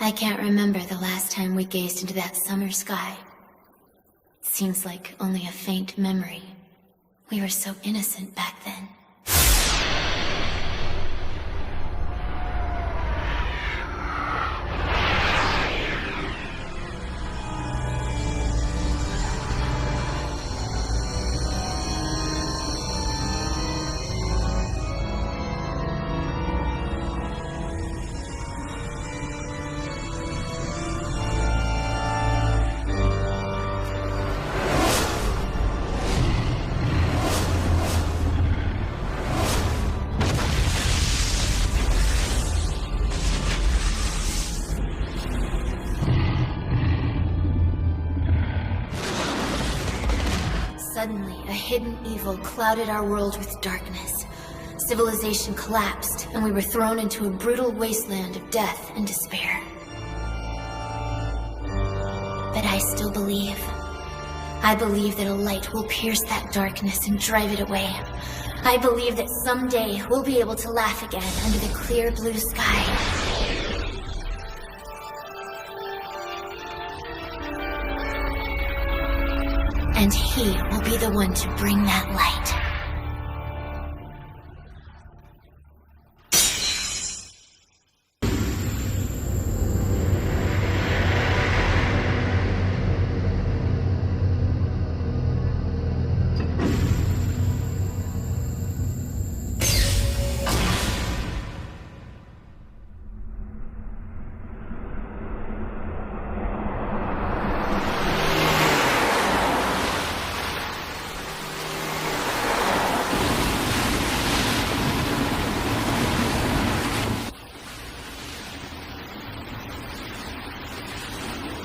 I can't remember the last time we gazed into that summer sky. Seems like only a faint memory. We were so innocent back then. Suddenly, a hidden evil clouded our world with darkness. Civilization collapsed, and we were thrown into a brutal wasteland of death and despair. But I still believe. I believe that a light will pierce that darkness and drive it away. I believe that someday we'll be able to laugh again under the clear blue sky. And he will be the one to bring that light.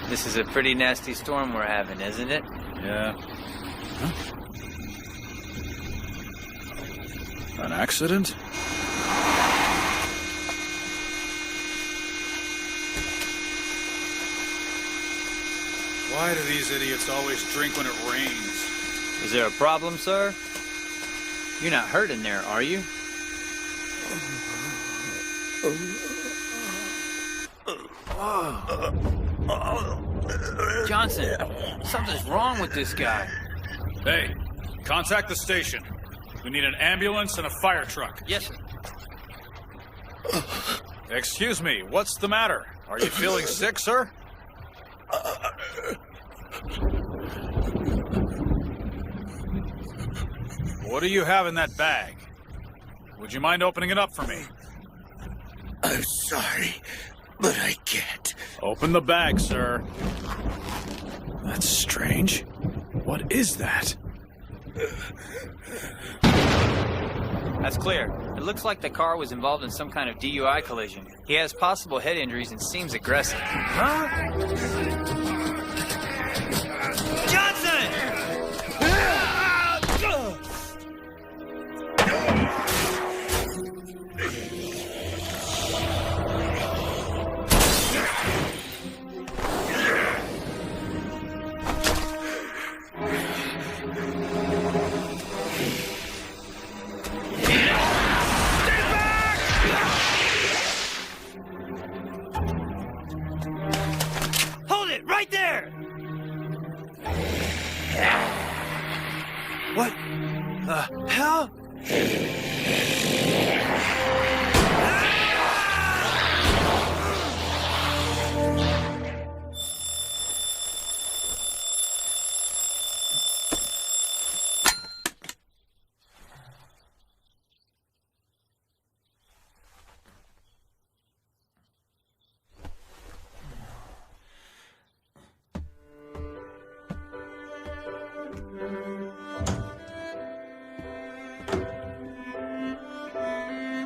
This is a pretty nasty storm we're having, isn't it? Yeah. Huh? An accident? Why do these idiots always drink when it rains? Is there a problem, sir? You're not hurt in there, are you? Johnson, something's wrong with this guy. Hey, contact the station. We need an ambulance and a fire truck. Yes, sir. Excuse me, what's the matter? Are you feeling sick, sir? What do you have in that bag? Would you mind opening it up for me? I'm sorry, but I can't. Open the bag, sir. That's strange. What is that? That's clear. It looks like the car was involved in some kind of DUI collision. He has possible head injuries and seems aggressive. Huh? Johnson! Right there! What the hell?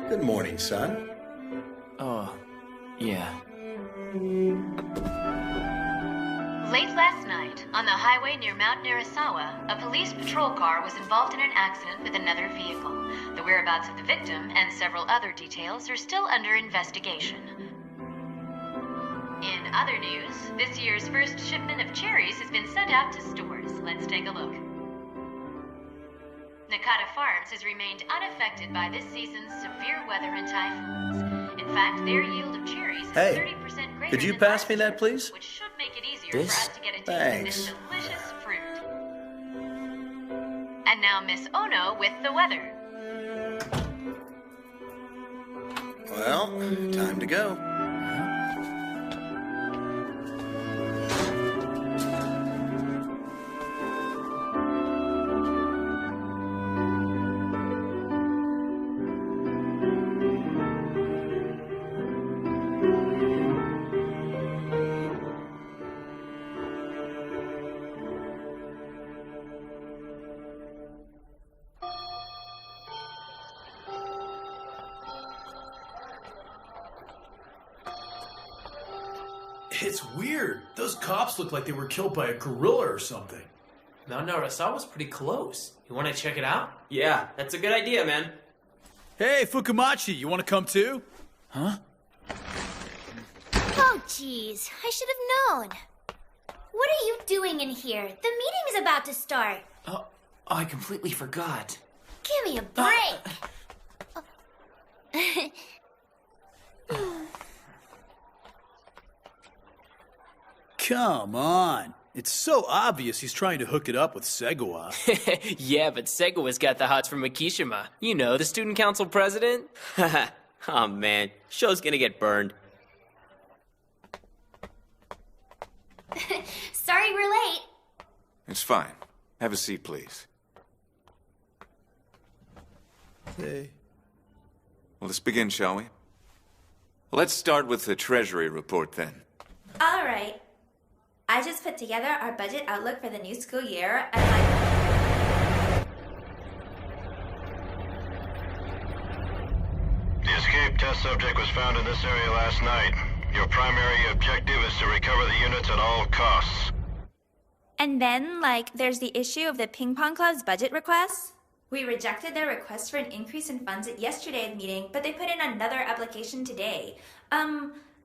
Good morning, son. Oh, yeah. Late last night, on the highway near Mount Narasawa, a police patrol car was involved in an accident with another vehicle. The whereabouts of the victim and several other details are still under investigation. In other news, this year's first shipment of cherries has been sent out to stores. Let's take a look. Nakata Farms has remained unaffected by this season's severe weather and typhoons. In fact, their yield of cherries is Hey, 30% greater could you than pass last me that, year, please? which should make it easier This? for us to get a taste Thanks. of this delicious fruit. And now Miss Ono with the weather. Well, time to go. It's weird. Those cops look like they were killed by a gorilla or something. Mount Narasawa's pretty close. You want to check it out? Yeah, that's a good idea, man. Hey, Fukumachi, you want to come too? Huh? Oh, jeez. I should have known. What are you doing in here? The meeting's about to start. Oh, I completely forgot. Give me a break. Come on. It's so obvious he's trying to hook it up with Segawa. Yeah, but Segawa's got the hots from Makishima. You know, the student council president. Oh man, show's gonna get burned. Sorry we're late. It's fine. Have a seat, please. Hey. Well, let's begin, shall we? Let's start with the Treasury report, then. All right. I just put together our budget outlook for the new school year, and The escaped test subject was found in this area last night. Your primary objective is to recover the units at all costs. And then, there's the issue of the Ping Pong Club's budget requests. We rejected their request for an increase in funds at yesterday's meeting, but they put in another application today.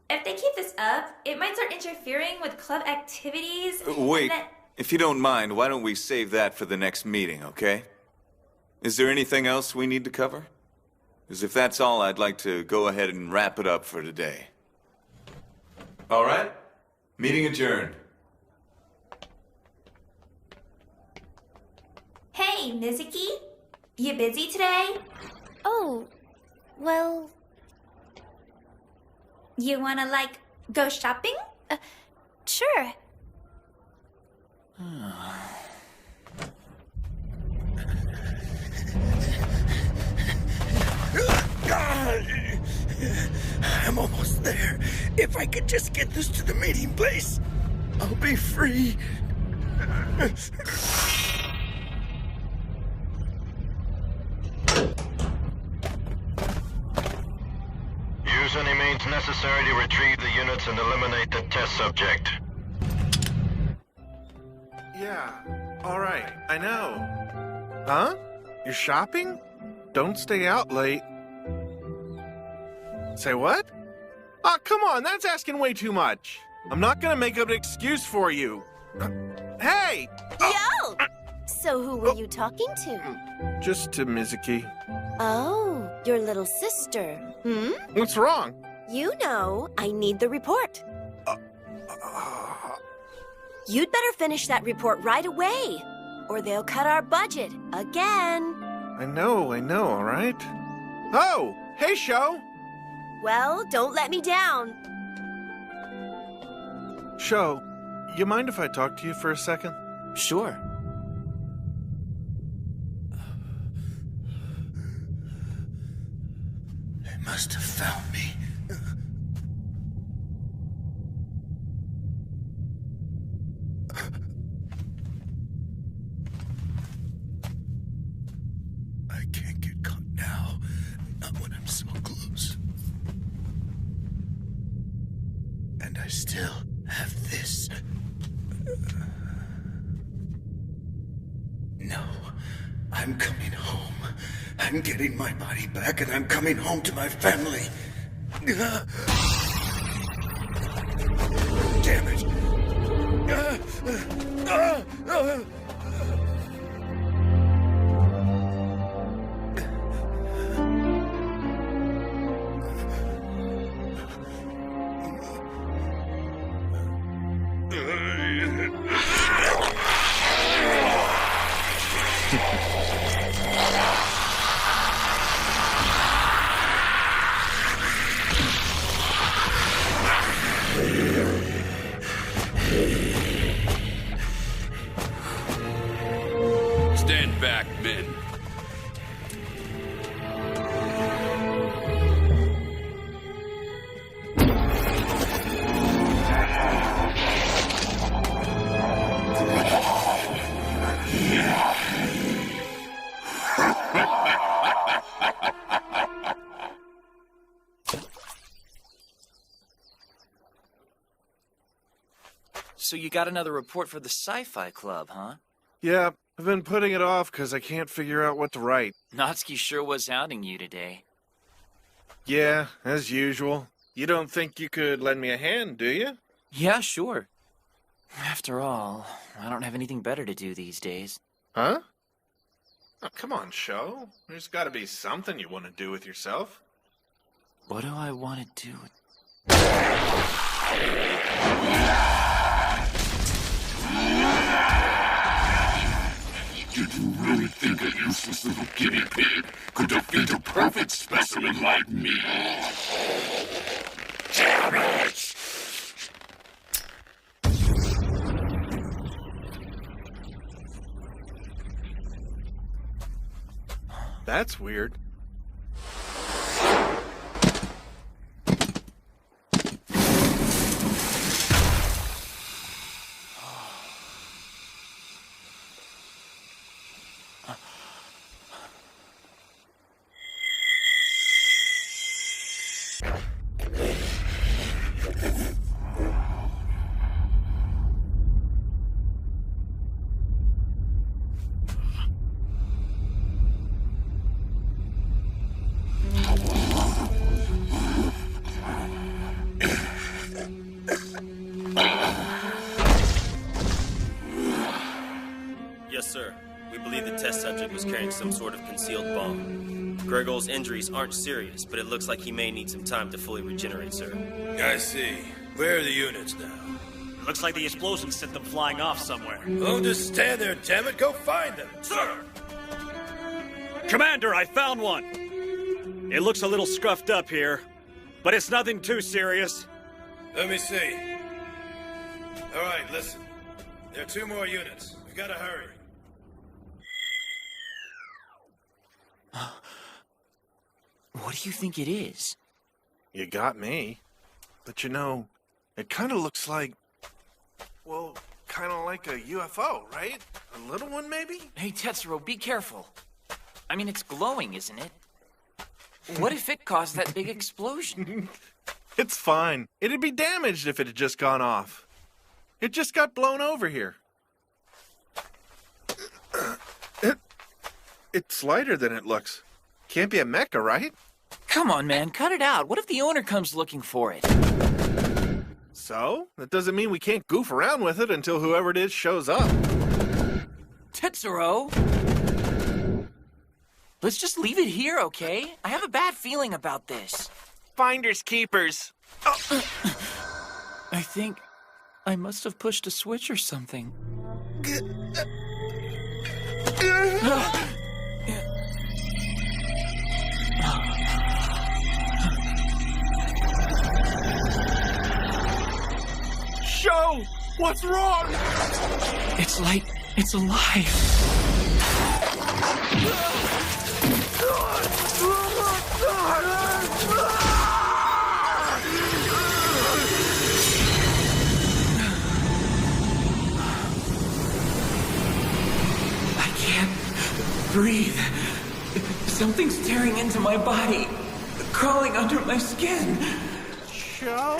If they keep this up, it might start interfering with club activities. Wait, if you don't mind, why don't we save that for the next meeting, okay? Is there anything else we need to cover? Because if that's all, I'd like to go ahead and wrap it up for today. All right? Meeting adjourned. Hey, Mizuki? You busy today? Oh, well... You wanna, go shopping? Sure. I'm almost there. If I could just get this to the meeting place, I'll be free. Use any means necessary to retrieve the units and eliminate the test subject. Yeah, all right, I know. Huh? You're shopping? Don't stay out late. Say what? Oh, come on, that's asking way too much. I'm not gonna make up an excuse for you. Hey! Yo! So who were you talking to? Just to Mizuki. Oh, your little sister. Hmm? What's wrong? You know, I need the report. You'd better finish that report right away, or they'll cut our budget again. I know, all right? Oh, hey, Sho! Well, don't let me down. Sho, you mind if I talk to you for a second? Sure. They must have found me. I can't get caught now. Not when I'm so close. And I still have this. No, I'm coming home. I'm getting my body back and I'm coming home to my family. Damn it. Stand back, men. So you got another report for the Sci-Fi Club, huh? Yeah, I've been putting it off because I can't figure out what to write. Natsuki sure was hounding you today. Yeah, as usual. You don't think you could lend me a hand, do you? Yeah, sure. After all, I don't have anything better to do these days. Huh? Oh, come on, Sho. There's got to be something you want to do with yourself. What do I want to do with... Did you really think a useless little guinea pig could defeat a perfect specimen like me? Damn it! That's weird. Yes, sir. We believe the test subject was carrying some sort of concealed bomb. Gregor's injuries aren't serious, but it looks like he may need some time to fully regenerate, sir. I see. Where are the units now? Looks like the explosion sent them flying off somewhere. Don't just stand there, damn it. Go find them. Sir! Commander, I found one. It looks a little scuffed up here, but it's nothing too serious. Let me see. All right, listen. There are 2 more units. We gotta hurry. What do you think it is? You got me. But you know, it kind of looks like... Well, kind of like a UFO, right? A little one, maybe? Hey, Tetsuro, be careful. I mean, it's glowing, isn't it? What if it caused that big explosion? It's fine. It'd be damaged if it had just gone off. It just got blown over here. It's lighter than it looks. Can't be a mecha, right? Come on, man, cut it out. What if the owner comes looking for it? So? That doesn't mean we can't goof around with it until whoever it is shows up. Tetsuro! Let's just leave it here, okay? I have a bad feeling about this. Finders keepers. Oh. I think I must have pushed a switch or something. Sho! What's wrong? It's like it's alive. I can't breathe. Something's tearing into my body, crawling under my skin. Sho?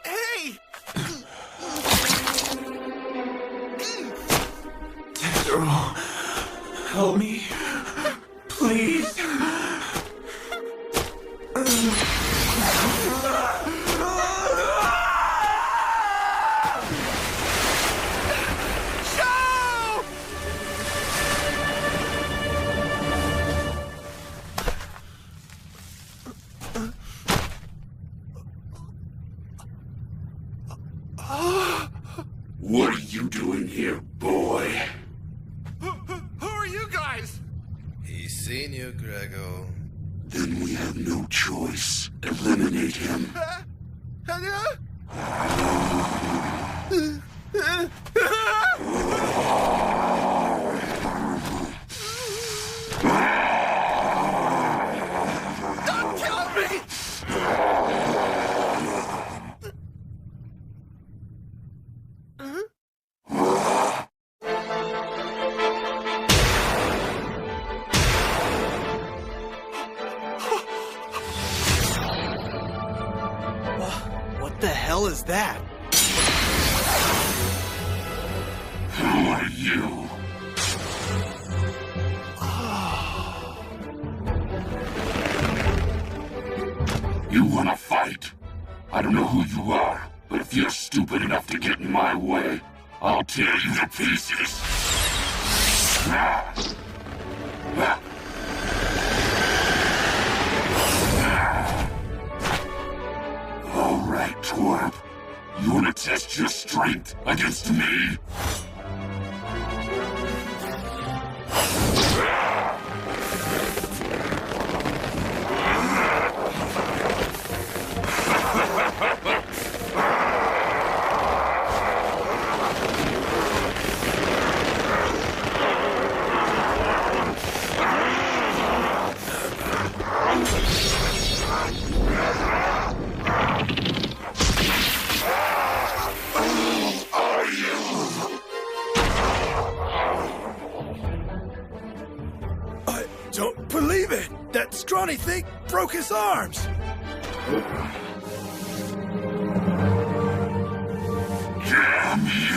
Hey! Tetsuro, help me, please. What are you doing here, boy? Who are you guys? He's seen you, Grego. Then we have no choice. Eliminate him. Don't kill me! What the hell is that? Who are you? You wanna fight? I don't know who you are, but if you're stupid enough to get in my way, I'll tear you to pieces. All right, twerp. You wanna test your strength against me? I don't believe it! That scrawny thing broke his arms! Damn you!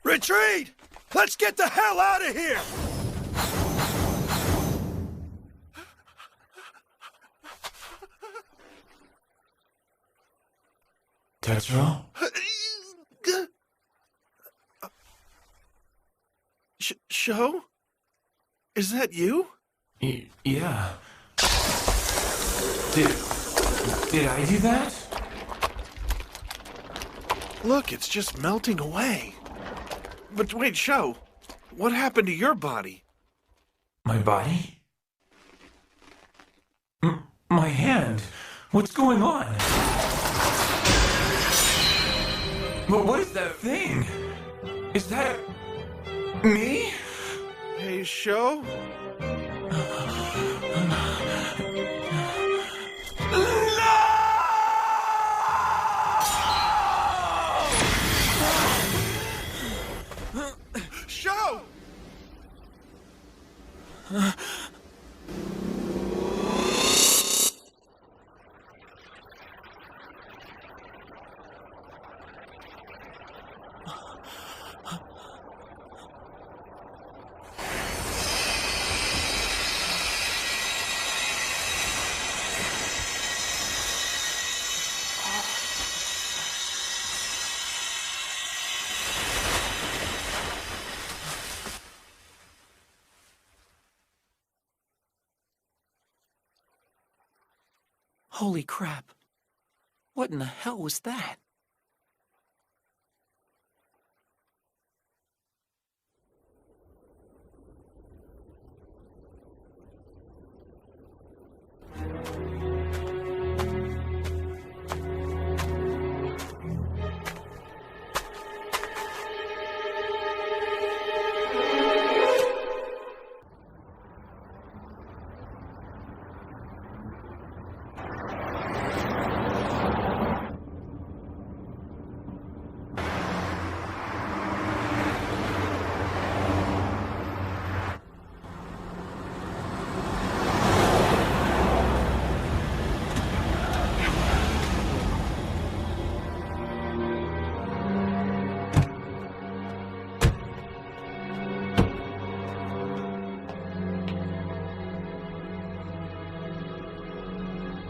Retreat! Let's get the hell out of here! Tetsuo? Show? Is that you? Yeah. Did I do that? Look, it's just melting away. But wait, Show, what happened to your body? My body? My hand? What's going on? But what is that thing? Is that me? Hey, Show? Show! Holy crap. What in the hell was that?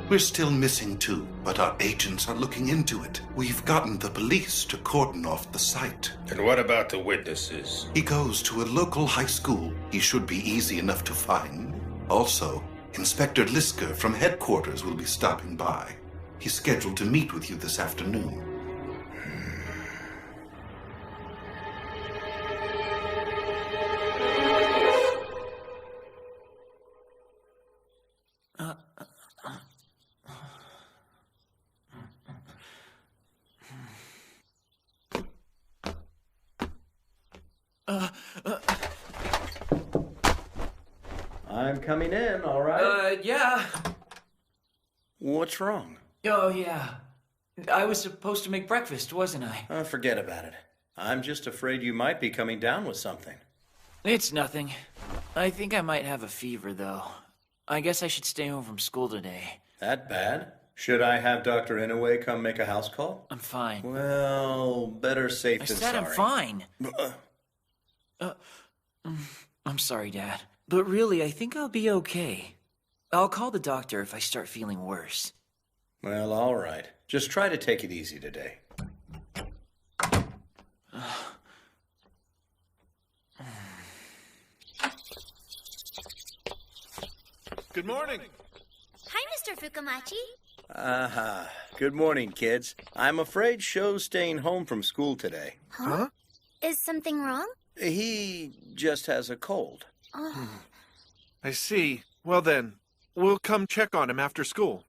We're still missing two, but our agents are looking into it. We've gotten the police to cordon off the site. And what about the witnesses? He goes to a local high school. He should be easy enough to find. Also, Inspector Lisker from headquarters will be stopping by. He's scheduled to meet with you this afternoon. I'm coming in, all right? Yeah. What's wrong? Oh, yeah. I was supposed to make breakfast, wasn't I? Forget about it. I'm just afraid you might be coming down with something. It's nothing. I think I might have a fever, though. I guess I should stay home from school today. That bad? Should I have Dr. Inouye come make a house call? I'm fine. Well, better safe than sorry. I said I'm fine. I'm sorry, Dad. But really, I think I'll be okay. I'll call the doctor if I start feeling worse. Well, all right. Just try to take it easy today. Good morning. Hi, Mr. Fukumachi. Aha. Good morning, kids. I'm afraid Sho's staying home from school today. Huh? Is something wrong? He just has a cold. Oh. I see. Well then, we'll come check on him after school.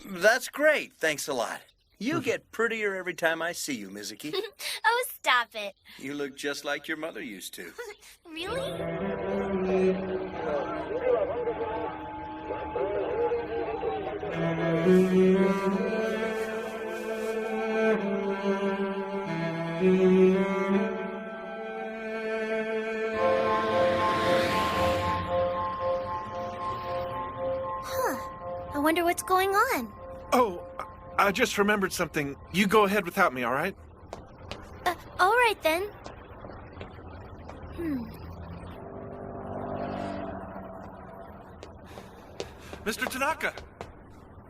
That's great. Thanks a lot. You get prettier every time I see you, Mizuki. Oh, stop it. You look just like your mother used to. Really? I wonder what's going on. Oh, I just remembered something. You go ahead without me, all right? All right, then. Mr. Tanaka!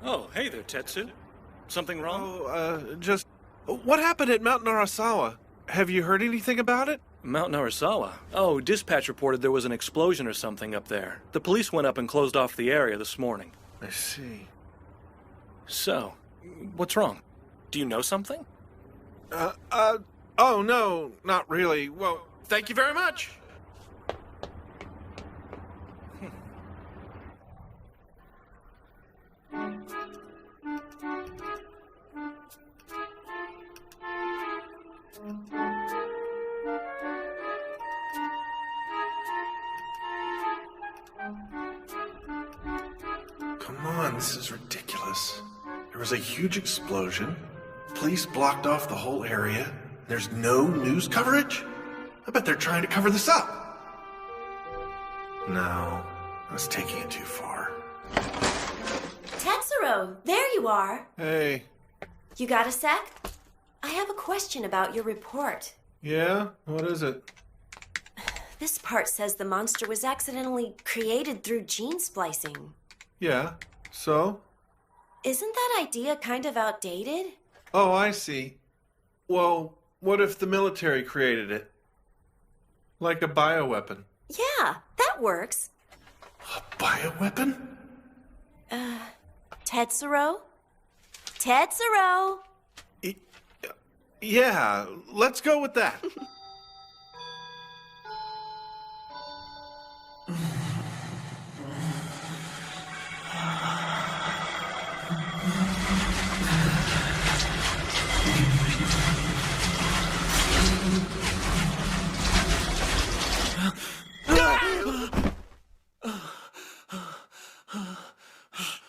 Oh, hey there, Tetsu. Something wrong? Just... What happened at Mount Narasawa? Have you heard anything about it? Mount Narasawa? Oh, dispatch reported there was an explosion or something up there. The police went up and closed off the area this morning. I see. So, what's wrong? Do you know something? Oh, no, not really. Well, thank you very much. Come on, this is ridiculous. There was a huge explosion. Police blocked off the whole area. There's no news coverage? I bet they're trying to cover this up. No, that's taking it too far. Tetsuro, there you are. Hey. You got a sec? I have a question about your report. Yeah? What is it? This part says the monster was accidentally created through gene splicing. Yeah, so? Isn't that idea kind of outdated? Oh, I see. Well, what if the military created it? Like a bioweapon. Yeah, that works. A bioweapon? Tetsuro? Tetsuro! Yeah, let's go with that.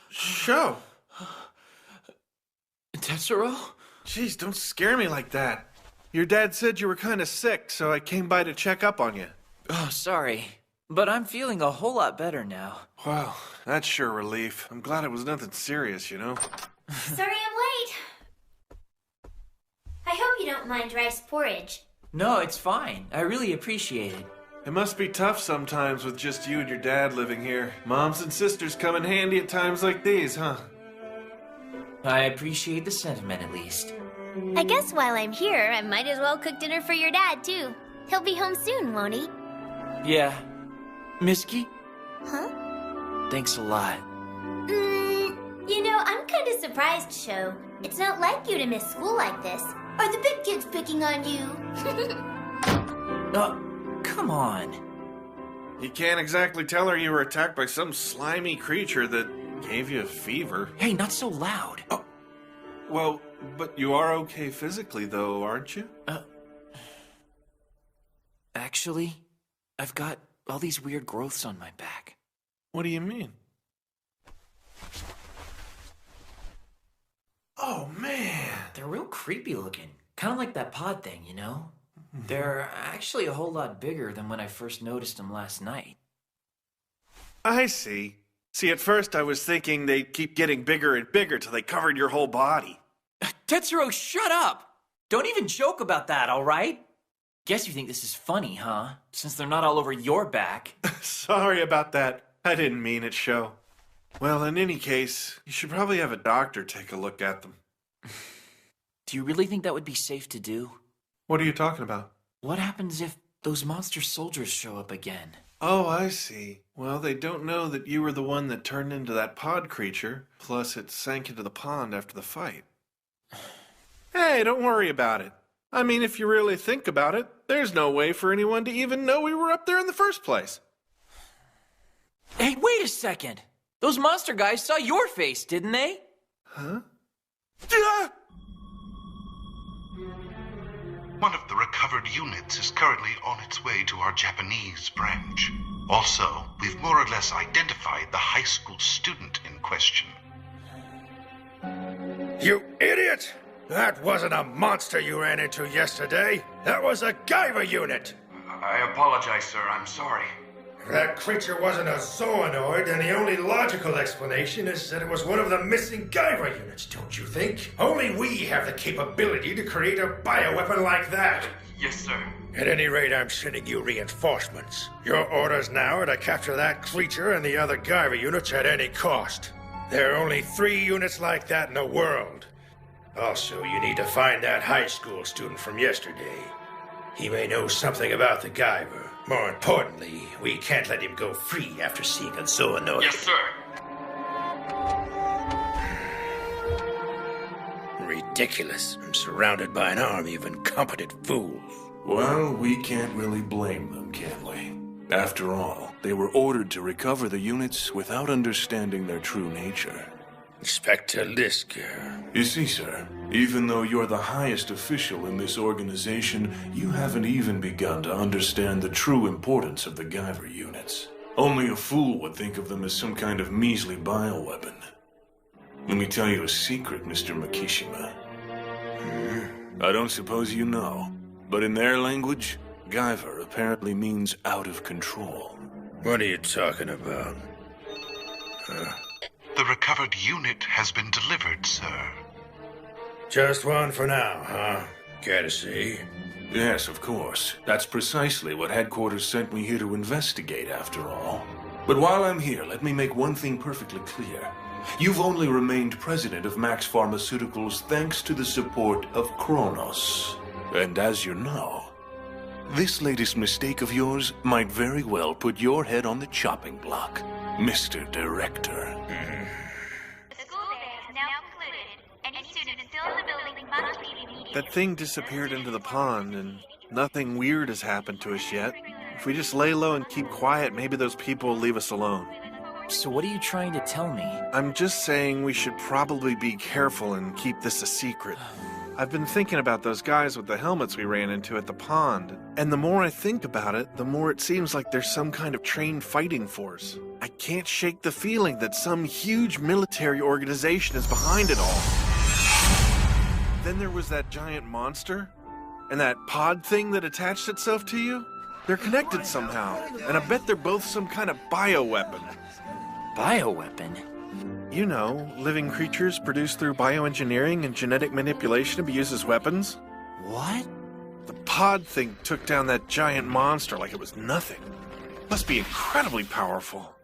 Sho. Tetsuro? Jeez, don't scare me like that. Your dad said you were kind of sick, so I came by to check up on you. Oh, sorry. But I'm feeling a whole lot better now. Wow, that's sure relief. I'm glad it was nothing serious, you know? Sorry I'm late. I hope you don't mind rice porridge. No, it's fine. I really appreciate it. It must be tough sometimes with just you and your dad living here. Moms and sisters come in handy at times like these, huh? I appreciate the sentiment, at least. I guess while I'm here, I might as well cook dinner for your dad, too. He'll be home soon, won't he? Yeah. Miski? Huh? Thanks a lot. You know, I'm kind of surprised, Sho. It's not like you to miss school like this. Are the big kids picking on you? Come on. You can't exactly tell her you were attacked by some slimy creature that gave you a fever. Hey, not so loud. Oh, well, but you are okay physically, though, aren't you? Actually, I've got all these weird growths on my back. What do you mean? Oh, man. They're real creepy looking. Kind of like that pod thing, you know? They're actually a whole lot bigger than when I first noticed them last night. I see. See, at first I was thinking they'd keep getting bigger and bigger till they covered your whole body. Tetsuro, shut up! Don't even joke about that, all right? Guess you think this is funny, huh? Since they're not all over your back. Sorry about that. I didn't mean it, Sho. Well, in any case, you should probably have a doctor take a look at them. Do you really think that would be safe to do? What are you talking about? What happens if those monster soldiers show up again? Oh, I see. Well, they don't know that you were the one that turned into that pod creature, plus it sank into the pond after the fight. Hey, don't worry about it. I mean, if you really think about it, there's no way for anyone to even know we were up there in the first place. Hey, wait a second! Those monster guys saw your face, didn't they? Huh? One of the recovered units is currently on its way to our Japanese branch. Also, we've more or less identified the high school student in question. You idiot! That wasn't a monster you ran into yesterday. That was a Guyver unit. I apologize, sir. I'm sorry. That creature wasn't a zoonoid, and the only logical explanation is that it was one of the missing Guyver units, don't you think? Only we have the capability to create a bioweapon like that. Yes, sir. At any rate, I'm sending you reinforcements. Your orders now are to capture that creature and the other Guyver units at any cost. There are only 3 units like that in the world. Also, you need to find that high school student from yesterday. He may know something about the Guyver. More importantly, we can't let him go free after seeing a zoonoid. Yes, sir. Ridiculous. I'm surrounded by an army of incompetent fools. Well, we can't really blame them, can we? After all, they were ordered to recover the units without understanding their true nature. Inspector Lisker. You see, sir, even though you're the highest official in this organization, you haven't even begun to understand the true importance of the Guyver units. Only a fool would think of them as some kind of measly bioweapon. Let me tell you a secret, Mr. Makishima. I don't suppose you know, but in their language, Guyver apparently means out of control. What are you talking about? The recovered unit has been delivered, sir. Just one for now, huh? Care to see? Yes, of course. That's precisely what headquarters sent me here to investigate, after all. But while I'm here, let me make one thing perfectly clear. You've only remained president of Max Pharmaceuticals thanks to the support of Cronos. And as you know, this latest mistake of yours might very well put your head on the chopping block, Mr. Director. That thing disappeared into the pond, and nothing weird has happened to us yet. If we just lay low and keep quiet, maybe those people will leave us alone. So what are you trying to tell me? I'm just saying we should probably be careful and keep this a secret. I've been thinking about those guys with the helmets we ran into at the pond, and the more I think about it, the more it seems like there's some kind of trained fighting force. I can't shake the feeling that some huge military organization is behind it all. Then there was that giant monster, and that pod thing that attached itself to you. They're connected somehow, and I bet they're both some kind of bioweapon. Bioweapon? You know, living creatures produced through bioengineering and genetic manipulation to be used as weapons. What? The pod thing took down that giant monster like it was nothing. Must be incredibly powerful.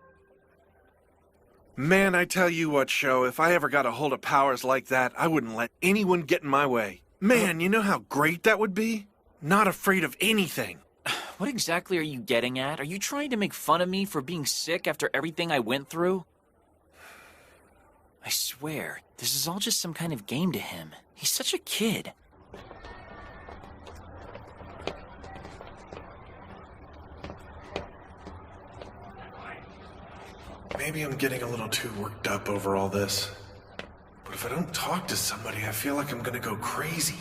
Man, I tell you what, Sho, if I ever got a hold of powers like that, I wouldn't let anyone get in my way. Man, you know how great that would be? Not afraid of anything. What exactly are you getting at? Are you trying to make fun of me for being sick after everything I went through? I swear, this is all just some kind of game to him. He's such a kid. Maybe I'm getting a little too worked up over all this. But if I don't talk to somebody, I feel like I'm gonna go crazy.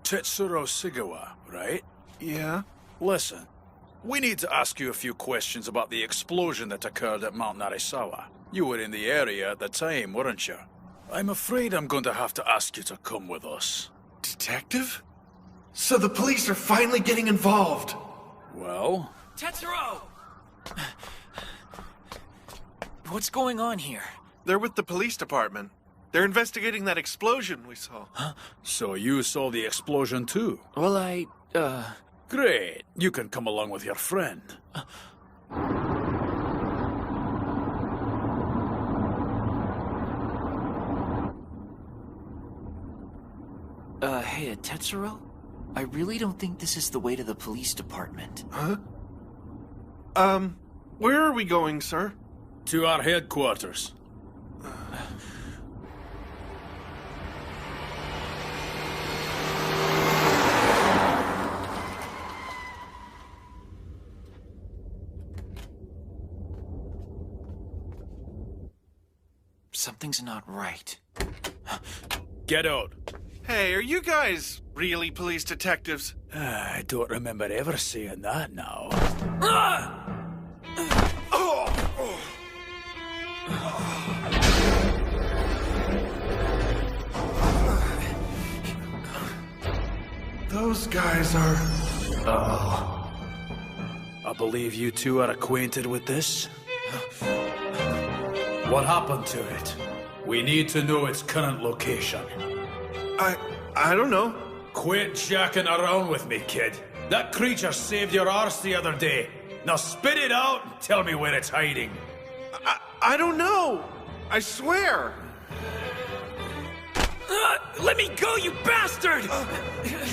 Tetsuro Sigawa, right? Yeah? Listen, we need to ask you a few questions about the explosion that occurred at Mount Narisawa. You were in the area at the time, weren't you? I'm afraid I'm going to have to ask you to come with us. Detective? So the police are finally getting involved! Well? Tetsuro! What's going on here? They're with the police department. They're investigating that explosion we saw. Huh? So you saw the explosion too? Well, Great. You can come along with your friend. Hey, Tetsuro? I really don't think this is the way to the police department. Huh? Where are we going, sir? To our headquarters. Something's not right. Get out. Hey, are you guys really police detectives? I don't remember ever saying that now. Those guys are... Oh. I believe you two are acquainted with this? What happened to it? We need to know its current location. I don't know. Quit jacking around with me, kid. That creature saved your arse the other day. Now spit it out and tell me where it's hiding. I don't know. I swear. Let me go, you bastard!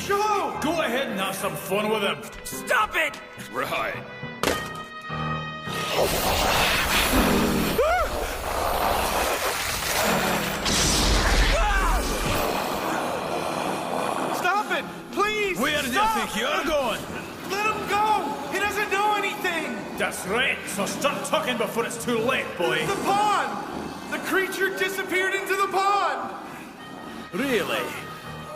Joe! Go ahead and have some fun with him. Stop it! Right. Stop it! Please! Where do you think you're going? Let him go! He doesn't know anything! That's right, so start talking before it's too late, boy. The pond! The creature disappeared into the pond! Really?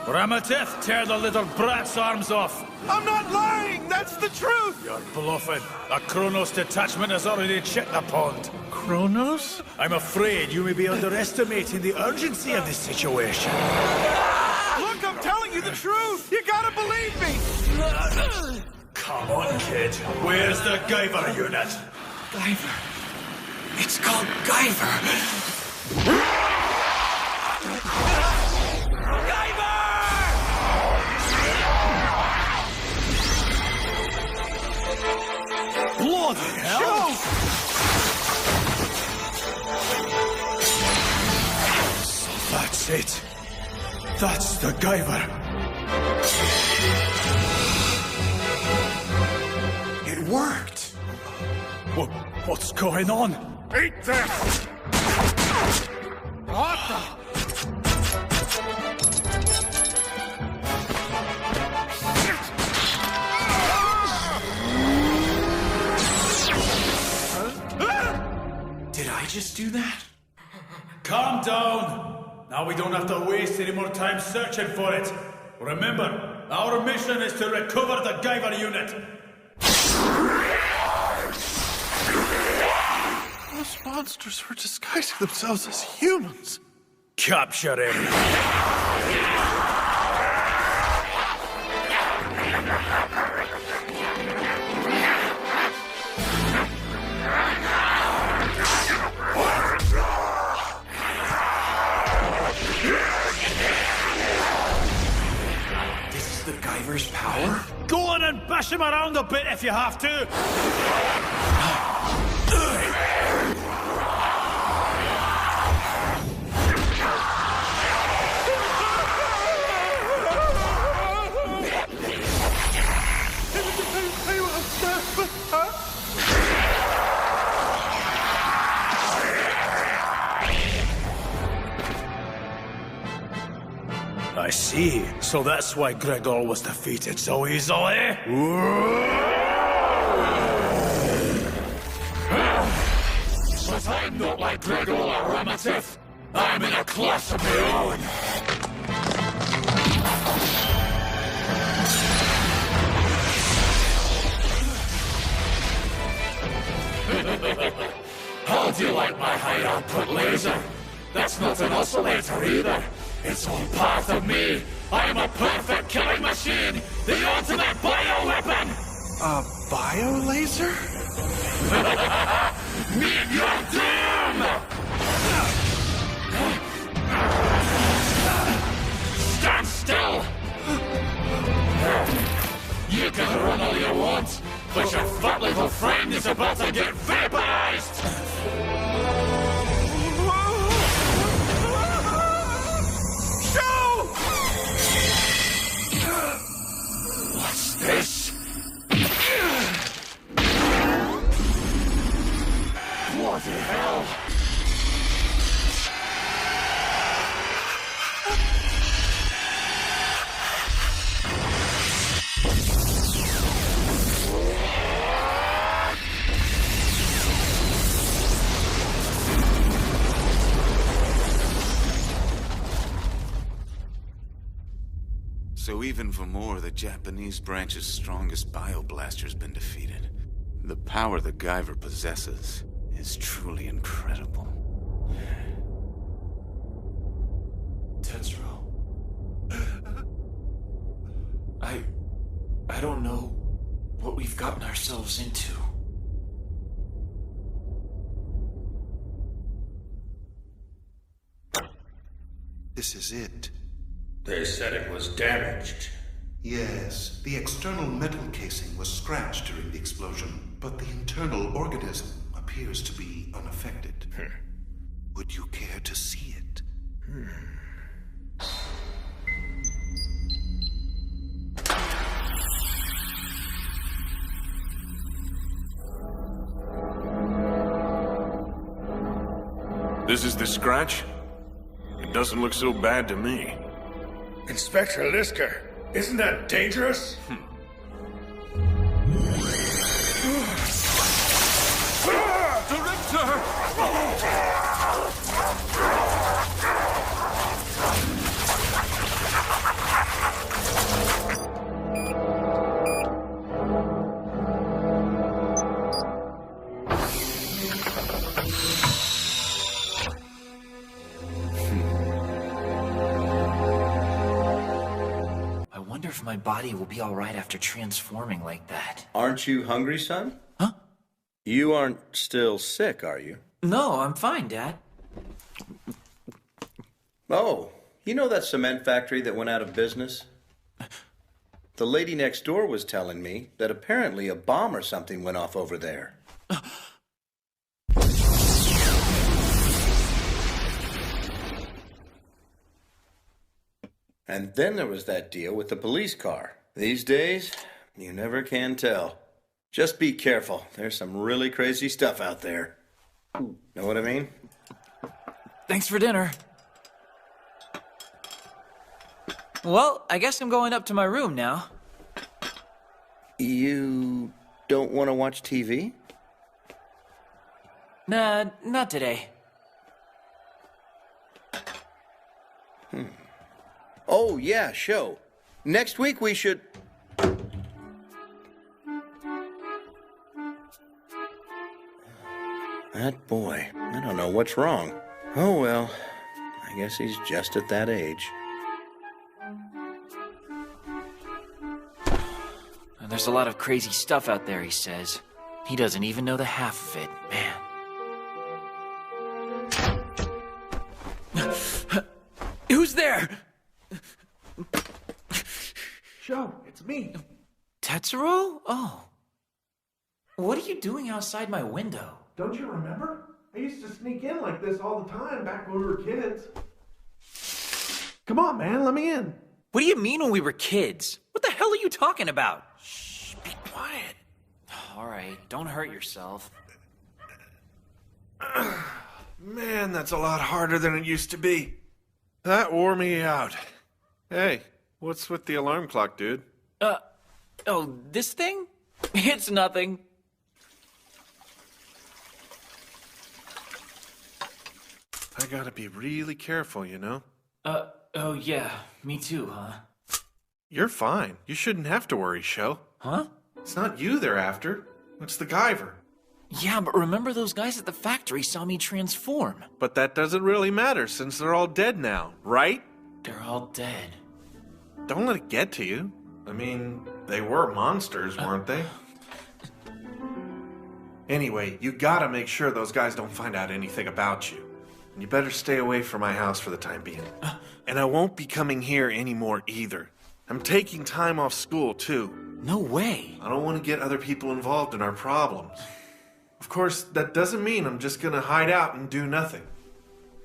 Ramatith, tear the little brat's arms off. I'm not lying! That's the truth! You're bluffing. A Cronos detachment has already checked the pond. Cronos? I'm afraid you may be underestimating the urgency of this situation. Look, I'm telling you the truth! You gotta believe me! Come on, kid. Where's the Guyver unit? Guyver. It's called Guyver. Bloody hell! So that's it. That's the Guyver. It worked! What's going on? Eat this! What the? Did I just do that? Calm down. Now we don't have to waste any more time searching for it. Remember, our mission is to recover the Guyver unit. Those monsters were disguising themselves as humans. Capture him. This is the Guyver's power? Go on and bash him around a bit if you have to. see. So that's why Gregor was defeated so easily? But I'm not like Gregor or Ramatif. I'm in a class of my own. How do you like my high output laser? That's not an oscillator either. It's all part of me. I am a perfect killing machine. The ultimate bioweapon. A biolaser? Meet your doom! Stand still! You can run all you want, but your fat little friend is about to get vaporized! Show! What's this? Bloody hell! So even for more, the Japanese branch's strongest bioblaster's been defeated. The power the Guyver possesses is truly incredible. Tetsuro. I don't know what we've gotten ourselves into. This is it. They said it was damaged. Yes, the external metal casing was scratched during the explosion, but the internal organism appears to be unaffected. Would you care to see it? This is the scratch? It doesn't look so bad to me. Inspector Lisker, isn't that dangerous? If my body will be all right after transforming like that. Aren't you hungry, son? Huh? You aren't still sick, are you? No, I'm fine, Dad. Oh, you know that cement factory that went out of business? The lady next door was telling me that apparently a bomb or something went off over there. And then there was that deal with the police car. These days, you never can tell. Just be careful. There's some really crazy stuff out there. Know what I mean? Thanks for dinner. Well, I guess I'm going up to my room now. You don't want to watch TV? Nah, not today. Oh, yeah, show. Next week we should... That boy, I don't know what's wrong. Oh, well, I guess he's just at that age. There's a lot of crazy stuff out there, he says. He doesn't even know the half of it, man. Who's there? Show, it's me. Tetsuro? Oh. What are you doing outside my window? Don't you remember? I used to sneak in like this all the time back when we were kids. Come on, man, let me in. What do you mean when we were kids? What the hell are you talking about? Shh, be quiet. All right, don't hurt yourself. Man, that's a lot harder than it used to be. That wore me out. Hey, what's with the alarm clock, dude? Oh, this thing? It's nothing. I gotta be really careful, you know? Oh yeah, me too, huh? You're fine. You shouldn't have to worry, Sho. Huh? It's not you they're after. It's the Guyver. Yeah, but remember those guys at the factory saw me transform. But that doesn't really matter since they're all dead now, right? They're all dead. Don't let it get to you. I mean, they were monsters, weren't they? Anyway, you gotta make sure those guys don't find out anything about you. And you better stay away from my house for the time being. And I won't be coming here anymore either. I'm taking time off school, too. No way. I don't want to get other people involved in our problems. Of course, that doesn't mean I'm just gonna hide out and do nothing.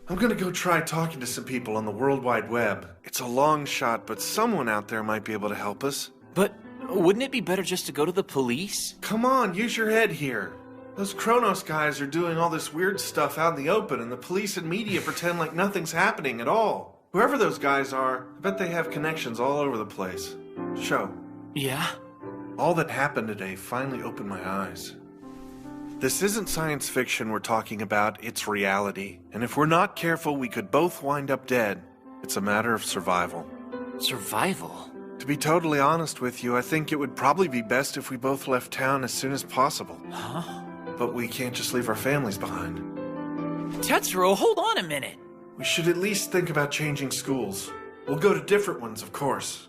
I'm gonna go try talking to some people on the World Wide Web. It's a long shot, but someone out there might be able to help us. But wouldn't it be better just to go to the police? Come on, use your head here. Those Cronos guys are doing all this weird stuff out in the open, and the police and media pretend like nothing's happening at all. Whoever those guys are, I bet they have connections all over the place. Sho. Yeah? All that happened today finally opened my eyes. This isn't science fiction we're talking about, it's reality. And if we're not careful, we could both wind up dead. It's a matter of survival. Survival? To be totally honest with you, I think it would probably be best if we both left town as soon as possible. Huh? But we can't just leave our families behind. Tetsuro, hold on a minute. We should at least think about changing schools. We'll go to different ones, of course.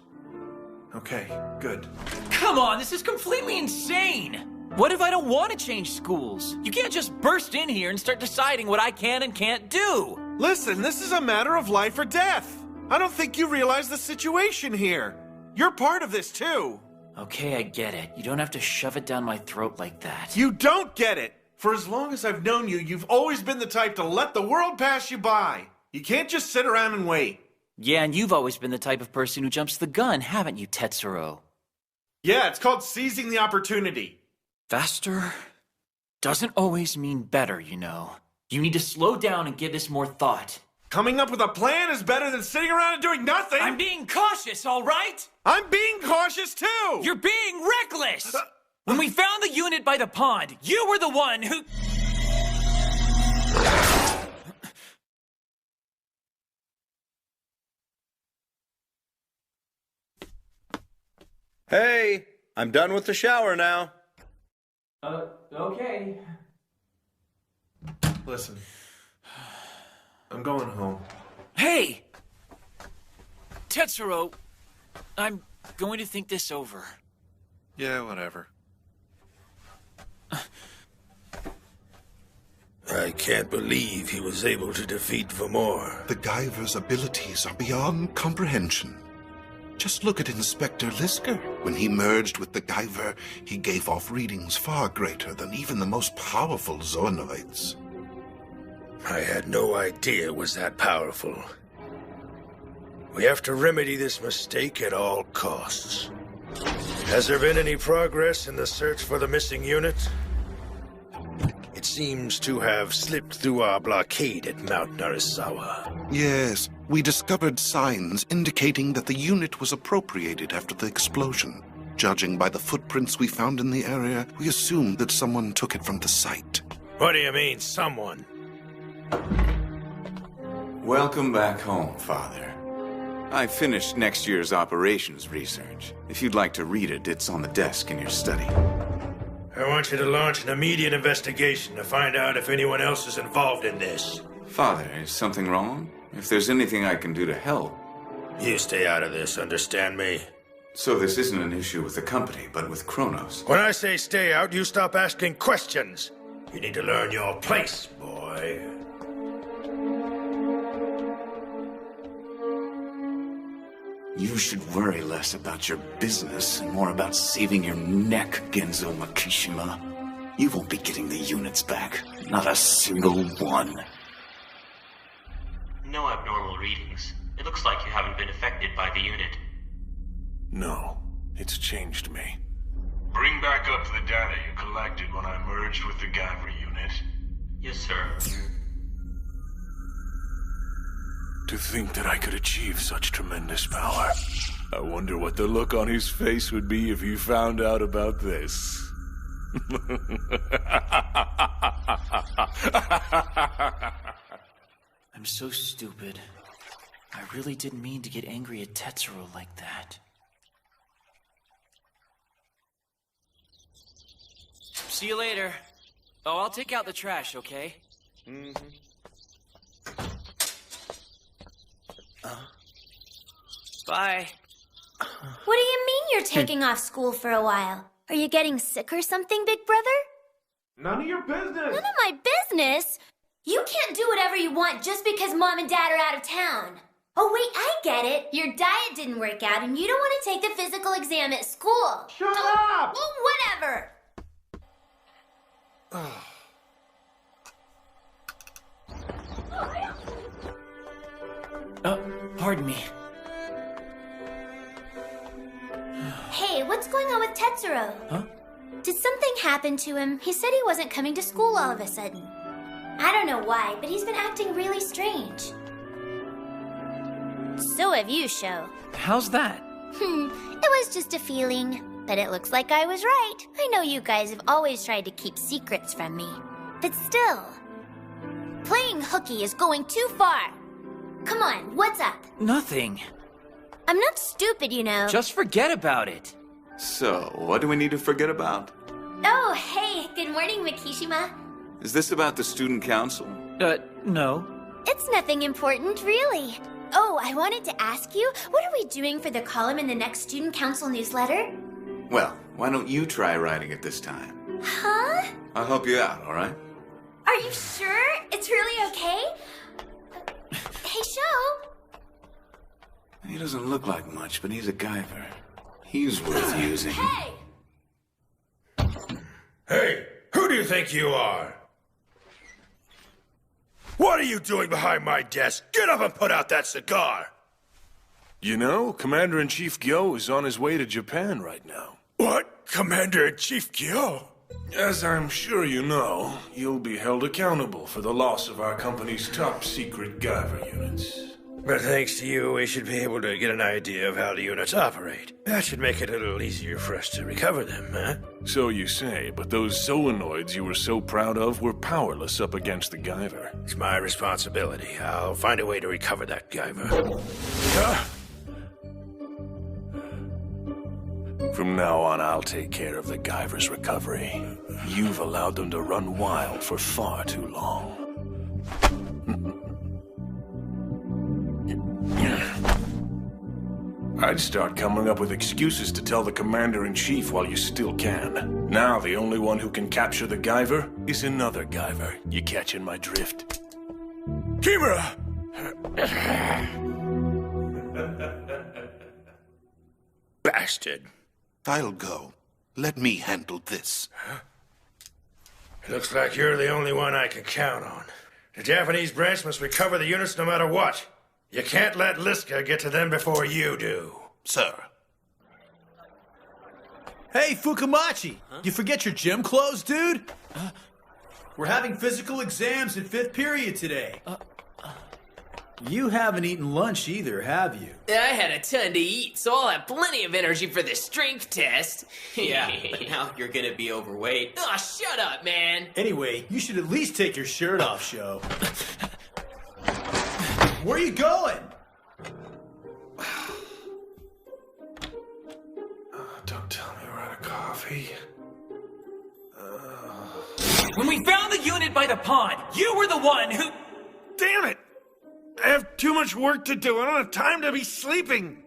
Okay, good. Come on, this is completely insane! What if I don't want to change schools? You can't just burst in here and start deciding what I can and can't do! Listen, this is a matter of life or death! I don't think you realize the situation here! You're part of this, too! Okay, I get it. You don't have to shove it down my throat like that. You don't get it! For as long as I've known you, you've always been the type to let the world pass you by! You can't just sit around and wait. Yeah, and you've always been the type of person who jumps the gun, haven't you, Tetsuro? Yeah, it's called seizing the opportunity. Faster doesn't always mean better, you know. You need to slow down and give this more thought. Coming up with a plan is better than sitting around and doing nothing! I'm being cautious, all right? I'm being cautious, too! You're being reckless! When we found the unit by the pond, you were the one who... Hey, I'm done with the shower now. Okay. Listen, I'm going home. Hey! Tetsuro, I'm going to think this over. Yeah, whatever. I can't believe he was able to defeat Vamor. The Guyver's abilities are beyond comprehension. Just look at Inspector Lisker. When he merged with the Guyver, he gave off readings far greater than even the most powerful Zoonoids. I had no idea it was that powerful. We have to remedy this mistake at all costs. Has there been any progress in the search for the missing unit? It seems to have slipped through our blockade at Mount Narisawa. Yes, we discovered signs indicating that the unit was appropriated after the explosion. Judging by the footprints we found in the area, we assumed that someone took it from the site. What do you mean, someone? Welcome back home, Father. I finished next year's operations research. If you'd like to read it, it's on the desk in your study. I want you to launch an immediate investigation to find out if anyone else is involved in this. Father, is something wrong? If there's anything I can do to help... You stay out of this, understand me? So this isn't an issue with the company, but with Cronos. When I say stay out, you stop asking questions. You need to learn your place, boy. You should worry less about your business and more about saving your neck, Genzo Makishima. You won't be getting the units back. Not a single one. No abnormal readings. It looks like you haven't been affected by the unit. No, it's changed me. Bring back up the data you collected when I merged with the Guyver unit. Yes, sir. To think that I could achieve such tremendous power. I wonder what the look on his face would be if he found out about this. I'm so stupid. I really didn't mean to get angry at Tetsuro like that. See you later. Oh, I'll take out the trash, okay? Bye. What do you mean you're taking off school for a while? Are you getting sick or something, big brother? None of your business. None of my business? You can't do whatever you want just because Mom and Dad are out of town. Oh, wait, I get it. Your diet didn't work out and you don't want to take the physical exam at school. Shut up! Oh, whatever. Pardon me. Hey, what's going on with Tetsuro? Huh? Did something happen to him? He said he wasn't coming to school all of a sudden. I don't know why, but he's been acting really strange. So have you, Sho. How's that? It was just a feeling. But it looks like I was right. I know you guys have always tried to keep secrets from me. But still, playing hooky is going too far. Come on, what's up? Nothing. I'm not stupid, you know. Just forget about it. So, what do we need to forget about? Oh, hey, good morning, Makishima. Is this about the student council? No. It's nothing important, really. Oh, I wanted to ask you, what are we doing for the column in the next student council newsletter? Well, why don't you try writing it this time? Huh? I'll help you out, all right? Are you sure? It's really okay? Hey, Sho. He doesn't look like much, but he's a Guyver. He's worth using. Hey! Hey, who do you think you are? What are you doing behind my desk? Get up and put out that cigar! You know, Commander-in-Chief Gyo is on his way to Japan right now. What? Commander-in-Chief Gyo? As I'm sure you know, you'll be held accountable for the loss of our company's top-secret Guyver units. But thanks to you, we should be able to get an idea of how the units operate. That should make it a little easier for us to recover them, huh? So you say, but those solenoids you were so proud of were powerless up against the Guyver. It's my responsibility. I'll find a way to recover that Guyver. From now on, I'll take care of the Guyver's recovery. You've allowed them to run wild for far too long. I'd start coming up with excuses to tell the Commander-in-Chief while you still can. Now the only one who can capture the Guyver is another Guyver. You catching my drift? Kimura! Bastard. I'll go. Let me handle this. Looks like you're the only one I can count on. The Japanese branch must recover the units no matter what. You can't let Lisker get to them before you do. Sir. Hey, Fukumachi! You forget your gym clothes, dude? We're having physical exams in 5th period today. You haven't eaten lunch either, have you? I had a ton to eat, so I'll have plenty of energy for the strength test. Yeah, but now you're gonna be overweight. Aw, shut up, man. Anyway, you should at least take your shirt off, Sho. Where are you going? Don't tell me we're out of coffee. When we found the unit by the pond, you were the one who... Damn it! I have too much work to do. I don't have time to be sleeping.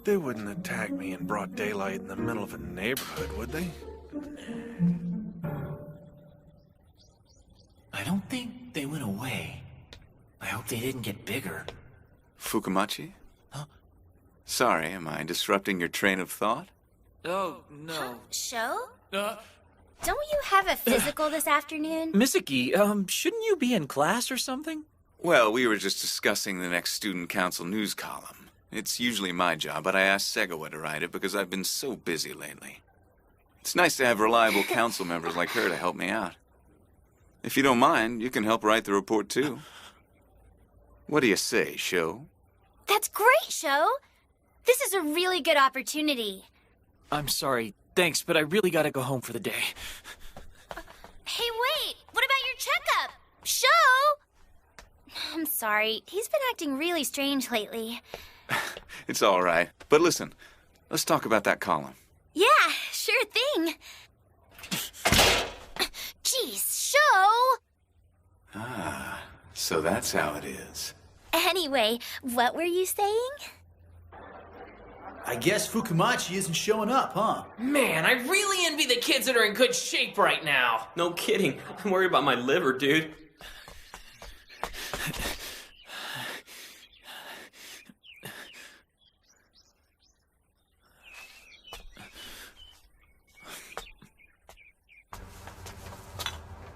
They wouldn't attack me in broad daylight in the middle of a neighborhood, would they? I don't think they went away. I hope they didn't get bigger. Fukumachi? Huh? Sorry, am I disrupting your train of thought? Oh, no. Sho? Don't you have a physical this afternoon? Misaki, shouldn't you be in class or something? Well, we were just discussing the next student council news column. It's usually my job, but I asked Segawa to write it because I've been so busy lately. It's nice to have reliable council members like her to help me out. If you don't mind, you can help write the report too. What do you say, Sho? That's great, Sho. This is a really good opportunity. I'm sorry. Thanks, but I really gotta go home for the day. Hey, wait! What about your checkup? Sho! I'm sorry. He's been acting really strange lately. It's all right. But listen, let's talk about that column. Yeah, sure thing. Jeez, Sho! Ah, so that's how it is. Anyway, what were you saying? I guess Fukumachi isn't showing up, huh? Man, I really envy the kids that are in good shape right now. No kidding. I'm worried about my liver, dude.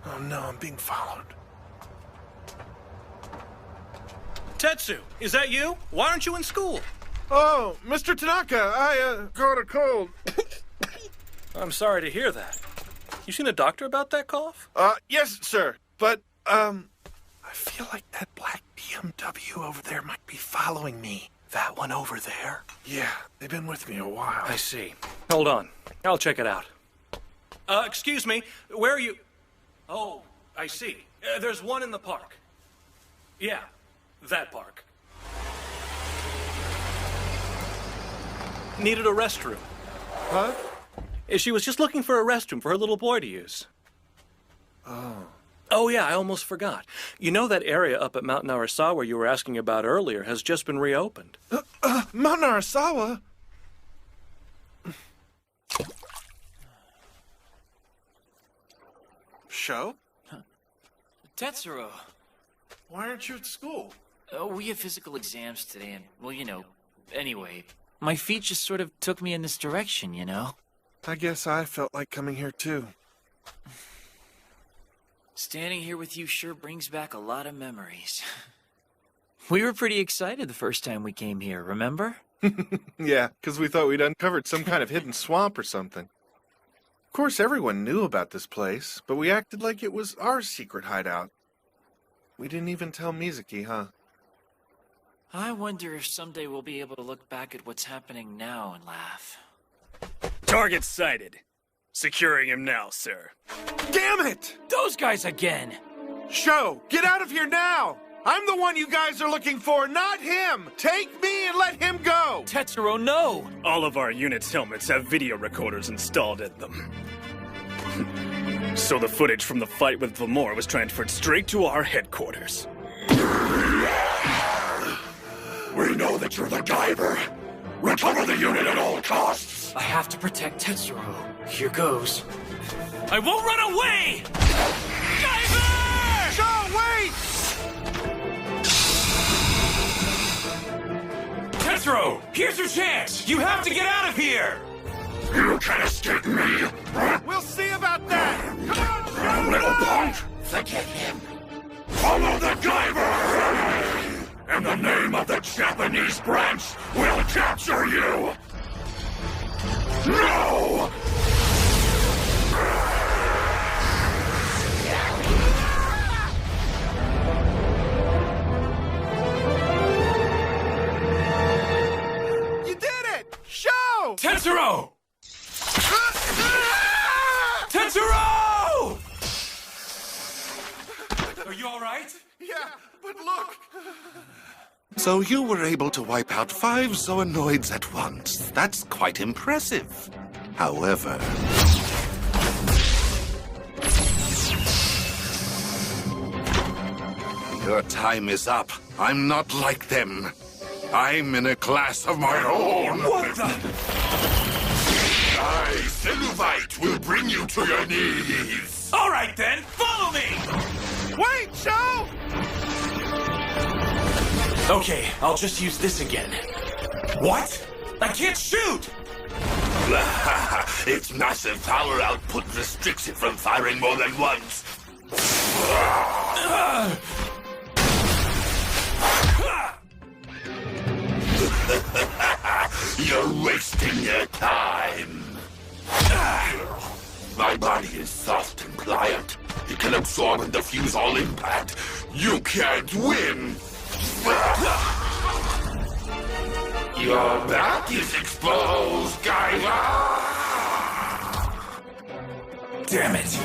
Oh no, I'm being followed. Tetsu, is that you? Why aren't you in school? Oh, Mr. Tanaka, I caught a cold. I'm sorry to hear that. You seen a doctor about that cough? Yes, sir. But, I feel like that black BMW over there might be following me. That one over there? Yeah, they've been with me a while. I see. Hold on. I'll check it out. Excuse me. Where are you? Oh, I see. There's one in the park. Yeah, that park. Needed a restroom. Huh? She was just looking for a restroom for her little boy to use. Oh. Oh, yeah, I almost forgot. You know that area up at Mount Narasawa you were asking about earlier has just been reopened. Mount Narasawa? Sho? Tetsuro. Why aren't you at school? Oh, we have physical exams today, and, well, you know, anyway. My feet just sort of took me in this direction, you know? I guess I felt like coming here too. Standing here with you sure brings back a lot of memories. We were pretty excited the first time we came here, remember? Yeah, because we thought we'd uncovered some kind of hidden swamp or something. Of course, everyone knew about this place, but we acted like it was our secret hideout. We didn't even tell Mizuki, huh? I wonder if someday we'll be able to look back at what's happening now and laugh. Target sighted. Securing him now, sir. Damn it! Those guys again! Sho, get out of here now! I'm the one you guys are looking for, not him! Take me and let him go! Tetsuro, no! All of our unit's helmets have video recorders installed in them. So the footage from the fight with Vamor was transferred straight to our headquarters. We know that you're the Guyver. Recover the unit at all costs. I have to protect Tetsuro. Here goes. I won't run away! Guyver! Sho, wait! Tetsuro, here's your chance! You have to get out of here! You can't escape me! We'll see about that! Come on, Little punk! Forget him! Follow the Guyver! In the name of the Japanese branch, we'll capture you! No! You did it! Sho! Tetsuro! Tetsuro! Are you all right? Yeah, but look! So you were able to wipe out 5 Zoanoids at once. That's quite impressive. However... your time is up. I'm not like them. I'm in a class of my own. What the? I, Celluite, will bring you to your knees. All right, then. Follow me! Wait, Sho! Okay, I'll just use this again. What? I can't shoot! Its massive power output restricts it from firing more than once. You're wasting your time. My body is soft and pliant. It can absorb and diffuse all impact. You can't win! Your back is exposed, Guyver! Damn it!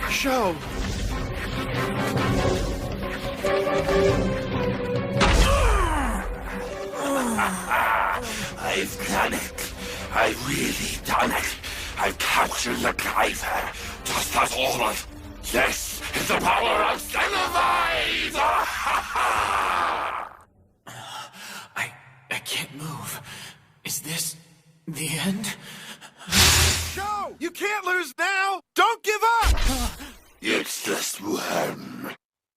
Show! I've done it. I've really done it. I've captured the Guyver, just as ordered. This is the power of Cenobite! I can't move. Is this the end? Show! You can't lose now! Don't give up! It's the swarm.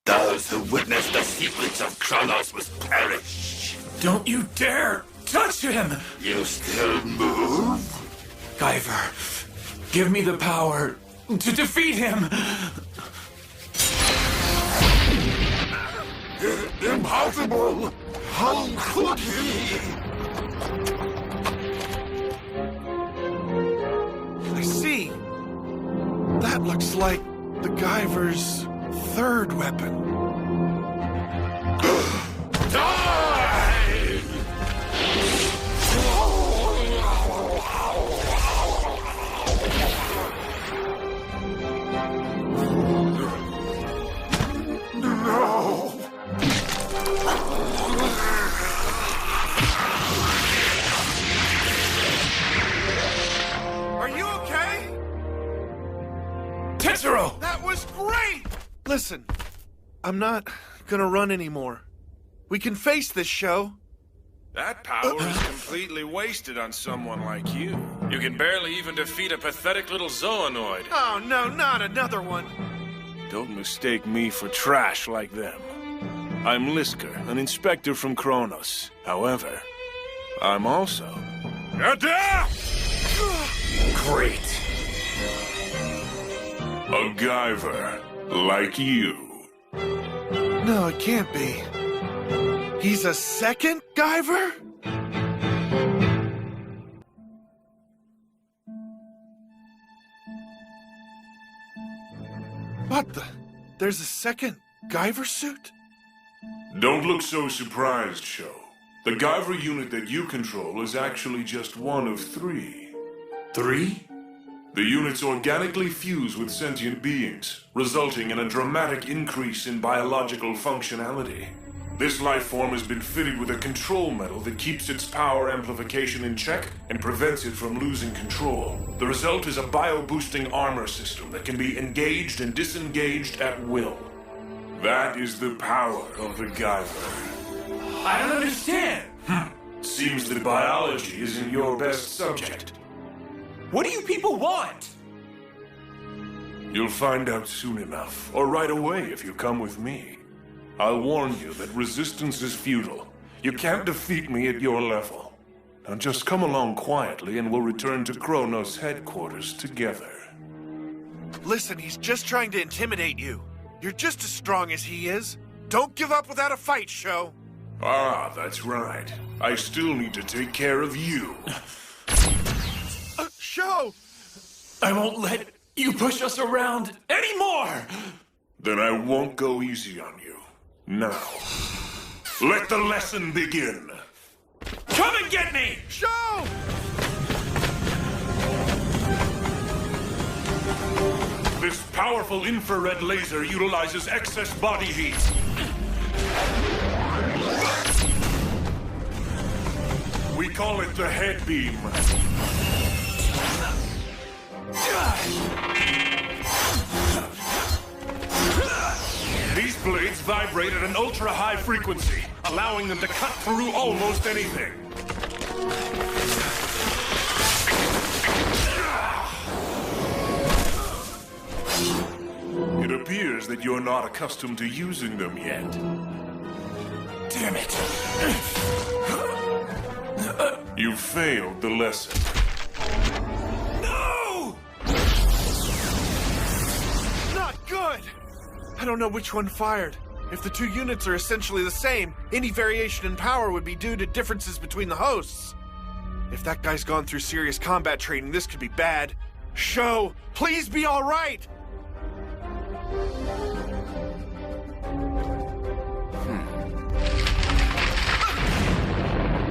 Those who witness the secrets of Cronos must perish. Don't you dare touch him! You still move? Guyver, give me the power to defeat him! Impossible! How could he? I see. That looks like the Guyver's third weapon. Die! No! Are you okay? Tetsuro! That was great! Listen, I'm not gonna run anymore. We can face this show. That power is completely wasted on someone like you. You can barely even defeat a pathetic little zoonoid. Oh no, not another one. Don't mistake me for trash like them. I'm Lisker, an inspector from Cronos. However, I'm also... Great. a Guyver like you. No, it can't be. He's a second Guyver? What the? There's a second Guyver suit? Don't look so surprised, Sho. The Guyver unit that you control is actually just one of 3. 3? The units organically fuse with sentient beings, resulting in a dramatic increase in biological functionality. This life form has been fitted with a control metal that keeps its power amplification in check and prevents it from losing control. The result is a bio-boosting armor system that can be engaged and disengaged at will. That is the power of the Guyver. I don't understand. Seems that biology isn't your best subject. What do you people want? You'll find out soon enough, or right away if you come with me. I'll warn you that resistance is futile. You can't defeat me at your level. Now just come along quietly and we'll return to Cronos headquarters together. Listen, he's just trying to intimidate you. You're just as strong as he is. Don't give up without a fight, Sho. Ah, that's right. I still need to take care of you. Sho! I won't let you push us around anymore! Then I won't go easy on you. Now, let the lesson begin. Come and get me! Sho! This powerful infrared laser utilizes excess body heat. We call it the head beam. These blades vibrate at an ultra-high frequency, allowing them to cut through almost anything. It appears that you're not accustomed to using them yet. Damn it! You failed the lesson. No! Not good! I don't know which one fired. If the two units are essentially the same, any variation in power would be due to differences between the hosts. If that guy's gone through serious combat training, this could be bad. Show, please be all right!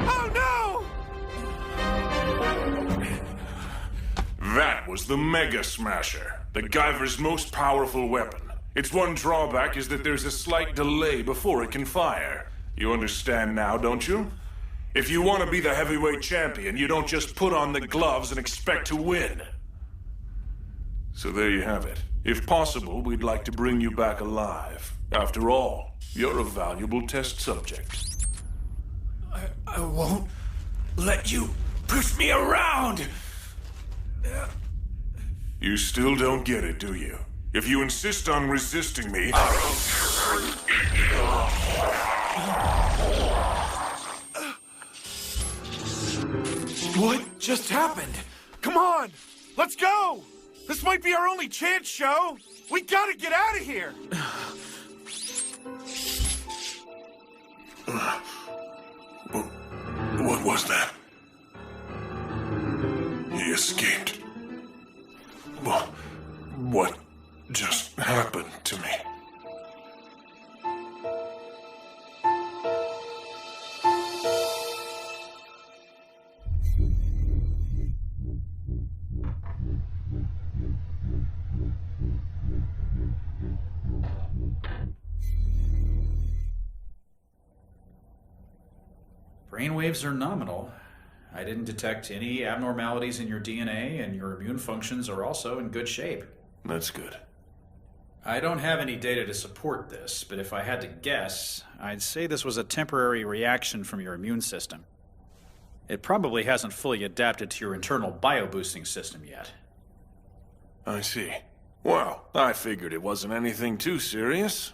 Oh no! That was the Mega Smasher, the Guyver's most powerful weapon. Its one drawback is that there's a slight delay before it can fire. You understand now, don't you? If you want to be the heavyweight champion, you don't just put on the gloves and expect to win. So there you have it. If possible, we'd like to bring you back alive. After all, you're a valuable test subject. I won't let you push me around! You still don't get it, do you? If you insist on resisting me... What just happened? Come on! Let's go! This might be our only chance, Show! We gotta get out of here! What was that? He escaped. What just happened to me? Brainwaves are nominal. I didn't detect any abnormalities in your DNA, and your immune functions are also in good shape. That's good. I don't have any data to support this, but if I had to guess, I'd say this was a temporary reaction from your immune system. It probably hasn't fully adapted to your internal bioboosting system yet. I see. Well, I figured it wasn't anything too serious.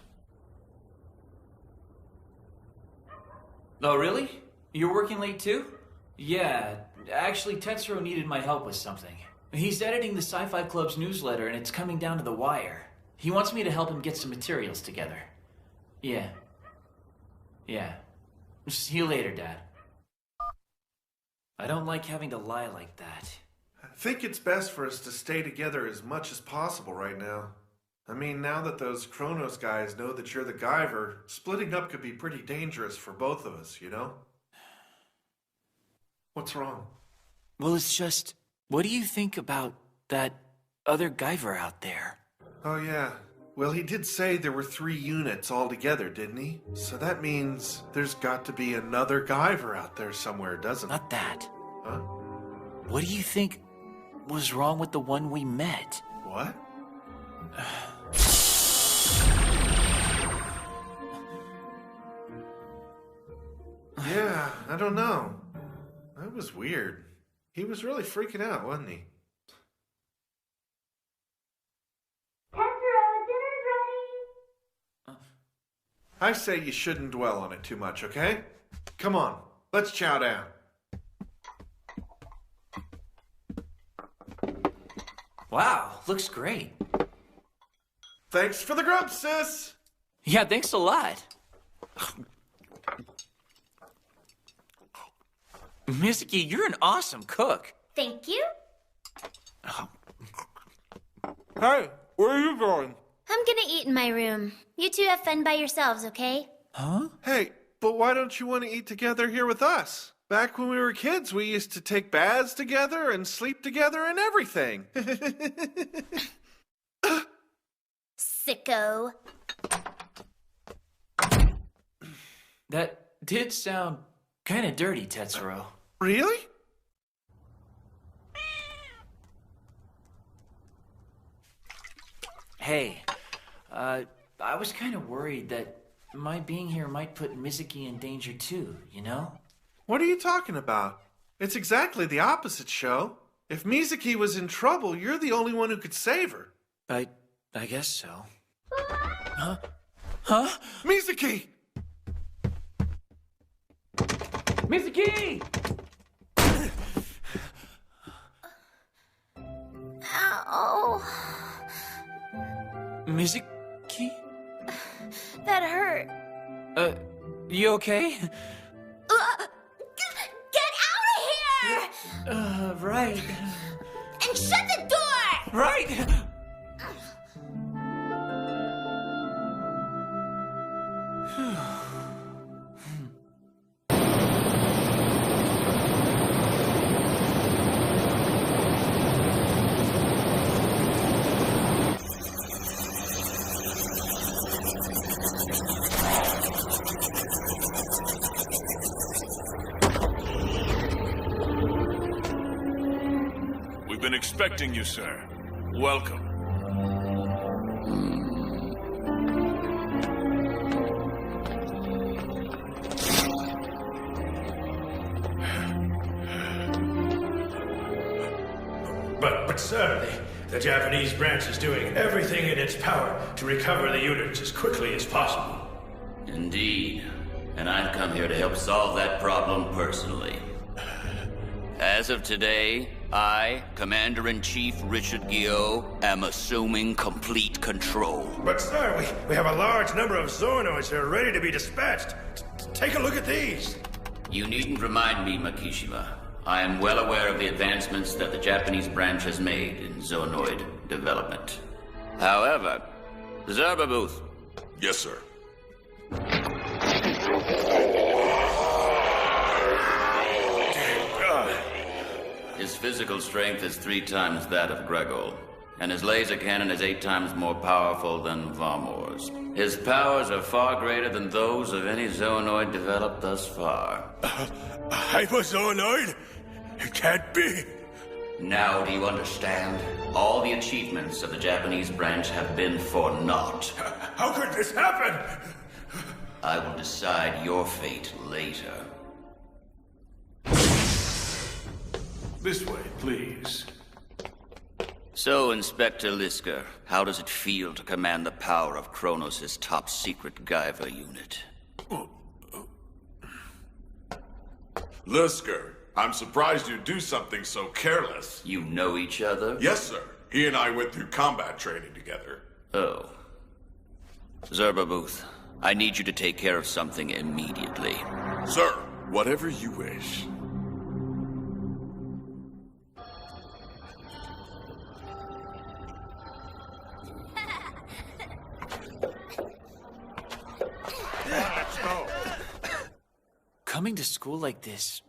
Oh, really? You're working late too? Yeah, actually Tetsuro needed my help with something. He's editing the Sci-Fi Club's newsletter and it's coming down to the wire. He wants me to help him get some materials together. Yeah. See you later, Dad. I don't like having to lie like that. I think it's best for us to stay together as much as possible right now. I mean, now that those Cronos guys know that you're the Guyver, splitting up could be pretty dangerous for both of us, you know? What's wrong? Well, it's just, what do you think about that other Guyver out there? Oh, yeah. Well, he did say there were 3 units altogether, didn't he? So that means there's got to be another Guyver out there somewhere, doesn't it? Not that. Huh? What do you think was wrong with the one we met? What? Yeah, I don't know. That was weird. He was really freaking out, wasn't he? I say you shouldn't dwell on it too much, okay? Come on, let's chow down. Wow, looks great. Thanks for the grub, sis! Yeah, thanks a lot. Mizuki, you're an awesome cook. Thank you. Hey, where are you going? I'm gonna eat in my room. You two have fun by yourselves, okay? Huh? Hey, but why don't you want to eat together here with us? Back when we were kids, we used to take baths together and sleep together and everything. Sicko. That did sound kind of dirty, Tetsuro. Really? Hey, I was kind of worried that my being here might put Mizuki in danger too, you know? What are you talking about? It's exactly the opposite, Sho. If Mizuki was in trouble, you're the only one who could save her. I guess so. Huh? Mizuki! Mizuki! Ow. Mizuki? That hurt. You okay? Get out of here! Right. And shut the door! Right! We've been expecting you, sir. Welcome. But sir, the Japanese branch is doing everything in its power to recover the units as quickly as possible. Indeed. And I've come here to help solve that problem personally. As of today, I, Commander-in-Chief Richard Guyot, am assuming complete control. But sir, we have a large number of Zoonoids that are ready to be dispatched. Take a look at these. You needn't remind me, Makishima. I am well aware of the advancements that the Japanese branch has made in Zoonoid development. However, Zerbabuth. Yes, sir. His physical strength is 3 times that of Gregor, and his laser cannon is 8 times more powerful than Varmor's. His powers are far greater than those of any Zoonoid developed thus far. Hyper-Zoonoid? It can't be. Now do you understand? All the achievements of the Japanese branch have been for naught. How could this happen? I will decide your fate later. This way, please. So, Inspector Lisker, how does it feel to command the power of Cronos' top-secret Guyver unit? Lisker, I'm surprised you'd do something so careless. You know each other? Yes, sir. He and I went through combat training together. Oh. Zerbabuth, I need you to take care of something immediately. Sir, whatever you wish. Coming to school like this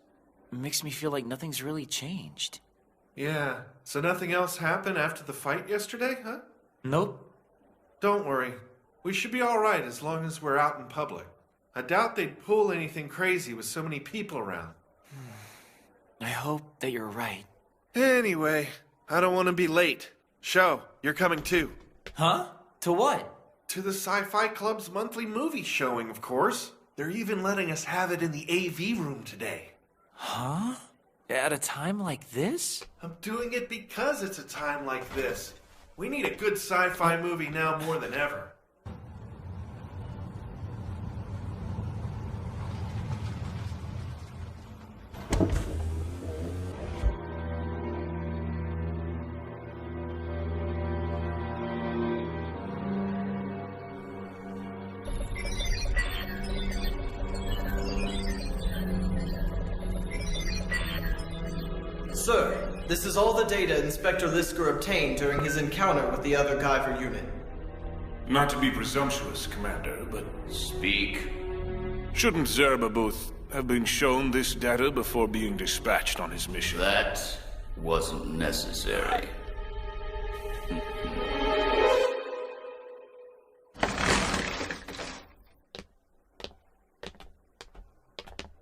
makes me feel like nothing's really changed. Yeah, so nothing else happened after the fight yesterday, huh? Nope. Don't worry. We should be all right as long as we're out in public. I doubt they'd pull anything crazy with so many people around. I hope that you're right. Anyway, I don't want to be late. Show, you're coming too. Huh? To what? To the Sci-Fi Club's monthly movie showing, of course. They're even letting us have it in the AV room today. Huh? At a time like this? I'm doing it because it's a time like this. We need a good sci-fi movie now more than ever. Sir, this is all the data Inspector Lisker obtained during his encounter with the other Guyver unit. Not to be presumptuous, Commander, but... Speak. Shouldn't Zerbabuth have been shown this data before being dispatched on his mission? That wasn't necessary.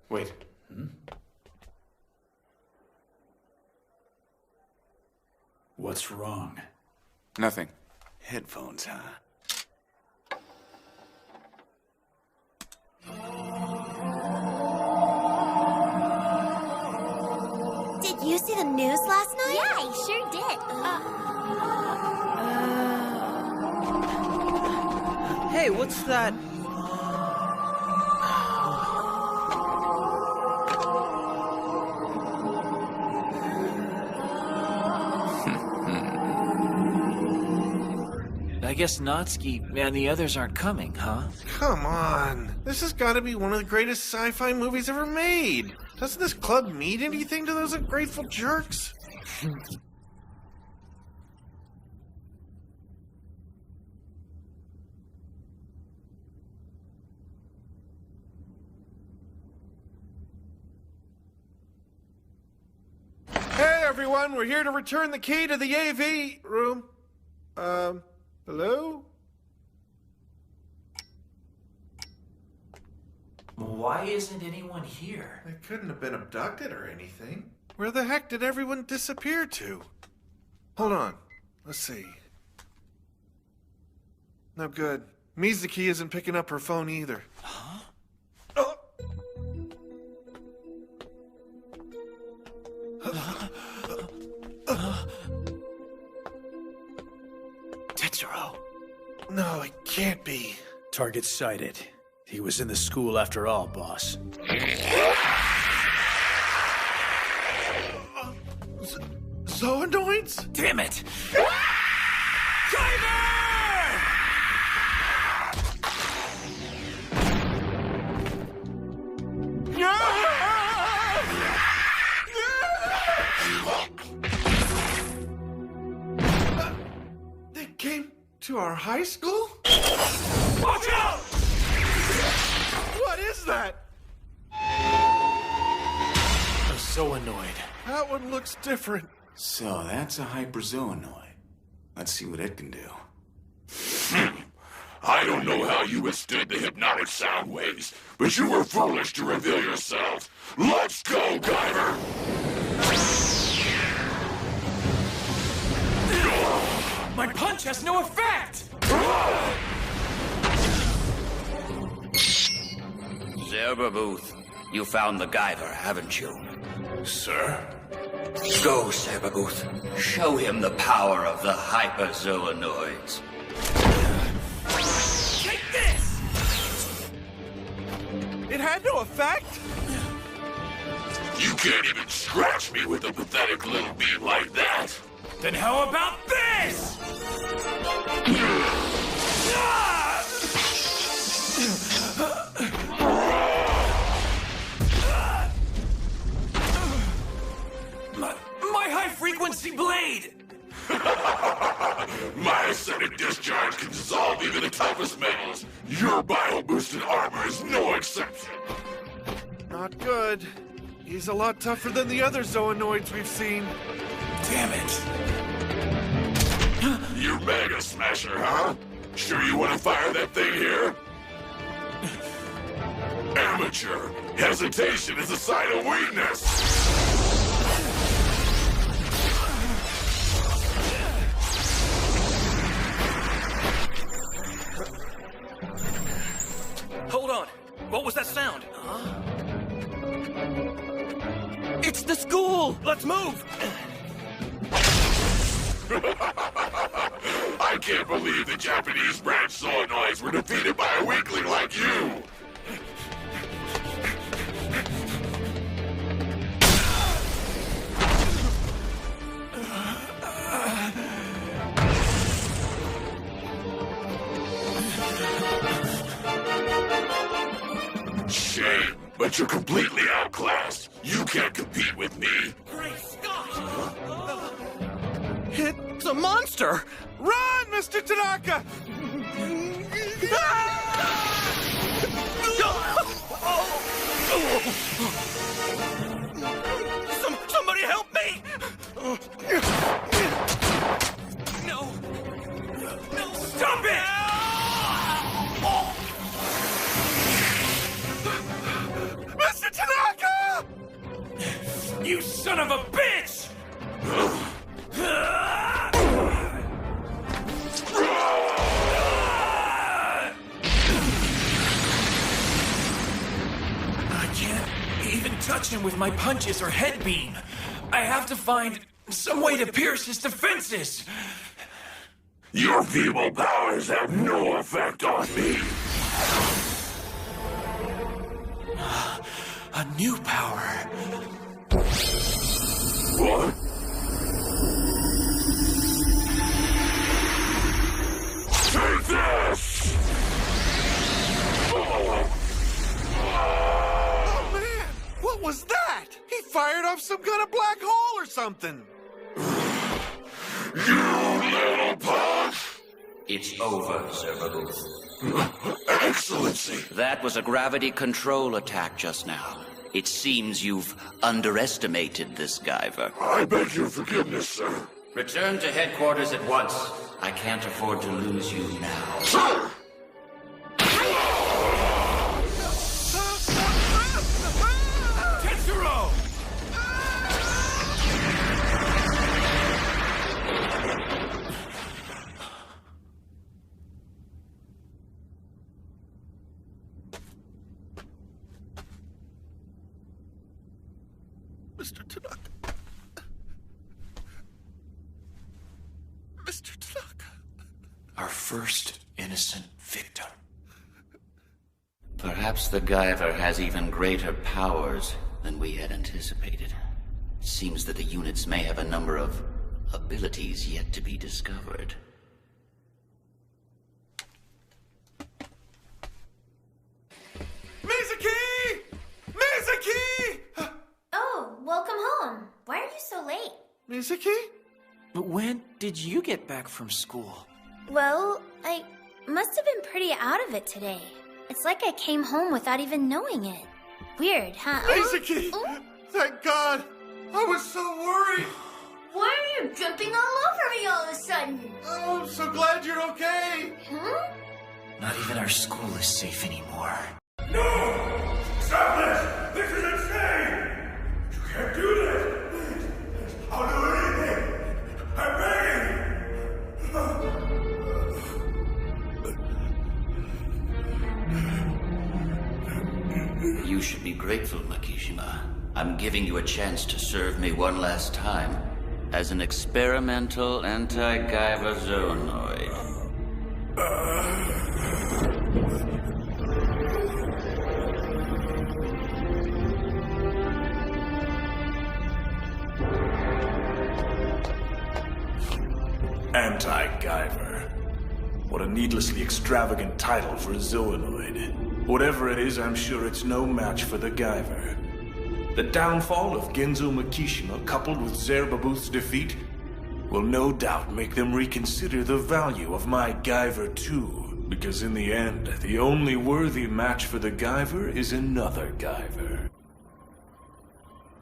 Wait. What's wrong? Nothing. Headphones, huh? Did you see the news last night? Yeah, I sure did. Hey, what's that? I I guess Natsuki and the others aren't coming, huh? Come on. This has got to be one of the greatest sci-fi movies ever made. Doesn't this club mean anything to those ungrateful jerks? Hey everyone, we're here to return the key to the AV room. Hello? Why isn't anyone here? They couldn't have been abducted or anything. Where the heck did everyone disappear to? Hold on. Let's see. No good. Mizuki isn't picking up her phone either. Huh? Oh. Tetsuro. No, it can't be. Target sighted. He was in the school after all, boss. Zoonoids? Damn it! They came to our high school? Watch out! What is that? I'm so annoyed. That one looks different. So that's a hyperzoonoid. Let's see what it can do. I don't know how you withstood the hypnotic sound waves, but you were foolish to reveal yourself. Let's go, Guyver! My punch has no effect! Zerberbuth, you found the Guyver, haven't you? Sir? Go, Zerberbuth. Show him the power of the hyperzoonoids. Take this! It had no effect? You can't even scratch me with a pathetic little beam like that! Then how about this? My high-frequency blade! My acidic discharge can dissolve even the toughest metals. Your bioboosted armor is no exception. Not good. He's a lot tougher than the other zoonoids we've seen. Damn it! You Mega Smasher, huh? Sure you want to fire that thing here? Amateur! Hesitation is a sign of weakness! Hold on. What was that sound? It's the school! Let's move! I can't believe the Japanese branch zoonoids were defeated by a weakling like you! Shame, but you're completely outclassed. You can't compete with me. Great Scott! It's a monster! Run, Mr. Tanaka! Somebody help me! No! No! Stop it! Mr. Tanaka! You son of a bitch! I can't even touch him with my punches or head beam. I have to find some way to pierce his defenses. Your feeble powers have no effect on me. A new power. What? something! You little punk! It's over, Zerbabuth. Excellency! That was a gravity control attack just now. It seems you've underestimated this Guyver. I beg your forgiveness, sir. Return to headquarters at once. I can't afford to lose you now. Sir! Tetsuro! Mr. Tanaka. Mr. Tanaka. Our first innocent victim. Perhaps the Guyver has even greater powers than we had anticipated. It seems that the units may have a number of abilities yet to be discovered. Mizuki! Mizuki! Oh, welcome home. Why are you so late? Mizuki? But when did you get back from school? Well, I must have been pretty out of it today. It's like I came home without even knowing it. Weird, huh? Mizuki! Thank God! I was so worried! Why are you jumping all over me all of a sudden? Oh, I'm so glad you're okay! Huh? Not even our school is safe anymore. No! Stop this! This is insane! You can't do this! I'll do anything! I'm begging! You should be grateful, Makishima. I'm giving you a chance to serve me one last time as an experimental anti-Guyver zoonoid. Anti-Guyver. What a needlessly extravagant title for a zoonoid. Whatever it is, I'm sure it's no match for the Guyver. The downfall of Genzo Makishima, coupled with Zerbabuth's defeat, will no doubt make them reconsider the value of my Guyver II, because in the end, the only worthy match for the Guyver is another Guyver.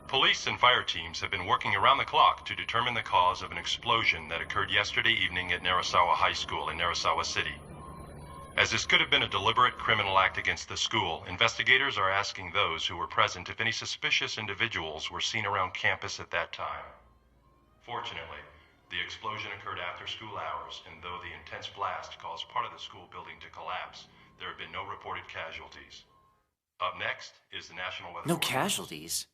Police and fire teams have been working around the clock to determine the cause of an explosion that occurred yesterday evening at Narasawa High School in Narasawa City. As this could have been a deliberate criminal act against the school, investigators are asking those who were present if any suspicious individuals were seen around campus at that time. Fortunately, the explosion occurred after school hours, and though the intense blast caused part of the school building to collapse, there have been no reported casualties. Up next is the National Weather. No casualties?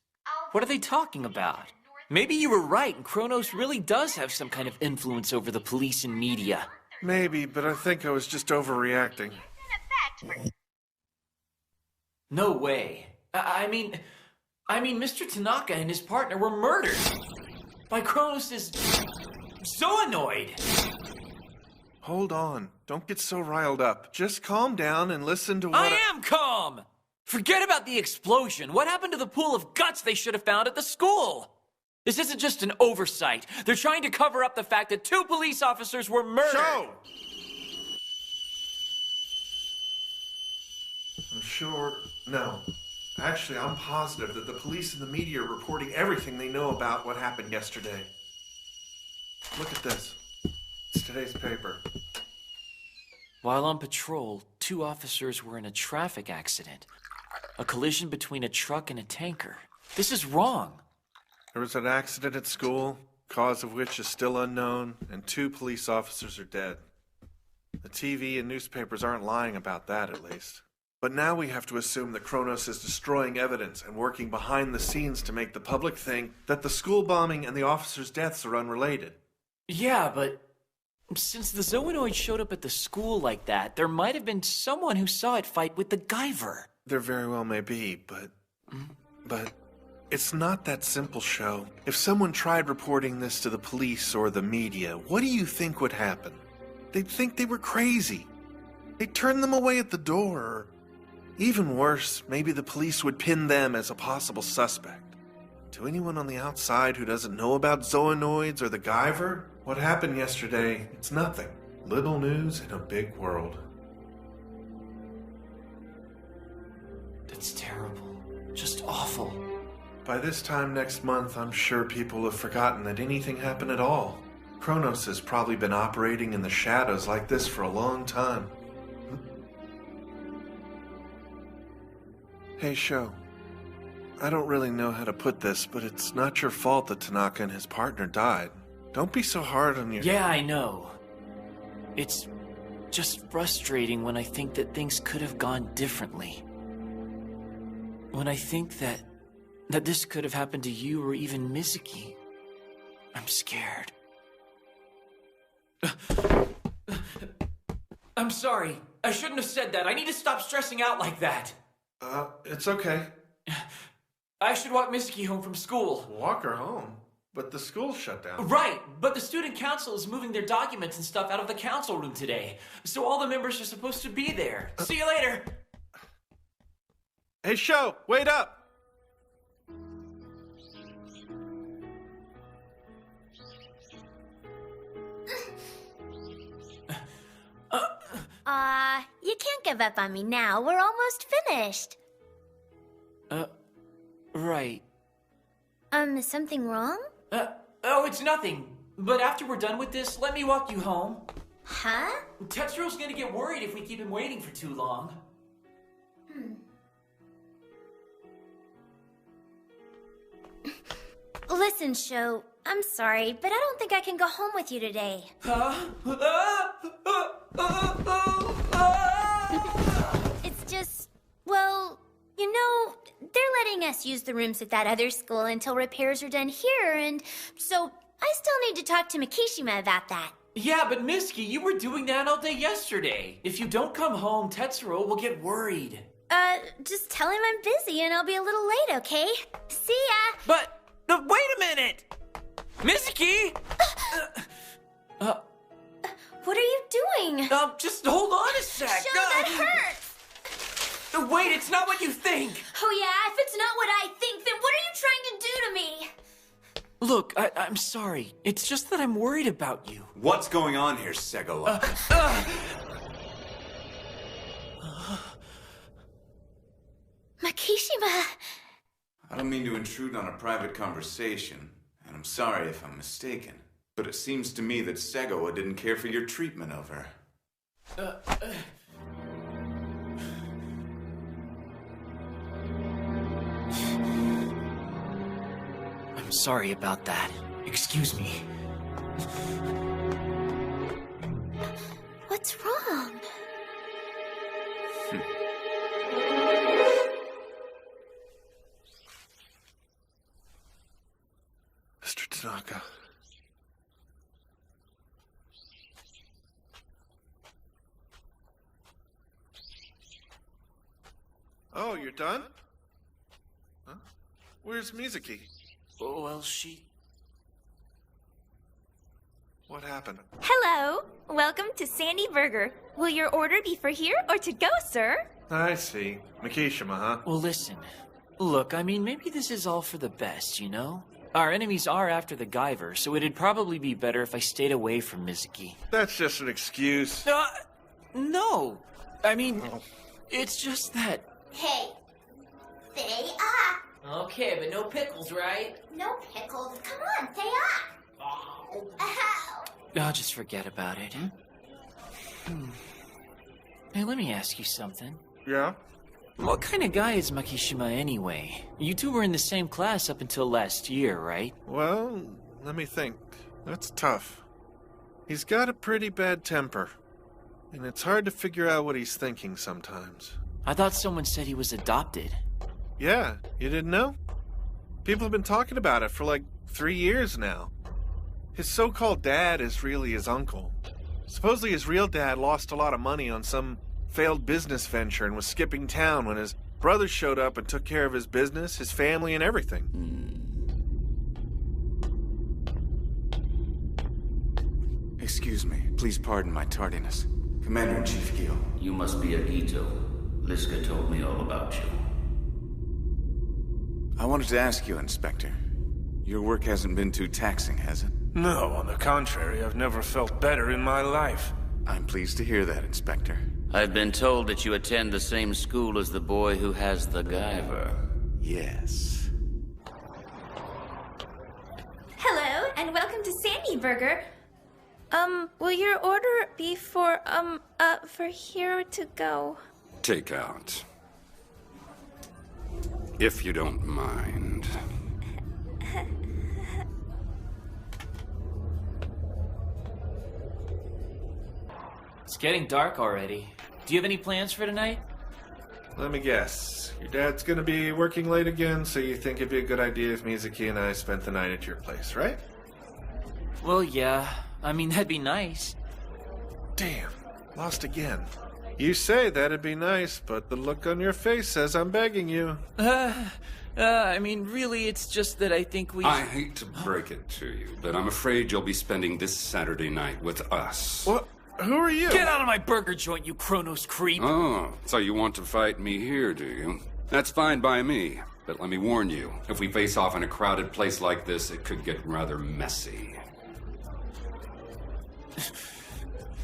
What are they talking about? Maybe you were right, and Cronos really does have some kind of influence over the police and media. Maybe, but I think I was just overreacting. No way. I mean, Mr. Tanaka and his partner were murdered by Cronos' zoonoid. Hold on. Don't get so riled up. Just calm down and listen to what I am calm! Forget about the explosion. What happened to the pool of guts they should have found at the school? This isn't just an oversight. They're trying to cover up the fact that 2 police officers were murdered. Show! I'm sure... No. Actually, I'm positive that the police and the media are reporting everything they know about what happened yesterday. Look at this. It's today's paper. While on patrol, 2 officers were in a traffic accident. A collision between a truck and a tanker. This is wrong. There was an accident at school, cause of which is still unknown, and 2 police officers are dead. The TV and newspapers aren't lying about that, at least. But now we have to assume that Cronos is destroying evidence and working behind the scenes to make the public think that the school bombing and the officers' deaths are unrelated. Yeah, but since the zoonoid showed up at the school like that, there might have been someone who saw it fight with the Guyver. There very well may be, but it's not that simple, Sho. If someone tried reporting this to the police or the media, what do you think would happen? They'd think they were crazy. They'd turn them away at the door, or even worse, maybe the police would pin them as a possible suspect. To anyone on the outside who doesn't know about Zoonoids or the Guyver, what happened yesterday, it's nothing. Little news in a big world. That's terrible. Just awful. By this time next month, I'm sure people have forgotten that anything happened at all. Cronos has probably been operating in the shadows like this for a long time. Hey, Sho. I don't really know how to put this, but it's not your fault that Tanaka and his partner died. Don't be so hard on your... Yeah, I know. It's just frustrating when I think that things could have gone differently. When I think that this could have happened to you or even Mizuki. I'm scared. I'm sorry. I shouldn't have said that. I need to stop stressing out like that. It's okay. I should walk Mizuki home from school. Walk her home? But the school's shut down. Right, but the student council is moving their documents and stuff out of the council room today. So all the members are supposed to be there. See you later! Hey, Sho, wait up! You can't give up on me now. We're almost finished. Right. Is something wrong? Oh, it's nothing. But after we're done with this, let me walk you home. Huh? Tetsuro's gonna get worried if we keep him waiting for too long. Listen, Sho, I'm sorry, but I don't think I can go home with you today. It's just, well, you know, they're letting us use the rooms at that other school until repairs are done here, and so I still need to talk to Makishima about that. Yeah, but Mizuki, you were doing that all day yesterday. If you don't come home, Tetsuro will get worried. Just tell him I'm busy and I'll be a little late, okay? See ya! But wait a minute! Mizuki! What are you doing? Just hold on a sec. Sho, that hurts! Wait, it's not what you think. Oh yeah, if it's not what I think, then what are you trying to do to me? Look, I'm sorry. It's just that I'm worried about you. What's going on here, Segawa? Makishima! I don't mean to intrude on a private conversation, and I'm sorry if I'm mistaken, but it seems to me that Segawa didn't care for your treatment of her. I'm sorry about that. Excuse me. What's wrong? Mr. Tanaka. Oh, you're done? Huh? Where's Mizuki? Oh, well, she... What happened? Hello. Welcome to Sandy Burger. Will your order be for here or to go, sir? I see. Makishima, huh? Well, listen. Look, I mean, maybe this is all for the best, you know? Our enemies are after the Guyver, so it'd probably be better if I stayed away from Mizuki. That's just an excuse. No. I mean, it's just that... Hey, say ah. Okay, but no pickles, right? No pickles. Come on, say ah. Ow. I'll just forget about it. Hey, let me ask you something. Yeah? What kind of guy is Makishima anyway? You two were in the same class up until last year, right? Well, let me think. That's tough. He's got a pretty bad temper, and it's hard to figure out what he's thinking sometimes. I thought someone said he was adopted. Yeah, you didn't know? People have been talking about it for like 3 years now. His so-called dad is really his uncle. Supposedly his real dad lost a lot of money on some failed business venture and was skipping town when his brothers showed up and took care of his business, his family, and everything. Excuse me. Please pardon my tardiness. Commander-in-Chief Gil. You must be Akito. Lisker told me all about you. I wanted to ask you, Inspector. Your work hasn't been too taxing, has it? No, on the contrary, I've never felt better in my life. I'm pleased to hear that, Inspector. I've been told that you attend the same school as the boy who has the Guyver. Yes. Hello, and welcome to Sandy Burger. Will your order be for here or to go? Take out. If you don't mind. It's getting dark already. Do you have any plans for tonight? Let me guess. Your dad's gonna be working late again, so you think it'd be a good idea if Mizuki and I spent the night at your place, right? Well, yeah. I mean, that'd be nice. Damn, lost again. You say that'd be nice, but the look on your face says I'm begging you. I mean, really, it's just that I think we... I hate to break it to you, but I'm afraid you'll be spending this Saturday night with us. What? Who are you? Get out of my burger joint, you Cronos creep! Oh, so you want to fight me here, do you? That's fine by me, but let me warn you, if we face off in a crowded place like this, it could get rather messy.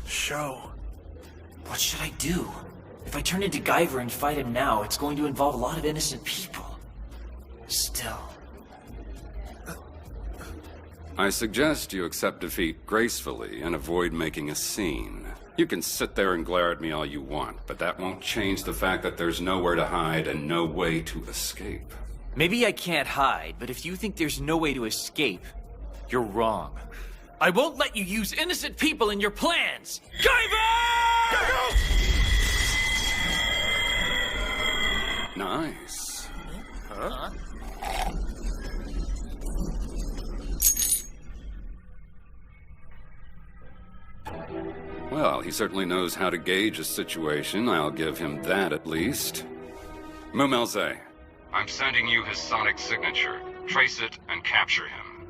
Show. What should I do? If I turn into Guyver and fight him now, it's going to involve a lot of innocent people. Still. I suggest you accept defeat gracefully and avoid making a scene. You can sit there and glare at me all you want, but that won't change the fact that there's nowhere to hide and no way to escape. Maybe I can't hide, but if you think there's no way to escape, you're wrong. I won't let you use innocent people in your plans! Guyver! Nice. Huh? Well, he certainly knows how to gauge a situation. I'll give him that at least. Mumelze. I'm sending you his sonic signature. Trace it and capture him.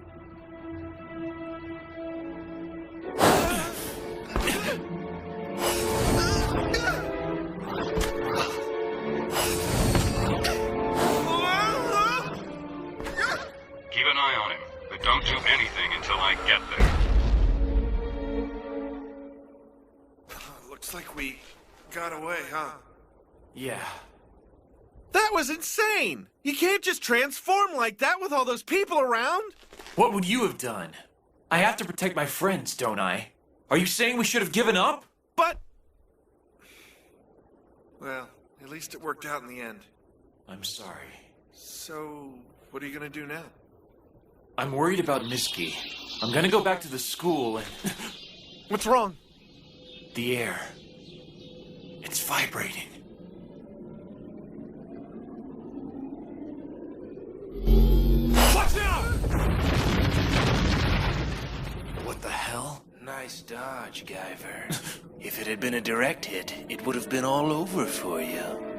Keep an eye on him, but don't do anything until I get there. Looks like we got away, huh? Yeah. That was insane! You can't just transform like that with all those people around! What would you have done? I have to protect my friends, don't I? Are you saying we should have given up? But... Well, at least it worked out in the end. I'm sorry. So, what are you gonna do now? I'm worried about Mizuki. I'm gonna go back to the school and... What's wrong? The air. It's vibrating. Watch out! What the hell? Nice dodge, Guyver. If it had been a direct hit, it would have been all over for you.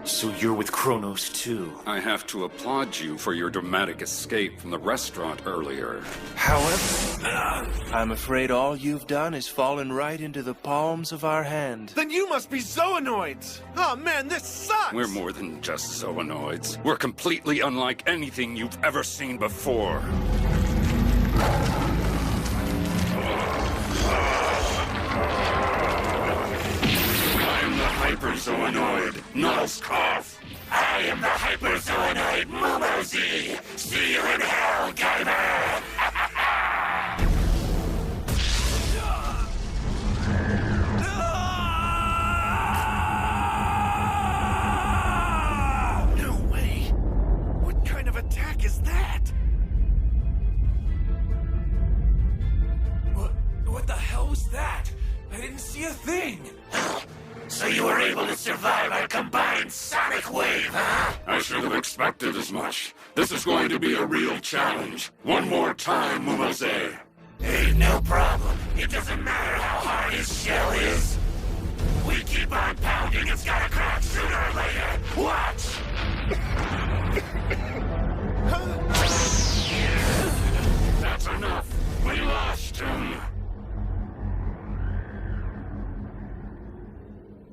So you're with Cronos too? I have to applaud you for your dramatic escape from the restaurant earlier. However, I'm afraid all you've done is fallen right into the palms of our hand. Then you must be Zoonoids! Oh man, this sucks! We're more than just Zoonoids. We're completely unlike anything you've ever seen before. Hyperzoonoid, Nullscough. I am the Hyperzoonoid Mumozy. See you in hell, Guyver! No way! What kind of attack is that? What the hell was that? I didn't see a thing! So you were able to survive our combined sonic wave, huh? I should have expected as much. This is going to be a real challenge. One more time, Mumelze. Ain't no problem. It doesn't matter how hard his shell is. We keep on pounding, it's gotta crack sooner or later. Watch! That's enough. We lost him.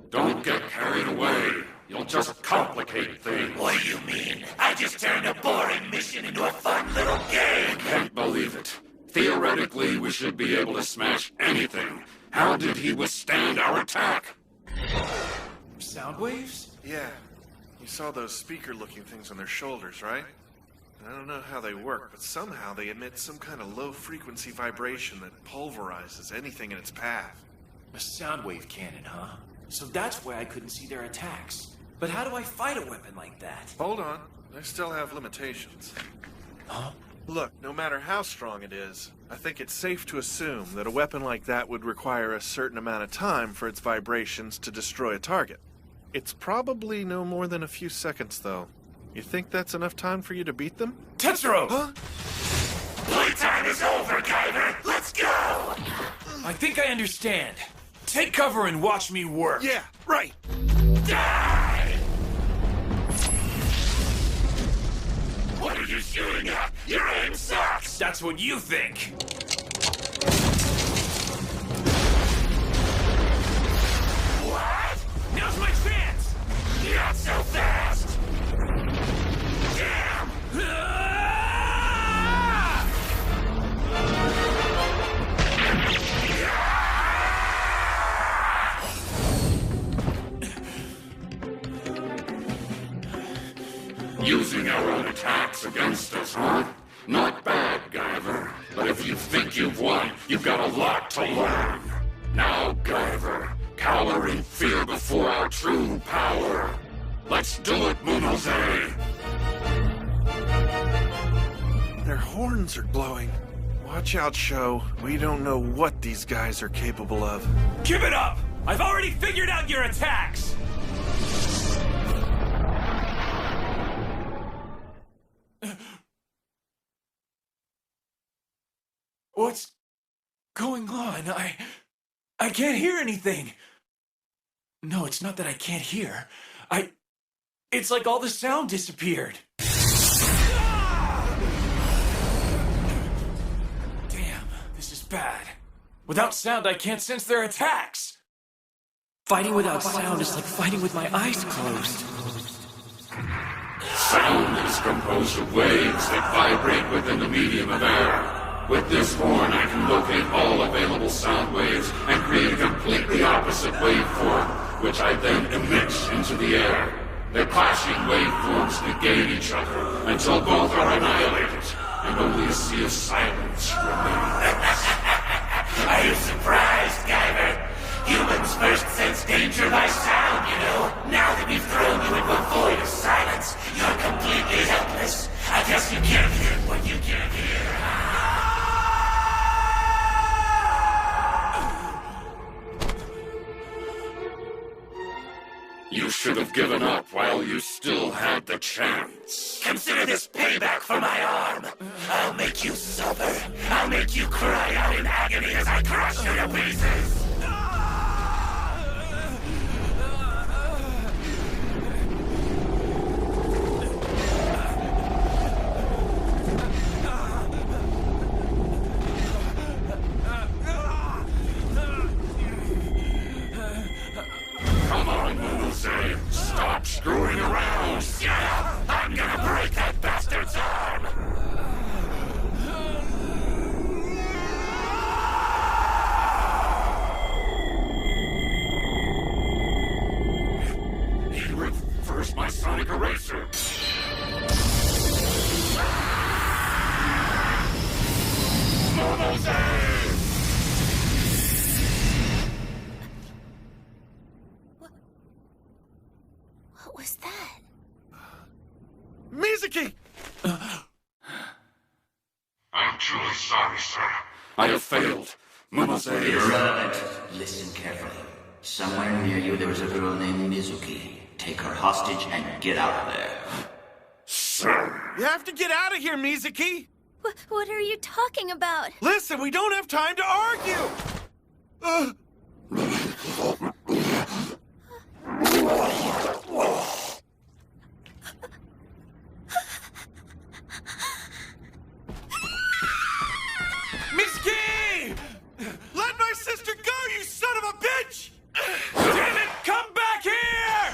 Don't get carried away. You'll just complicate things. What do you mean? I just turned a boring mission into a fun little game. Can't believe it. Theoretically, we should be able to smash anything. How did he withstand our attack? Sound waves? Yeah. You saw those speaker-looking things on their shoulders, right? I don't know how they work, but somehow they emit some kind of low-frequency vibration that pulverizes anything in its path. A sound wave cannon, huh? So that's why I couldn't see their attacks. But how do I fight a weapon like that? Hold on. I still have limitations. Huh? Look, no matter how strong it is, I think it's safe to assume that a weapon like that would require a certain amount of time for its vibrations to destroy a target. It's probably no more than a few seconds, though. You think that's enough time for you to beat them? Tetsuro! Huh? Playtime is over, Guyver! Let's go! I think I understand. Take cover and watch me work. Yeah, right! Die! What are you shooting at? Your aim sucks! That's what you think. What? Now's my chance! Not so fast! Damn! Using our own attacks against us, huh? Not bad, Guyver. But if you think you've won, you've got a lot to learn. Now, Guyver, cower in fear before our true power. Let's do it, Munose! Their horns are glowing. Watch out, Sho. We don't know what these guys are capable of. Give it up! I've already figured out your attacks! What's going on? I can't hear anything. No, it's not that I can't hear. It's like all the sound disappeared. Damn, this is bad. Without sound, I can't sense their attacks. Fighting without sound is like fighting with my eyes closed. Sound is composed of waves that vibrate within the medium of air. With this horn, I can locate all available sound waves and create a completely opposite waveform, which I then emit into the air. The clashing waveforms negate each other until both are annihilated, and only a sea of silence remains. Are you surprised, Guyver? Humans first sense danger by sound, you know. Now that we've thrown you into a void of silence, you're completely helpless. I guess you can't hear what you can't hear. You should have given up while you still had the chance. Consider this payback for my arm. I'll make you suffer. I'll make you cry out in agony as I crush you to pieces. Come on, Munose. Stop screwing around. Shut up! I'm gonna break that bastard's arm! He reversed my sonic eraser. Munose! What was that? Mizuki! I'm truly sorry, sir. I have failed. Munose is... Irrelevant. Listen carefully. Somewhere near you there is a girl named Mizuki. Take her hostage and get out of there. Sir! You have to get out of here, Mizuki! What are you talking about? Listen, we don't have time to argue! Mizuki! Let my sister go, you son of a bitch! Damn it! Come back here!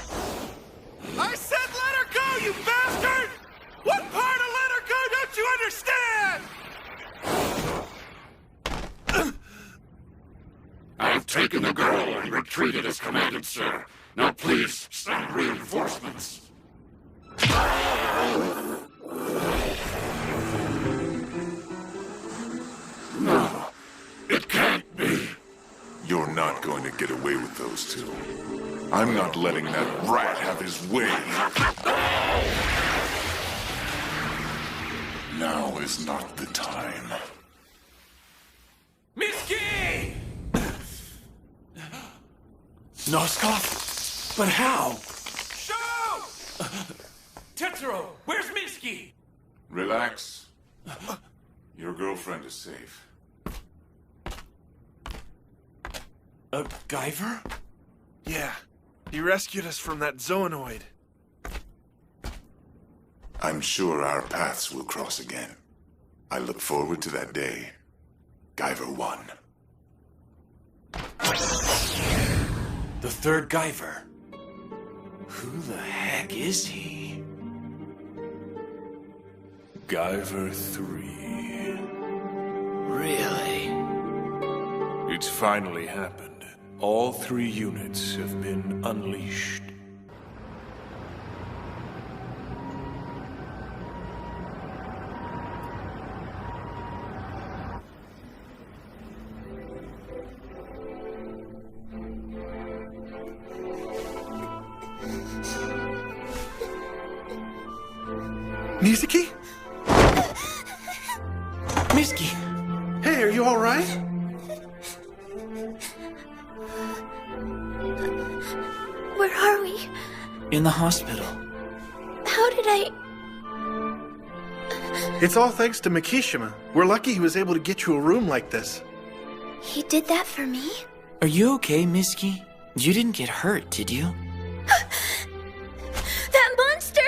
taken the girl and retreated as commanded, sir. Now please, send reinforcements. No, it can't be. You're not going to get away with those two. I'm not letting that rat have his way. Now is not the time. Miski! Noskov? But how? Show! Tetsuro, where's Miski? Relax. Your girlfriend is safe. Guyver? Yeah. He rescued us from that zoonoid. I'm sure our paths will cross again. I look forward to that day. Guyver I. The third Guyver. Who the heck is he? Guyver III. Really? It's finally happened. All 3 units have been unleashed. Mizuki? Miski! Hey, are you alright? Where are we? In the hospital. How did I... It's all thanks to Mikishima. We're lucky he was able to get you a room like this. He did that for me? Are you okay, Miski? You didn't get hurt, did you? That monster!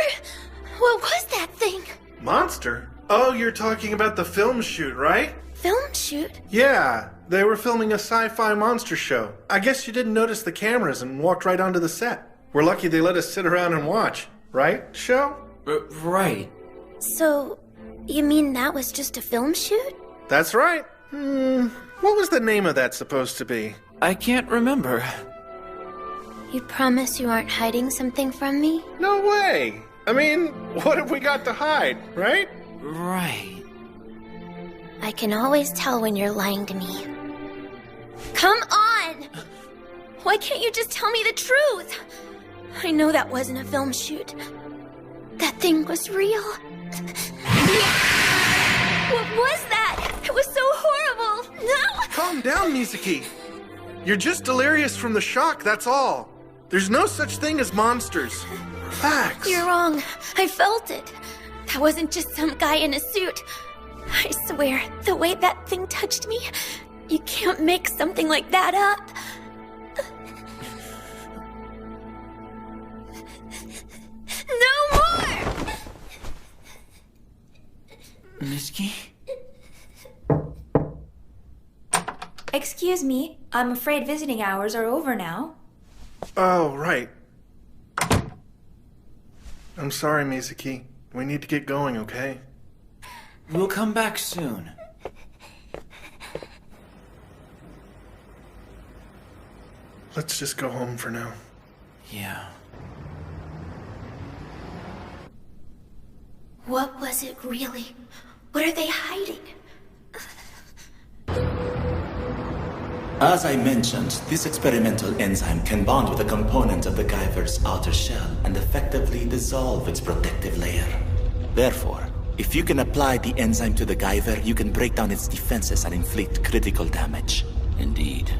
What was that thing? Monster? Oh, you're talking about the film shoot, right? Film shoot? Yeah, they were filming a sci-fi monster show. I guess you didn't notice the cameras and walked right onto the set. We're lucky they let us sit around and watch. Right, show? Right. So, you mean that was just a film shoot? That's right. What was the name of that supposed to be? I can't remember. You promise you aren't hiding something from me? No way! I mean, what have we got to hide, right? Right. I can always tell when you're lying to me. Come on! Why can't you just tell me the truth? I know that wasn't a film shoot. That thing was real. What was that? It was so horrible. No! Calm down, Mizuki. You're just delirious from the shock, that's all. There's no such thing as monsters. Facts. You're wrong. I felt it. That wasn't just some guy in a suit. I swear, the way that thing touched me, you can't make something like that up. No more! Miski? Excuse me, I'm afraid visiting hours are over now. Oh, right. I'm sorry, Mizuki. We need to get going, okay? We'll come back soon. Let's just go home for now. Yeah. What was it really? What are they hiding? As I mentioned, this experimental enzyme can bond with a component of the Guyver's outer shell and effectively dissolve its protective layer. Therefore, if you can apply the enzyme to the Guyver, you can break down its defenses and inflict critical damage. Indeed.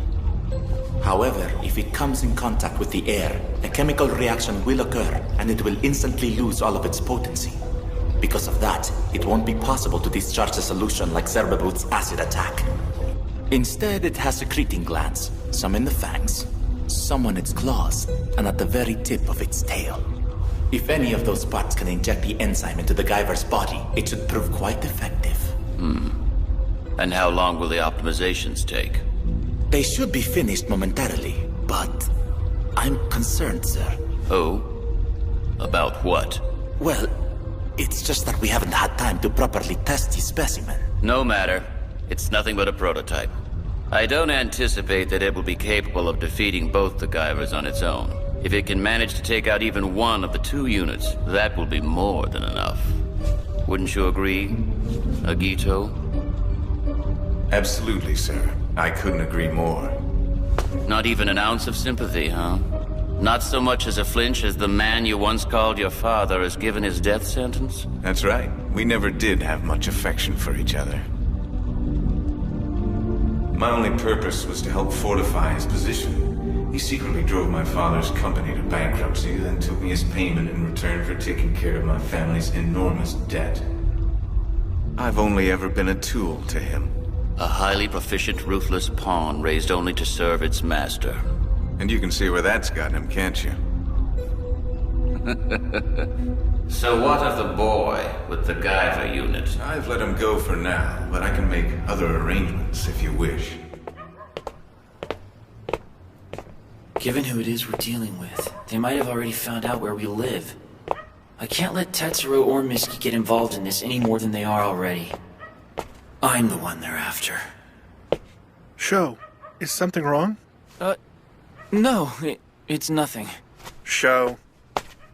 However, if it comes in contact with the air, a chemical reaction will occur and it will instantly lose all of its potency. Because of that, it won't be possible to discharge the solution like Zerberwood's acid attack. Instead, it has secreting glands, some in the fangs, some on its claws, and at the very tip of its tail. If any of those parts can inject the enzyme into the Guyver's body, it should prove quite effective. And how long will the optimizations take? They should be finished momentarily, but I'm concerned, sir. Oh? About what? Well, it's just that we haven't had time to properly test the specimen. No matter. It's nothing but a prototype. I don't anticipate that it will be capable of defeating both the Guyvers on its own. If it can manage to take out even one of the two units, that will be more than enough. Wouldn't you agree, Agito? Absolutely, sir. I couldn't agree more. Not even an ounce of sympathy, huh? Not so much as a flinch as the man you once called your father has given his death sentence? That's right. We never did have much affection for each other. My only purpose was to help fortify his position. He secretly drove my father's company to bankruptcy, then took me as payment in return for taking care of my family's enormous debt. I've only ever been a tool to him. A highly proficient, ruthless pawn raised only to serve its master. And you can see where that's gotten him, can't you? So what of the boy with the Guyver unit? I've let him go for now, but I can make other arrangements if you wish. Given who it is we're dealing with, they might have already found out where we live. I can't let Tetsuro or Miski get involved in this any more than they are already. I'm the one they're after. Sho, is something wrong? No, it's nothing. Sho,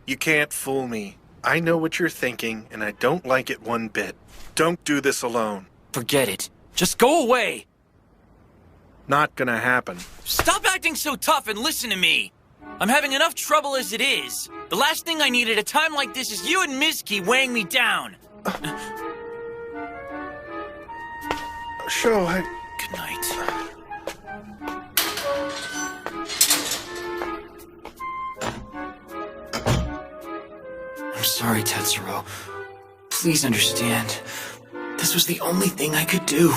you can't fool me. I know what you're thinking, and I don't like it one bit. Don't do this alone. Forget it. Just go away! Not gonna happen. Stop acting so tough and listen to me! I'm having enough trouble as it is. The last thing I need at a time like this is you and Miski weighing me down. Sho, Good night. I'm sorry, Tetsuro. Please understand. This was the only thing I could do.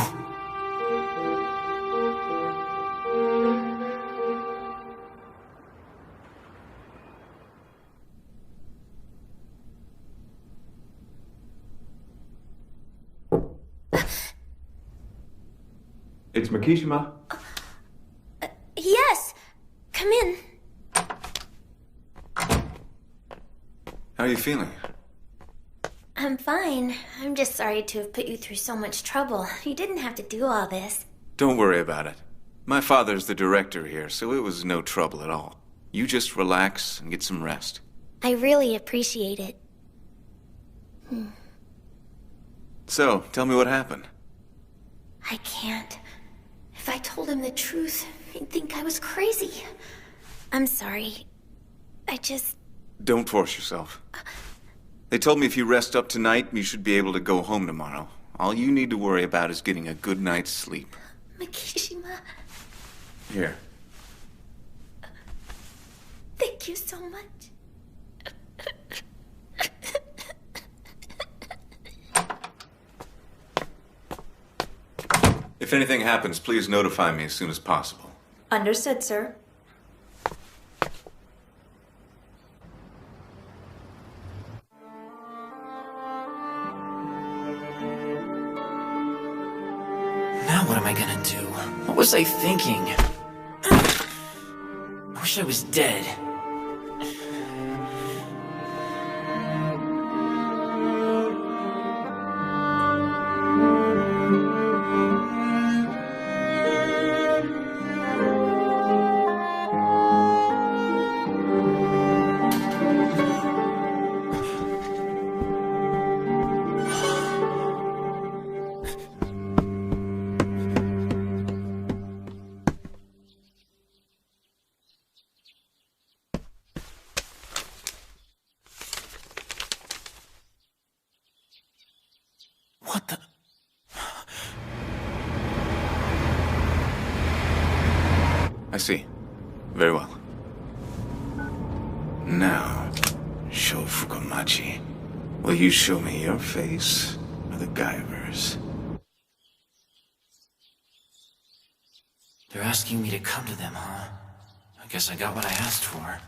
It's Makishima. Yes! Come in. How are you feeling? I'm fine. I'm just sorry to have put you through so much trouble. You didn't have to do all this. Don't worry about it. My father's the director here, so it was no trouble at all. You just relax and get some rest. I really appreciate it. So, tell me what happened. I can't. If I told him the truth, he'd think I was crazy. I'm sorry. Don't force yourself. They told me if you rest up tonight, you should be able to go home tomorrow. All you need to worry about is getting a good night's sleep. Makishima, Here. thank you so much. If anything happens, please notify me as soon as possible. Understood, sir. Now what am I gonna do? What was I thinking? I wish I was dead. What the? I see. Very well. Now, Sho Fukumachi, will you show me your face or the Guyvers? They're asking me to come to them, huh? I guess I got what I asked for.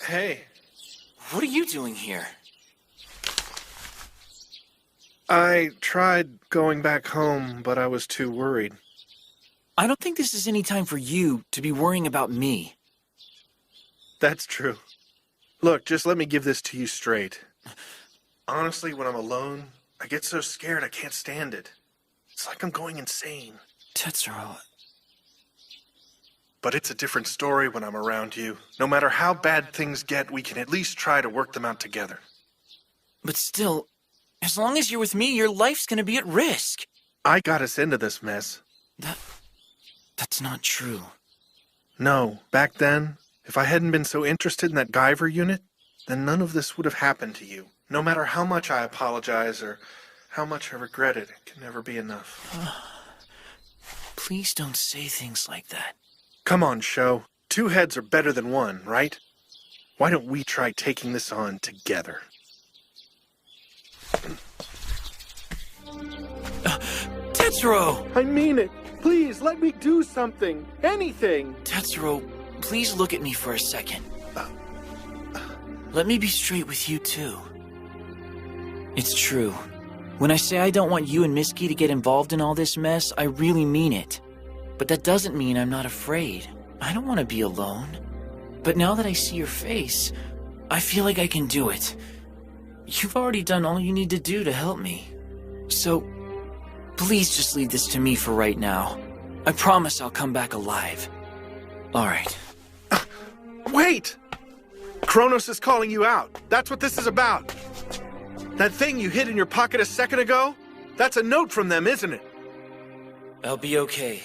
Hey. What are you doing here? I tried going back home, but I was too worried. I don't think this is any time for you to be worrying about me. That's true. Look, just let me give this to you straight. Honestly, when I'm alone, I get so scared I can't stand it. It's like I'm going insane. Tetsuro. But it's a different story when I'm around you. No matter how bad things get, we can at least try to work them out together. But still, as long as you're with me, your life's gonna be at risk. I got us into this mess. That's not true. No, back then, if I hadn't been so interested in that Guyver unit, then none of this would have happened to you. No matter how much I apologize or how much I regret it, it can never be enough. Please don't say things like that. Come on, Sho. 2 heads are better than 1, right? Why don't we try taking this on together? Tetsuro! I mean it. Please, let me do something. Anything. Tetsuro, please look at me for a second. Let me be straight with you, too. It's true. When I say I don't want you and Miski to get involved in all this mess, I really mean it. But that doesn't mean I'm not afraid. I don't want to be alone. But now that I see your face, I feel like I can do it. You've already done all you need to do to help me. So, please just leave this to me for right now. I promise I'll come back alive. All right. Wait! Cronos is calling you out. That's what this is about. That thing you hid in your pocket a second ago? That's a note from them, isn't it? I'll be okay.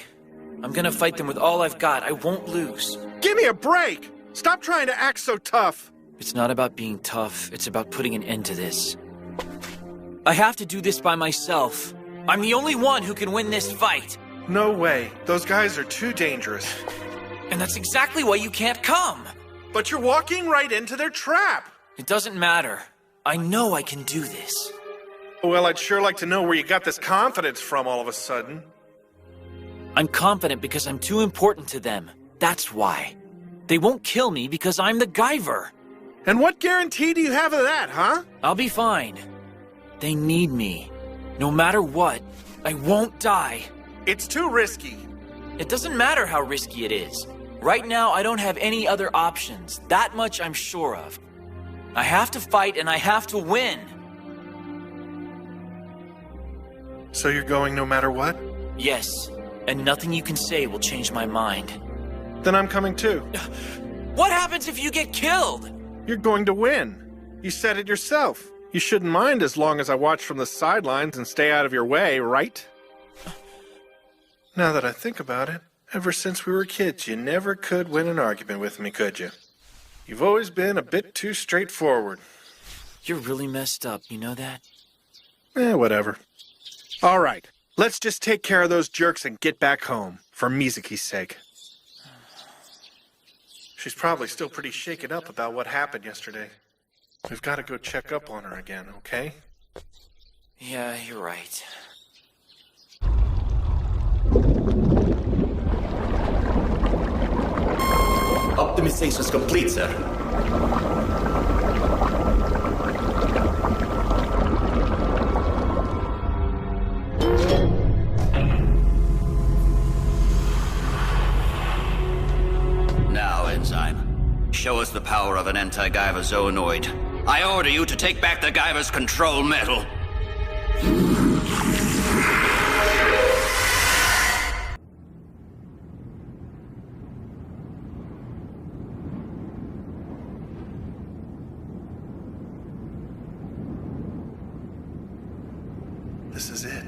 I'm gonna fight them with all I've got. I won't lose. Give me a break! Stop trying to act so tough. It's not about being tough. It's about putting an end to this. I have to do this by myself. I'm the only one who can win this fight. No way. Those guys are too dangerous. And that's exactly why you can't come. But you're walking right into their trap. It doesn't matter. I know I can do this. Well, I'd sure like to know where you got this confidence from all of a sudden. I'm confident because I'm too important to them. That's why. They won't kill me because I'm the Guyver. And what guarantee do you have of that, huh? I'll be fine. They need me. No matter what, I won't die. It's too risky. It doesn't matter how risky it is. Right now, I don't have any other options. That much I'm sure of. I have to fight and I have to win. So you're going no matter what? Yes, and nothing you can say will change my mind. Then I'm coming too. What happens if you get killed? You're going to win. You said it yourself. You shouldn't mind as long as I watch from the sidelines and stay out of your way, right? Now that I think about it, ever since we were kids, you never could win an argument with me, could you? You've always been a bit too straightforward. You're really messed up, you know that? Whatever. All right, let's just take care of those jerks and get back home, for Mizuki's sake. She's probably still pretty shaken up about what happened yesterday. We've got to go check up on her again, okay? Yeah, you're right. Optimization is complete, sir. Now, Enzyme, show us the power of an anti-Guyver zoonoid. I order you to take back the Guyver's control metal. This is it.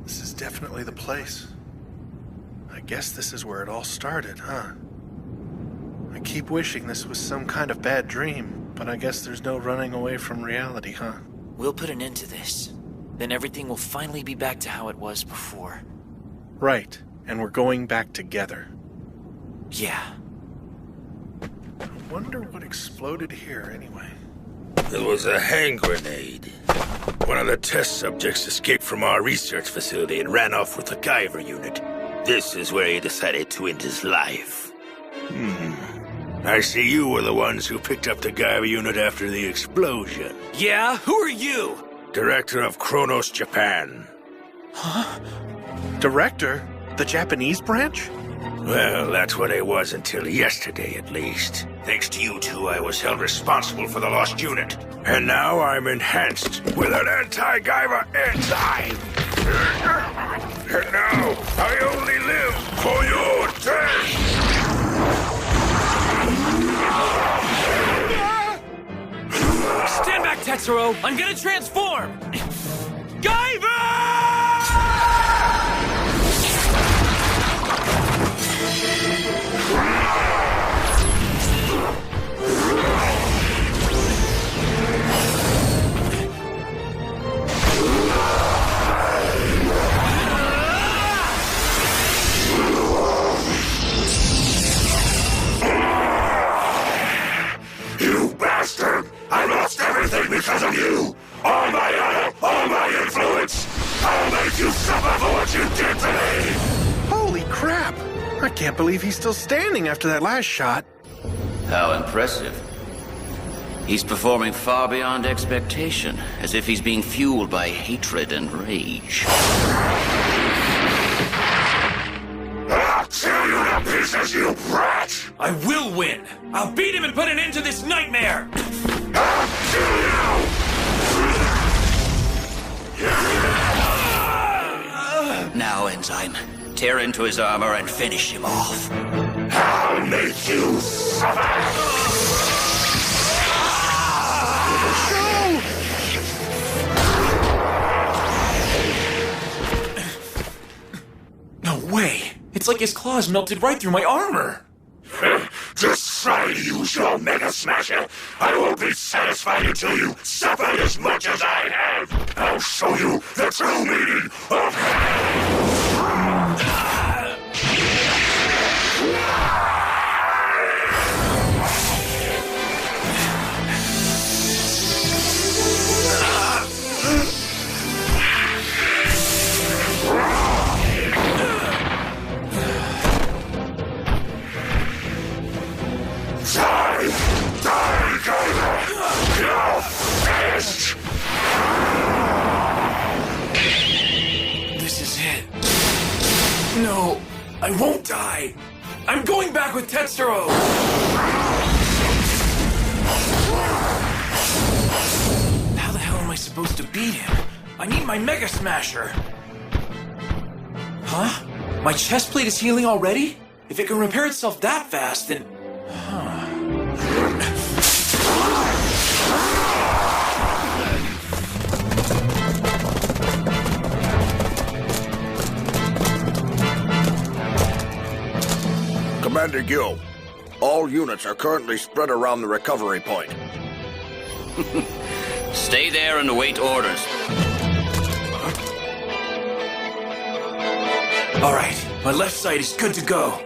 This is definitely the place. I guess this is where it all started, huh? I keep wishing this was some kind of bad dream, but I guess there's no running away from reality, huh? We'll put an end to this. Then everything will finally be back to how it was before. Right, and we're going back together. Yeah. I wonder what exploded here anyway. It was a hand grenade. One of the test subjects escaped from our research facility and ran off with the Guyver unit. This is where he decided to end his life. I see you were the ones who picked up the Guyver unit after the explosion. Yeah? Who are you? Director of Cronos, Japan. Huh? Director? The Japanese branch? Well, that's what I was until yesterday, at least. Thanks to you two, I was held responsible for the lost unit. And now I'm enhanced with an anti-Guyver enzyme. And now, I only live for your death! Stand back, Tetsuro! I'm gonna transform! Guyver! You bastard! I lost everything because of you! All my honor, all my influence! I'll make you suffer for what you did to me! Holy crap! I can't believe he's still standing after that last shot. How impressive. He's performing far beyond expectation, as if he's being fueled by hatred and rage. I'll tear you to pieces, you brat! I will win! I'll beat him and put an end to this nightmare! I'll kill you! Now, Enzyme, tear into his armor and finish him off. I'll make you suffer! No way! It's like his claws melted right through my armor! Just try to use your Mega Smasher! I won't be satisfied until you suffer as much as I have! I'll show you the true meaning of Die, Guyver! You're finished! This is it. No, I won't die! I'm going back with Tetsuro! How the hell am I supposed to beat him? I need my Mega Smasher! Huh? My chest plate is healing already? If it can repair itself that fast, then... Commander Gill, all units are currently spread around the recovery point. Stay there and await orders. All right, my left side is good to go.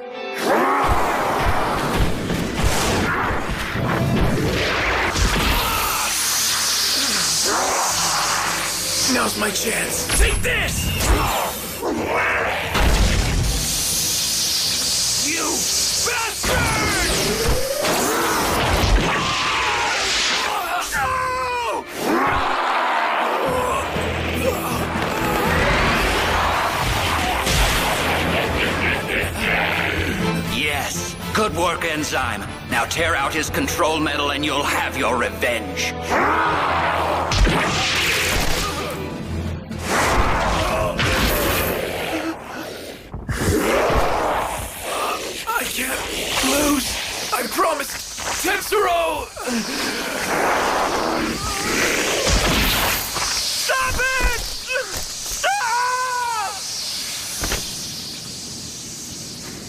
Now's my chance. Take this! You bastard! Yes, good work, Enzyme. Now tear out his control metal and you'll have your revenge. I can't lose. I promised Tetsuro! Stop it!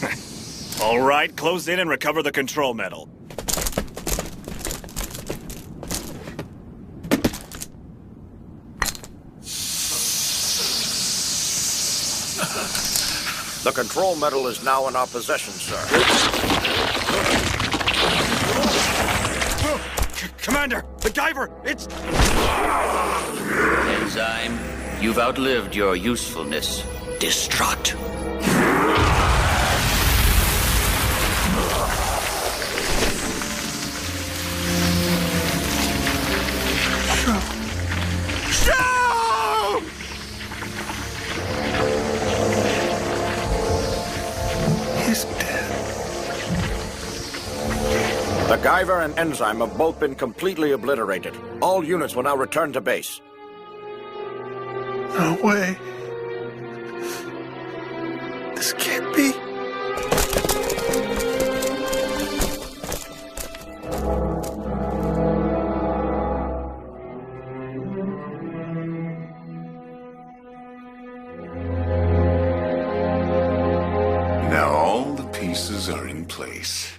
Stop! All right, close in and recover the control metal. The control metal is now in our possession, sir. Commander, the Guyver, it's... Enzyme, you've outlived your usefulness. Destruct. His Guyver and Enzyme have both been completely obliterated. All units will now return to base. No way. This can't be. Now all the pieces are in place.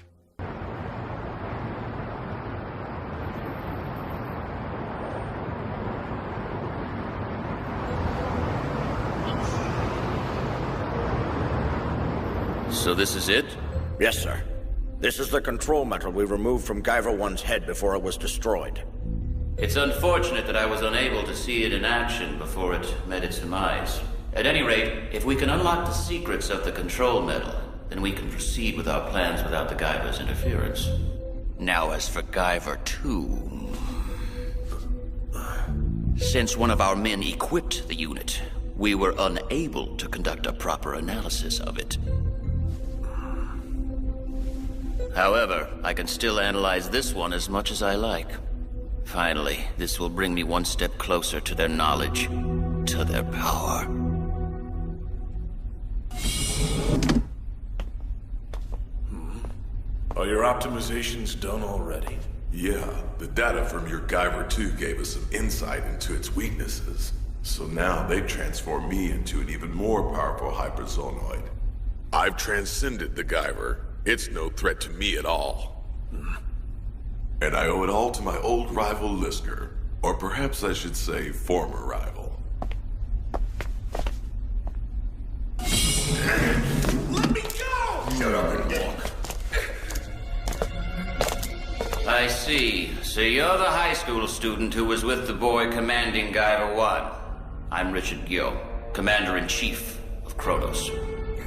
So this is it? Yes, sir. This is the control metal we removed from Guyver I's head before it was destroyed. It's unfortunate that I was unable to see it in action before it met its demise. At any rate, if we can unlock the secrets of the control metal, then we can proceed with our plans without the Guyver's interference. Now as for Guyver II... Since one of our men equipped the unit, we were unable to conduct a proper analysis of it. However, I can still analyze this one as much as I like. Finally, this will bring me one step closer to their knowledge, to their power. Are your optimizations done already? Yeah, the data from your Guyver II gave us some insight into its weaknesses. So now they've transformed me into an even more powerful hyperzonoid. I've transcended the Guyver. It's no threat to me at all. And I owe it all to my old rival Lisker. Or perhaps I should say former rival. Let me go! Shut up and walk. I see. So you're the high school student who was with the boy commanding Guyver I. I'm Richard Guyot, Commander-in-Chief of Cronos.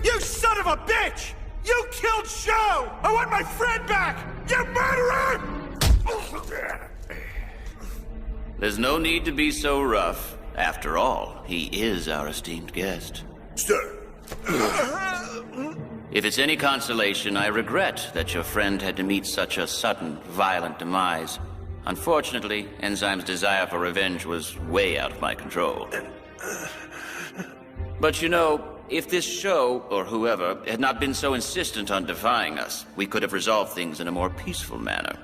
You son of a bitch! You killed Sho! I want my friend back! You murderer! There's no need to be so rough. After all, he is our esteemed guest. Sir. If it's any consolation, I regret that your friend had to meet such a sudden, violent demise. Unfortunately, Enzyme's desire for revenge was way out of my control. But you know, if this show, or whoever, had not been so insistent on defying us, we could have resolved things in a more peaceful manner.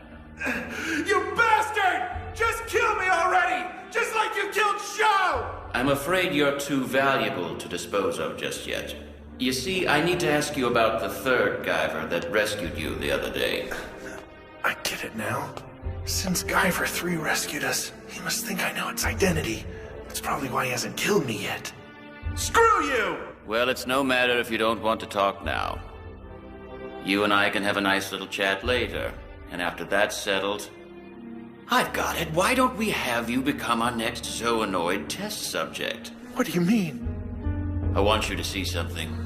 You bastard! Just kill me already! Just like you killed Sho! I'm afraid you're too valuable to dispose of just yet. You see, I need to ask you about the third Guyver that rescued you the other day. I get it now. Since Guyver III rescued us, he must think I know its identity. That's probably why he hasn't killed me yet. Screw you! Well, it's no matter if you don't want to talk now. You and I can have a nice little chat later, and after that's settled... I've got it. Why don't we have you become our next Zoonoid test subject? What do you mean? I want you to see something.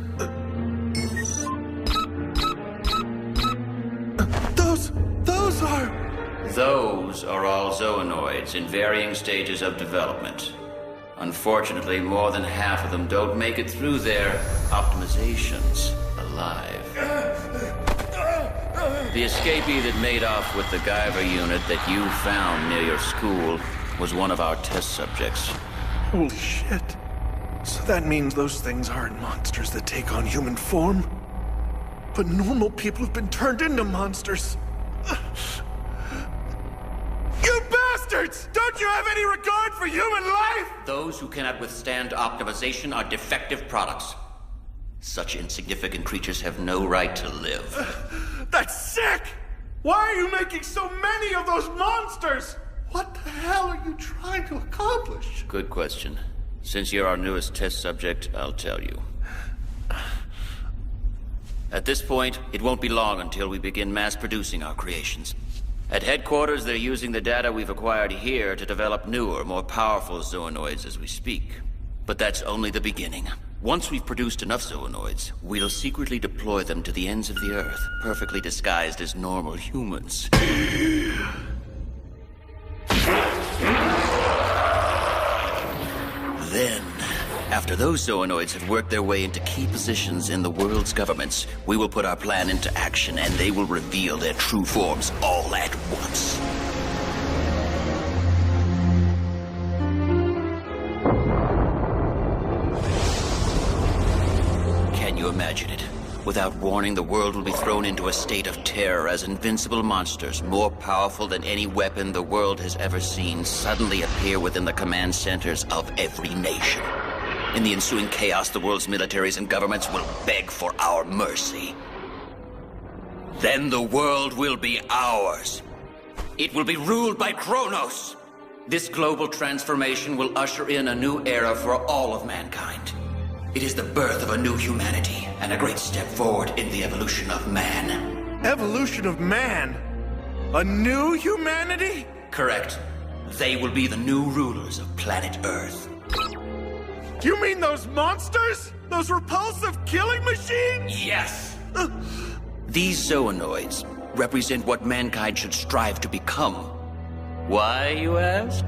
Those are... Those are all Zoonoids in varying stages of development. Unfortunately, more than half of them don't make it through their optimizations alive. The escapee that made off with the Guyver unit that you found near your school was one of our test subjects. Holy shit. So that means those things aren't monsters that take on human form? But normal people have been turned into monsters. You bastards! Don't you have any regard for human life? Those who cannot withstand optimization are defective products. Such insignificant creatures have no right to live. That's sick! Why are you making so many of those monsters? What the hell are you trying to accomplish? Good question. Since you're our newest test subject, I'll tell you. At this point, it won't be long until we begin mass-producing our creations. At headquarters, they're using the data we've acquired here to develop newer, more powerful Zoonoids as we speak. But that's only the beginning. Once we've produced enough Zoonoids, we'll secretly deploy them to the ends of the Earth, perfectly disguised as normal humans. Then, After those zoonoids have worked their way into key positions in the world's governments, we will put our plan into action and they will reveal their true forms all at once. Can you imagine it? Without warning, the world will be thrown into a state of terror as invincible monsters, more powerful than any weapon the world has ever seen, suddenly appear within the command centers of every nation. In the ensuing chaos, the world's militaries and governments will beg for our mercy. Then the world will be ours. It will be ruled by Cronos. This global transformation will usher in a new era for all of mankind. It is the birth of a new humanity, and a great step forward in the evolution of man. Evolution of man? A new humanity? Correct. They will be the new rulers of planet Earth. You mean those monsters? Those repulsive killing machines? Yes! These zoonoids represent what mankind should strive to become. Why, you ask?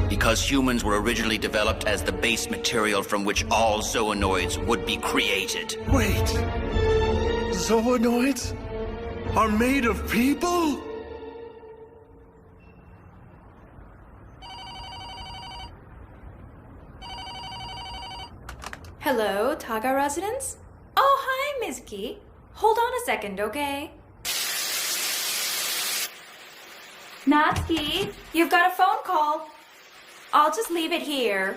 Because humans were originally developed as the base material from which all zoonoids would be created. Wait. Zoonoids are made of people? Hello, Taga residence? Oh, hi, Mizuki. Hold on a second, okay? Natsuki, you've got a phone call. I'll just leave it here.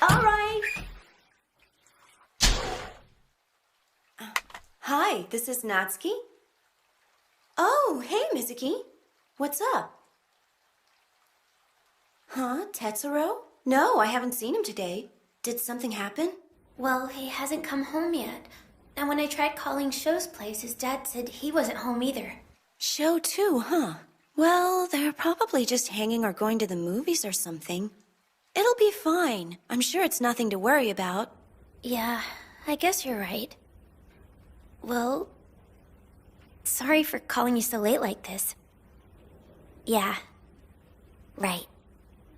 All right. Hi, this is Natsuki. Oh, hey, Mizuki. What's up? Huh, Tetsuro? No, I haven't seen him today. Did something happen? Well, he hasn't come home yet. And when I tried calling Sho's place, his dad said he wasn't home either. Sho too, huh? Well, they're probably just hanging or going to the movies or something. It'll be fine. I'm sure it's nothing to worry about. Yeah, I guess you're right. Well, sorry for calling you so late like this. Yeah. Right.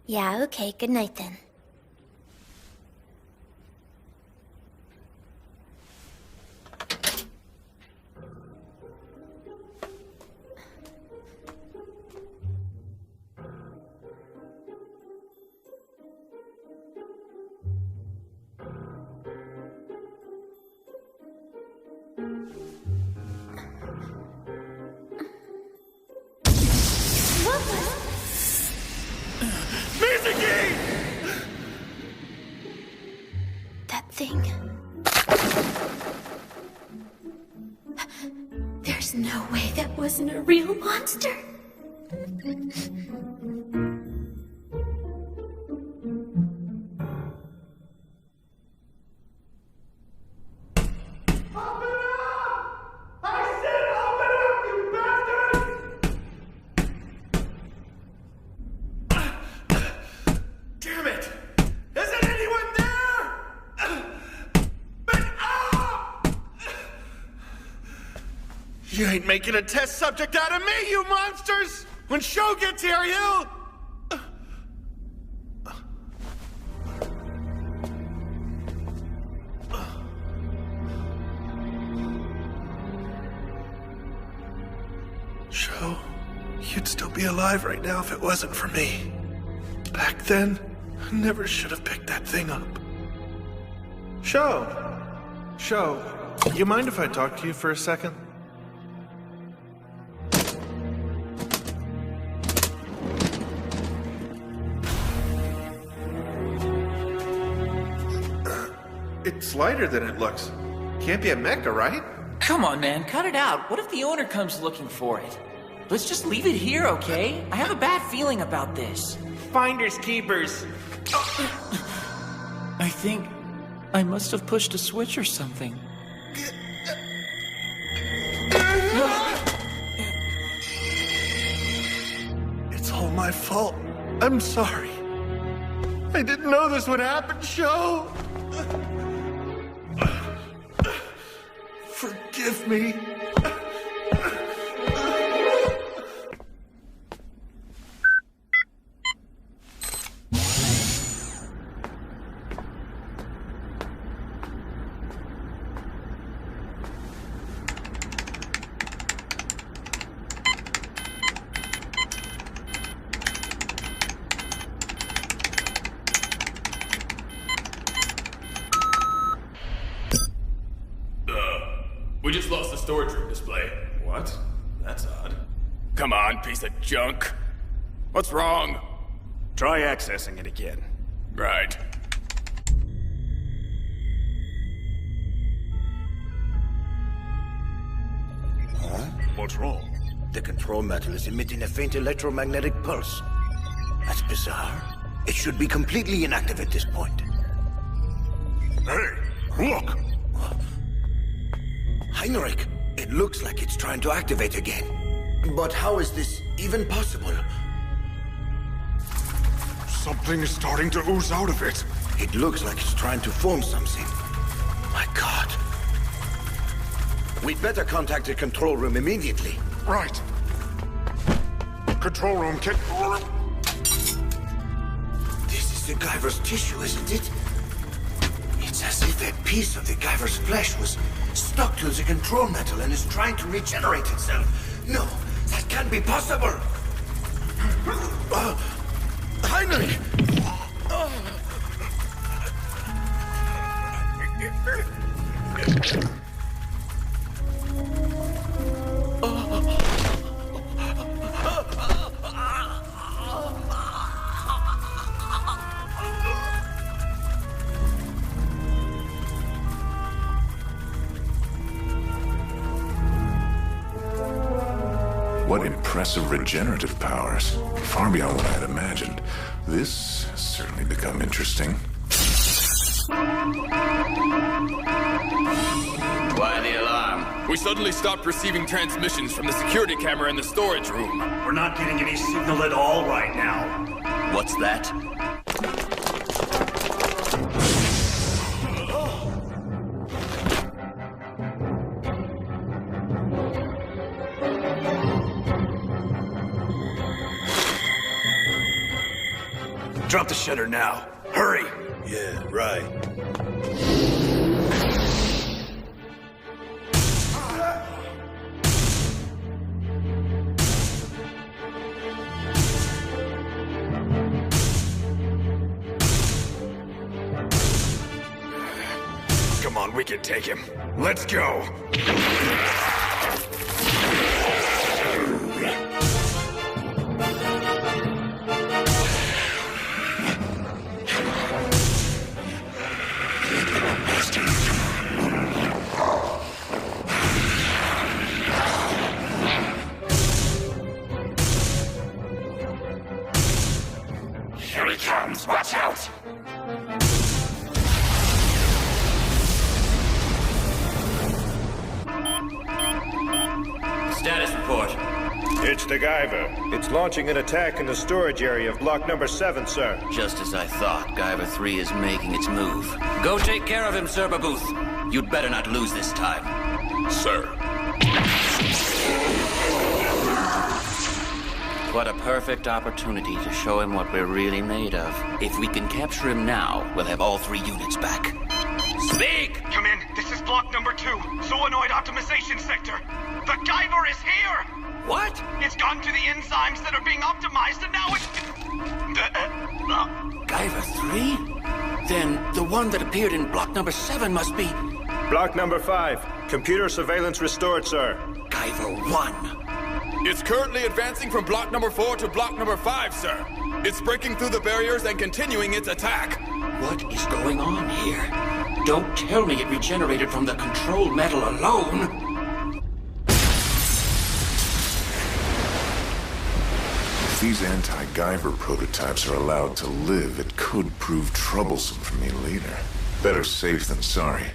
Yeah, okay, good night then. That thing. There's no way that wasn't a real monster. You ain't making a test subject out of me, you monsters! When Sho gets here, he'll... Sho, you'd still be alive right now if it wasn't for me. Back then, I never should have picked that thing up. Sho, you mind if I talk to you for a second? It's lighter than it looks. Can't be a mecha, right? Come on, man, cut it out. What if the owner comes looking for it? Let's just leave it here, okay? I have a bad feeling about this. Finders keepers. I think I must have pushed a switch or something. It's all my fault. I'm sorry. I didn't know this would happen, Sho. Forgive me. We just lost the storage room display. What? That's odd. Come on, piece of junk. What's wrong? Try accessing it again. Right. Huh? What's wrong? The control metal is emitting a faint electromagnetic pulse. That's bizarre. It should be completely inactive at this point. Hey, look! Heinrich, it looks like it's trying to activate again. But how is this even possible? Something is starting to ooze out of it. It looks like it's trying to form something. My God. We'd better contact the control room immediately. Right. Control room, This is the Guyver's tissue, isn't it? It's as if a piece of the Guyver's flesh was stuck to the control metal and is trying to regenerate itself. No, that can't be possible. Heinrich! What impressive regenerative powers. Far beyond what I had imagined. This has certainly become interesting. Why the alarm? We suddenly stopped receiving transmissions from the security camera in the storage room. We're not getting any signal at all right now. What's that? Drop the shutter now. Hurry! Yeah, right. Come on, we can take him. Let's go! Here he comes, watch out! Status report. It's the Guyver. It's launching an attack in the storage area of block number 7, sir. Just as I thought, Guyver III is making its move. Go take care of him, Sir Baboose. You'd better not lose this time. Sir. What a perfect opportunity to show him what we're really made of. If we can capture him now, we'll have all 3 units back. Speak! Come in. This is block number 2, Zoonoid Optimization Sector. The Guyver is here! What? It's gone to the enzymes that are being optimized, and now it's... Guyver 3? Then the one that appeared in block number 7 must be... Block number 5. Computer surveillance restored, sir. Guyver 1. It's currently advancing from block number 4 to block number 5, sir. It's breaking through the barriers and continuing its attack. What is going on here? Don't tell me it regenerated from the control metal alone. If these anti-Guyver prototypes are allowed to live, it could prove troublesome for me later. Better safe than sorry.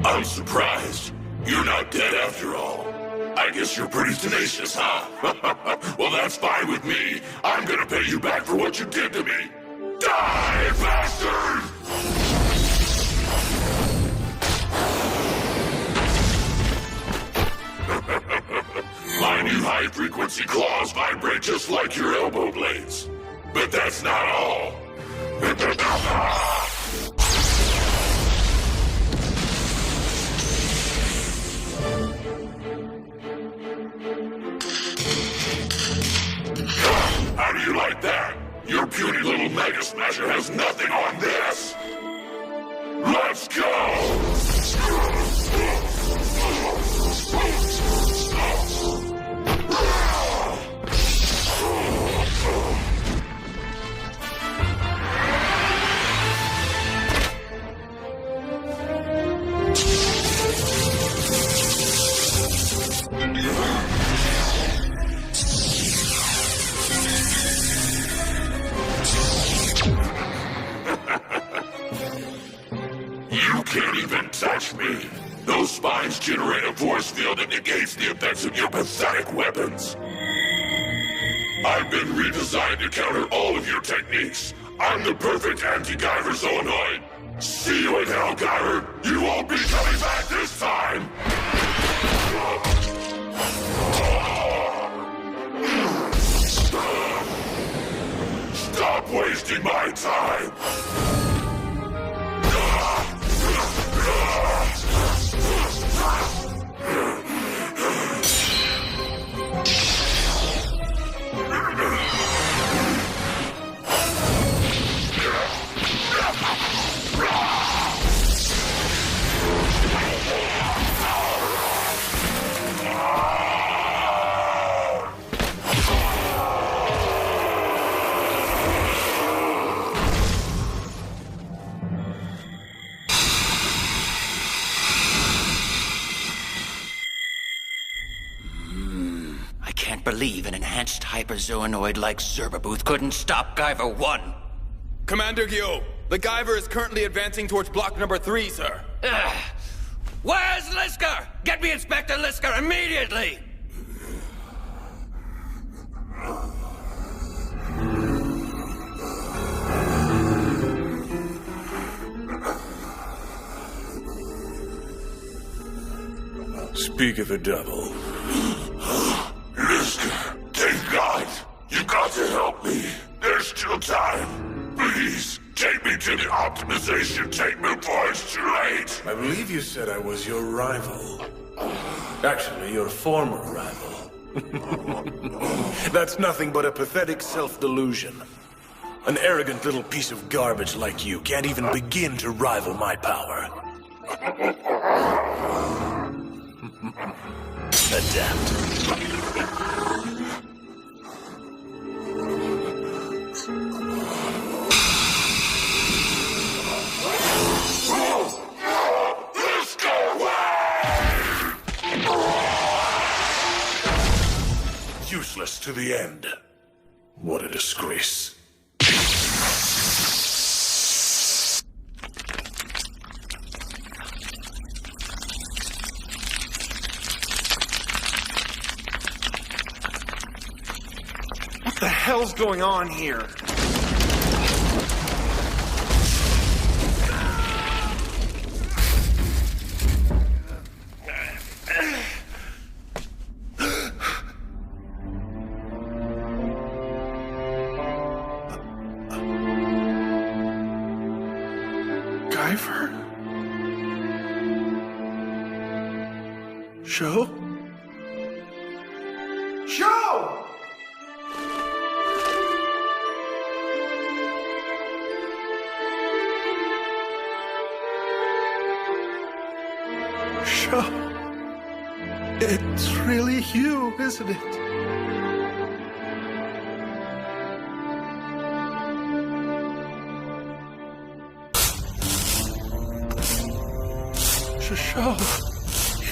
I'm surprised. You're not dead after all. I guess you're pretty tenacious, huh? Well, that's fine with me. I'm gonna pay you back for what you did to me. Die, bastard! My new high-frequency claws vibrate just like your elbow blades. But that's not all. pressure has nothing on this! Let's go! You can't even touch me! Those spines generate a force field that negates the effects of your pathetic weapons! I've been redesigned to counter all of your techniques! I'm the perfect anti-Guyver Zoanoid! See you in hell, Guyver! You won't be coming back this time! Stop wasting my time! Believe an enhanced hyperzoanoid like Zerberbooth couldn't stop Guyver 1. Commander Guyot, the Guyver is currently advancing towards block number 3, sir. Where's Lisker? Get me Inspector Lisker immediately! Speak of the devil. Lisker, thank God! You got to help me! There's still time! Please, take me to the optimization tank before it's too late! I believe you said I was your rival. Actually, your former rival. That's nothing but a pathetic self-delusion. An arrogant little piece of garbage like you can't even begin to rival my power. Adapt. Useless to the end. What a disgrace. What the hell's going on here? Guyver? Show? Show! Show. It's really you, isn't it? Show.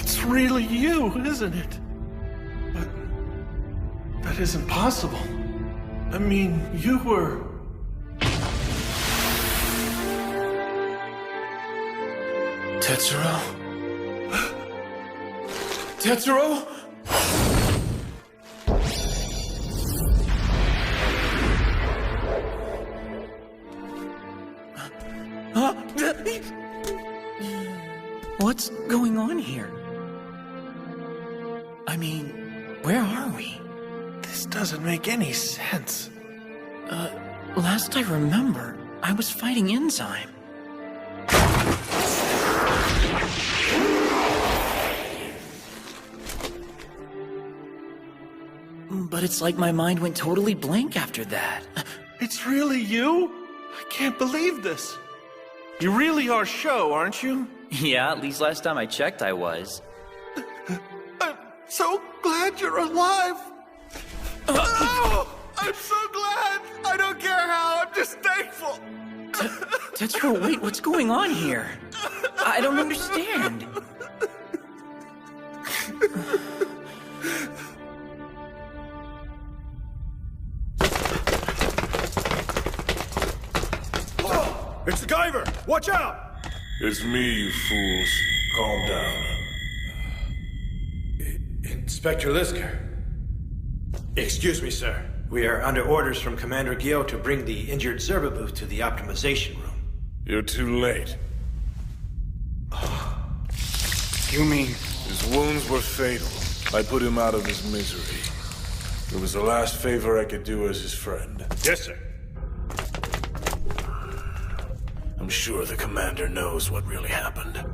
It's really you, isn't it? But that isn't possible. I mean, you were... Tetsuro? Tetsuro? What's going on here? I mean, where are we? This doesn't make any sense. Last I remember, I was fighting Enzyme. But it's like my mind went totally blank after that. It's really you? I can't believe this. You really are Sho, aren't you? Yeah, at least last time I checked I was. I'm so glad you're alive. Oh, I'm so glad. I don't care how, I'm just thankful. Tetsuo, wait, what's going on here? I don't understand. It's the Guyver! Watch out! It's me, you fools. Calm down. Inspector Lisker. Excuse me, sir. We are under orders from Commander Guyot to bring the injured Zerbabuth to the optimization room. You're too late. You mean... His wounds were fatal. I put him out of his misery. It was the last favor I could do as his friend. Yes, sir. I'm sure the commander knows what really happened.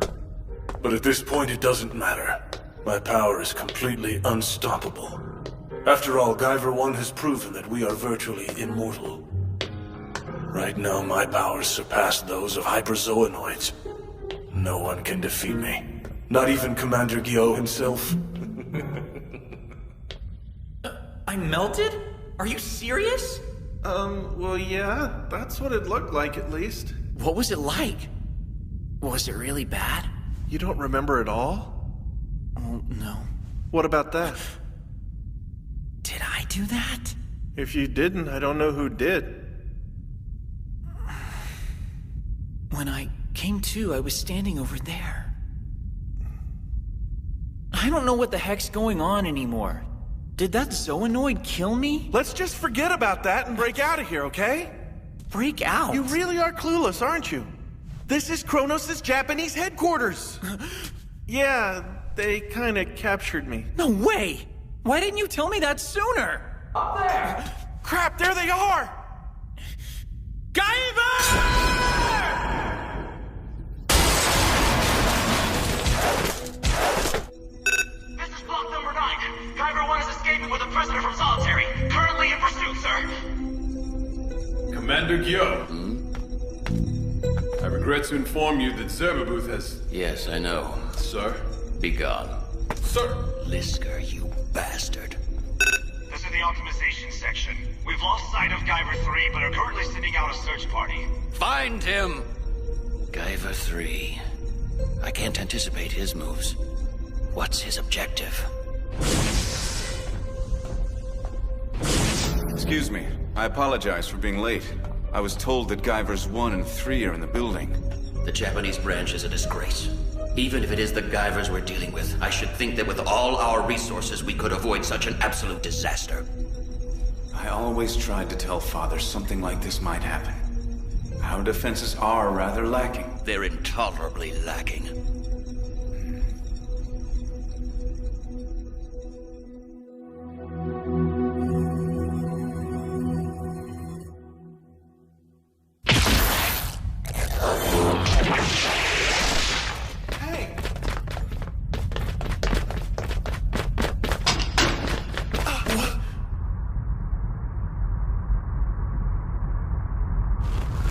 But at this point, it doesn't matter. My power is completely unstoppable. After all, Guyver I has proven that we are virtually immortal. Right now, my powers surpass those of hyperzoanoids. No one can defeat me. Not even Commander Guyot himself. I melted? Are you serious? Well, yeah, that's what it looked like, at least. What was it like? Was it really bad? You don't remember it all? Oh, no. What about that? Did I do that? If you didn't, I don't know who did. When I came to, I was standing over there. I don't know what the heck's going on anymore. Did that Zoanoid kill me? Let's just forget about that and break out of here, okay? Break out? You really are clueless, aren't you? This is Cronos' Japanese headquarters. Yeah, they kind of captured me. No way! Why didn't you tell me that sooner? Up there! Crap, there they are! Guyver! This is block number 9. Guyver I is escaping with a prisoner from solitary. Currently in pursuit, sir. Commander Guyot. I regret to inform you that Zerbabuth has... Yes, I know. Sir? Be gone. Sir! Lisker, you bastard. This is the optimization section. We've lost sight of Guyver III, but are currently sending out a search party. Find him! Guyver III. I can't anticipate his moves. What's his objective? Excuse me. I apologize for being late. I was told that Guyvers 1 and 3 are in the building. The Japanese branch is a disgrace. Even if it is the Guyvers we're dealing with, I should think that with all our resources, we could avoid such an absolute disaster. I always tried to tell Father something like this might happen. Our defenses are rather lacking. They're intolerably lacking.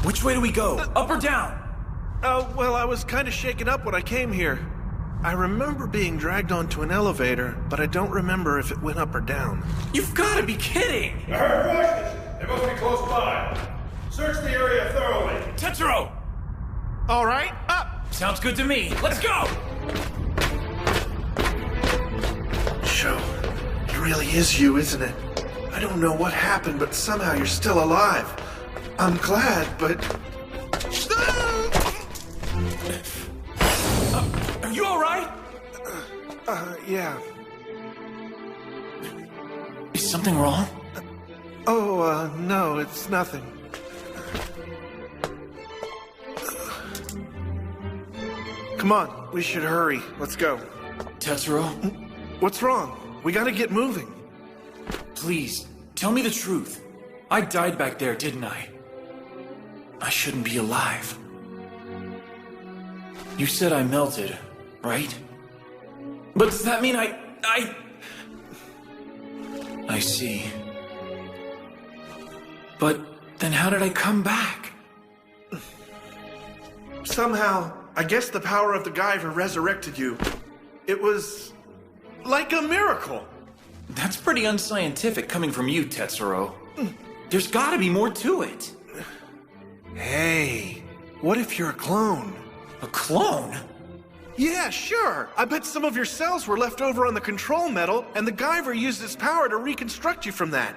Which way do we go? Up or down? Well, I was kind of shaken up when I came here. I remember being dragged onto an elevator, but I don't remember if it went up or down. You've got to be kidding! I heard voices! They must be close by. Search the area thoroughly. Tetsuro! All right, up! Sounds good to me. Let's go! Sho, it really is you, isn't it? I don't know what happened, but somehow you're still alive. I'm glad, but... Are you all right? Yeah. Is something wrong? No, it's nothing. Come on, we should hurry. Let's go. Tetsuro? What's wrong? We gotta get moving. Please, tell me the truth. I died back there, didn't I? I shouldn't be alive. You said I melted, right? But does that mean I see. But then how did I come back? Somehow, I guess the power of the Guyver resurrected you. It was like a miracle. That's pretty unscientific coming from you, Tetsuro. There's gotta be more to it. Hey, what if you're a clone? A clone? Yeah, sure. I bet some of your cells were left over on the control metal, and the Guyver used its power to reconstruct you from that.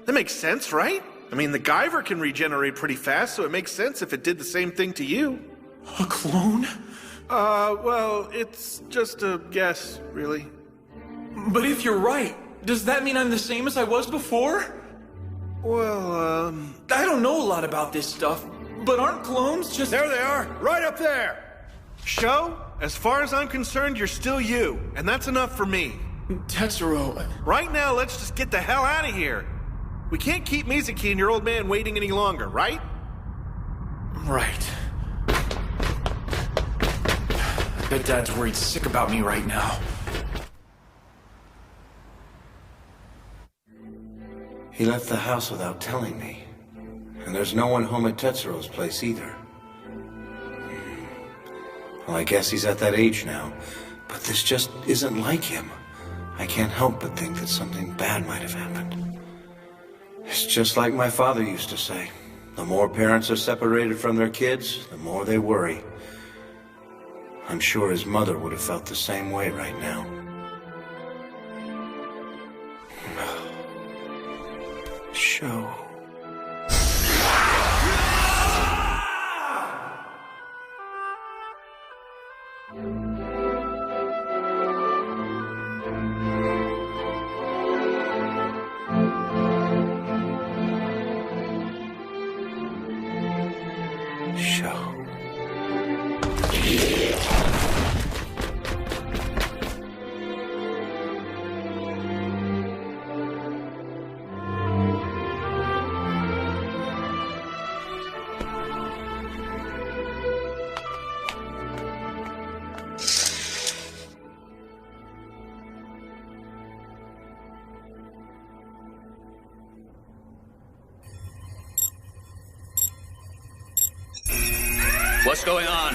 That makes sense, right? I mean, the Guyver can regenerate pretty fast, so it makes sense if it did the same thing to you. A clone? Well, it's just a guess, really. But if you're right, does that mean I'm the same as I was before? Well, I don't know a lot about this stuff, but aren't clones just... There they are, right up there! Sho, as far as I'm concerned, you're still you, and that's enough for me. Tetsuro... Right now, let's just get the hell out of here. We can't keep Mizuki and your old man waiting any longer, right? Right. I bet Dad's worried sick about me right now. He left the house without telling me. And there's no one home at Tetsuro's place either. Well, I guess he's at that age now. But this just isn't like him. I can't help but think that something bad might have happened. It's just like my father used to say. The more parents are separated from their kids, the more they worry. I'm sure his mother would have felt the same way right now. Show. What's going on?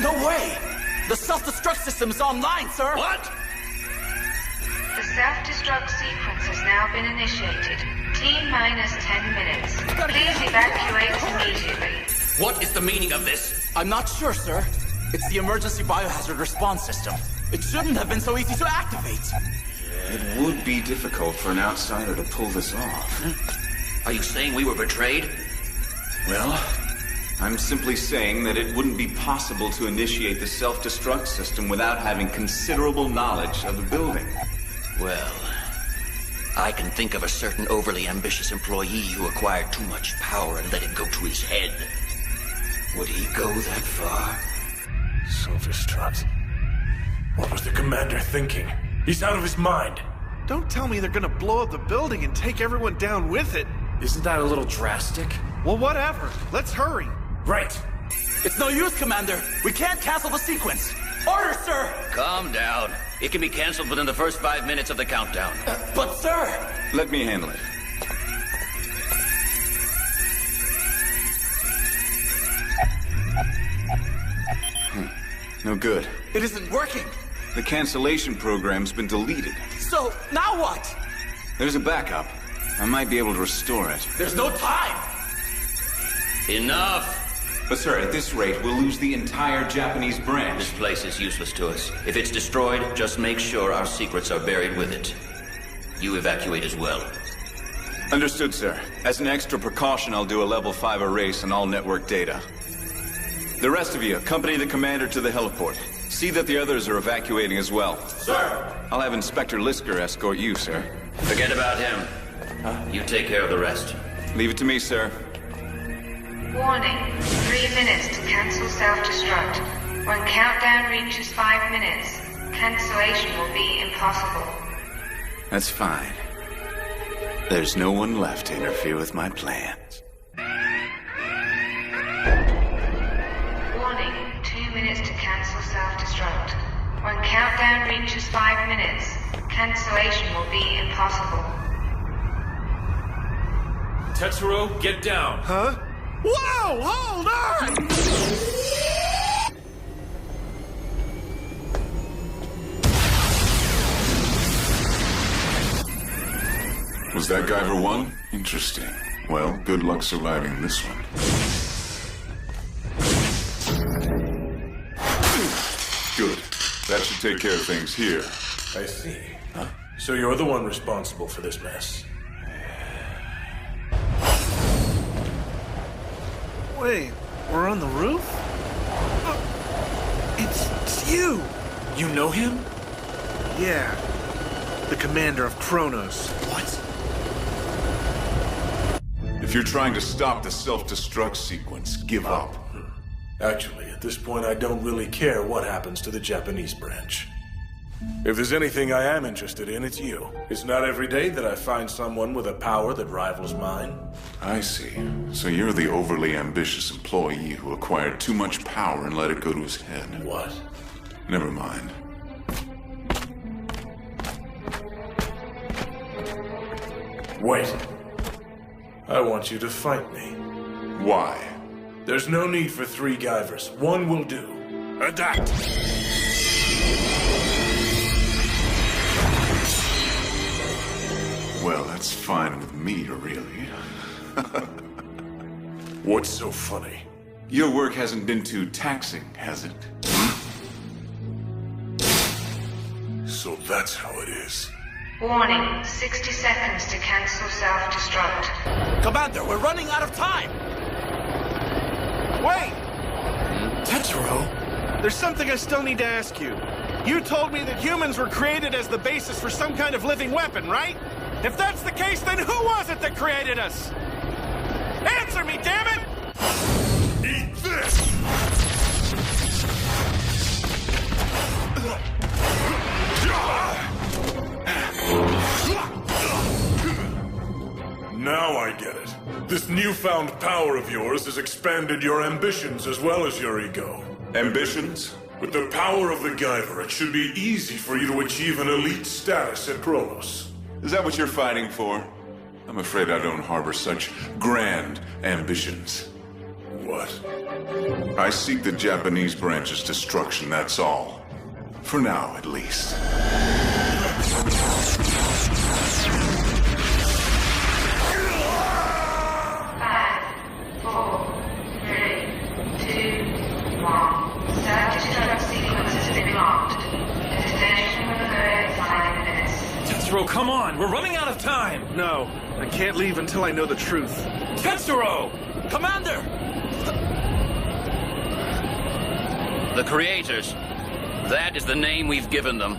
No way! The self-destruct system is online, sir! What? The self-destruct sequence has now been initiated. T-minus 10 minutes. Please evacuate immediately. What is the meaning of this? I'm not sure, sir. It's the emergency biohazard response system. It shouldn't have been so easy to activate. It would be difficult for an outsider to pull this off. Are you saying we were betrayed? Well, I'm simply saying that it wouldn't be possible to initiate the self-destruct system without having considerable knowledge of the building. Well, I can think of a certain overly ambitious employee who acquired too much power and let it go to his head. Would he go that far? Self-destruct. What was the commander thinking? He's out of his mind. Don't tell me they're gonna blow up the building and take everyone down with it. Isn't that a little drastic? Well, whatever. Let's hurry. Right. It's no use, Commander. We can't cancel the sequence. Order, sir! Calm down. It can be canceled within the first 5 minutes of the countdown. But, sir! Let me handle it. No good. It isn't working. The cancellation program's been deleted. So, now what? There's a backup. I might be able to restore it. There's no time! Enough! But sir, at this rate, we'll lose the entire Japanese branch. This place is useless to us. If it's destroyed, just make sure our secrets are buried with it. You evacuate as well. Understood, sir. As an extra precaution, I'll do a level 5 erase on all network data. The rest of you, accompany the commander to the heliport. See that the others are evacuating as well. Sir! I'll have Inspector Lisker escort you, sir. Forget about him. You take care of the rest. Leave it to me, sir. Warning. 3 minutes to cancel self-destruct. When countdown reaches 5 minutes, cancellation will be impossible. That's fine. There's no one left to interfere with my plans. Warning. 2 minutes to cancel self-destruct. When countdown reaches 5 minutes, cancellation will be impossible. Tetsuro, get down. Huh? Whoa! Hold on! Was that Guyver I? Interesting. Well, good luck surviving this one. Good. That should take care of things here. I see. Huh? So you're the one responsible for this mess. Wait, we're on the roof? It's you! You know him? Yeah. The commander of Cronos. What? If you're trying to stop the self-destruct sequence, give up. Actually, at this point, I don't really care what happens to the Japanese branch. If there's anything I am interested in, it's you. It's not every day that I find someone with a power that rivals mine. I see. So you're the overly ambitious employee who acquired too much power and let it go to his head. What? Never mind. Wait. I want you to fight me. Why? There's no need for 3 Guyvers. One will do. Adapt! Well, that's fine with me, really. What's so funny? Your work hasn't been too taxing, has it? So that's how it is. Warning, 60 seconds to cancel self-destruct. Commander, we're running out of time! Wait! Tetsuro? There's something I still need to ask you. You told me that humans were created as the basis for some kind of living weapon, right? If that's the case, then who was it that created us? Answer me, damn it! Eat this! Now I get it. This newfound power of yours has expanded your ambitions as well as your ego. Ambitions? With the power of the Guyver, it should be easy for you to achieve an elite status at Cronos. Is that what you're fighting for? I'm afraid I don't harbor such grand ambitions. What? I seek the Japanese branch's destruction, that's all. For now, at least. 5, 4, 3, 2, 1. Self-destruct sequence has been locked. Detonation will occur in 5 minutes. Tetsuro, come on! We're running out of time! No, I can't leave until I know the truth. Tetsuro! Commander! The Creators. That is the name we've given them.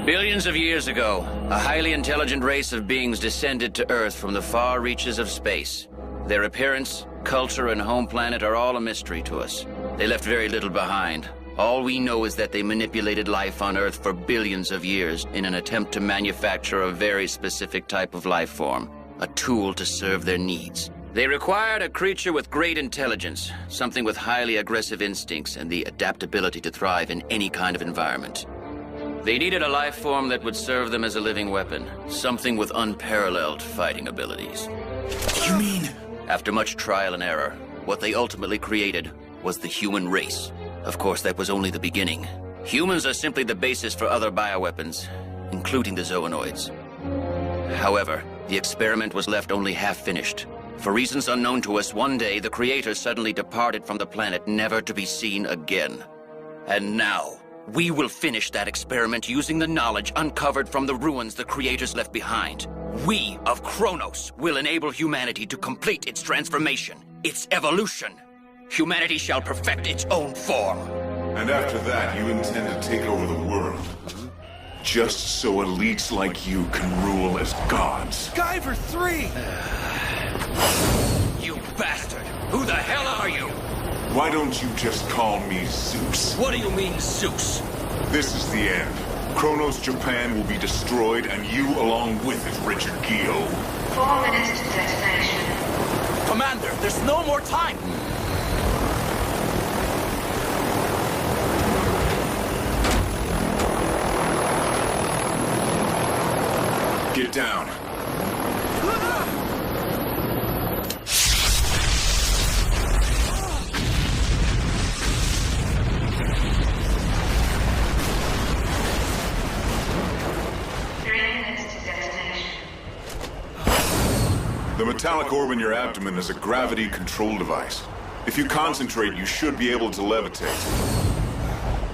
Billions of years ago, a highly intelligent race of beings descended to Earth from the far reaches of space. Their appearance, culture, and home planet are all a mystery to us. They left very little behind. All we know is that they manipulated life on Earth for billions of years in an attempt to manufacture a very specific type of life form, a tool to serve their needs. They required a creature with great intelligence, something with highly aggressive instincts and the adaptability to thrive in any kind of environment. They needed a life form that would serve them as a living weapon, something with unparalleled fighting abilities. You mean? After much trial and error, what they ultimately created was the human race. Of course, that was only the beginning. Humans are simply the basis for other bioweapons, including the zoonoids. However, the experiment was left only half finished. For reasons unknown to us, one day the Creators suddenly departed from the planet, never to be seen again. And now, we will finish that experiment using the knowledge uncovered from the ruins the Creators left behind. We of Cronos will enable humanity to complete its transformation, its evolution. Humanity shall perfect its own form. And after that, you intend to take over the world. Just so elites like you can rule as gods. Guyver III! You bastard! Who the hell are you? Why don't you just call me Zeus? What do you mean, Zeus? This is the end. Cronos Japan will be destroyed, and you along with it, Richard Guyot. 4 minutes to detonation. Commander, there's no more time! Get down. metallic orb in your abdomen is a gravity control device. If you concentrate, you should be able to levitate.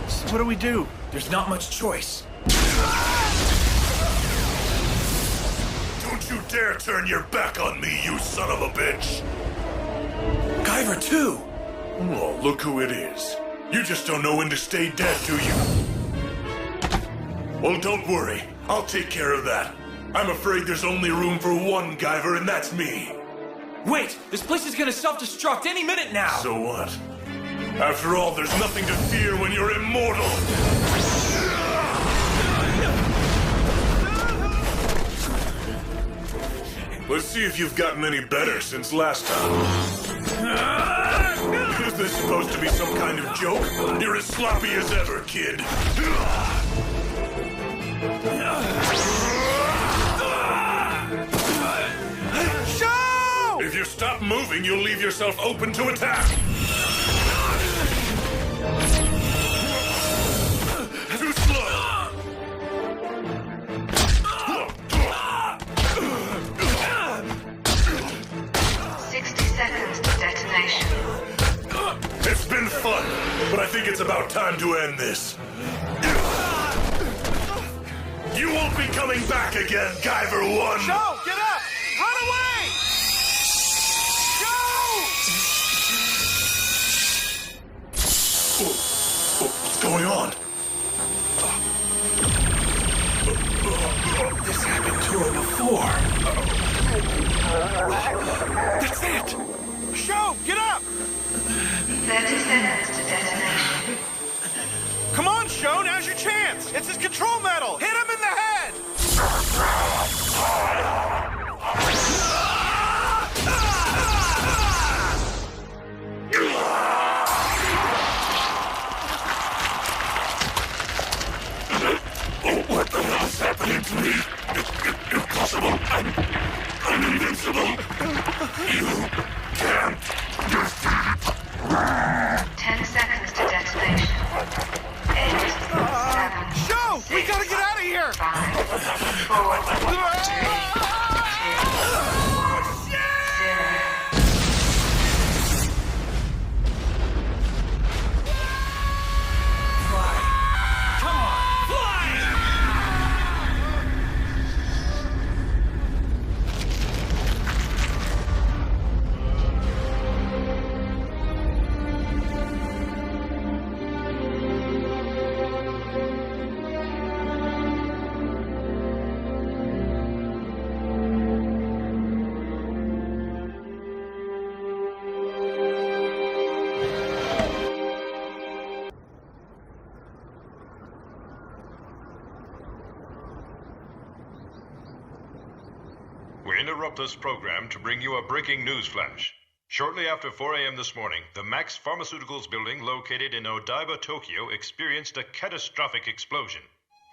So what do we do? There's not much choice. Don't you dare turn your back on me, you son of a bitch! Guyver II! Oh, look who it is. You just don't know when to stay dead, do you? Well, don't worry. I'll take care of that. I'm afraid there's only room for one Guyver, and that's me. Wait! This place is gonna self-destruct any minute now! So what? After all, there's nothing to fear when you're immortal! Let's see if you've gotten any better since last time. Is this supposed to be some kind of joke? You're as sloppy as ever, kid. Show! If you stop moving, you'll leave yourself open to attack. Too slow. 60 seconds to detonation. It's been fun, but I think it's about time to end this. You won't be coming back again, Guyver I! Show! Get up! Run away! Show! What's going on? This happened to her before. That's it! Show! Get up! 30 seconds to detonation. Come on, Show! Now's your chance! It's his control metal! Hit him in the head! What the hell's happening to me? Impossible. I'm invincible. You can't defeat. 10 seconds to detonation. 8, 7, Show! 6, We gotta get out of here! 5, 4, 3, We interrupt this program to bring you a breaking news flash. Shortly after 4 a.m. this morning, the Max Pharmaceuticals building located in Odaiba, Tokyo, experienced a catastrophic explosion.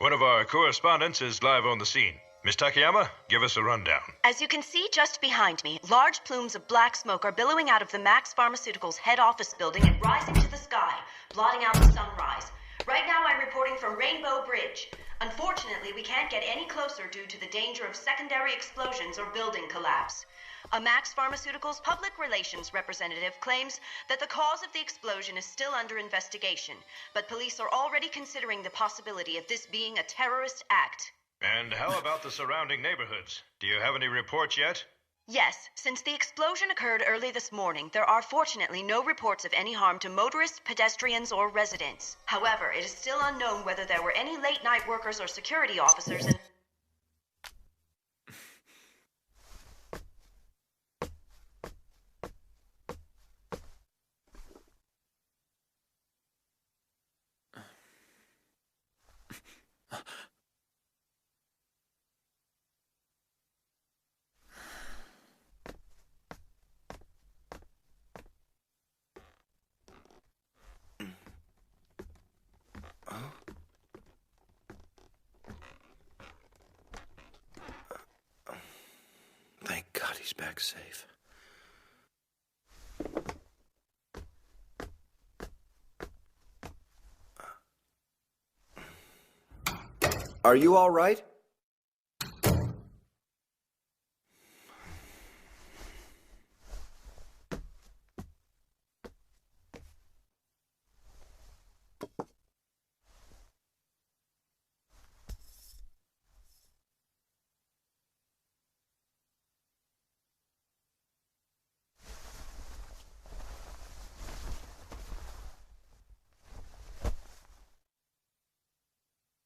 One of our correspondents is live on the scene. Miss Takayama, give us a rundown. As you can see just behind me, large plumes of black smoke are billowing out of the Max Pharmaceuticals head office building and rising to the sky, blotting out the sunrise. Right now I'm reporting from Rainbow Bridge. Unfortunately, we can't get any closer due to the danger of secondary explosions or building collapse. A Max Pharmaceuticals public relations representative claims that the cause of the explosion is still under investigation, but police are already considering the possibility of this being a terrorist act. And how about the surrounding neighborhoods? Do you have any reports yet? Yes, since the explosion occurred early this morning, there are fortunately no reports of any harm to motorists, pedestrians, or residents. However, it is still unknown whether there were any late-night workers or security officers in... Thank God he's back safe. Are you all right?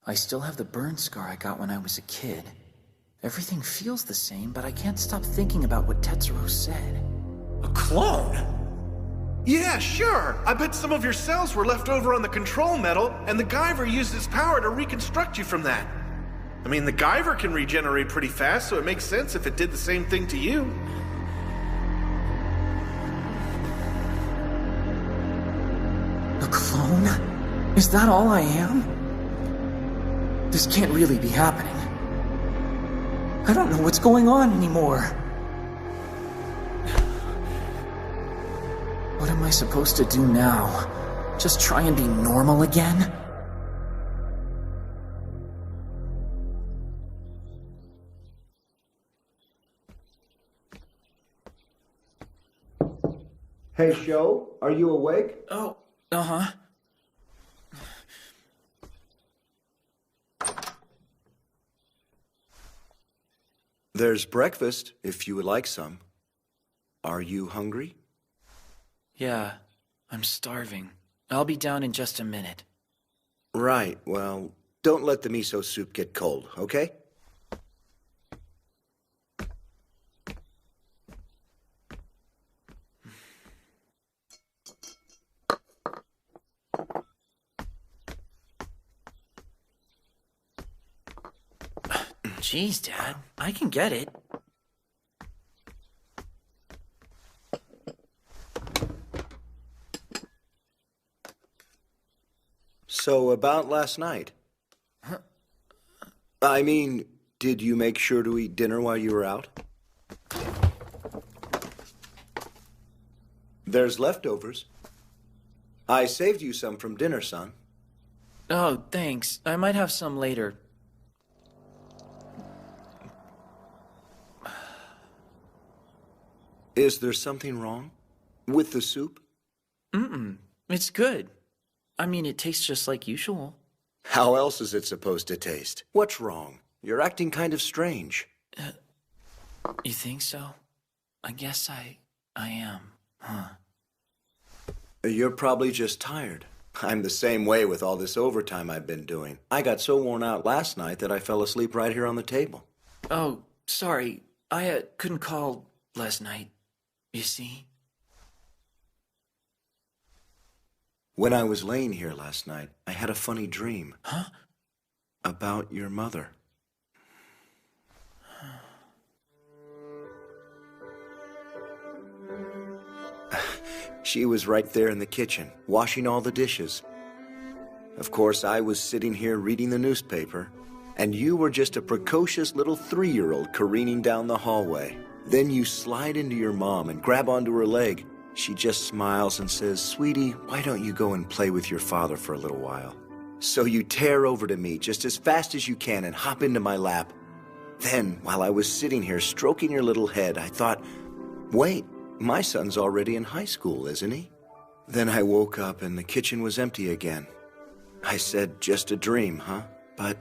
I still have the burn scar I got when I was a kid. Everything feels the same, but I can't stop thinking about what Tetsuro said. A clone? Yeah, sure. I bet some of your cells were left over on the control metal, and the Guyver used his power to reconstruct you from that. I mean, the Guyver can regenerate pretty fast, so it makes sense if it did the same thing to you. A clone? Is that all I am? This can't really be happening. I don't know what's going on anymore. What am I supposed to do now? Just try and be normal again? Hey, Sho, are you awake? Oh, uh-huh. There's breakfast, if you would like some. Are you hungry? Yeah, I'm starving. I'll be down in just a minute. Right, well, don't let the miso soup get cold, okay? Jeez, Dad, I can get it. So, about last night. I mean, did you make sure to eat dinner while you were out? There's leftovers. I saved you some from dinner, son. Oh, thanks. I might have some later. Is there something wrong with the soup? Mm-mm. It's good. I mean, it tastes just like usual. How else is it supposed to taste? What's wrong? You're acting kind of strange. You think so? I guess I am, huh? You're probably just tired. I'm the same way with all this overtime I've been doing. I got so worn out last night that I fell asleep right here on the table. Oh, sorry. I couldn't call last night. You see? When I was laying here last night, I had a funny dream. Huh? About your mother. She was right there in the kitchen, washing all the dishes. Of course, I was sitting here reading the newspaper, and you were just a precocious little 3-year-old careening down the hallway. Then you slide into your mom and grab onto her leg. She just smiles and says, "Sweetie, why don't you go and play with your father for a little while?" So you tear over to me just as fast as you can and hop into my lap. Then, while I was sitting here stroking your little head, I thought, wait, my son's already in high school, isn't he? Then I woke up and the kitchen was empty again. I said, just a dream, huh? But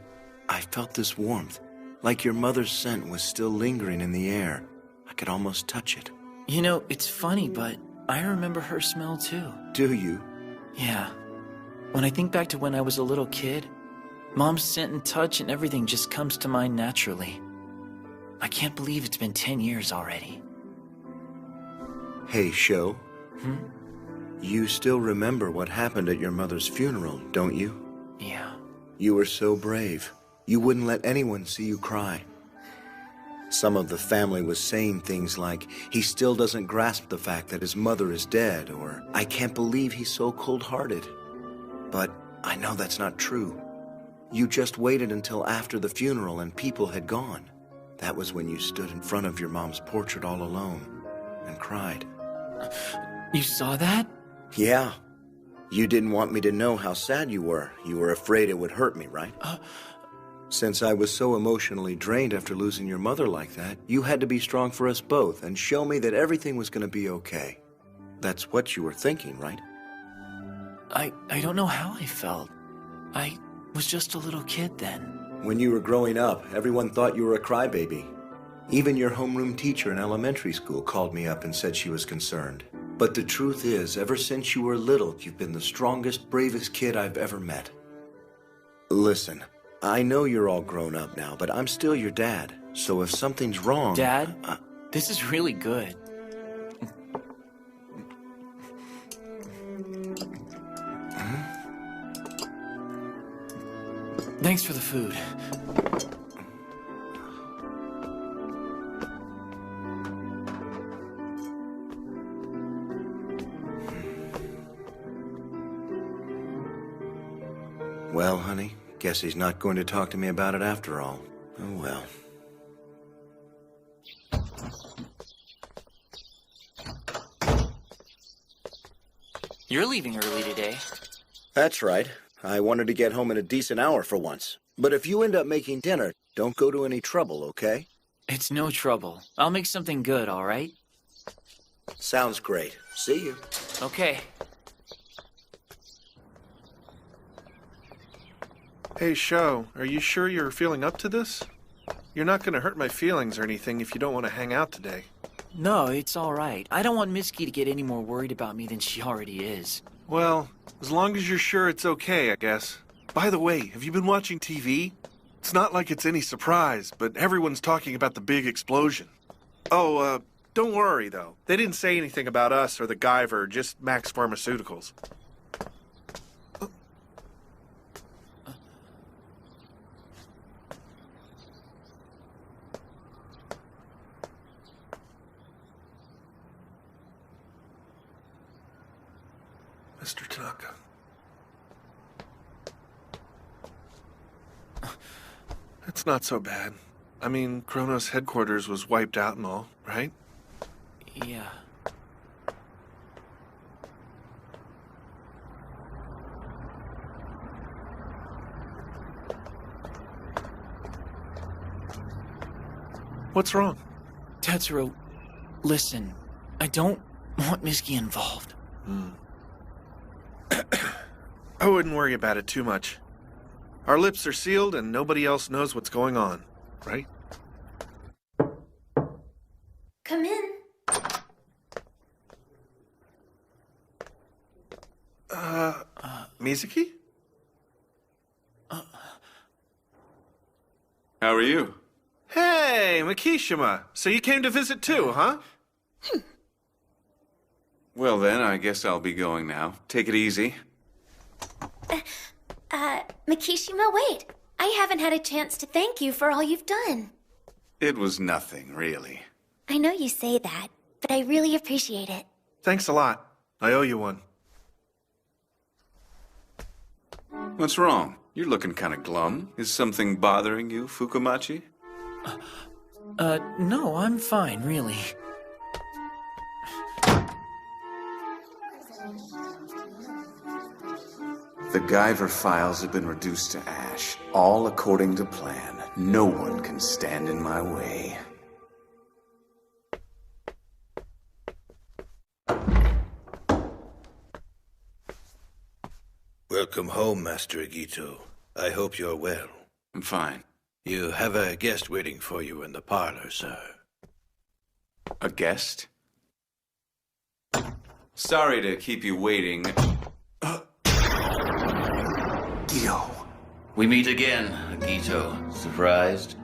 I felt this warmth, like your mother's scent was still lingering in the air. I could almost touch it. You know, it's funny, but I remember her smell too. Do you? Yeah. When I think back to when I was a little kid, Mom's scent and touch and everything just comes to mind naturally. I can't believe it's been 10 years already. Hey, Sho. Hmm? You still remember what happened at your mother's funeral, don't you? Yeah. You were so brave. You wouldn't let anyone see you cry. Some of the family was saying things like, he still doesn't grasp the fact that his mother is dead, or I can't believe he's so cold-hearted. But I know that's not true. You just waited until after the funeral and people had gone. That was when you stood in front of your mom's portrait all alone and cried. You saw that? Yeah. You didn't want me to know how sad you were. You were afraid it would hurt me, right? Since I was so emotionally drained after losing your mother like that, you had to be strong for us both and show me that everything was going to be okay. That's what you were thinking, right? I don't know how I felt. I was just a little kid then. When you were growing up, everyone thought you were a crybaby. Even your homeroom teacher in elementary school called me up and said she was concerned. But the truth is, ever since you were little, you've been the strongest, bravest kid I've ever met. Listen, I know you're all grown up now, but I'm still your dad. So if something's wrong... Dad, this is really good. Thanks for the food. Well, honey, guess he's not going to talk to me about it after all. Oh, well. You're leaving early today. That's right. I wanted to get home in a decent hour for once. But if you end up making dinner, don't go to any trouble, okay? It's no trouble. I'll make something good, all right? Sounds great. See you. Okay. Hey, Sho, are you sure you're feeling up to this? You're not going to hurt my feelings or anything if you don't want to hang out today. No, it's all right. I don't want Misky to get any more worried about me than she already is. Well, as long as you're sure it's okay, I guess. By the way, have you been watching TV? It's not like it's any surprise, but everyone's talking about the big explosion. Oh, don't worry, though. They didn't say anything about us or the Guyver, just Max Pharmaceuticals. Mr. Tanaka. It's not so bad. I mean, Cronos headquarters was wiped out and all, right? Yeah. What's wrong? Tetsuro, listen. I don't want Misky involved. I wouldn't worry about it too much. Our lips are sealed and nobody else knows what's going on, right? Come in. Mizuki? How are you? Hey, Makishima. So you came to visit too, huh? Well then, I guess I'll be going now. Take it easy. Makishima, wait. I haven't had a chance to thank you for all you've done. It was nothing, really. I know you say that, but I really appreciate it. Thanks a lot. I owe you one. What's wrong? You're looking kind of glum. Is something bothering you, Fukumachi? No, I'm fine, really. The Guyver files have been reduced to ash, all according to plan. No one can stand in my way. Welcome home, Master Agito. I hope you're well. I'm fine. You have a guest waiting for you in the parlor, sir. A guest? Sorry to keep you waiting. Gyo. We meet again, Agito. Surprised?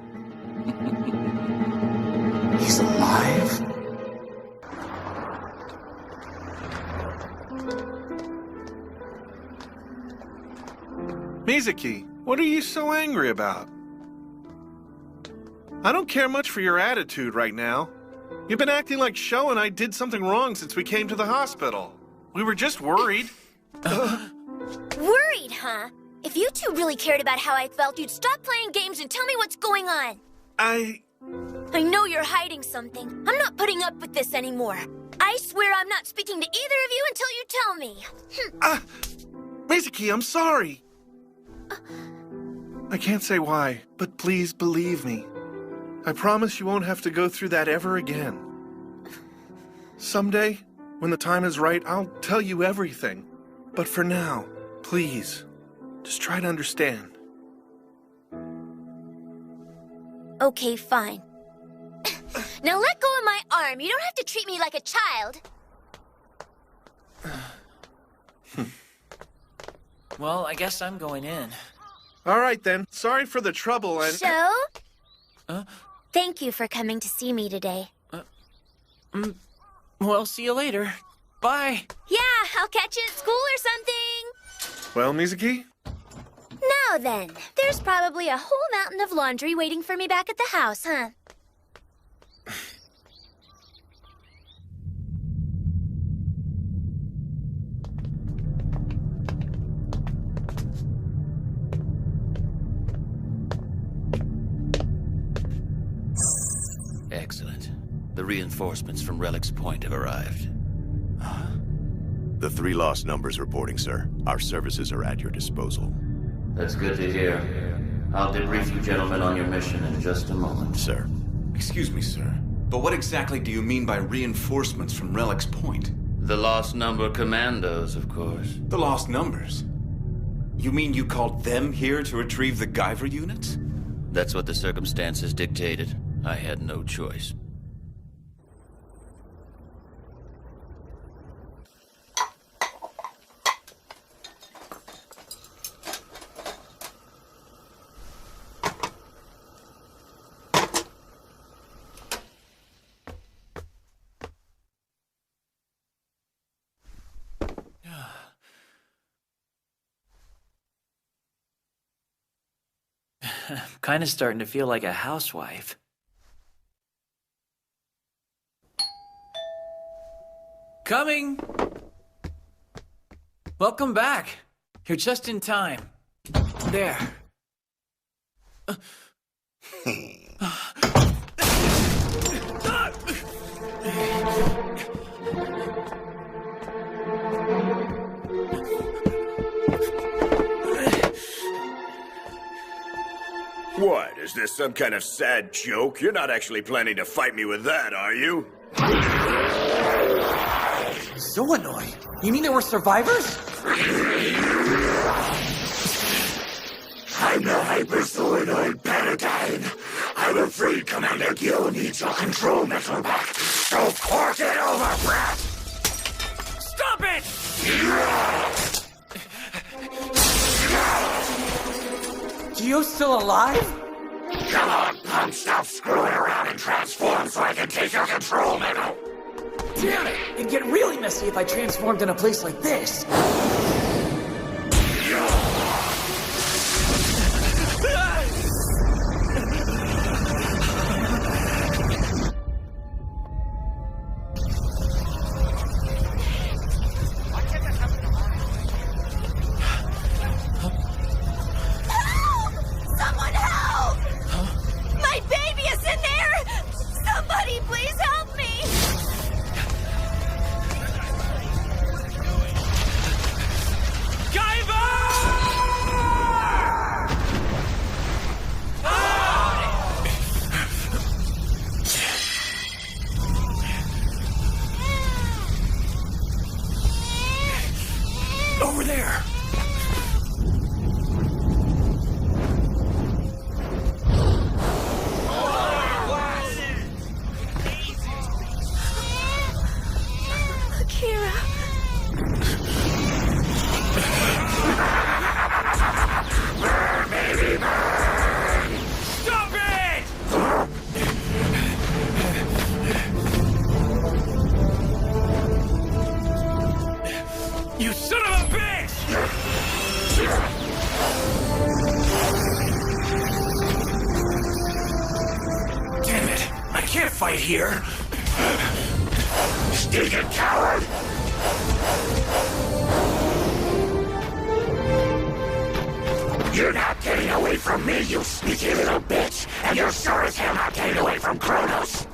He's alive? Mizuki, what are you so angry about? I don't care much for your attitude right now. You've been acting like Sho and I did something wrong since we came to the hospital. We were just worried. Worried, huh? If you two really cared about how I felt, you'd stop playing games and tell me what's going on. I know you're hiding something. I'm not putting up with this anymore. I swear I'm not speaking to either of you until you tell me. Mizuki, I'm sorry. I can't say why, but please believe me. I promise you won't have to go through that ever again. Someday, when the time is right, I'll tell you everything. But for now, please, just try to understand. Okay, fine. Now let go of my arm. You don't have to treat me like a child. Well, I guess I'm going in. All right, then. Sorry for the trouble and... Show? Thank you for coming to see me today. Well, see you later. Bye. Yeah, I'll catch you at school or something. Well, Mizuki? Now then, there's probably a whole mountain of laundry waiting for me back at the house, huh? Excellent. The reinforcements from Relic's point have arrived. The 3 lost numbers reporting, sir. Our services are at your disposal. That's good to hear. I'll debrief you gentlemen on your mission in just a moment. Sir. Excuse me, sir. But what exactly do you mean by reinforcements from Relic's point? The lost number commandos, of course. The lost numbers? You mean you called them here to retrieve the Guyver units? That's what the circumstances dictated. I had no choice. I'm kind of starting to feel like a housewife. Coming! Welcome back. You're just in time. There. What? Is this some kind of sad joke? You're not actually planning to fight me with that, are you? So annoyed. You mean there were survivors? I'm the hypersolenoid paradigm. I'm afraid Commander Gyo needs your control metal back. So fork it over, brat! Stop it! Gio's still alive? Come on, punk, stop screwing around and transform so I can take your control metal. Damn it! It'd get really messy if I transformed in a place like this. Someone help! My baby is in there! Somebody please help me! Over there! Akira. Burn, baby, burn! Stop it! You son of a bitch! Damn it! I can't fight here! Stinking coward! You're not getting away from me, you sneaky little bitch! And you're sure as hell not getting away from Cronos!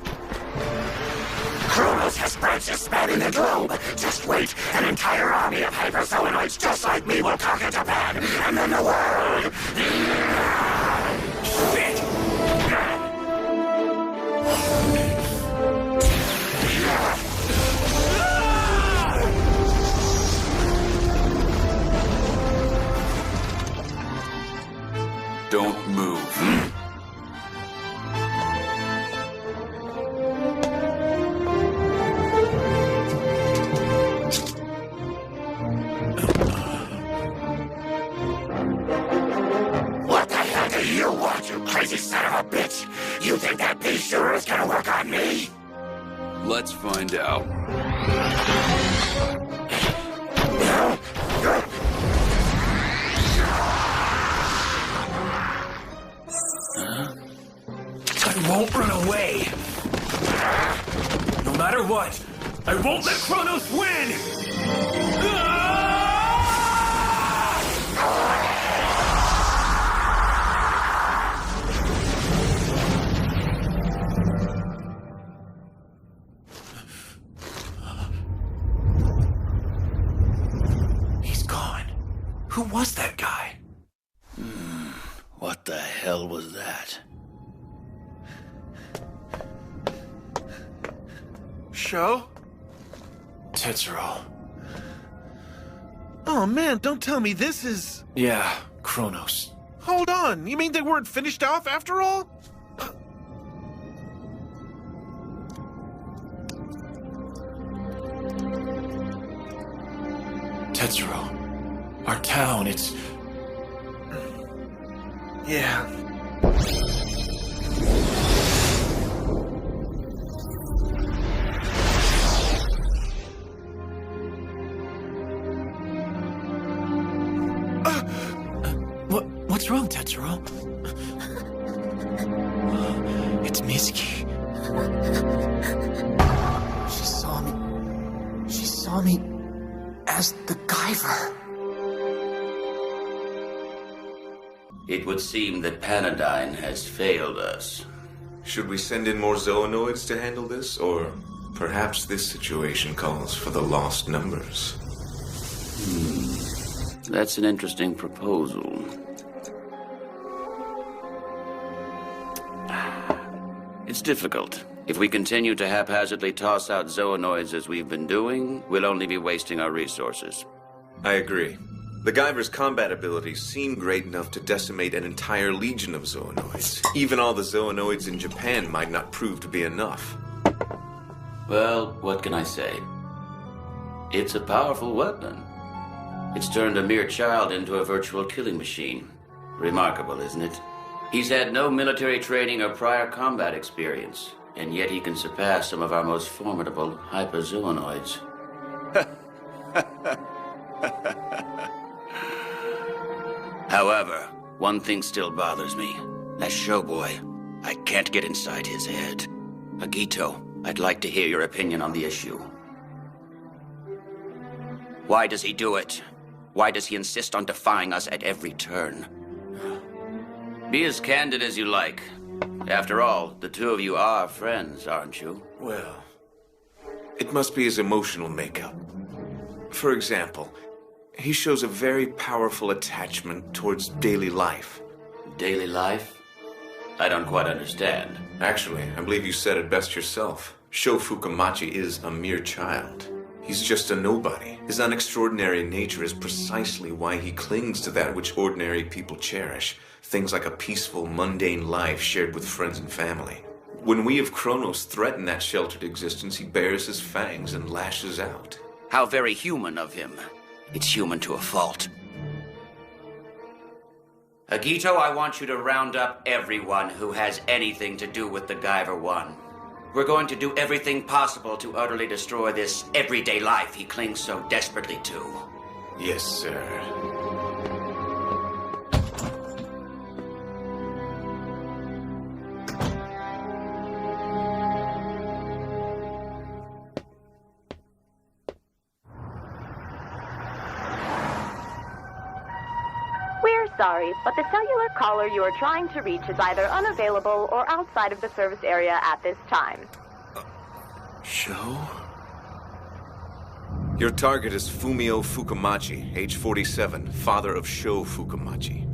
Cronos has branches spanning the globe! Just wait, an entire army of hypersolenoids just like me will conquer Japan, and then the world! Shit! Don't move. you want, you crazy son of a bitch? You think that pea shooter is gonna work on me? Let's find out. I won't run away. No matter what, I won't let Cronos win! He's gone. Who was that guy? What the hell was that? Show? Tetsuro. Oh man, don't tell me this is... Yeah, Cronos. Hold on, you mean they weren't finished off after all? Tetsuro. Our town, it's... Yeah. What's wrong, Tetsuro? It's Miski. She saw me as the Guyver. It would seem that Panadyne has failed us. Should we send in more zoonoids to handle this? Or perhaps this situation calls for the lost numbers? That's an interesting proposal. It's difficult. If we continue to haphazardly toss out zoonoids as we've been doing, we'll only be wasting our resources. I agree. The Guyver's combat abilities seem great enough to decimate an entire legion of zoonoids. Even all the zoonoids in Japan might not prove to be enough. Well, what can I say? It's a powerful weapon. It's turned a mere child into a virtual killing machine. Remarkable, isn't it? He's had no military training or prior combat experience, and yet he can surpass some of our most formidable hyperzoonoids. However, one thing still bothers me. That showboy. I can't get inside his head. Agito, I'd like to hear your opinion on the issue. Why does he do it? Why does he insist on defying us at every turn? Be as candid as you like. After all, the two of you are friends, aren't you? Well, it must be his emotional makeup. For example, he shows a very powerful attachment towards daily life. Daily life? I don't quite understand. Actually, I believe you said it best yourself. Sho Fukamachi is a mere child. He's just a nobody. His unextraordinary nature is precisely why he clings to that which ordinary people cherish. Things like a peaceful, mundane life shared with friends and family. When we of Cronos threaten that sheltered existence, he bares his fangs and lashes out. How very human of him. It's human to a fault. Agito, I want you to round up everyone who has anything to do with the Guyver I. We're going to do everything possible to utterly destroy this everyday life he clings so desperately to. Yes, sir. Sorry, but the cellular caller you are trying to reach is either unavailable or outside of the service area at this time. Sho? Your target is Fumio Fukamachi, age 47, father of Sho Fukamachi.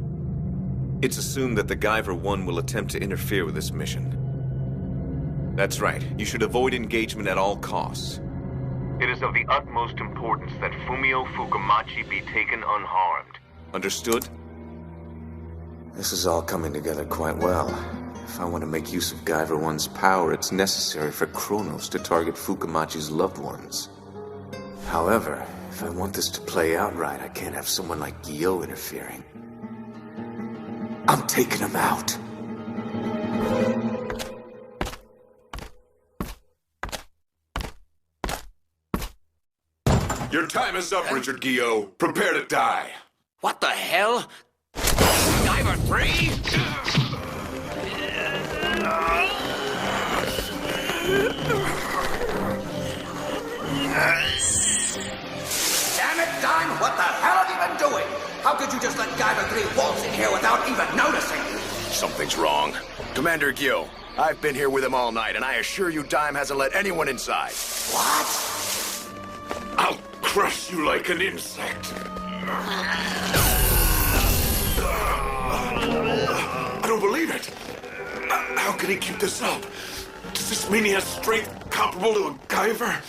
It's assumed that the Guyver I will attempt to interfere with this mission. That's right. You should avoid engagement at all costs. It is of the utmost importance that Fumio Fukamachi be taken unharmed. Understood? This is all coming together quite well. If I want to make use of Guyver I's power, it's necessary for Cronos to target Fukamachi's loved ones. However, if I want this to play out right, I can't have someone like Guyot interfering. I'm taking him out. Your time is up, Richard Guyot. Prepare to die. What the hell? Guyver III? Damn it, Dime! What the hell have you been doing? How could you just let Guyver III waltz in here without even noticing? Something's wrong. Commander Guyot, I've been here with him all night, and I assure you Dime hasn't let anyone inside. What? I'll crush you like an insect. I don't believe it. How can he keep this up? Does this mean he has strength comparable to a Guyver?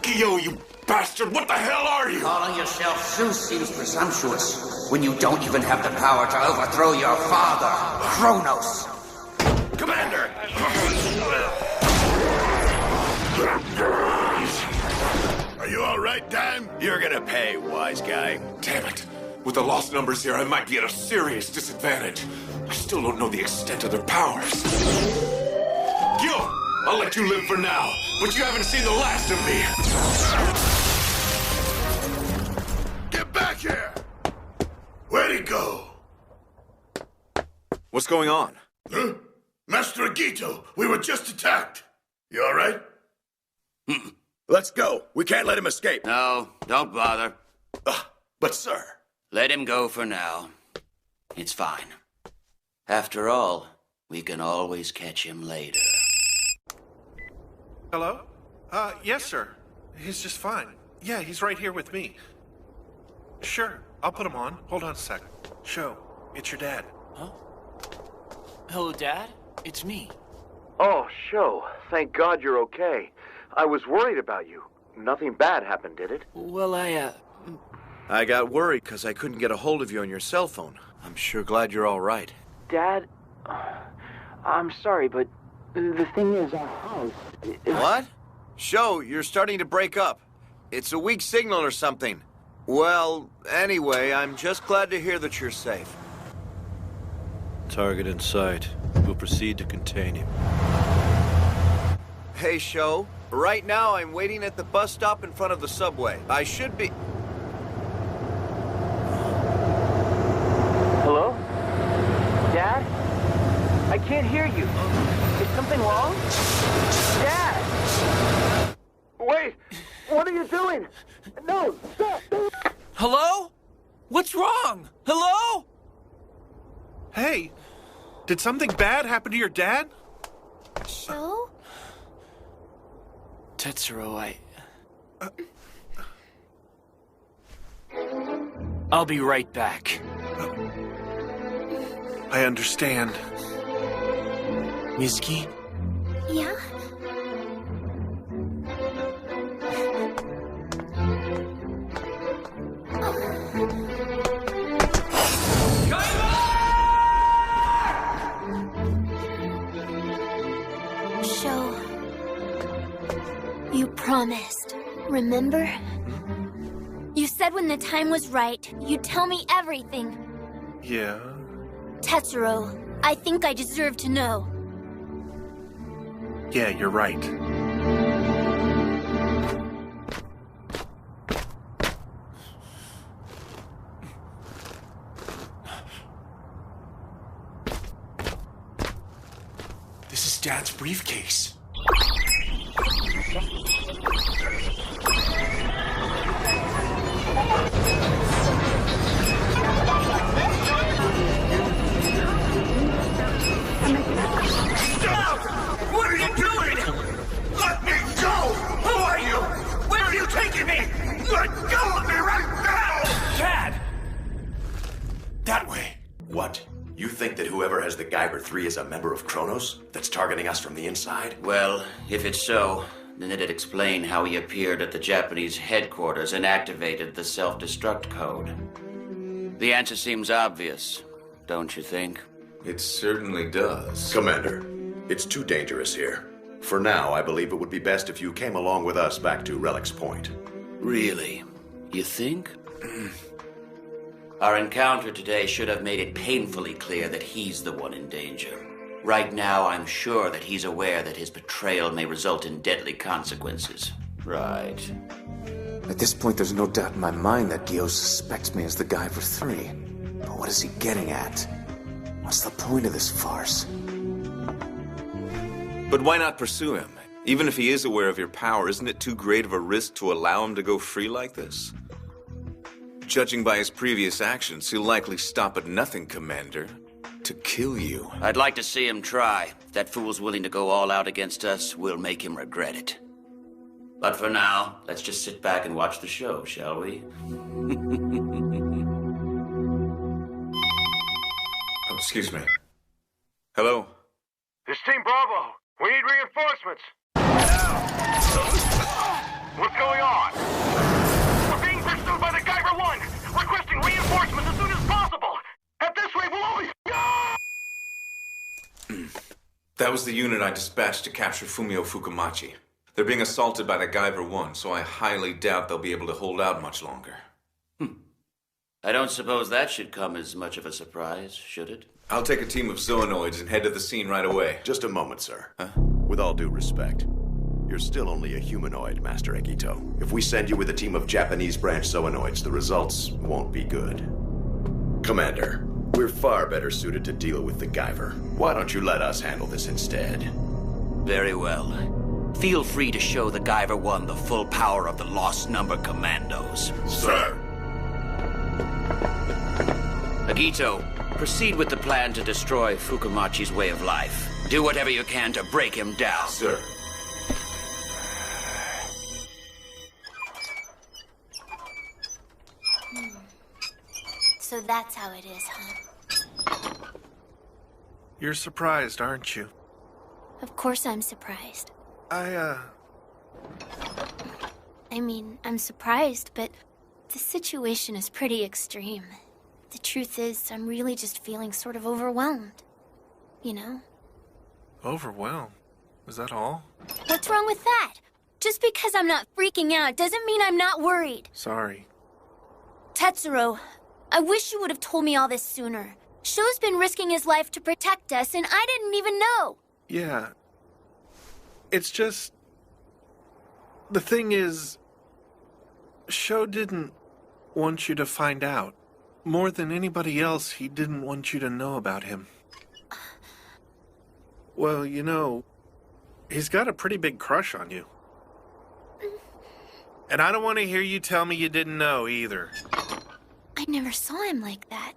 Guyot, you bastard, what the hell are you? Calling yourself Zeus seems presumptuous when you don't even have the power to overthrow your father, Cronos. Commander! Are you all right, Dime? You're gonna pay, wise guy. Damn it. With the lost numbers here, I might be at a serious disadvantage. I still don't know the extent of their powers. Gil, I'll let you live for now, but you haven't seen the last of me. Get back here! Where'd he go? What's going on? Huh? Master Agito, we were just attacked. You all right? Let's go. We can't let him escape. No, don't bother. But, sir... Let him go for now. It's fine. After all, we can always catch him later. Hello? Yes, sir. He's just fine. Yeah, he's right here with me. Sure, I'll put him on. Hold on a sec. Show, it's your dad. Huh? Hello, Dad? It's me. Oh, Sho. Thank God you're okay. I was worried about you. Nothing bad happened, did it? Well, I got worried because I couldn't get a hold of you on your cell phone. I'm sure glad you're all right. Dad, I'm sorry, but the thing is, our house... What? Sho, you're starting to break up. It's a weak signal or something. Well, anyway, I'm just glad to hear that you're safe. Target in sight. We'll proceed to contain him. Hey, Sho. Right now, I'm waiting at the bus stop in front of the subway. I should be... Hello? Dad? I can't hear you. Is something wrong? Dad! Wait! What are you doing? No! Stop! Hello? What's wrong? Hello? Hey, did something bad happen to your dad? Sho? Tetsuro, I'll be right back. I understand. Mizuki? Yeah? Sho, you promised, remember? You said when the time was right, you'd tell me everything. Yeah? Tetsuro, I think I deserve to know. Yeah, you're right. This is Dad's briefcase. Stop! What are you doing? Let me go! Who are you? Where are you taking me? Let go of me right now! Dad! That way. What? You think that whoever has the Guyver III is a member of Cronos that's targeting us from the inside? Well, if it's so, then it'd explain how he appeared at the Japanese headquarters and activated the self-destruct code. The answer seems obvious, don't you think? It certainly does. Commander, it's too dangerous here. For now, I believe it would be best if you came along with us back to Relic's Point. Really? You think? Our encounter today should have made it painfully clear that he's the one in danger. Right now, I'm sure that he's aware that his betrayal may result in deadly consequences. Right. At this point, there's no doubt in my mind that Guyot suspects me as the Guyver III. But what is he getting at? What's the point of this farce? But why not pursue him? Even if he is aware of your power, isn't it too great of a risk to allow him to go free like this? Judging by his previous actions, he'll likely stop at nothing, Commander. To kill you. I'd like to see him try. If that fool's willing to go all out against us, we'll make him regret it. But for now, let's just sit back and watch the show, shall we? Oh, excuse me. Hello? This Team Bravo. We need reinforcements. What's going on? We're being pursued by the Guyver I. Requesting reinforcements as soon as possible. At this rate, we'll always... That was the unit I dispatched to capture Fumio Fukumachi. They're being assaulted by the Guyver I, so I highly doubt they'll be able to hold out much longer. I don't suppose that should come as much of a surprise, should it? I'll take a team of Zoonoids and head to the scene right away. Just a moment, sir. Huh? With all due respect, you're still only a humanoid, Master Egito. If we send you with a team of Japanese branch Zoonoids, the results won't be good. Commander, we're far better suited to deal with the Guyver. Why don't you let us handle this instead? Very well. Feel free to show the Guyver I the full power of the Lost Number Commandos. Sir! Agito, proceed with the plan to destroy Fukumachi's way of life. Do whatever you can to break him down. Sir. So that's how it is, huh? You're surprised, aren't you? Of course I'm surprised. I mean, I'm surprised, but the situation is pretty extreme. The truth is, I'm really just feeling sort of overwhelmed. You know? Overwhelmed? Is that all? What's wrong with that? Just because I'm not freaking out doesn't mean I'm not worried. Sorry. Tetsuro, I wish you would have told me all this sooner. Sho's been risking his life to protect us, and I didn't even know. Yeah. It's just... The thing is... Sho didn't want you to find out. More than anybody else, he didn't want you to know about him. Well, you know, he's got a pretty big crush on you. And I don't want to hear you tell me you didn't know, either. I never saw him like that.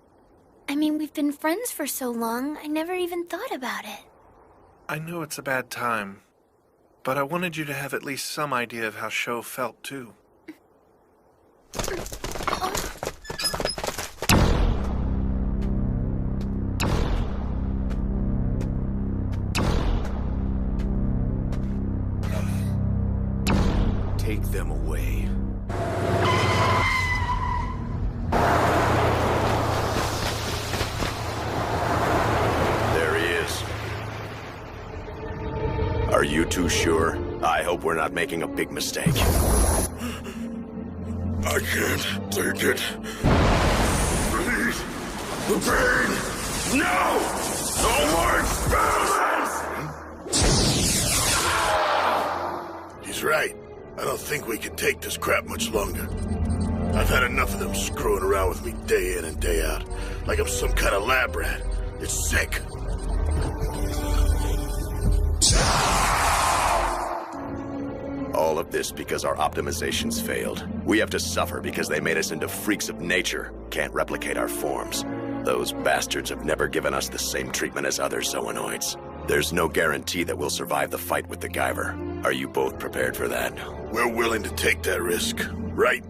I mean, we've been friends for so long, I never even thought about it. I know it's a bad time, but I wanted you to have at least some idea of how Sho felt, too. Take them away. There he is. Are you too sure? I hope we're not making a big mistake. I can't take it. Please. The pain. No! No more experiments! He's right. I don't think we can take this crap much longer. I've had enough of them screwing around with me day in and day out. Like I'm some kind of lab rat. It's sick. All of this because our optimizations failed. We have to suffer because they made us into freaks of nature. Can't replicate our forms. Those bastards have never given us the same treatment as other Zoonoids. There's no guarantee that we'll survive the fight with the Guyver. Are you both prepared for that? We're willing to take that risk, right?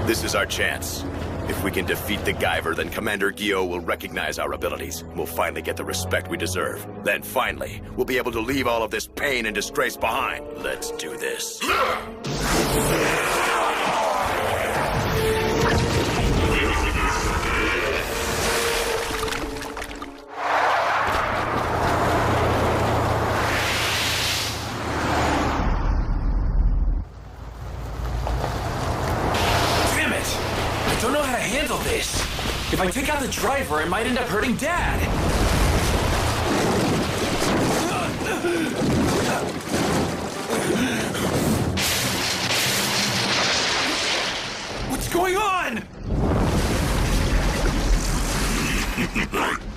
This is our chance. If we can defeat the Guyver, then Commander Guyot will recognize our abilities. We'll finally get the respect we deserve. Then finally, we'll be able to leave all of this pain and disgrace behind. Let's do this. If I take out the driver, I might end up hurting Dad. What's going on?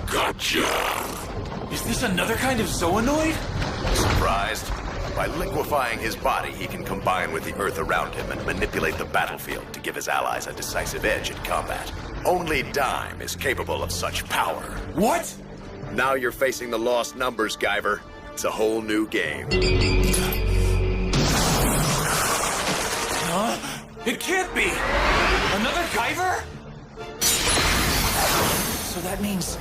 Gotcha! Is this another kind of zoonoid? Surprised? By liquefying his body, he can combine with the earth around him and manipulate the battlefield to give his allies a decisive edge in combat. Only Dime is capable of such power. What? Now you're facing the lost numbers, Guyver. It's a whole new game. Huh? It can't be! Another Guyver? So that means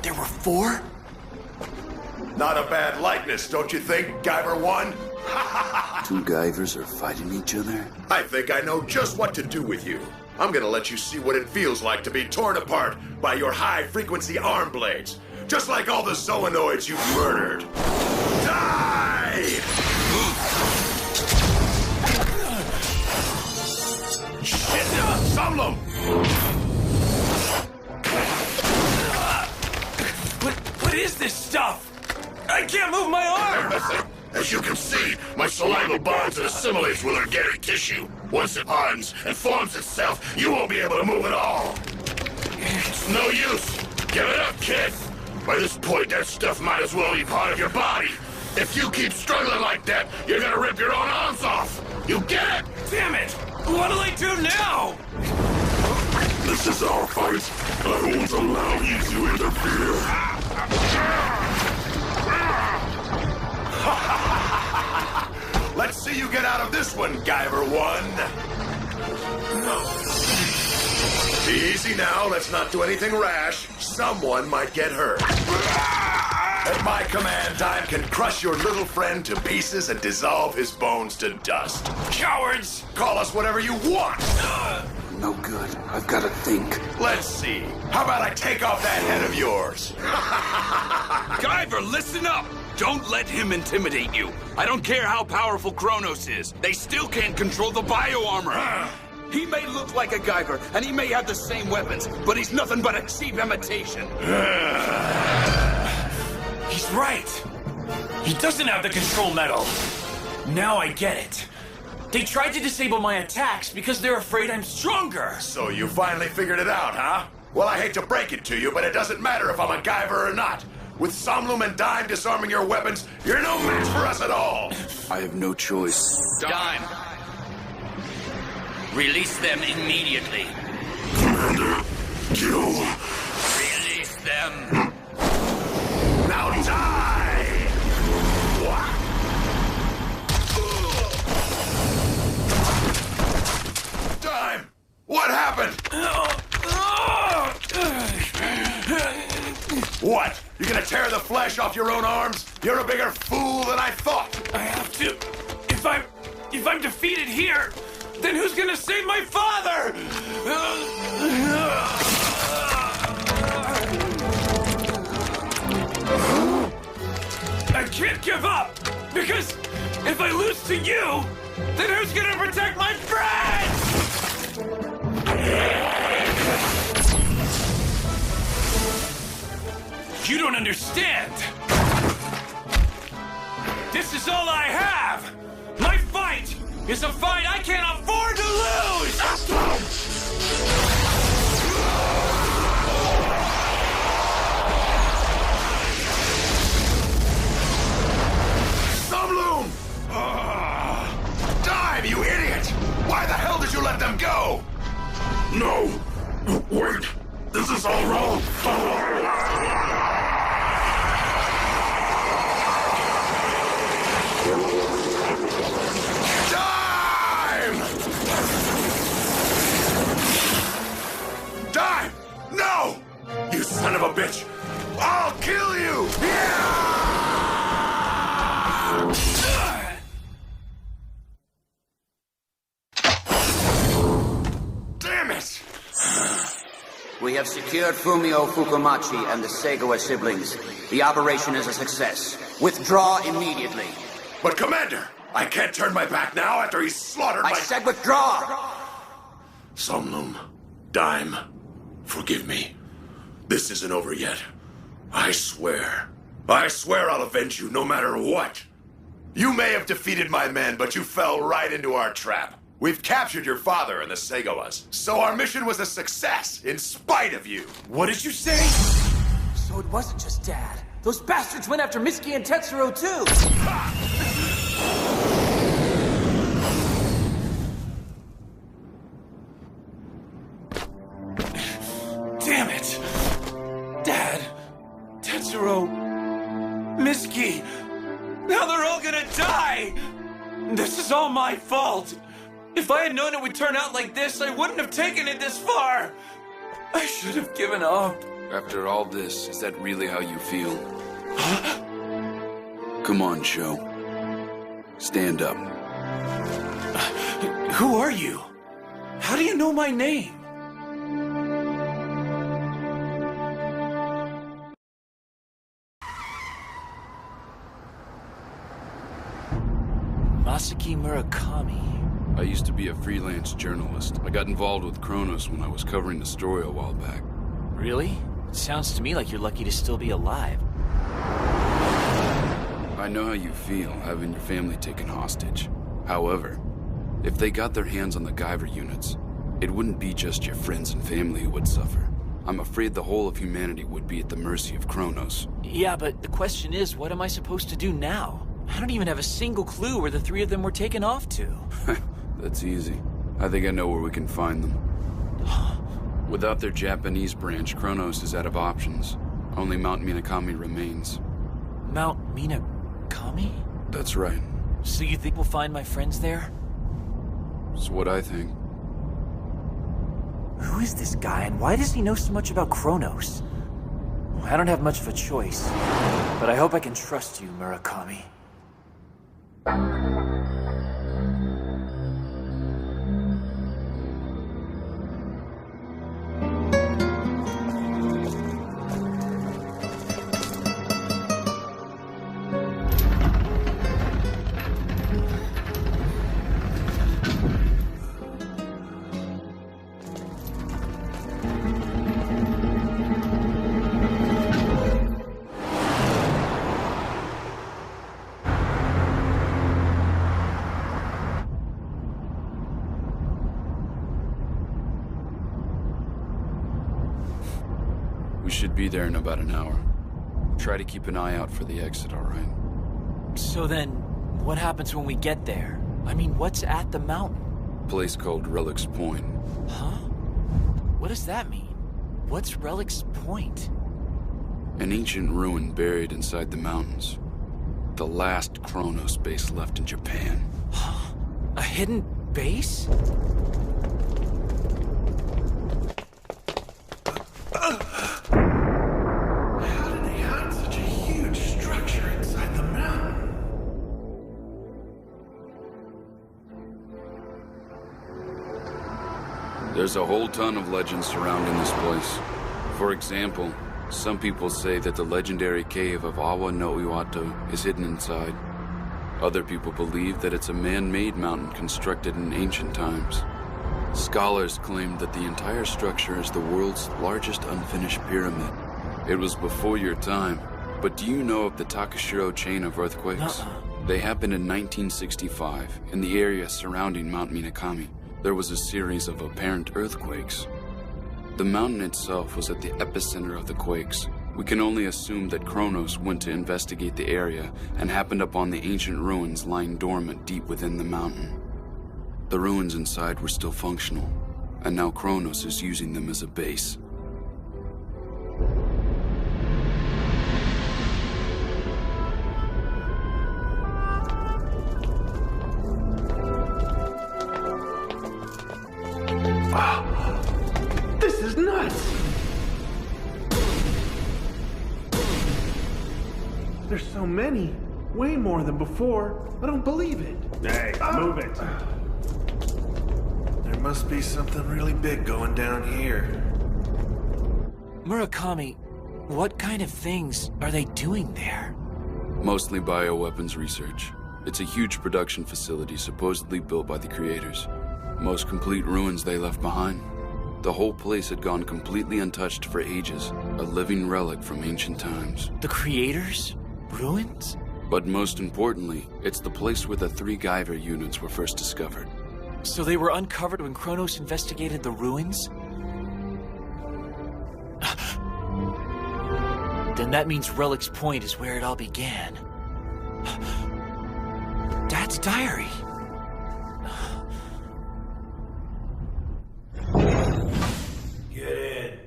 there were 4? Not a bad likeness, don't you think, Guyver 1? Two Guyvers are fighting each other? I think I know just what to do with you. I'm gonna let you see what it feels like to be torn apart by your high-frequency arm blades. Just like all the zoonoids you've murdered. Die! Shit! Somlum! What is this stuff? I can't move my arm! As you can see, my saliva bonds and assimilates with organic tissue. Once it hardens and forms itself, you won't be able to move at all. It's no use. Give it up, kid. By this point, that stuff might as well be part of your body. If you keep struggling like that, you're gonna rip your own arms off. You get it? Damn it! What'll I do now? This is our fight. I won't allow you to interfere. Let's see you get out of this one, Guyver 1. Easy now, let's not do anything rash. Someone might get hurt. At my command, Dime can crush your little friend to pieces and dissolve his bones to dust. Cowards! Call us whatever you want. No good. I've got to think. Let's see. How about I take off that head of yours? Guyver, listen up! Don't let him intimidate you. I don't care how powerful Cronos is. They still can't control the bio-armor. He may look like a Guyver, and he may have the same weapons, but he's nothing but a cheap imitation. He's right. He doesn't have the control metal. Now I get it. They tried to disable my attacks because they're afraid I'm stronger. So you finally figured it out, huh? Well, I hate to break it to you, but it doesn't matter if I'm a Guyver or not. With Somlum and Dime disarming your weapons, you're no match for us at all. I have no choice. Dime. Release them immediately. Commander, kill. Release them. Now die! Dime! What happened? What? You're gonna tear the flesh off your own arms? You're a bigger fool than I thought. I have to. If I'm defeated here, then who's gonna save my father? I can't give up, because if I lose to you, then who's gonna protect my friends? You don't understand. This is all I have. My fight is a fight I can't afford to lose. Somlum! Dime, you idiot! Why the hell did you let them go? No! Wait! This is all wrong! Dime! Dime! No! You son of a bitch! I'll kill you! Damn it! We have secured Fumio Fukumachi and the Sagawa siblings. The operation is a success. Withdraw immediately. But Commander, I can't turn my back now after he's slaughtered I said withdraw! Somlum, Dime, Forgive me. This isn't over yet. I swear. I swear I'll avenge you no matter what. You may have defeated my men, but you fell right into our trap. We've captured your father and the Segoas, so our mission was a success, in spite of you. What did you say? So it wasn't just Dad. Those bastards went after Miski and Tetsuro, too! Damn it! Dad, Tetsuro, Miski, now they're all gonna die! This is all my fault! If I had known it would turn out like this, I wouldn't have taken it this far! I should have given up. After all this, is that really how you feel? Come on, Sho. Stand up. Who are you? How do you know my name? Masaki Murakami. I used to be a freelance journalist. I got involved with Cronos when I was covering the story a while back. Really? It sounds to me like you're lucky to still be alive. I know how you feel, having your family taken hostage. However, if they got their hands on the Guyver units, it wouldn't be just your friends and family who would suffer. I'm afraid the whole of humanity would be at the mercy of Cronos. Yeah, but the question is, what am I supposed to do now? I don't even have a single clue where the three of them were taken off to. That's easy. I think I know where we can find them. Without their Japanese branch, Cronos is out of options. Only Mount Minakami remains. Mount Minakami? That's right. So you think we'll find my friends there? That's what I think. Who is this guy, and why does he know so much about Cronos? I don't have much of a choice, but I hope I can trust you, Murakami. We should be there in about an hour. Try to keep an eye out for the exit, all right? So then, what happens when we get there? I mean, what's at the mountain? A place called Relics Point. Huh? What does that mean? What's Relics Point? An ancient ruin buried inside the mountains. The last Cronos base left in Japan. A hidden base? How did they hide such a huge structure inside the mountain? There's a whole ton of legends surrounding this place. For example, some people say that the legendary cave of Awa no Iwato is hidden inside. Other people believe that it's a man-made mountain constructed in ancient times. Scholars claim that the entire structure is the world's largest unfinished pyramid. It was before your time, but do you know of the Takashiro chain of earthquakes? They happened in 1965 in the area surrounding Mount Minakami. There was a series of apparent earthquakes. The mountain itself was at the epicenter of the quakes. We can only assume that Cronos went to investigate the area and happened upon the ancient ruins lying dormant deep within the mountain. The ruins inside were still functional, and now Cronos is using them as a base. This is nuts! There's so many. Way more than before. I don't believe it. Hey, move it. There must be something really big going down here. Murakami, what kind of things are they doing there? Mostly bioweapons research. It's a huge production facility supposedly built by the creators. Most complete ruins they left behind. The whole place had gone completely untouched for ages, a living relic from ancient times. The creators? Ruins? But most importantly, it's the place where the 3 Guyver units were first discovered. So they were uncovered when Cronos investigated the ruins? Then that means Relic's Point is where it all began. Dad's diary. Get in.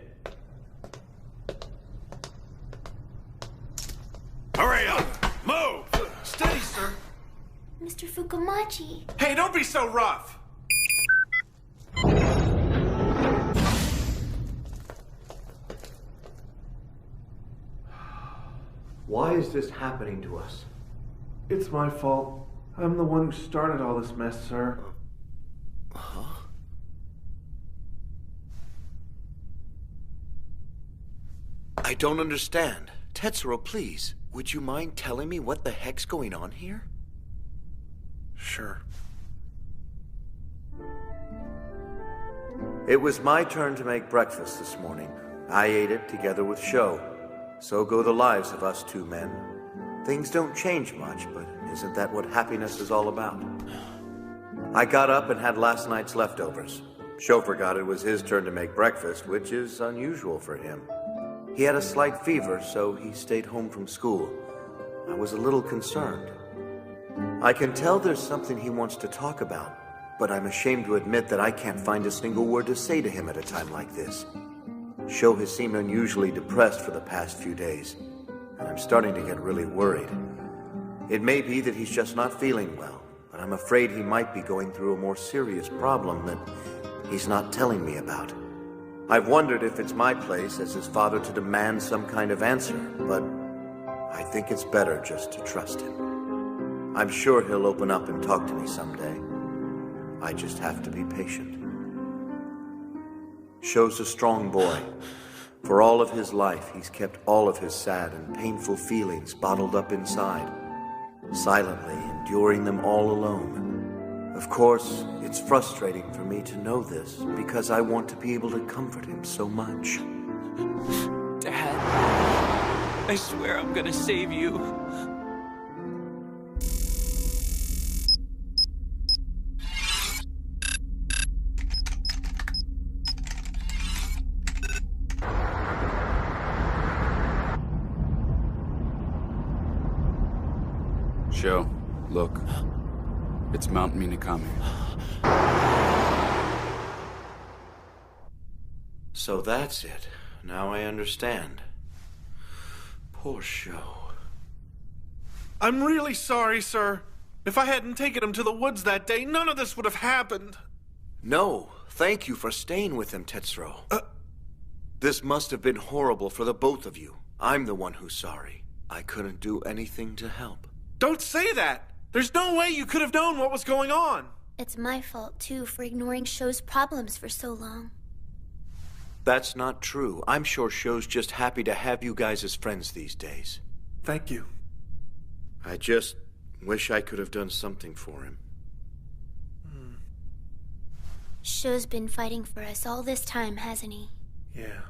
Hurry up! Move! Steady, sir. Mr. Fukumachi. Hey, don't be so rough! Why is this happening to us? It's my fault. I'm the one who started all this mess, sir. Huh? I don't understand. Tetsuro, please, would you mind telling me what the heck's going on here? Sure. It was my turn to make breakfast this morning. I ate it together with Sho. So go the lives of us 2 men. Things don't change much, but isn't that what happiness is all about? I got up and had last night's leftovers. Sho forgot it was his turn to make breakfast, which is unusual for him. He had a slight fever, so he stayed home from school. I was a little concerned. I can tell there's something he wants to talk about, but I'm ashamed to admit that I can't find a single word to say to him at a time like this. Sho has seemed unusually depressed for the past few days, and I'm starting to get really worried. It may be that he's just not feeling well, but I'm afraid he might be going through a more serious problem that he's not telling me about. I've wondered if it's my place as his father to demand some kind of answer, but I think it's better just to trust him. I'm sure he'll open up and talk to me someday. I just have to be patient. Sho's a strong boy. For all of his life, he's kept all of his sad and painful feelings bottled up inside, silently enduring them all alone. Of course, it's frustrating for me to know this, because I want to be able to comfort him so much. Dad, I swear I'm gonna save you. Sho, look. It's Mount Minakami. So that's it. Now I understand. Poor Sho. I'm really sorry, sir. If I hadn't taken him to the woods that day, none of this would have happened. No, thank you for staying with him, Tetsuro. This must have been horrible for the both of you. I'm the one who's sorry. I couldn't do anything to help. Don't say that! There's no way you could have known what was going on! It's my fault, too, for ignoring Sho's problems for so long. That's not true. I'm sure Sho's just happy to have you guys as friends these days. Thank you. I just wish I could have done something for him. Sho's been fighting for us all this time, hasn't he? Yeah.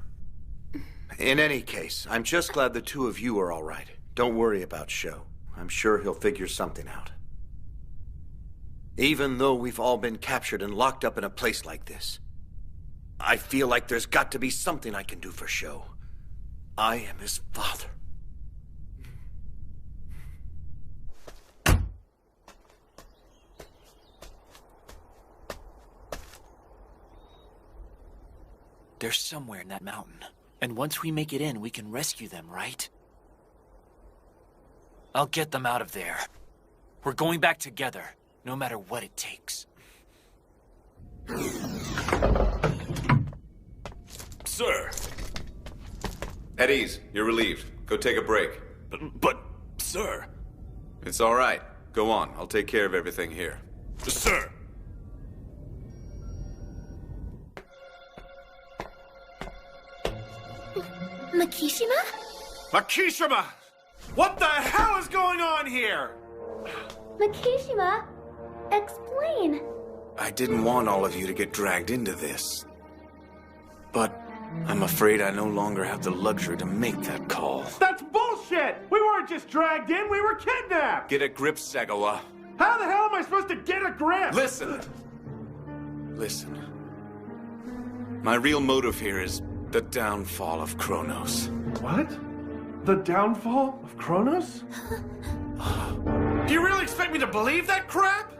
In any case, I'm just glad the 2 of you are all right. Don't worry about Sho. I'm sure he'll figure something out. Even though we've all been captured and locked up in a place like this, I feel like there's got to be something I can do for Sho. I am his father. They're somewhere in that mountain. And once we make it in, we can rescue them, right? I'll get them out of there. We're going back together, no matter what it takes. Sir! At ease. You're relieved. Go take a break. But, sir... It's all right. Go on. I'll take care of everything here. Sir! Makishima? Makishima! What the hell is going on here? Makishima, explain. I didn't want all of you to get dragged into this. But I'm afraid I no longer have the luxury to make that call. That's bullshit! We weren't just dragged in, we were kidnapped! Get a grip, Sagawa. How the hell am I supposed to get a grip? Listen. My real motive here is the downfall of Cronos. What? The downfall of Cronos? Do you really expect me to believe that crap?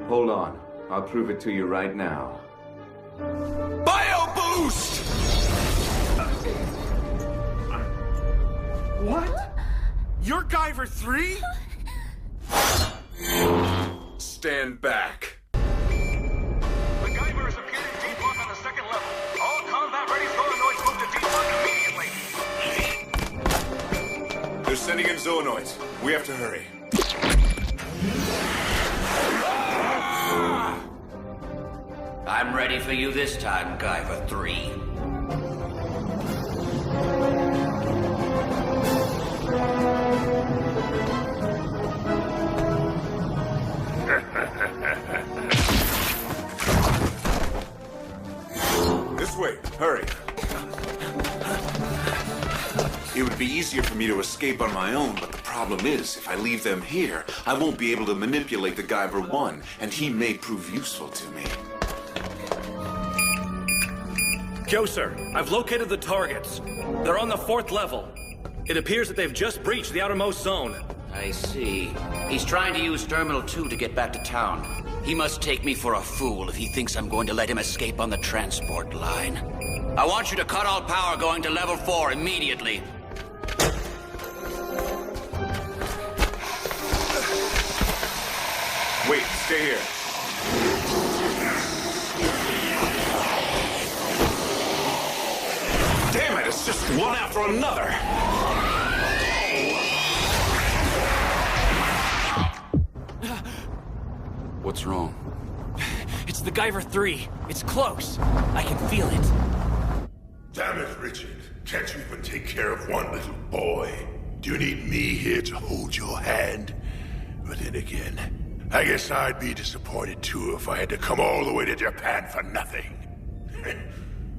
Hold on. I'll prove it to you right now. Bioboost! What? You're Guyver III? Stand back. The Guyver is appearing deep on the second level. All combat-ready zoonoids move to deep immediately. They're sending in zoonoids. We have to hurry. I'm ready for you this time, Guyver III. This way. Hurry. It would be easier for me to escape on my own, but the problem is, if I leave them here, I won't be able to manipulate the Guyver I, and he may prove useful to me. Yo, sir, I've located the targets. They're on the 4th level. It appears that they've just breached the outermost zone. I see. He's trying to use Terminal 2 to get back to town. He must take me for a fool if he thinks I'm going to let him escape on the transport line. I want you to cut all power going to level 4 immediately. Wait, stay here. Damn it, it's just one after another. What's wrong? It's the Guyver III. It's close. I can feel it. Damn it, Richard. Can't you even take care of one little boy? Do you need me here to hold your hand? But then again, I guess I'd be disappointed too if I had to come all the way to Japan for nothing.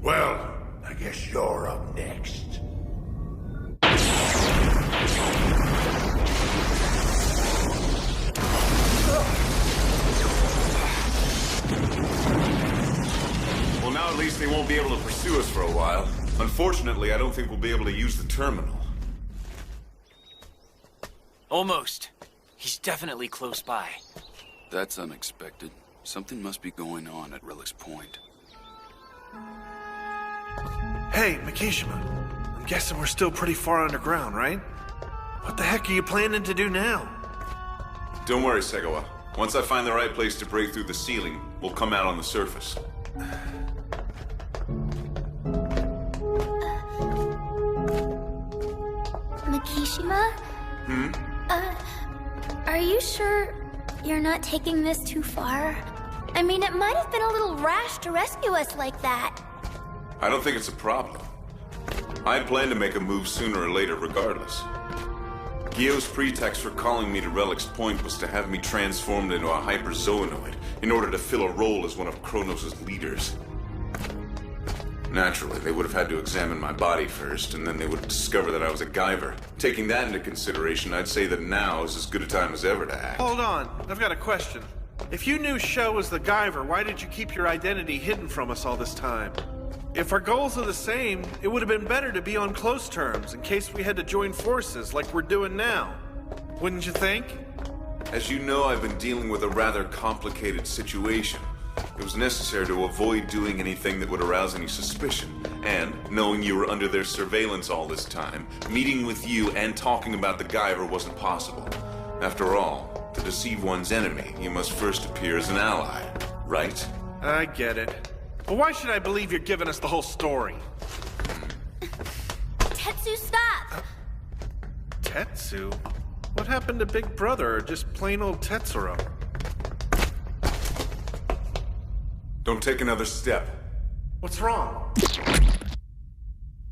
Well, I guess you're up next. Well, now at least they won't be able to pursue us for a while. Unfortunately, I don't think we'll be able to use the terminal. Almost. He's definitely close by. That's unexpected. Something must be going on at Relic's Point. Hey, Mikishima. I'm guessing we're still pretty far underground, right? What the heck are you planning to do now? Don't worry, Sagawa. Once I find the right place to break through the ceiling, we'll come out on the surface. Mikishima? Are you sure you're not taking this too far? I mean, it might have been a little rash to rescue us like that. I don't think it's a problem. I plan to make a move sooner or later regardless. Guyot's pretext for calling me to Relic's Point was to have me transformed into a hyperzoonoid in order to fill a role as one of Cronos' leaders. Naturally, they would have had to examine my body first, and then they would discover that I was a Guyver. Taking that into consideration, I'd say that now is as good a time as ever to act. Hold on, I've got a question. If you knew Sho was the Guyver, why did you keep your identity hidden from us all this time? If our goals are the same, it would have been better to be on close terms in case we had to join forces like we're doing now. Wouldn't you think? As you know, I've been dealing with a rather complicated situation. It was necessary to avoid doing anything that would arouse any suspicion. And, knowing you were under their surveillance all this time, meeting with you and talking about the Guyver wasn't possible. After all, to deceive one's enemy, you must first appear as an ally, right? I get it. But why should I believe you're giving us the whole story? Tetsu, stop! Tetsu? What happened to Big Brother, or just plain old Tetsuro? Don't take another step. What's wrong?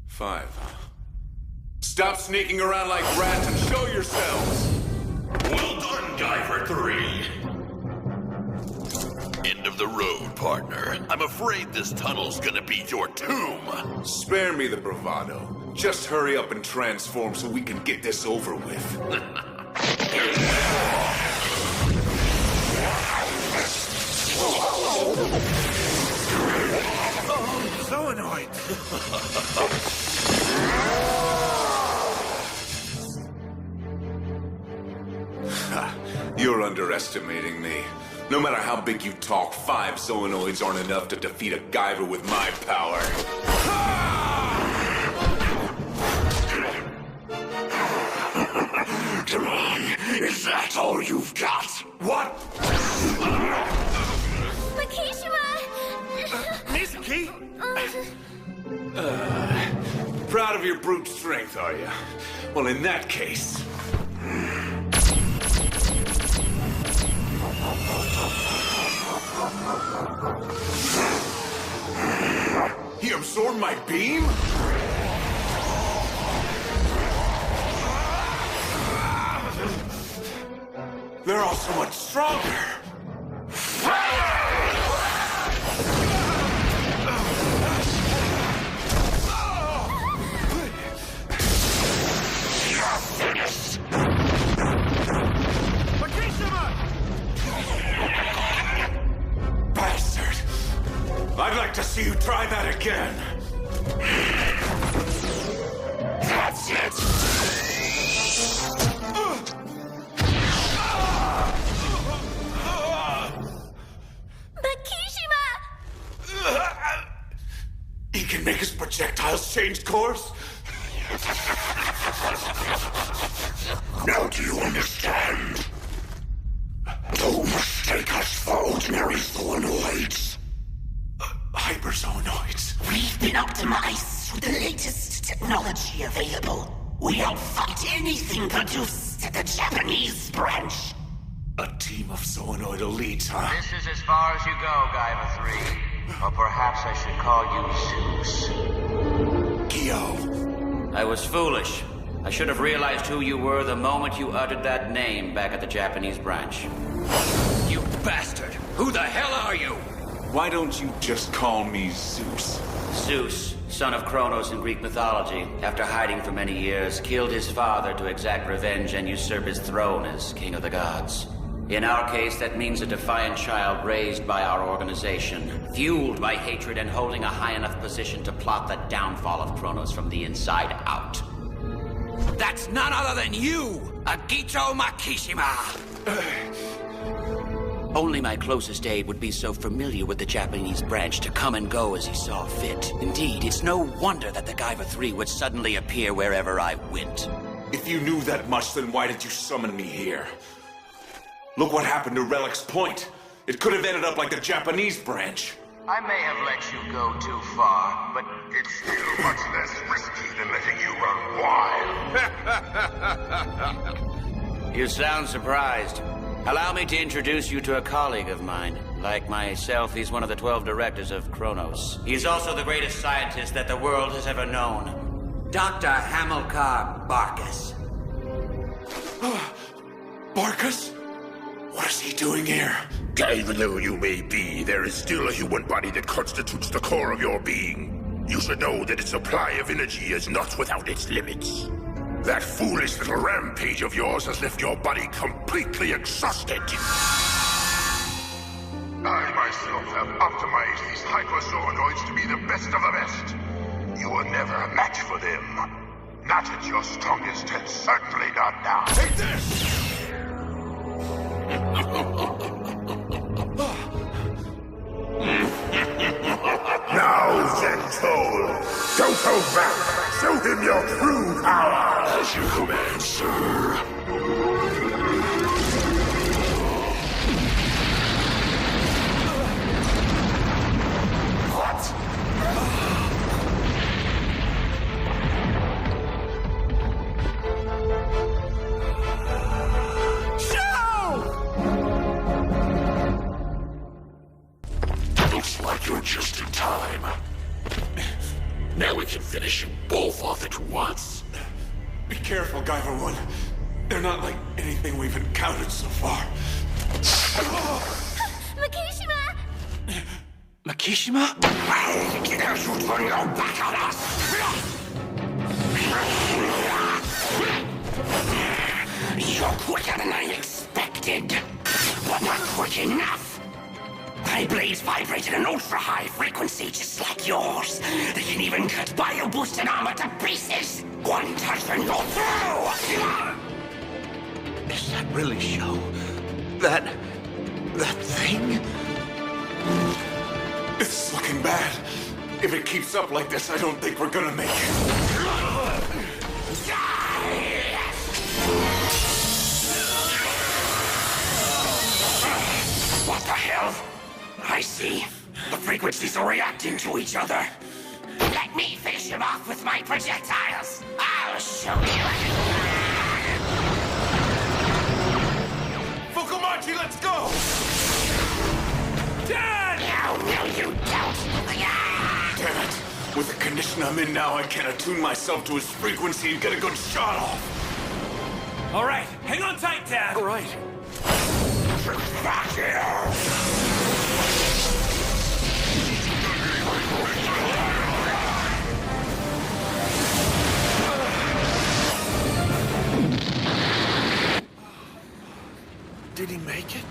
5, huh? Stop sneaking around like rats and show yourselves! Well done, Guyver III. In of the road, partner. I'm afraid this tunnel's gonna be your tomb. Spare me the bravado. Just hurry up and transform so we can get this over with. So annoying. You're underestimating me. No matter how big you talk, 5 Zoonoids aren't enough to defeat a Guyver with my power. Come on, is that all you've got? What? Makishima! Mizuki? Proud of your brute strength, are you? Well, in that case... He absorbed my beam? They're all so much stronger. Bastard! I'd like to see you try that again. That's it! Makishima! He can make his projectiles change course? Now do you understand? Don't mistake us for ordinary Zoonoids. Hyperzoonoids? We've been optimized with the latest technology available. We outfight anything produced at the Japanese branch. A team of Zoonoid elites, huh? This is as far as you go, Guyver III. Or perhaps I should call you Zeus. Guyot. I was foolish. I should have realized who you were the moment you uttered that name back at the Japanese branch. You bastard! Who the hell are you? Why don't you just call me Zeus? Zeus, son of Cronos in Greek mythology, after hiding for many years, killed his father to exact revenge and usurp his throne as king of the gods. In our case, that means a defiant child raised by our organization, fueled by hatred and holding a high enough position to plot the downfall of Cronos from the inside out. That's none other than you, Agito Makishima! Only my closest aide would be so familiar with the Japanese branch to come and go as he saw fit. Indeed, it's no wonder that the Guyver III would suddenly appear wherever I went. If you knew that much, then why did you summon me here? Look what happened to Relic's Point. It could have ended up like the Japanese branch. I may have let you go too far, but It's still much less risky than letting you run wild. you sound surprised. Allow me to introduce you to a colleague of mine. Like myself, he's one of the 12 directors of Cronos. He's also the greatest scientist that the world has ever known. Dr. Hamilcar Barkas. Barkas? What is he doing here? Even though you may be, there is still a human body that constitutes the core of your being. You should know that its supply of energy is not without its limits. That foolish little rampage of yours has left your body completely exhausted. I myself have optimized these hyperzoonoids to be the best of the best. You were never a match for them. Not at your strongest, and certainly not now. Take this! Now, Gentle! Don't hold back! Show him your true power! As you command, sir. What? Looks like you're just in time. Now we can finish you both off at once. Be careful, Guyver I. They're not like anything we've encountered so far. Makishima! Makishima? You turn your back on us! You're quicker than I expected, but not quick enough. My blades vibrate at an ultra-high frequency just like yours. They can even cut Bioboosted armor to pieces. One touch and you're through! Is that really Sho? That thing? It's looking bad. If it keeps up like this, I don't think we're gonna make it. What the hell? I see. The frequencies are reacting to each other. Let me finish him off with my projectiles. I'll show you. Fukumachi, let's go! Dad! No, you don't. Damn it. With the condition I'm in now, I can't attune myself to his frequency and get a good shot off. All right, hang on tight, Dad. All right. Back here! Did he make it?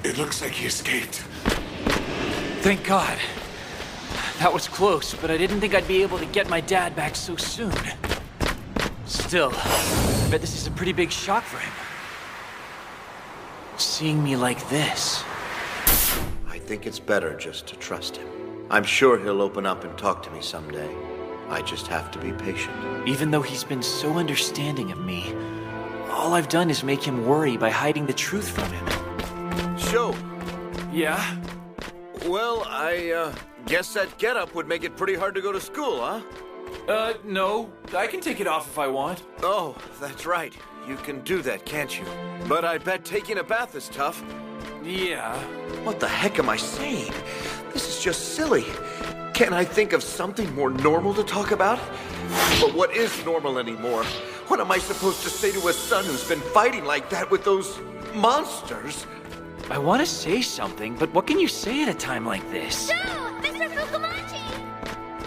It looks like he escaped. Thank God. That was close, but I didn't think I'd be able to get my dad back so soon. Still, I bet this is a pretty big shock for him. Seeing me like this. I think it's better just to trust him. I'm sure he'll open up and talk to me someday. I just have to be patient. Even though he's been so understanding of me, all I've done is make him worry by hiding the truth from him. Sho. Yeah? Well, I guess that getup would make it pretty hard to go to school, huh? No. I can take it off if I want. Oh, that's right. You can do that, can't you? But I bet taking a bath is tough. Yeah. What the heck am I saying? This is just silly. Can't I think of something more normal to talk about? But what is normal anymore? What am I supposed to say to a son who's been fighting like that with those monsters? I want to say something, but what can you say at a time like this? Sho! Mr. Fukumachi!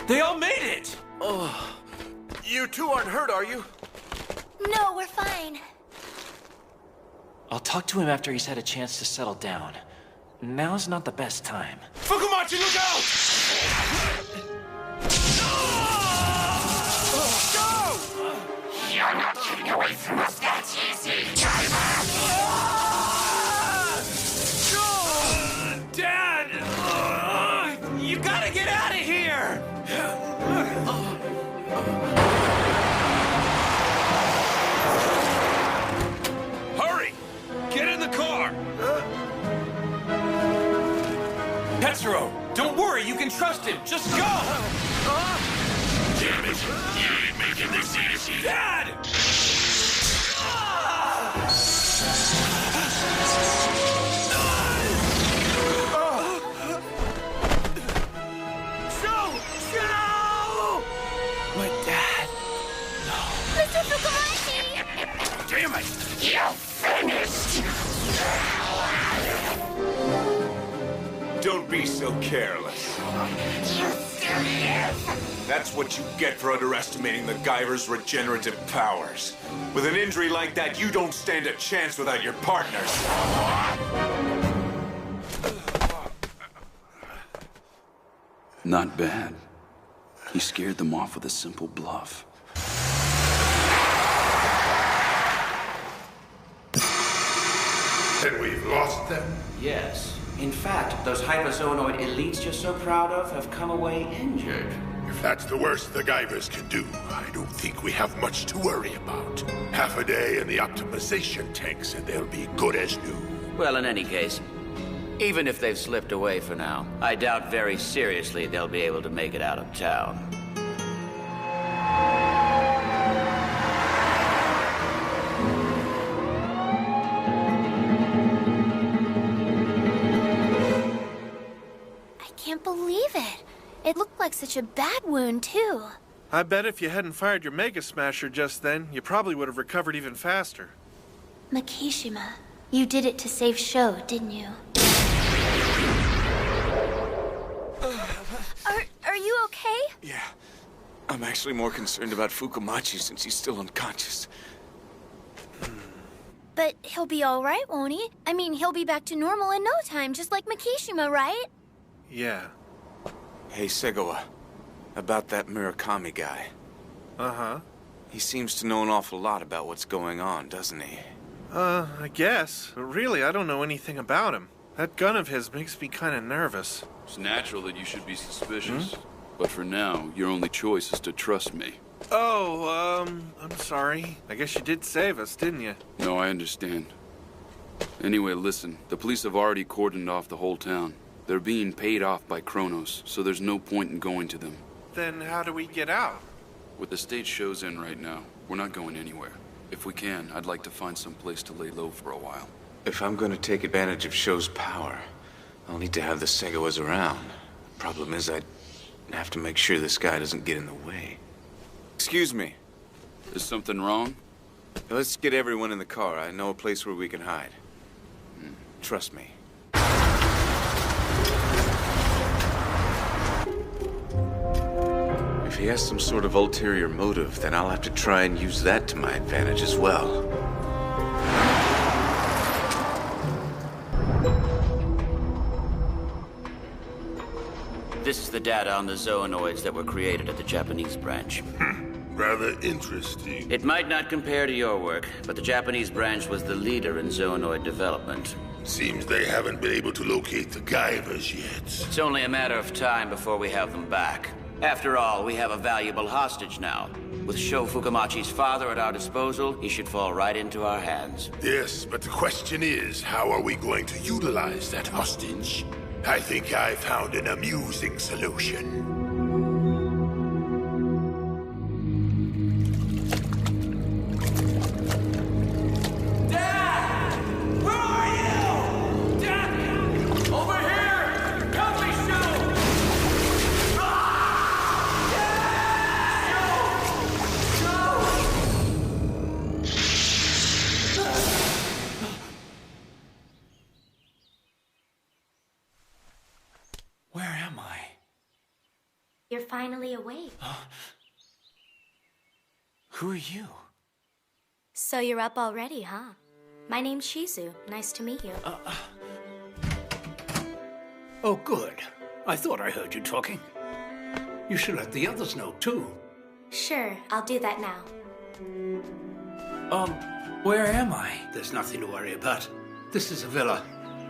They all made it! Oh, you two aren't hurt, are you? No, we're fine. I'll talk to him after he's had a chance to settle down. Now's not the best time. Fukumachi, look out! Go! You're not getting away from us that easy, Guyver! Dad! You gotta get out of here! Hurry! Get in the car! Tetsuro, don't worry, you can trust him. Just go! Damn it! You ain't making this easy. Dad! My dad. Mr. Fukumachi! Damn it! You're finished! Don't be so careless. You still live! That's what you get for underestimating the Guyver's regenerative powers. With an injury like that, you don't stand a chance without your partners. Not bad. He scared them off with a simple bluff. And we've lost them? Yes. In fact, those hyperzonoid elites you're so proud of have come away injured. If that's the worst the Guyvers can do, I don't think we have much to worry about. Half a day in the optimization tanks and they'll be good as new. Well, in any case, even if they've slipped away for now, I doubt very seriously they'll be able to make it out of town. I can't believe it. It looked like such a bad wound, too. I bet if you hadn't fired your Mega Smasher just then, you probably would have recovered even faster. Makishima, you did it to save Sho, didn't you? Yeah. I'm actually more concerned about Fukumachi since he's still unconscious. But he'll be all right, won't he? I mean, he'll be back to normal in no time, just like Mikishima, right? Yeah. Hey, Segawa. About that Murakami guy. Uh-huh. He seems to know an awful lot about what's going on, doesn't he? I guess. But really, I don't know anything about him. That gun of his makes me kind of nervous. It's natural that you should be suspicious. But for now, your only choice is to trust me. Oh, I'm sorry. I guess you did save us, didn't you? No, I understand. Anyway, listen. The police have already cordoned off the whole town. They're being paid off by Cronos, so there's no point in going to them. Then how do we get out? With the stage shows in right now, we're not going anywhere. If we can, I'd like to find some place to lay low for a while. If I'm going to take advantage of Sho's power, I'll need to have the Segawas around. Problem is, I'd have to make sure this guy doesn't get in the way. Excuse me. Is something wrong? Let's get everyone in the car. I know a place where we can hide. Trust me. If he has some sort of ulterior motive, then I'll have to try and use that to my advantage as well. This is the data on the zoonoids that were created at the Japanese branch. Rather interesting. It might not compare to your work, but the Japanese branch was the leader in zoonoid development. Seems they haven't been able to locate the Guyvers yet. It's only a matter of time before we have them back. After all, we have a valuable hostage now. With Sho Fukumachi's father at our disposal, he should fall right into our hands. Yes, but the question is, how are we going to utilize that hostage? I think I found an amusing solution. You're finally awake. Who are you? So you're up already, huh? My name's Shizu. Nice to meet you. Oh, good. I thought I heard you talking. You should let the others know, too. Sure, I'll do that now. Where am I? There's nothing to worry about. This is a villa.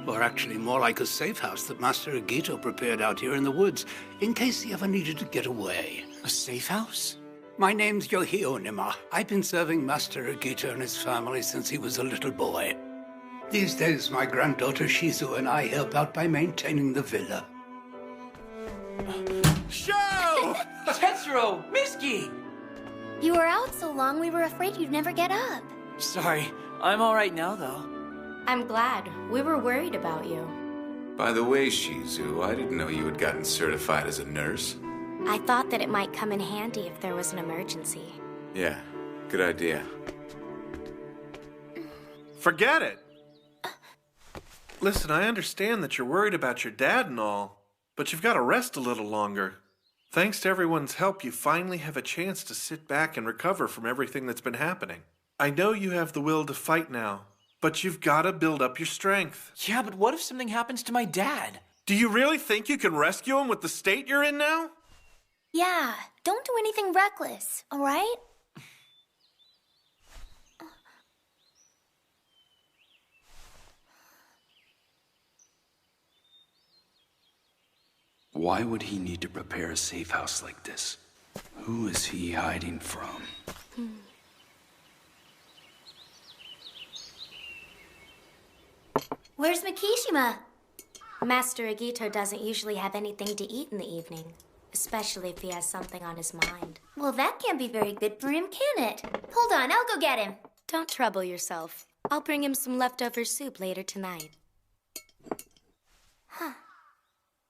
Or actually more like a safe house that Master Agito prepared out here in the woods, in case he ever needed to get away. A safe house? My name's Yohio Nima. I've been serving Master Agito and his family since he was a little boy. These days, my granddaughter Shizu and I help out by maintaining the villa. Sho! Tetsuro! Miski! You were out so long we were afraid you'd never get up. Sorry, I'm all right now, though. I'm glad. We were worried about you. By the way, Shizu, I didn't know you had gotten certified as a nurse. I thought that it might come in handy if there was an emergency. Yeah, good idea. Forget it! Listen, I understand that you're worried about your dad and all, but you've got to rest a little longer. Thanks to everyone's help, you finally have a chance to sit back and recover from everything that's been happening. I know you have the will to fight now, but you've got to build up your strength. Yeah, but what if something happens to my dad? Do you really think you can rescue him with the state you're in now? Yeah, don't do anything reckless, all right? Why would he need to prepare a safe house like this? Who is he hiding from? Where's Mikishima? Master Agito doesn't usually have anything to eat in the evening, especially if he has something on his mind. Well, that can't be very good for him, can it? Hold on, I'll go get him. Don't trouble yourself. I'll bring him some leftover soup later tonight.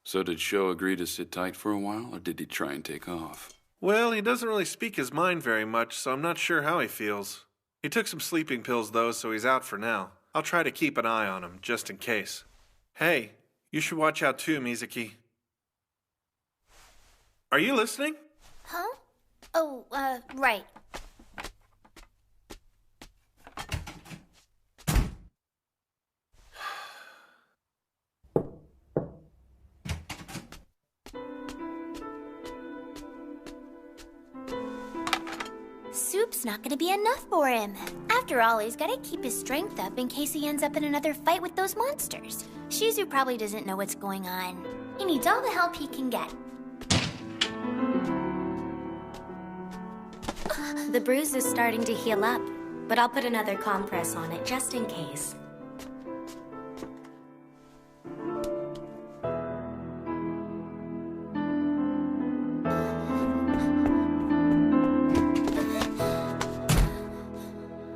So did Sho agree to sit tight for a while, or did he try and take off? Well, he doesn't really speak his mind very much, so I'm not sure how he feels. He took some sleeping pills, though, so he's out for now. I'll try to keep an eye on him, just in case. Hey, you should watch out too, Mizuki. Are you listening? Huh? Oh, right. Soup's not gonna be enough for him. After all, he's gotta keep his strength up in case he ends up in another fight with those monsters. Shizu probably doesn't know what's going on. He needs all the help he can get. The bruise is starting to heal up, but I'll put another compress on it just in case.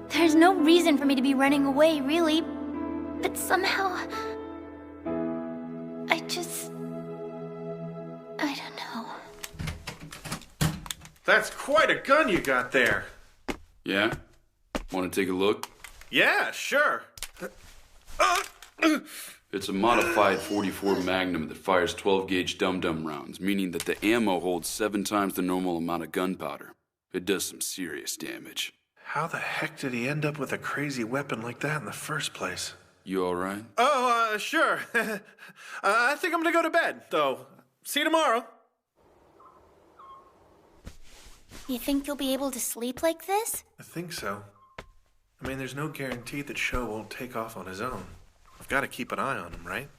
There's no reason for me to be running away, really. But somehow... I don't know. That's quite a gun you got there. Yeah? Want to take a look? Yeah, sure. It's a modified 44 Magnum that fires 12-gauge dum-dum rounds, meaning that the ammo holds 7 times the normal amount of gunpowder. It does some serious damage. How the heck did he end up with a crazy weapon like that in the first place? You alright? Oh, sure. I think I'm gonna go to bed, though. See you tomorrow. You think you'll be able to sleep like this? I think so. I mean, there's no guarantee that Sho won't take off on his own. I've got to keep an eye on him, right?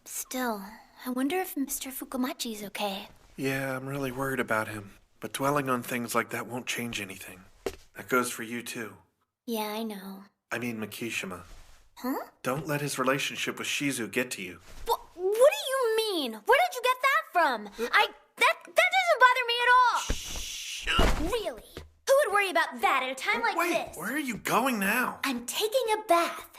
Still, I wonder if Mr. Fukumachi's okay. Yeah, I'm really worried about him. But dwelling on things like that won't change anything. That goes for you, too. Yeah, I know. I mean Makishima. Huh? Don't let his relationship with Shizu get to you. What do you mean? Where did you get that from? That doesn't bother me at all. Shh. Really? Who would worry about that at a time like Wait, this? where are you going now? I'm taking a bath.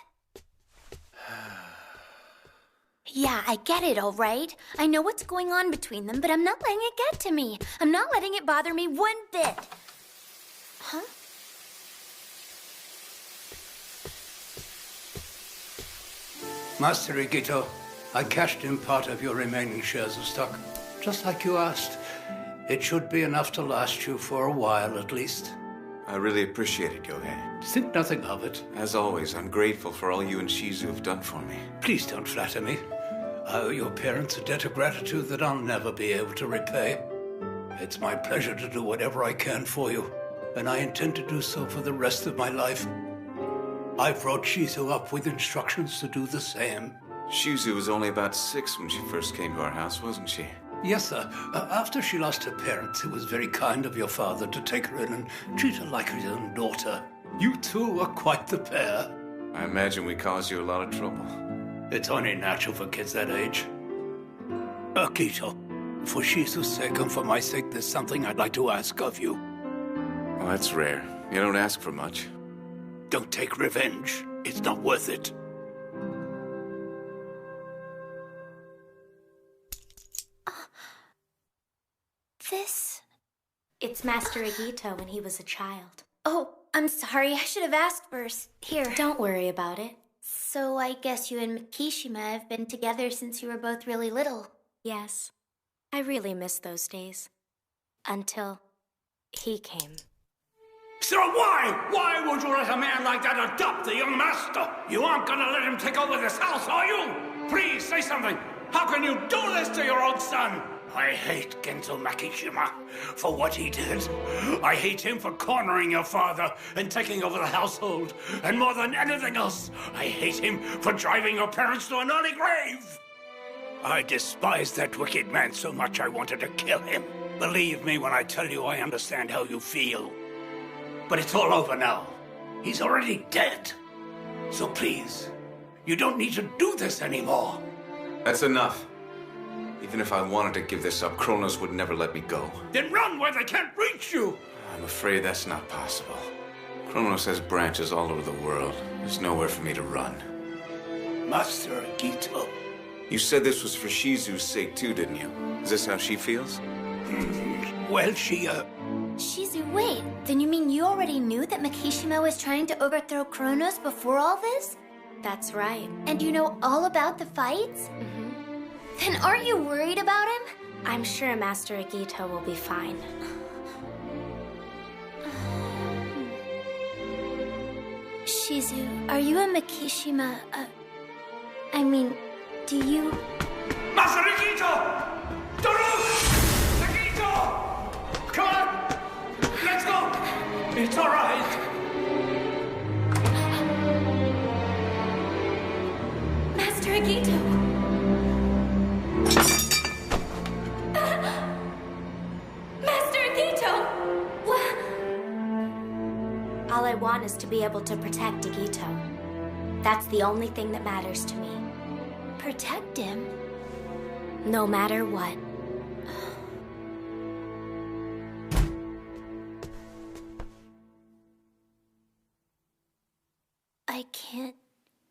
Yeah, I get it, all right. I know what's going on between them, but I'm not letting it get to me. I'm not letting it bother me one bit. Huh? Master Igito, I cashed in part of your remaining shares of stock. Just like you asked. It should be enough to last you for a while, at least. I really appreciate it, Yohei. Think nothing of it. As always, I'm grateful for all you and Shizu have done for me. Please don't flatter me. I owe your parents a debt of gratitude that I'll never be able to repay. It's my pleasure to do whatever I can for you, and I intend to do so for the rest of my life. I brought Shizu up with instructions to do the same. Shizu was only about 6 when she first came to our house, wasn't she? Yes, sir. After she lost her parents, it was very kind of your father to take her in and treat her like his own daughter. You two are quite the pair. I imagine we caused you a lot of trouble. It's only natural for kids that age. Akito, for Shizu's sake and for my sake, there's something I'd like to ask of you. Well, that's rare. You don't ask for much. Don't take revenge. It's not worth it. It's Master Igito when he was a child. Oh, I'm sorry. I should have asked first. Here. Don't worry about it. So I guess you and Makishima have been together since you were both really little. Yes. I really miss those days. Until he came. So why would you let a man like that adopt the young master? You aren't gonna let him take over this house, are you? Please, say something. How can you do this to your own son? I hate Gento Makishima for what he did. I hate him for cornering your father and taking over the household. And more than anything else, I hate him for driving your parents to an early grave. I despise that wicked man so much I wanted to kill him. Believe me when I tell you I understand how you feel. But it's all over now. He's already dead. So please, you don't need to do this anymore. That's enough. Even if I wanted to give this up, Cronos would never let me go. Then run where they can't reach you! I'm afraid that's not possible. Cronos has branches all over the world. There's nowhere for me to run. Master Igito. You said this was for Shizu's sake too, didn't you? Is this how she feels? Well, she, Shizu, wait. Then you mean you already knew that Makishima was trying to overthrow Cronos before all this? That's right. And you know all about the fights? Mm-hmm. Then aren't you worried about him? I'm sure Master Agito will be fine. Shizu, are you a Makishima? I mean, do you... Master Agito! Agito! Come on! Let's go! It's all right. Master Agito! Master Agito! All I want is to be able to protect Agito. That's the only thing that matters to me. Protect him? No matter what. I can't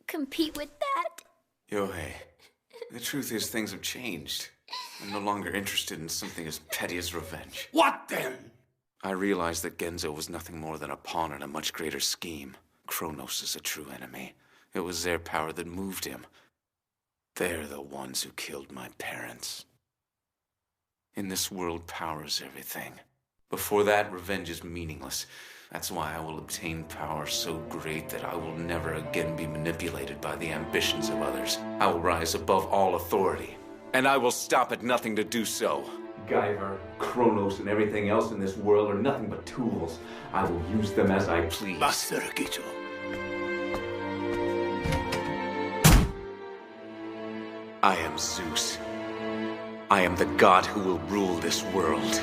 compete with that. Yohei, the truth is things have changed. I'm no longer interested in something as petty as revenge. What then? I realized that Genzo was nothing more than a pawn in a much greater scheme. Cronos is a true enemy. It was their power that moved him. They're the ones who killed my parents. In this world, power is everything. Before that, revenge is meaningless. That's why I will obtain power so great that I will never again be manipulated by the ambitions of others. I will rise above all authority, and I will stop at nothing to do so. Guyver, Cronos, and everything else in this world are nothing but tools. I will use them as I please. Master Agito. I am Zeus. I am the god who will rule this world.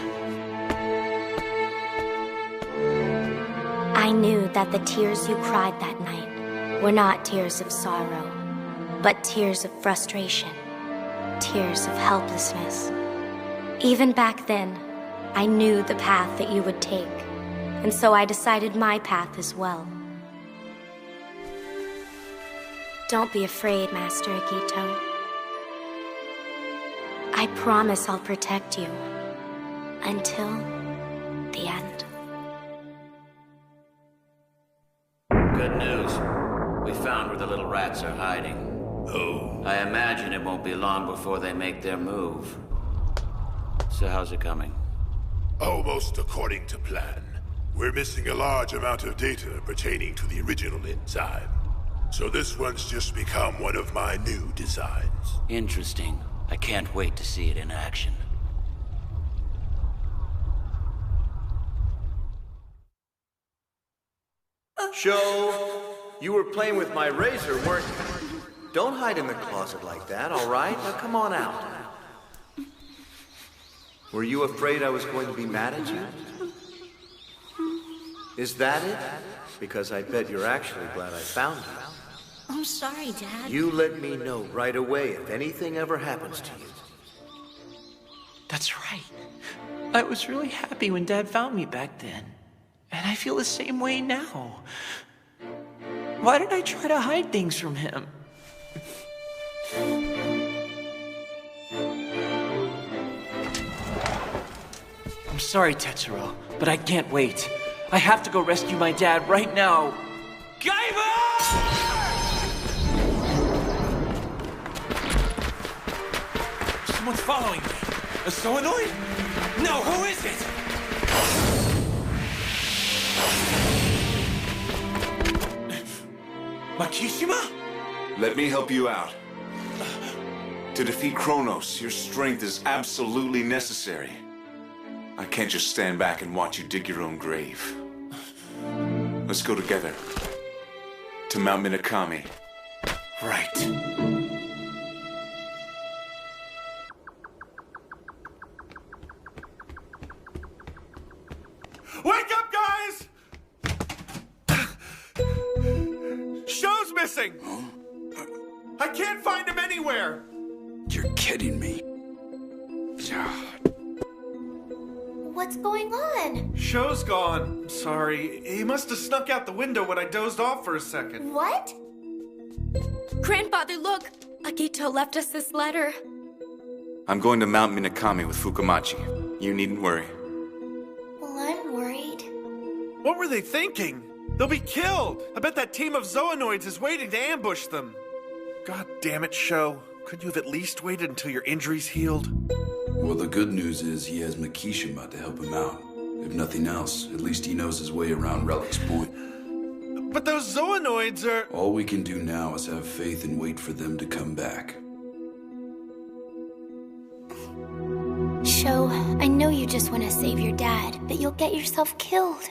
I knew that the tears you cried that night were not tears of sorrow, but tears of frustration, tears of helplessness. Even back then, I knew the path that you would take, and so I decided my path as well. Don't be afraid, Master Agito. I promise I'll protect you until the end. Good news. We found where the little rats are hiding. Oh. I imagine it won't be long before they make their move. So how's it coming? Almost according to plan. We're missing a large amount of data pertaining to the original enzyme. So this one's just become one of my new designs. Interesting. I can't wait to see it in action. Sho, you were playing with my razor, weren't you? Don't hide in the closet like that, all right? Now come on out. Were you afraid I was going to be mad at you? Is that it? Because I bet you're actually glad I found you. I'm sorry, Dad. You let me know right away if anything ever happens to you. That's right. I was really happy when Dad found me back then. And I feel the same way now. Why did I try to hide things from him? I'm sorry, Tetsuro, but I can't wait. I have to go rescue my dad right now. Guyver! Someone's following me. A solenoid? No, who is it? Makishima? Let me help you out. To defeat Cronos, your strength is absolutely necessary. I can't just stand back and watch you dig your own grave. Let's go together. To Mount Minakami. Right. Wake up, guys! Sho's missing! I can't find him anywhere! You're kidding me. What's going on? Sho's gone. Sorry. He must have snuck out the window when I dozed off for a second. What? Grandfather, look! Agito left us this letter. I'm going to Mount Minakami with Fukumachi. You needn't worry. Well, I'm worried. What were they thinking? They'll be killed. I bet that team of Zoonoids is waiting to ambush them. God damn it, Sho. Couldn't you have at least waited until your injuries healed? Well, the good news is he has Makishima to help him out. If nothing else, at least he knows his way around Relic's Point. But those Zoonoids are... All we can do now is have faith and wait for them to come back. Sho, I know you just want to save your dad, but you'll get yourself killed.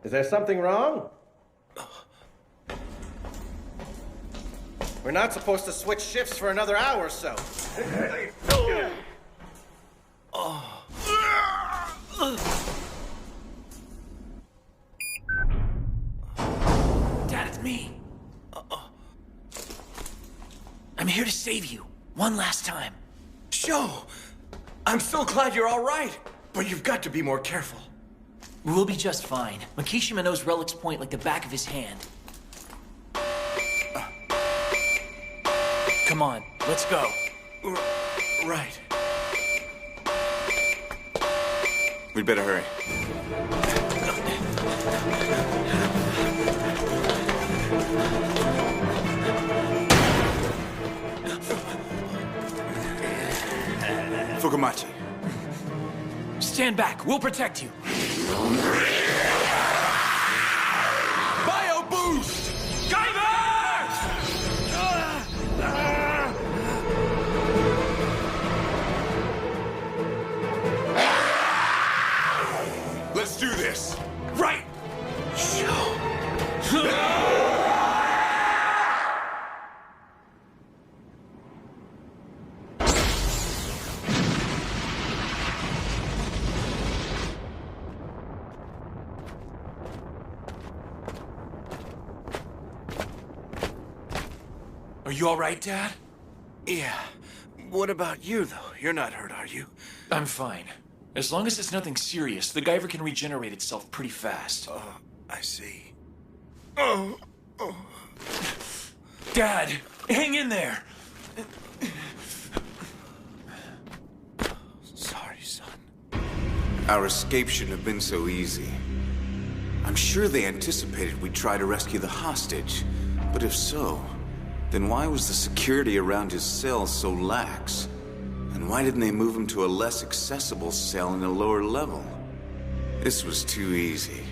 Is there something wrong? We're not supposed to switch shifts for another hour or so. Dad, it's me. I'm here to save you. One last time. Sho! I'm so glad you're all right. But you've got to be more careful. We'll be just fine. Makishima knows Relic's Point like the back of his hand. Come on, let's go. Right. We'd better hurry. Fukumachi. Stand back, we'll protect you. Bioboost! Guyver! Let's do this. Right! Are you all right, Dad? Yeah. What about you, though? You're not hurt, are you? I'm fine. As long as it's nothing serious, the Guyver can regenerate itself pretty fast. Oh, I see. Dad, hang in there! Sorry, son. Our escape shouldn't have been so easy. I'm sure they anticipated we'd try to rescue the hostage. But if so, then why was the security around his cell so lax? And why didn't they move him to a less accessible cell in a lower level? This was too easy.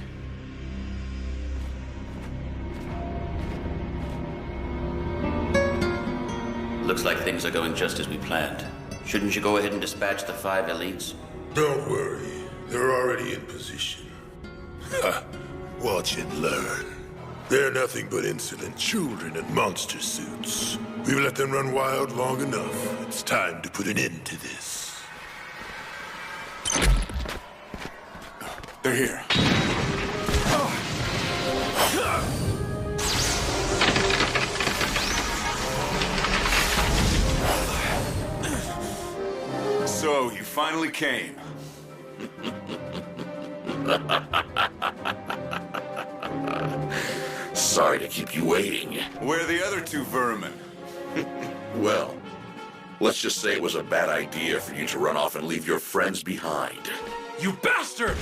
Looks like things are going just as we planned. Shouldn't you go ahead and dispatch the 5 elites? Don't worry. They're already in position. Ha! Watch and learn. They're nothing but insolent children in monster suits. We've let them run wild long enough. It's time to put an end to this. They're here. So, you finally came. Sorry to keep you waiting. Where are the other 2 vermin? Well, let's just say it was a bad idea for you to run off and leave your friends behind. You bastard!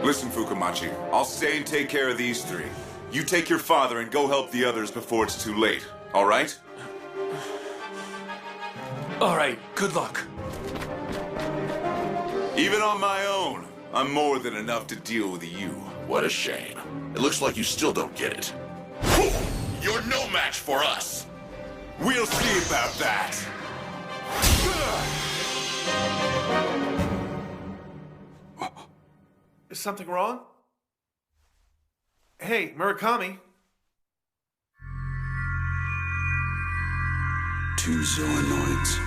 Listen, Fukumachi. I'll stay and take care of these 3. You take your father and go help the others before it's too late. All right? All right, good luck. Even on my own, I'm more than enough to deal with you. What a shame. It looks like you still don't get it. You're no match for us! We'll see about that! Is something wrong? Hey, Murakami. 2 Zoonoids.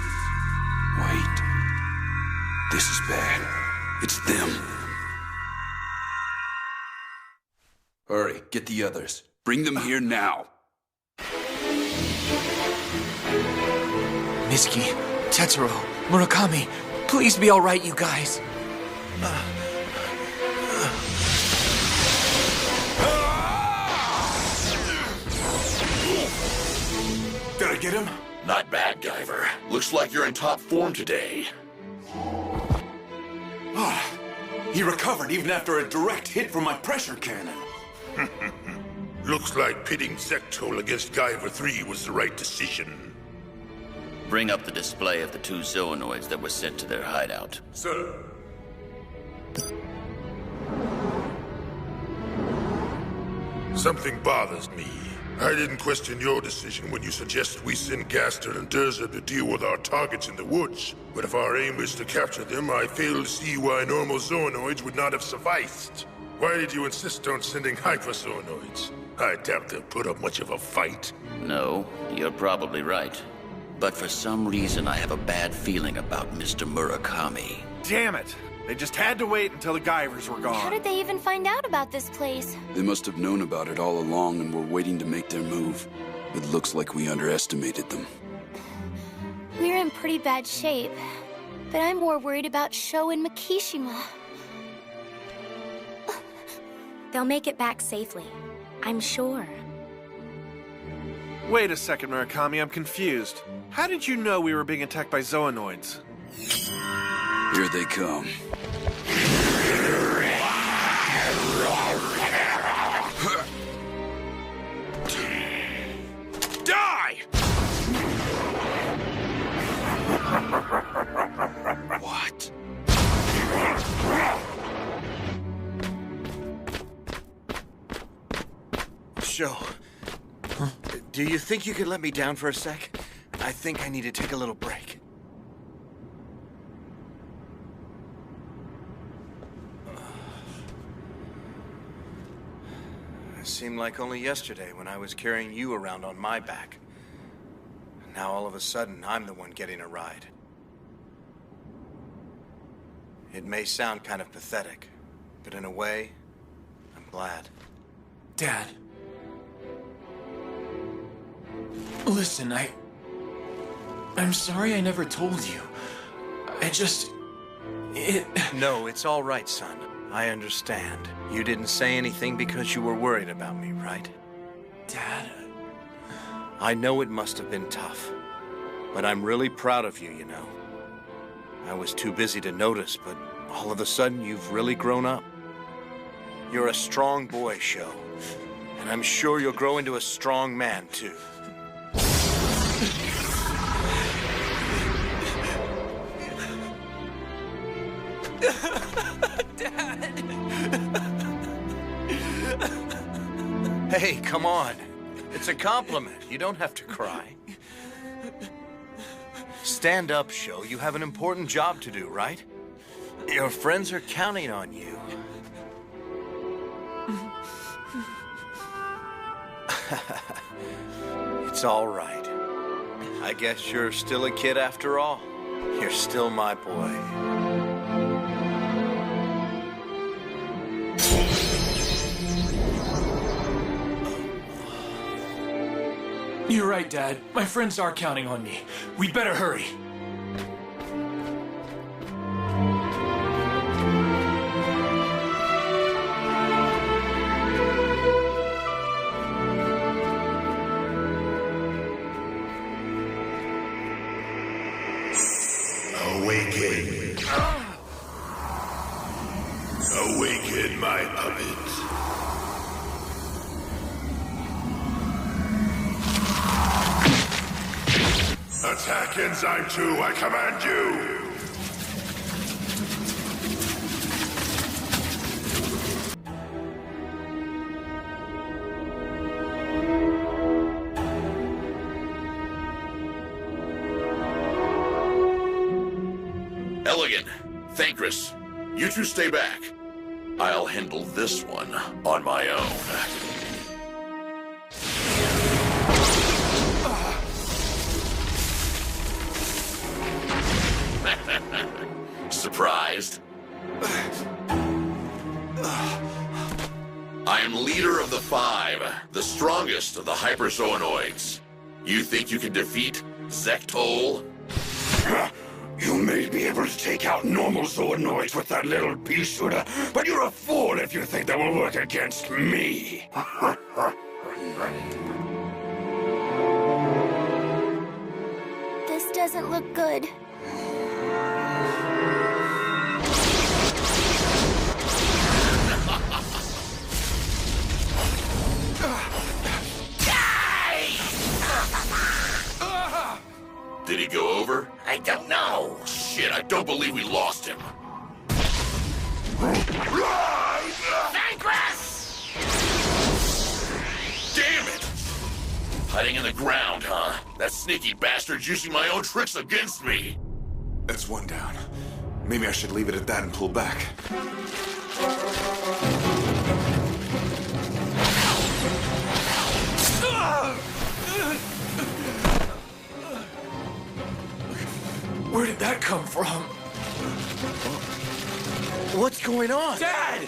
Wait. This is bad. It's them. Hurry, get the others. Bring them here now. Miski, Tetsuro, Murakami, please be all right, you guys. Did I get him? Not bad, Guyver. Looks like you're in top form today. He recovered even after a direct hit from my pressure cannon. Looks like pitting Zektul against Guyver III was the right decision. Bring up the display of the 2 zoonoids that were sent to their hideout. Sir. Something bothers me. I didn't question your decision when you suggested we send Gaster and Durza to deal with our targets in the woods. But if our aim is to capture them, I fail to see why normal zoonoids would not have sufficed. Why did you insist on sending hyperzoonoids? I doubt they'll put up much of a fight. No, you're probably right. But for some reason, I have a bad feeling about Mr. Murakami. Damn it! They just had to wait until the Guyvers were gone. How did they even find out about this place? They must have known about it all along and were waiting to make their move. It looks like we underestimated them. We're in pretty bad shape, but I'm more worried about Sho and Makishima. They'll make it back safely, I'm sure. Wait a second, Murakami, I'm confused. How did you know we were being attacked by zoonoids? Here they come. Die! What? Sho, do you think you could let me down for a sec? I think I need to take a little break. It seemed like only yesterday when I was carrying you around on my back. Now all of a sudden, I'm the one getting a ride. It may sound kind of pathetic, but in a way, I'm glad. Dad. Listen, I'm sorry I never told you. No, it's all right, son. I understand. You didn't say anything because you were worried about me, right? Dad... I know it must have been tough, but I'm really proud of you, you know. I was too busy to notice, but all of a sudden you've really grown up. You're a strong boy, Sho, and I'm sure you'll grow into a strong man, too. Hey, come on. It's a compliment. You don't have to cry. Stand up, Sho. You have an important job to do, right? Your friends are counting on you. It's all right. I guess you're still a kid after all. You're still my boy. You're right, Dad. My friends are counting on me. We'd better hurry. Awaken. Awaken, my puppet. Attack Enzyme II, I command you! Elegant, Thankris, you two stay back. I'll handle this one on my own. Surprised? I am leader of the Five, the strongest of the hyperzoonoids. You think you can defeat Zektol? You may be able to take out normal zoonoids with that little pea shooter, but you're a fool if you think that will work against me. This doesn't look good. Did he go over? I don't know. Shit, I don't believe we lost him. Vanquish! Damn it! Hiding in the ground, huh? That sneaky bastard's using my own tricks against me. That's one down. Maybe I should leave it at that and pull back. Where did that come from? What's going on? Dad!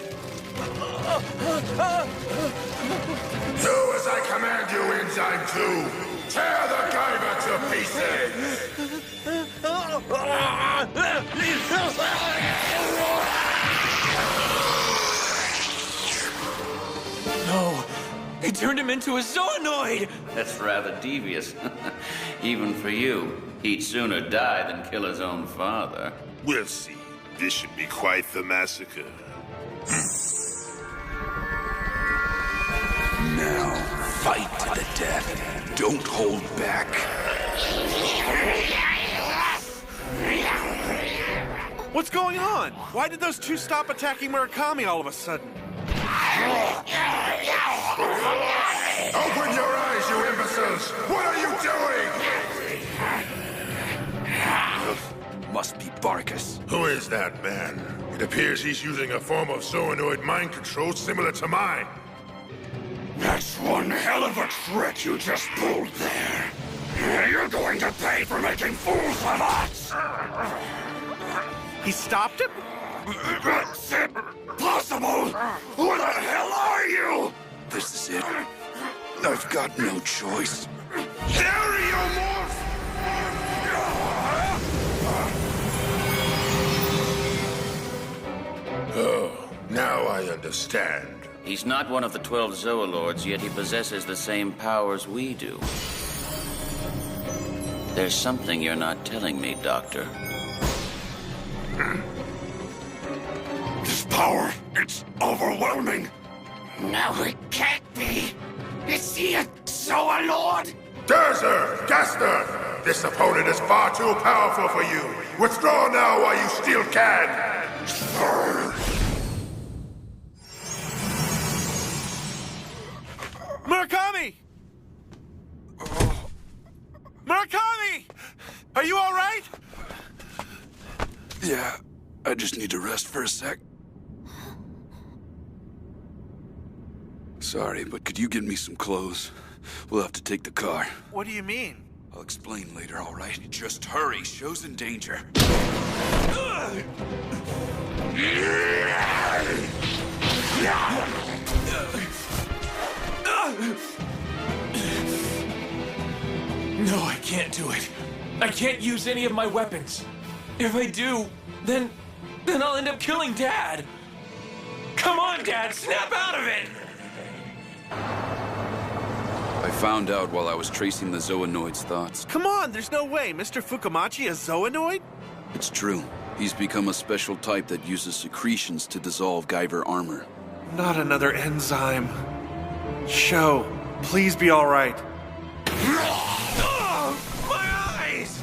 Do as I command you, Enzyme II! Tear the Guyver to pieces! No! He turned him into a zoonoid! That's rather devious. Even for you. He'd sooner die than kill his own father. We'll see. This should be quite the massacre. Now, fight to the death. Don't hold back. What's going on? Why did those two stop attacking Murakami all of a sudden? Open your eyes, you imbeciles! What are you doing? Must be Barkus. Who is that man? It appears he's using a form of zoonoid mind control similar to mine. That's one hell of a trick you just pulled there. You're going to pay for making fools of us! He stopped him? That's impossible! Who the hell are you? This is it. I've got no choice. Stereomorph! Oh, now I understand. He's not one of the 12 Zoolords, yet he possesses the same powers we do. There's something you're not telling me, Doctor. This power, it's overwhelming. No, it can't be. Is he a Zoolord? Derzer! Gaster! This opponent is far too powerful for you. Withdraw now while you still can. Murakami! Murakami! Are you all right? Yeah, I just need to rest for a sec. Sorry, but could you get me some clothes? We'll have to take the car. What do you mean? I'll explain later, all right? Just hurry. Show's in danger. No, I can't do it. I can't use any of my weapons. If I do, then I'll end up killing Dad. Come on, Dad, snap out of it! I found out while I was tracing the Zoonoid's thoughts. Come on, there's no way. Mr. Fukumachi, a Zoonoid? It's true. He's become a special type that uses secretions to dissolve Guyver armor. Not another enzyme. Show, please be all right. Oh, my eyes!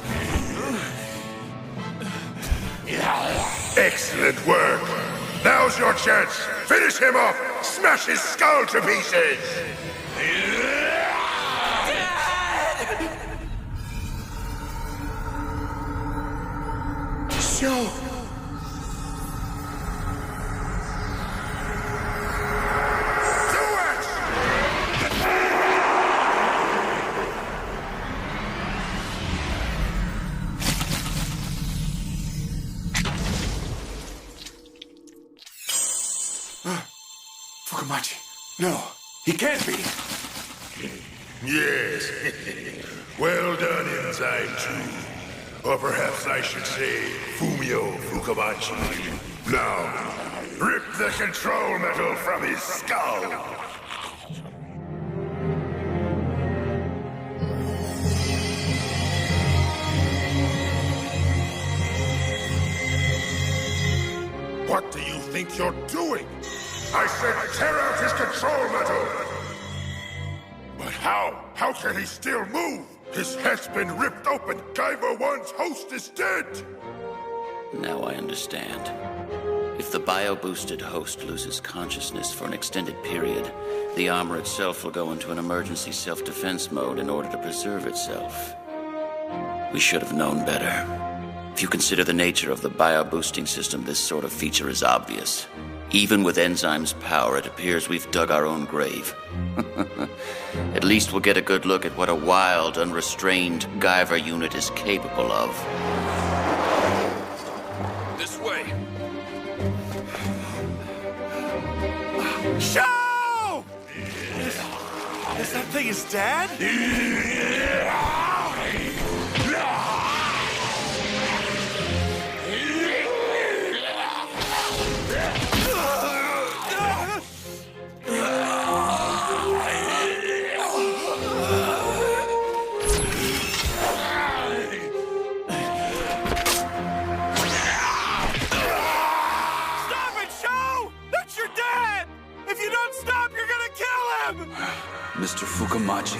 Excellent work. Now's your chance. Finish him off. Smash his skull to pieces. Show! Fukumachi. No, he can't be. Yes. Well done, Enzyme II. Or perhaps I should say, Fumio Fukumachi. Now, rip the control metal from his skull! What do you think you're doing? I said tear out his control metal! But how? How can he still move? His head's been ripped open. Guyver I's host is dead! Now I understand. If the Bioboosted host loses consciousness for an extended period, the armor itself will go into an emergency self-defense mode in order to preserve itself. We should have known better. If you consider the nature of the bioboosting system, this sort of feature is obvious. Even with Enzyme's power, it appears we've dug our own grave. At least we'll get a good look at what a wild, unrestrained Guyver unit is capable of. This way. Show! Is that thing his dad? Mr. Fukumachi,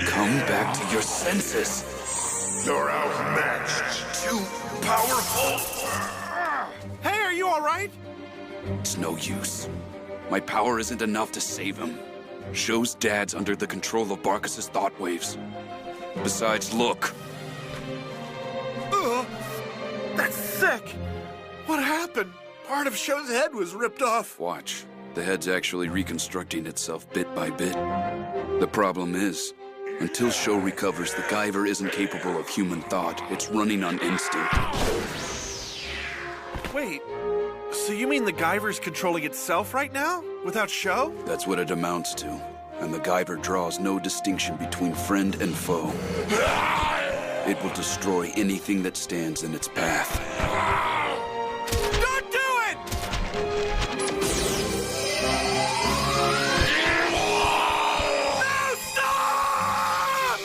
come back to your senses. You're outmatched. Too powerful. Hey, are you all right? It's no use. My power isn't enough to save him. Sho's dad's under the control of Barkus's thought waves. Besides, look. That's sick. What happened? Part of Sho's head was ripped off. Watch. The head's actually reconstructing itself bit by bit. The problem is, until Sho recovers, the Guyver isn't capable of human thought. It's running on instinct. Wait, so you mean the Guyver's controlling itself right now? Without Sho? That's what it amounts to. And the Guyver draws no distinction between friend and foe. It will destroy anything that stands in its path. Don't do it! No, stop!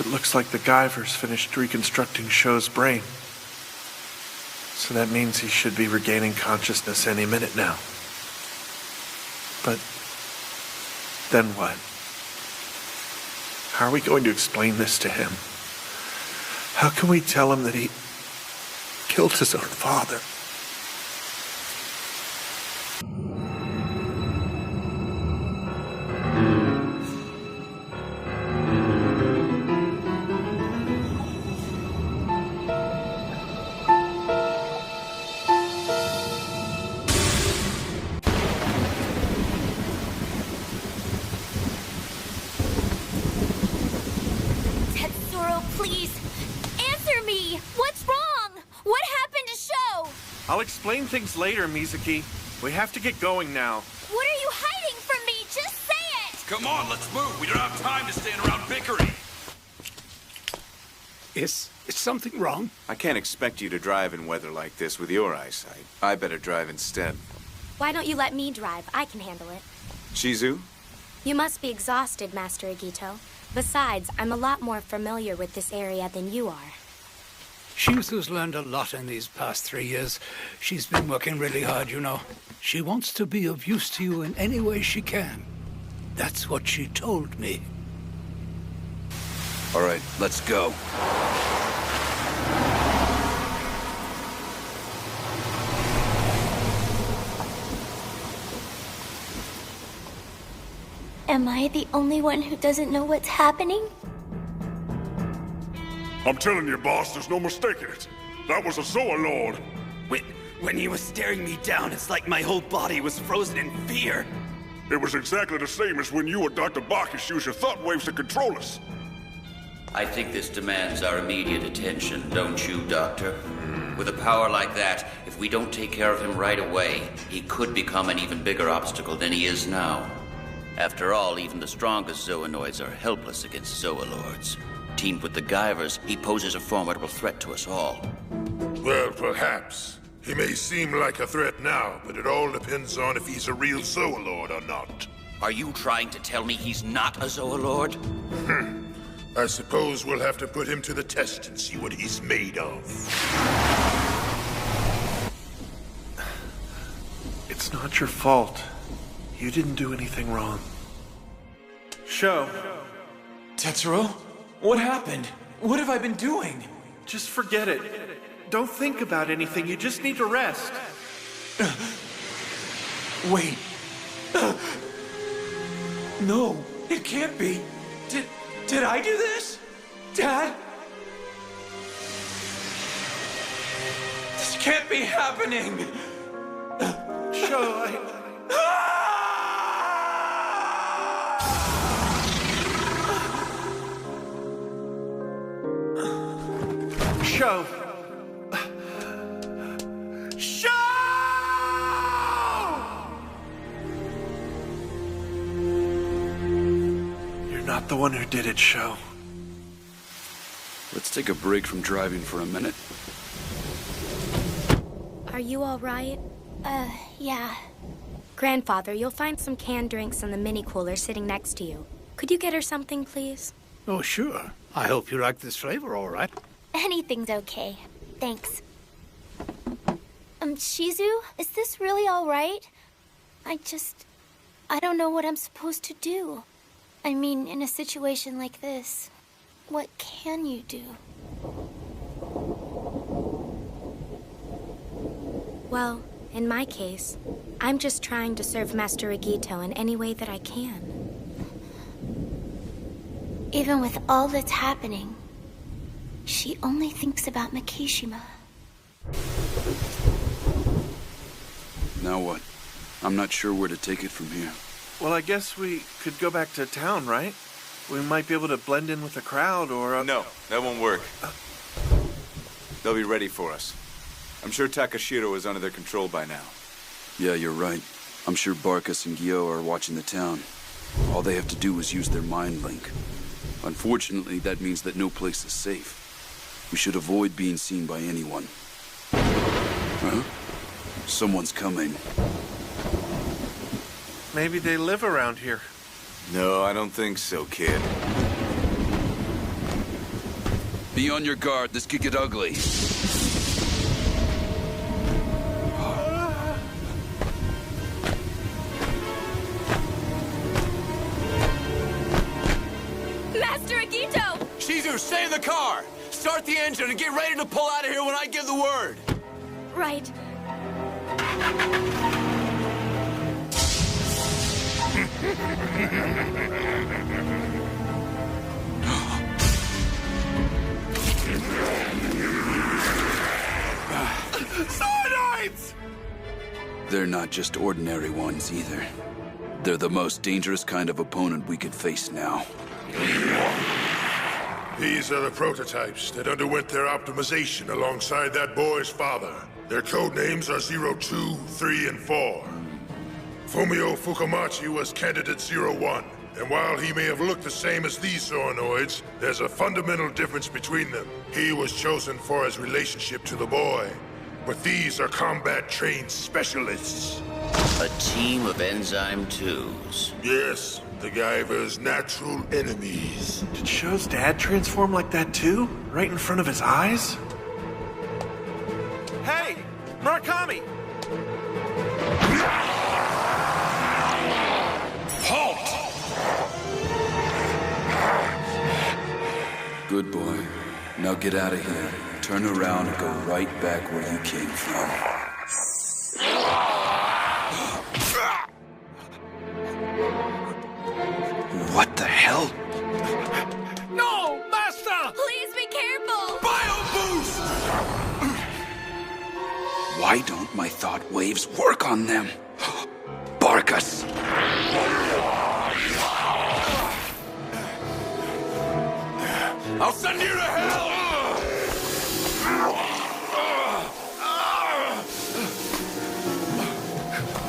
It looks like the Guyver's finished reconstructing Sho's brain. So that means he should be regaining consciousness any minute now. But then what? How are we going to explain this to him? How can we tell him that he killed his own father? I'll explain things later, Mizuki. We have to get going now. What are you hiding from me? Just say it! Come on, let's move. We don't have time to stand around bickering. Is something wrong? I can't expect you to drive in weather like this with your eyesight. I better drive instead. Why don't you let me drive? I can handle it. Shizu? You must be exhausted, Master Agito. Besides, I'm a lot more familiar with this area than you are. Shizu's learned a lot in these past 3 years. She's been working really hard, you know. She wants to be of use to you in any way she can. That's what she told me. All right, let's go. Am I the only one who doesn't know what's happening? I'm telling you, boss, there's no mistaking it. That was a Zoolord. When he was staring me down, it's like my whole body was frozen in fear. It was exactly the same as when you or Dr. Bacchus used your thought waves to control us. I think this demands our immediate attention, don't you, Doctor? With a power like that, if we don't take care of him right away, he could become an even bigger obstacle than he is now. After all, even the strongest Zoonoids are helpless against Zoolords. Teamed with the Guyvers, he poses a formidable threat to us all. Well, perhaps. He may seem like a threat now, but it all depends on if he's a real Zoolord or not. Are you trying to tell me he's not a Zoolord? I suppose we'll have to put him to the test and see what he's made of. It's not your fault. You didn't do anything wrong. Sho. Tetsuro? What happened? What have I been doing? Just forget it. Don't think about anything. You just need to rest. Wait. No, it can't be. Did I do this? Dad? This can't be happening. Sho, Sho. Sho! You're not the one who did it, Sho. Let's take a break from driving for a minute. Are you all right? Yeah. Grandfather, you'll find some canned drinks in the mini cooler sitting next to you. Could you get her something, please? Oh, sure. I hope you like this flavor, all right. Anything's okay. Thanks. Shizu, is this really all right? I don't know what I'm supposed to do. I mean, in a situation like this, what can you do? Well, in my case, I'm just trying to serve Master Agito in any way that I can. Even with all that's happening, she only thinks about Makishima. Now what? I'm not sure where to take it from here. Well, I guess we could go back to town, right? We might be able to blend in with the crowd, or... No, that won't work. They'll be ready for us. I'm sure Takashiro is under their control by now. Yeah, you're right. I'm sure Barkus and Guyot are watching the town. All they have to do is use their mind link. Unfortunately, that means that no place is safe. We should avoid being seen by anyone. Huh? Someone's coming. Maybe they live around here. No, I don't think so, kid. Be on your guard. This could get ugly. Master Agito! Shizu, stay in the car! Start the engine and get ready to pull out of here when I give the word! Right. Cyanide! They're not just ordinary ones, either. They're the most dangerous kind of opponent we could face now. These are the prototypes that underwent their optimization alongside that boy's father. Their code names are 02, 3, and 4. Fumio Fukamachi was Candidate 01, and while he may have looked the same as these Zoonoids, there's a fundamental difference between them. He was chosen for his relationship to the boy, but these are combat-trained specialists. A team of Enzyme IIs. Yes, the Guyver's natural enemies. Did Sho's dad transform like that too? Right in front of his eyes? Hey! Murakami! Halt! Good boy. Now get out of here. Turn around and go right back where you came from. What the hell? No, Master! Please be careful! Bioboost! Why don't my thought waves work on them? Barkus! I'll send you to hell!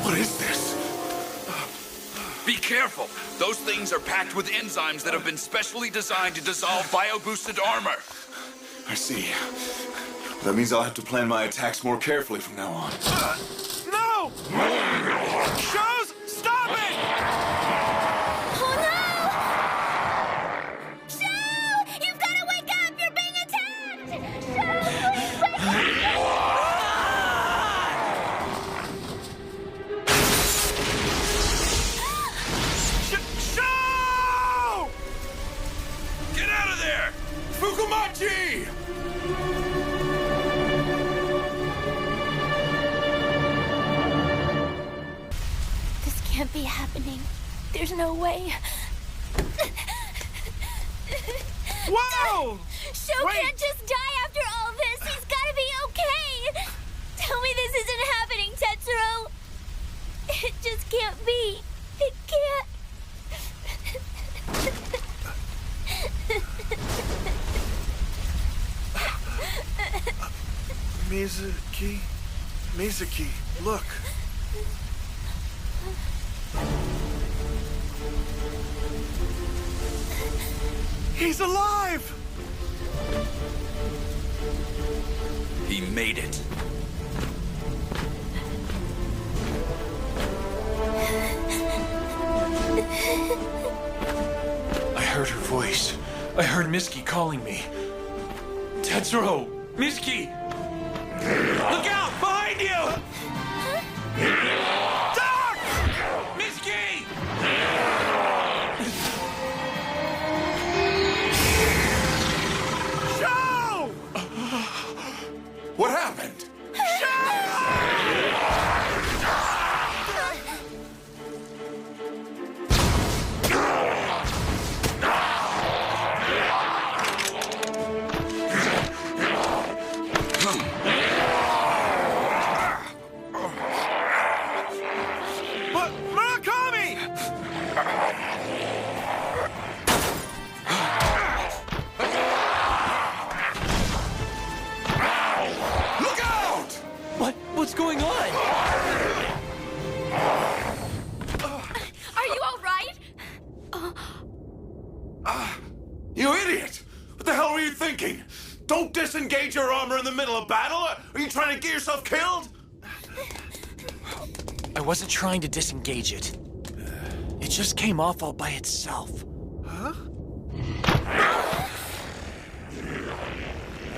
What is this? Be careful. Those things are packed with enzymes that have been specially designed to dissolve bioboosted armor. I see. That means I'll have to plan my attacks more carefully from now on. No! Shows! Stop it! Oh no! Show! You've got to wake up! You're being attacked! Show! Get out of there! Fukumachi! Can't be happening. There's no way. Whoa! Sho can't just die after all this. He's gotta be okay. Tell me this isn't happening, Tetsuro. It just can't be. It can't. Mizuki, look. He's alive! He made it. I heard her voice. I heard Miski calling me. Tetsuro! Miski! Look out! Behind you! Dusk! Miski! Show! What happened? What's going on? Are you all right? You idiot! What the hell were you thinking? Don't disengage your armor in the middle of battle! Are you trying to get yourself killed? I wasn't trying to disengage it. It just came off all by itself. Huh?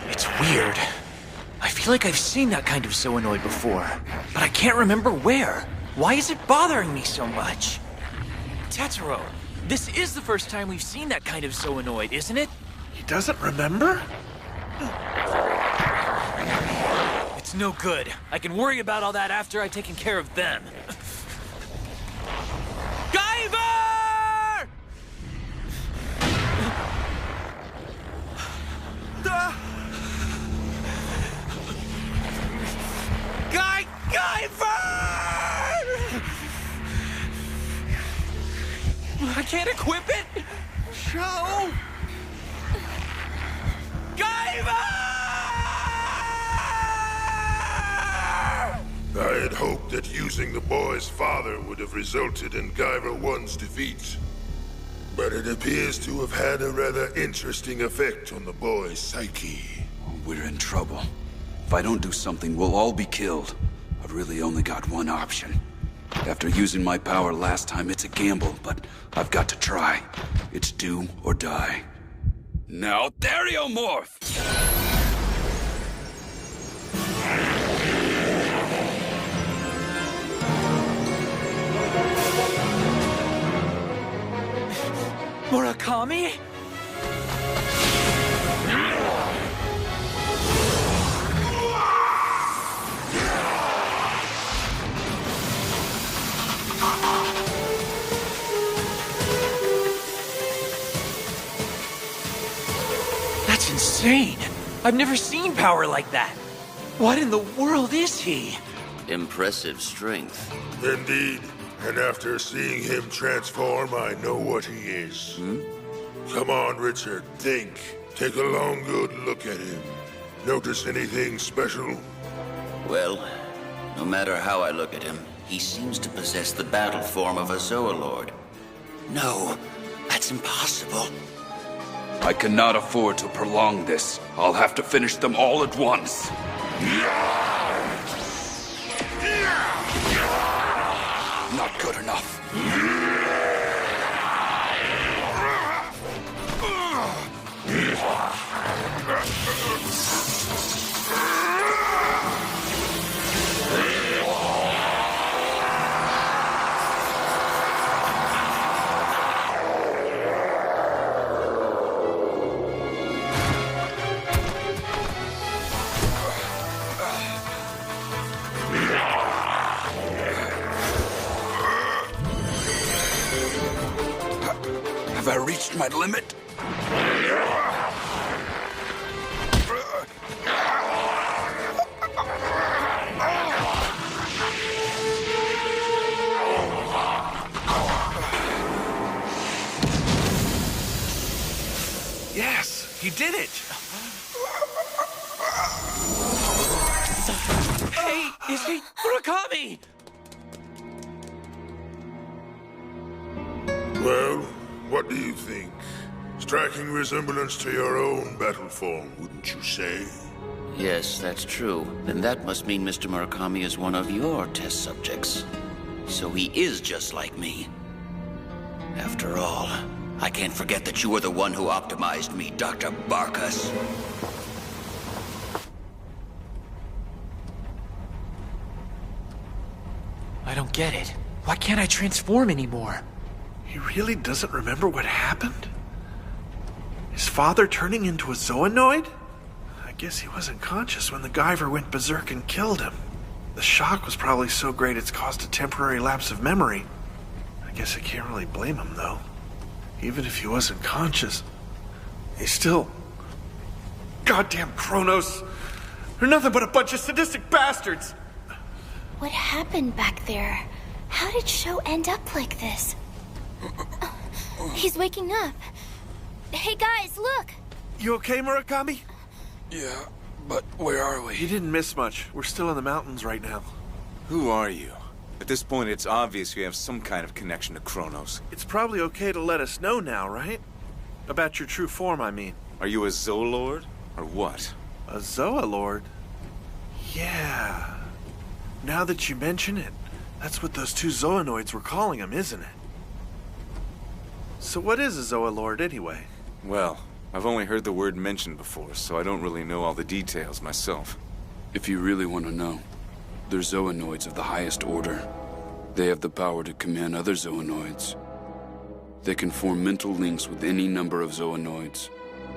It's weird. I feel like I've seen that kind of Zoanoid before, but I can't remember where. Why is it bothering me so much? Tetsuro, this is the first time we've seen that kind of Zoanoid, isn't it? He doesn't remember? It's no good. I can worry about all that after I've taken care of them. Guyver! Guyver! I can't equip it! Show! Guyver! I had hoped that using the boy's father would have resulted in Guyver I's defeat. But it appears to have had a rather interesting effect on the boy's psyche. We're in trouble. If I don't do something, we'll all be killed. I've really only got one option. After using my power last time, it's a gamble, but I've got to try. It's do or die. Now, Theriomorph! Murakami? That's insane. I've never seen power like that. What in the world is he? Impressive strength. Indeed. And after seeing him transform, I know what he is. Come on, Richard. Think. Take a long, good look at him. Notice anything special? Well, no matter how I look at him, he seems to possess the battle form of a Zoolord. No, that's impossible. I cannot afford to prolong this. I'll have to finish them all at once. Not good enough. Have I reached my limit? Yes, he did it! Hey, is he Murakami? Well, what do you think? Striking resemblance to your own battle form, wouldn't you say? Yes, that's true. Then that must mean Mr. Murakami is one of your test subjects. So he is just like me. After all, I can't forget that you were the one who optimized me, Dr. Barkas. I don't get it. Why can't I transform anymore? He really doesn't remember what happened? His father turning into a Zoonoid? I guess he wasn't conscious when the Guyver went berserk and killed him. The shock was probably so great it's caused a temporary lapse of memory. I guess I can't really blame him, though. Even if he wasn't conscious, he's still... Goddamn Cronos! They're nothing but a bunch of sadistic bastards! What happened back there? How did Sho end up like this? He's waking up. Hey guys, look! You okay, Murakami? Yeah, but where are we? You didn't miss much. We're still in the mountains right now. Who are you? At this point, it's obvious you have some kind of connection to Cronos. It's probably okay to let us know now, right? About your true form, I mean. Are you a Zoolord? Or what? A Zoolord? Yeah. Now that you mention it, that's what those two Zoonoids were calling him, isn't it? So what is a Zoolord, anyway? Well, I've only heard the word mentioned before, so I don't really know all the details myself. If you really want to know, they're Zoonoids of the highest order. They have the power to command other Zoonoids. They can form mental links with any number of Zoonoids,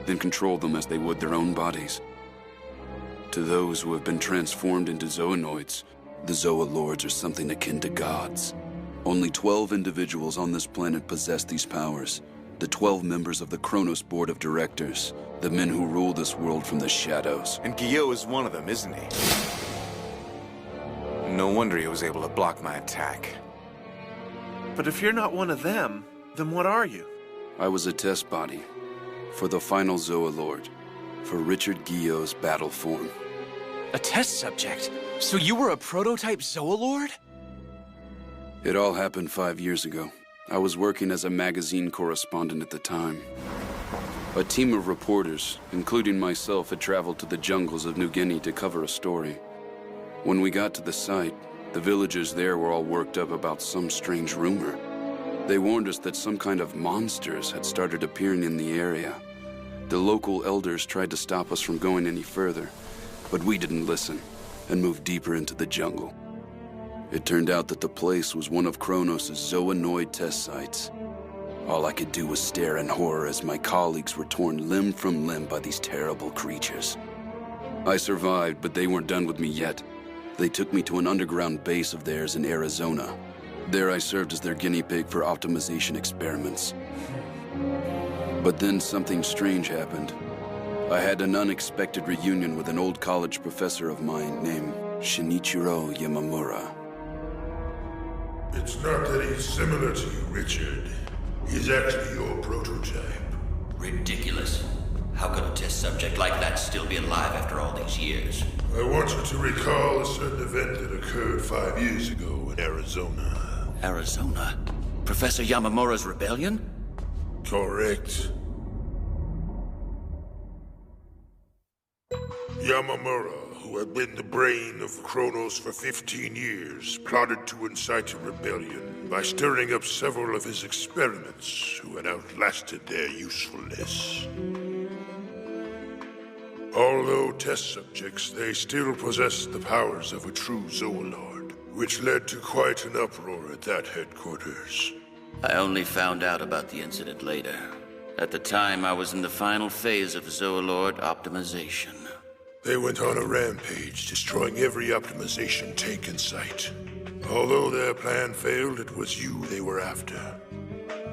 then control them as they would their own bodies. To those who have been transformed into Zoonoids, the Zoolords are something akin to gods. Only 12 individuals on this planet possess these powers. The 12 members of the Cronos Board of Directors, the men who rule this world from the shadows. And Guyot is one of them, isn't he? No wonder he was able to block my attack. But if you're not one of them, then what are you? I was a test body for the final Zoolord, for Richard Guyot's battle form. A test subject? So you were a prototype Zoolord? It all happened 5 years ago. I was working as a magazine correspondent at the time. A team of reporters, including myself, had traveled to the jungles of New Guinea to cover a story. When we got to the site, the villagers there were all worked up about some strange rumor. They warned us that some kind of monsters had started appearing in the area. The local elders tried to stop us from going any further, but we didn't listen and moved deeper into the jungle. It turned out that the place was one of Cronos' Zoonoid test sites. All I could do was stare in horror as my colleagues were torn limb from limb by these terrible creatures. I survived, but they weren't done with me yet. They took me to an underground base of theirs in Arizona. There I served as their guinea pig for optimization experiments. But then something strange happened. I had an unexpected reunion with an old college professor of mine named Shinichiro Yamamura. It's not that he's similar to you, Richard. He's actually your prototype. Ridiculous. How could a test subject like that still be alive after all these years? I want you to recall a certain event that occurred 5 years ago in Arizona. Arizona? Professor Yamamura's rebellion? Correct. Yamamura, who had been the brain of Cronos for 15 years, plotted to incite a rebellion by stirring up several of his experiments who had outlasted their usefulness. Although test subjects, they still possessed the powers of a true Zoolord, which led to quite an uproar at that headquarters. I only found out about the incident later. At the time, I was in the final phase of Zoolord optimization. They went on a rampage, destroying every optimization tank in sight. Although their plan failed, it was you they were after.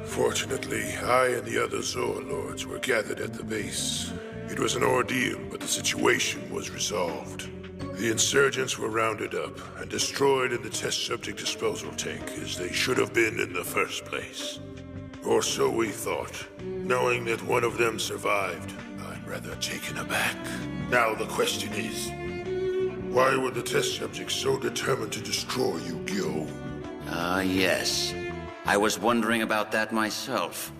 Fortunately, I and the other Zoolords were gathered at the base. It was an ordeal, but the situation was resolved. The insurgents were rounded up and destroyed in the test subject disposal tank, as they should have been in the first place. Or so we thought. Knowing that one of them survived, I'm rather taken aback. Now the question is, why were the test subjects so determined to destroy you, Gyo? Yes. I was wondering about that myself.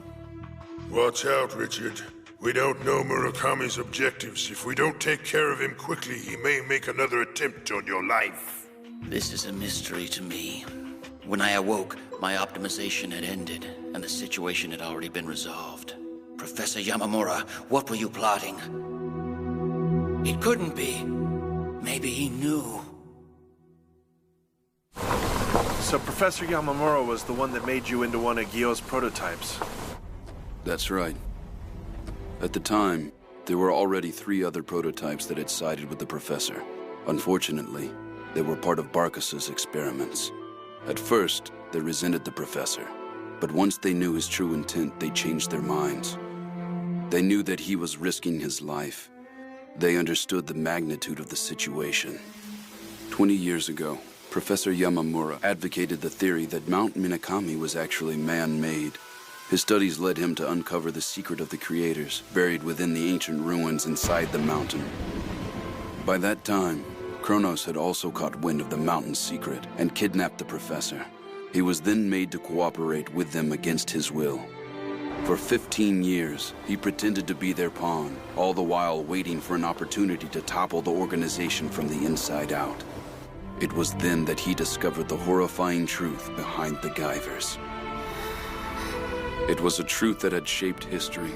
Watch out, Richard. We don't know Murakami's objectives. If we don't take care of him quickly, he may make another attempt on your life. This is a mystery to me. When I awoke, my optimization had ended, and the situation had already been resolved. Professor Yamamura, what were you plotting? It couldn't be. Maybe he knew. So Professor Yamamura was the one that made you into one of Guyot's prototypes? That's right. At the time, there were already 3 other prototypes that had sided with the Professor. Unfortunately, they were part of Barkus's experiments. At first, they resented the Professor, but once they knew his true intent, they changed their minds. They knew that he was risking his life. They understood the magnitude of the situation. 20 years ago, Professor Yamamura advocated the theory that Mount Minakami was actually man-made. His studies led him to uncover the secret of the creators, buried within the ancient ruins inside the mountain. By that time, Cronos had also caught wind of the mountain's secret and kidnapped the Professor. He was then made to cooperate with them against his will. For 15 years, he pretended to be their pawn, all the while waiting for an opportunity to topple the organization from the inside out. It was then that he discovered the horrifying truth behind the Guyvers. It was a truth that had shaped history.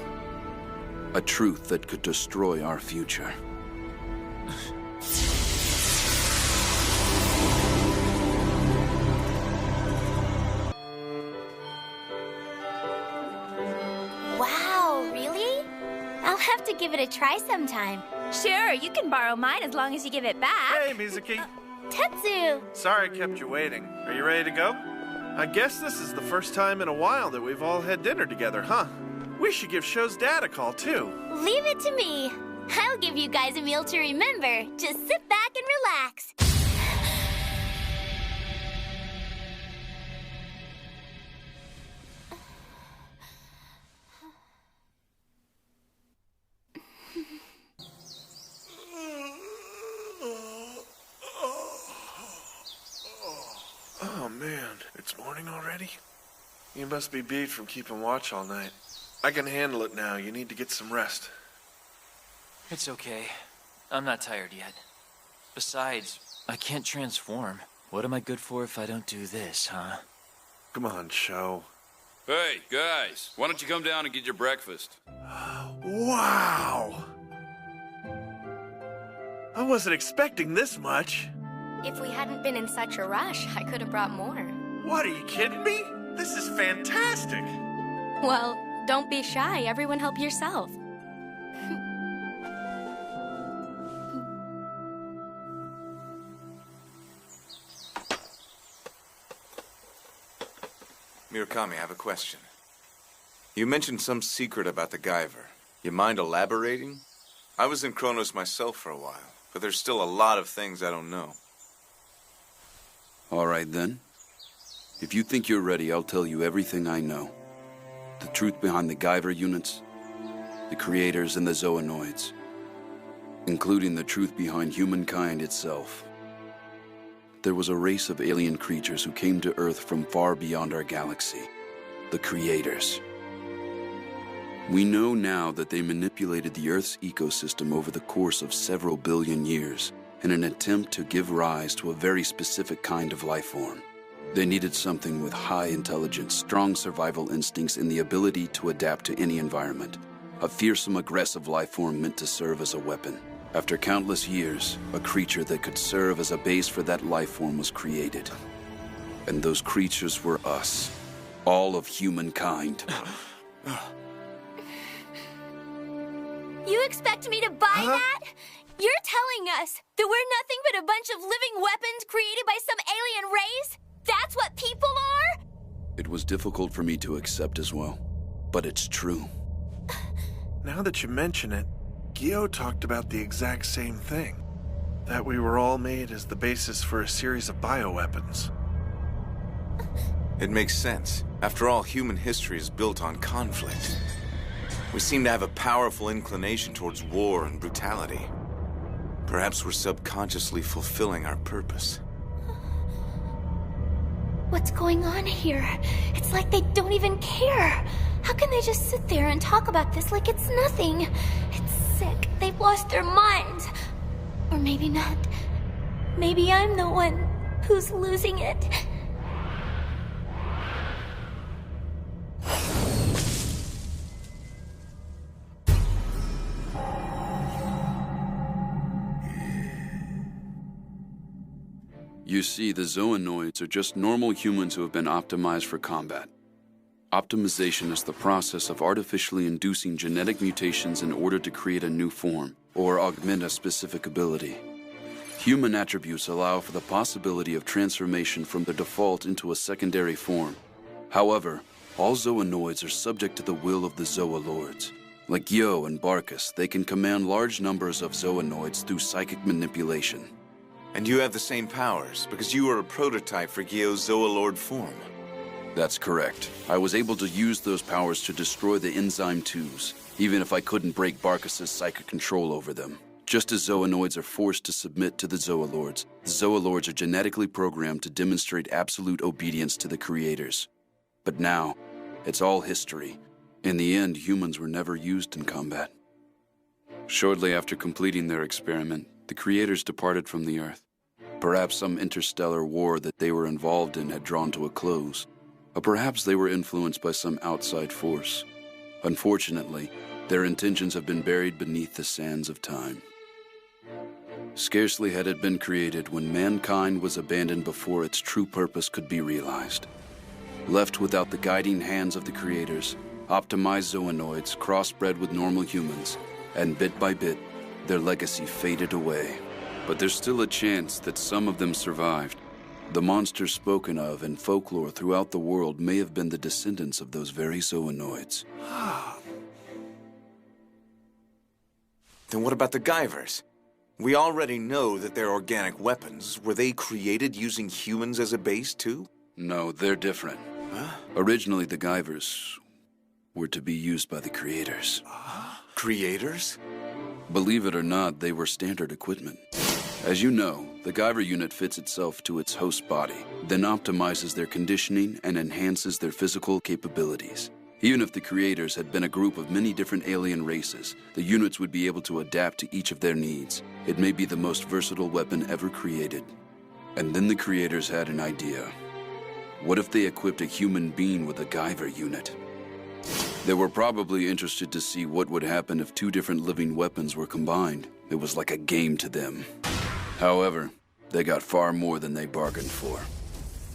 A truth that could destroy our future. Wow, really? I'll have to give it a try sometime. Sure, you can borrow mine as long as you give it back. Hey, Mizuki. Tetsu! Sorry I kept you waiting. Are you ready to go? I guess this is the first time in a while that we've all had dinner together, huh? We should give Show's dad a call, too. Leave it to me. I'll give you guys a meal to remember. Just sit back and relax. Oh, man. It's morning already? You must be beat from keeping watch all night. I can handle it now. You need to get some rest. It's okay. I'm not tired yet. Besides, I can't transform. What am I good for if I don't do this, huh? Come on, Show. Hey, guys, why don't you come down and get your breakfast? Wow! I wasn't expecting this much. If we hadn't been in such a rush, I could have brought more. What, are you kidding me? This is fantastic! Well, don't be shy. Everyone help yourself. Murakami, I have a question. You mentioned some secret about the Guyver. You mind elaborating? I was in Cronos myself for a while, but there's still a lot of things I don't know. All right, then. If you think you're ready, I'll tell you everything I know. The truth behind the Guyver units, the creators, and the zoonoids. Including the truth behind humankind itself. There was a race of alien creatures who came to Earth from far beyond our galaxy. The creators. We know now that they manipulated the Earth's ecosystem over the course of several billion years in an attempt to give rise to a very specific kind of life form. They needed something with high intelligence, strong survival instincts, and the ability to adapt to any environment. A fearsome, aggressive life form meant to serve as a weapon. After countless years, a creature that could serve as a base for that life form was created. And those creatures were us. All of humankind. You expect me to buy that? You're telling us that we're nothing but a bunch of living weapons created by some alien race? That's what people are? It was difficult for me to accept as well, but it's true. Now that you mention it, Guyot talked about the exact same thing. That we were all made as the basis for a series of bioweapons. It makes sense. After all, human history is built on conflict. We seem to have a powerful inclination towards war and brutality. Perhaps we're subconsciously fulfilling our purpose. What's going on here? It's like they don't even care. How can they just sit there and talk about this like it's nothing? It's sick. They've lost their minds. Or maybe not. Maybe I'm the one who's losing it. You see, the zoonoids are just normal humans who have been optimized for combat. Optimization is the process of artificially inducing genetic mutations in order to create a new form, or augment a specific ability. Human attributes allow for the possibility of transformation from the default into a secondary form. However, all zoonoids are subject to the will of the zoolords. Like Guyot and Barkus, they can command large numbers of zoonoids through psychic manipulation. And you have the same powers, because you are a prototype for Guyot's zoolord form. That's correct. I was able to use those powers to destroy the Enzyme IIs, even if I couldn't break Barkus's psychic control over them. Just as zoonoids are forced to submit to the zoolords are genetically programmed to demonstrate absolute obedience to the creators. But now, it's all history. In the end, humans were never used in combat. Shortly after completing their experiment, the creators departed from the Earth. Perhaps some interstellar war that they were involved in had drawn to a close. Or perhaps they were influenced by some outside force. Unfortunately, their intentions have been buried beneath the sands of time. Scarcely had it been created when mankind was abandoned before its true purpose could be realized. Left without the guiding hands of the creators, optimized zoonoids crossbred with normal humans, and bit by bit, their legacy faded away. But there's still a chance that some of them survived. The monsters spoken of in folklore throughout the world may have been the descendants of those very zoonoids. Then what about the Guyvers? We already know that they're organic weapons. Were they created using humans as a base, too? No, they're different. Originally, the Guyvers were to be used by the creators. Creators? Believe it or not, they were standard equipment. As you know, the Guyver unit fits itself to its host body, then optimizes their conditioning and enhances their physical capabilities. Even if the creators had been a group of many different alien races, the units would be able to adapt to each of their needs. It may be the most versatile weapon ever created. And then the creators had an idea. What if they equipped a human being with a Guyver unit? They were probably interested to see what would happen if two different living weapons were combined. It was like a game to them. However, they got far more than they bargained for.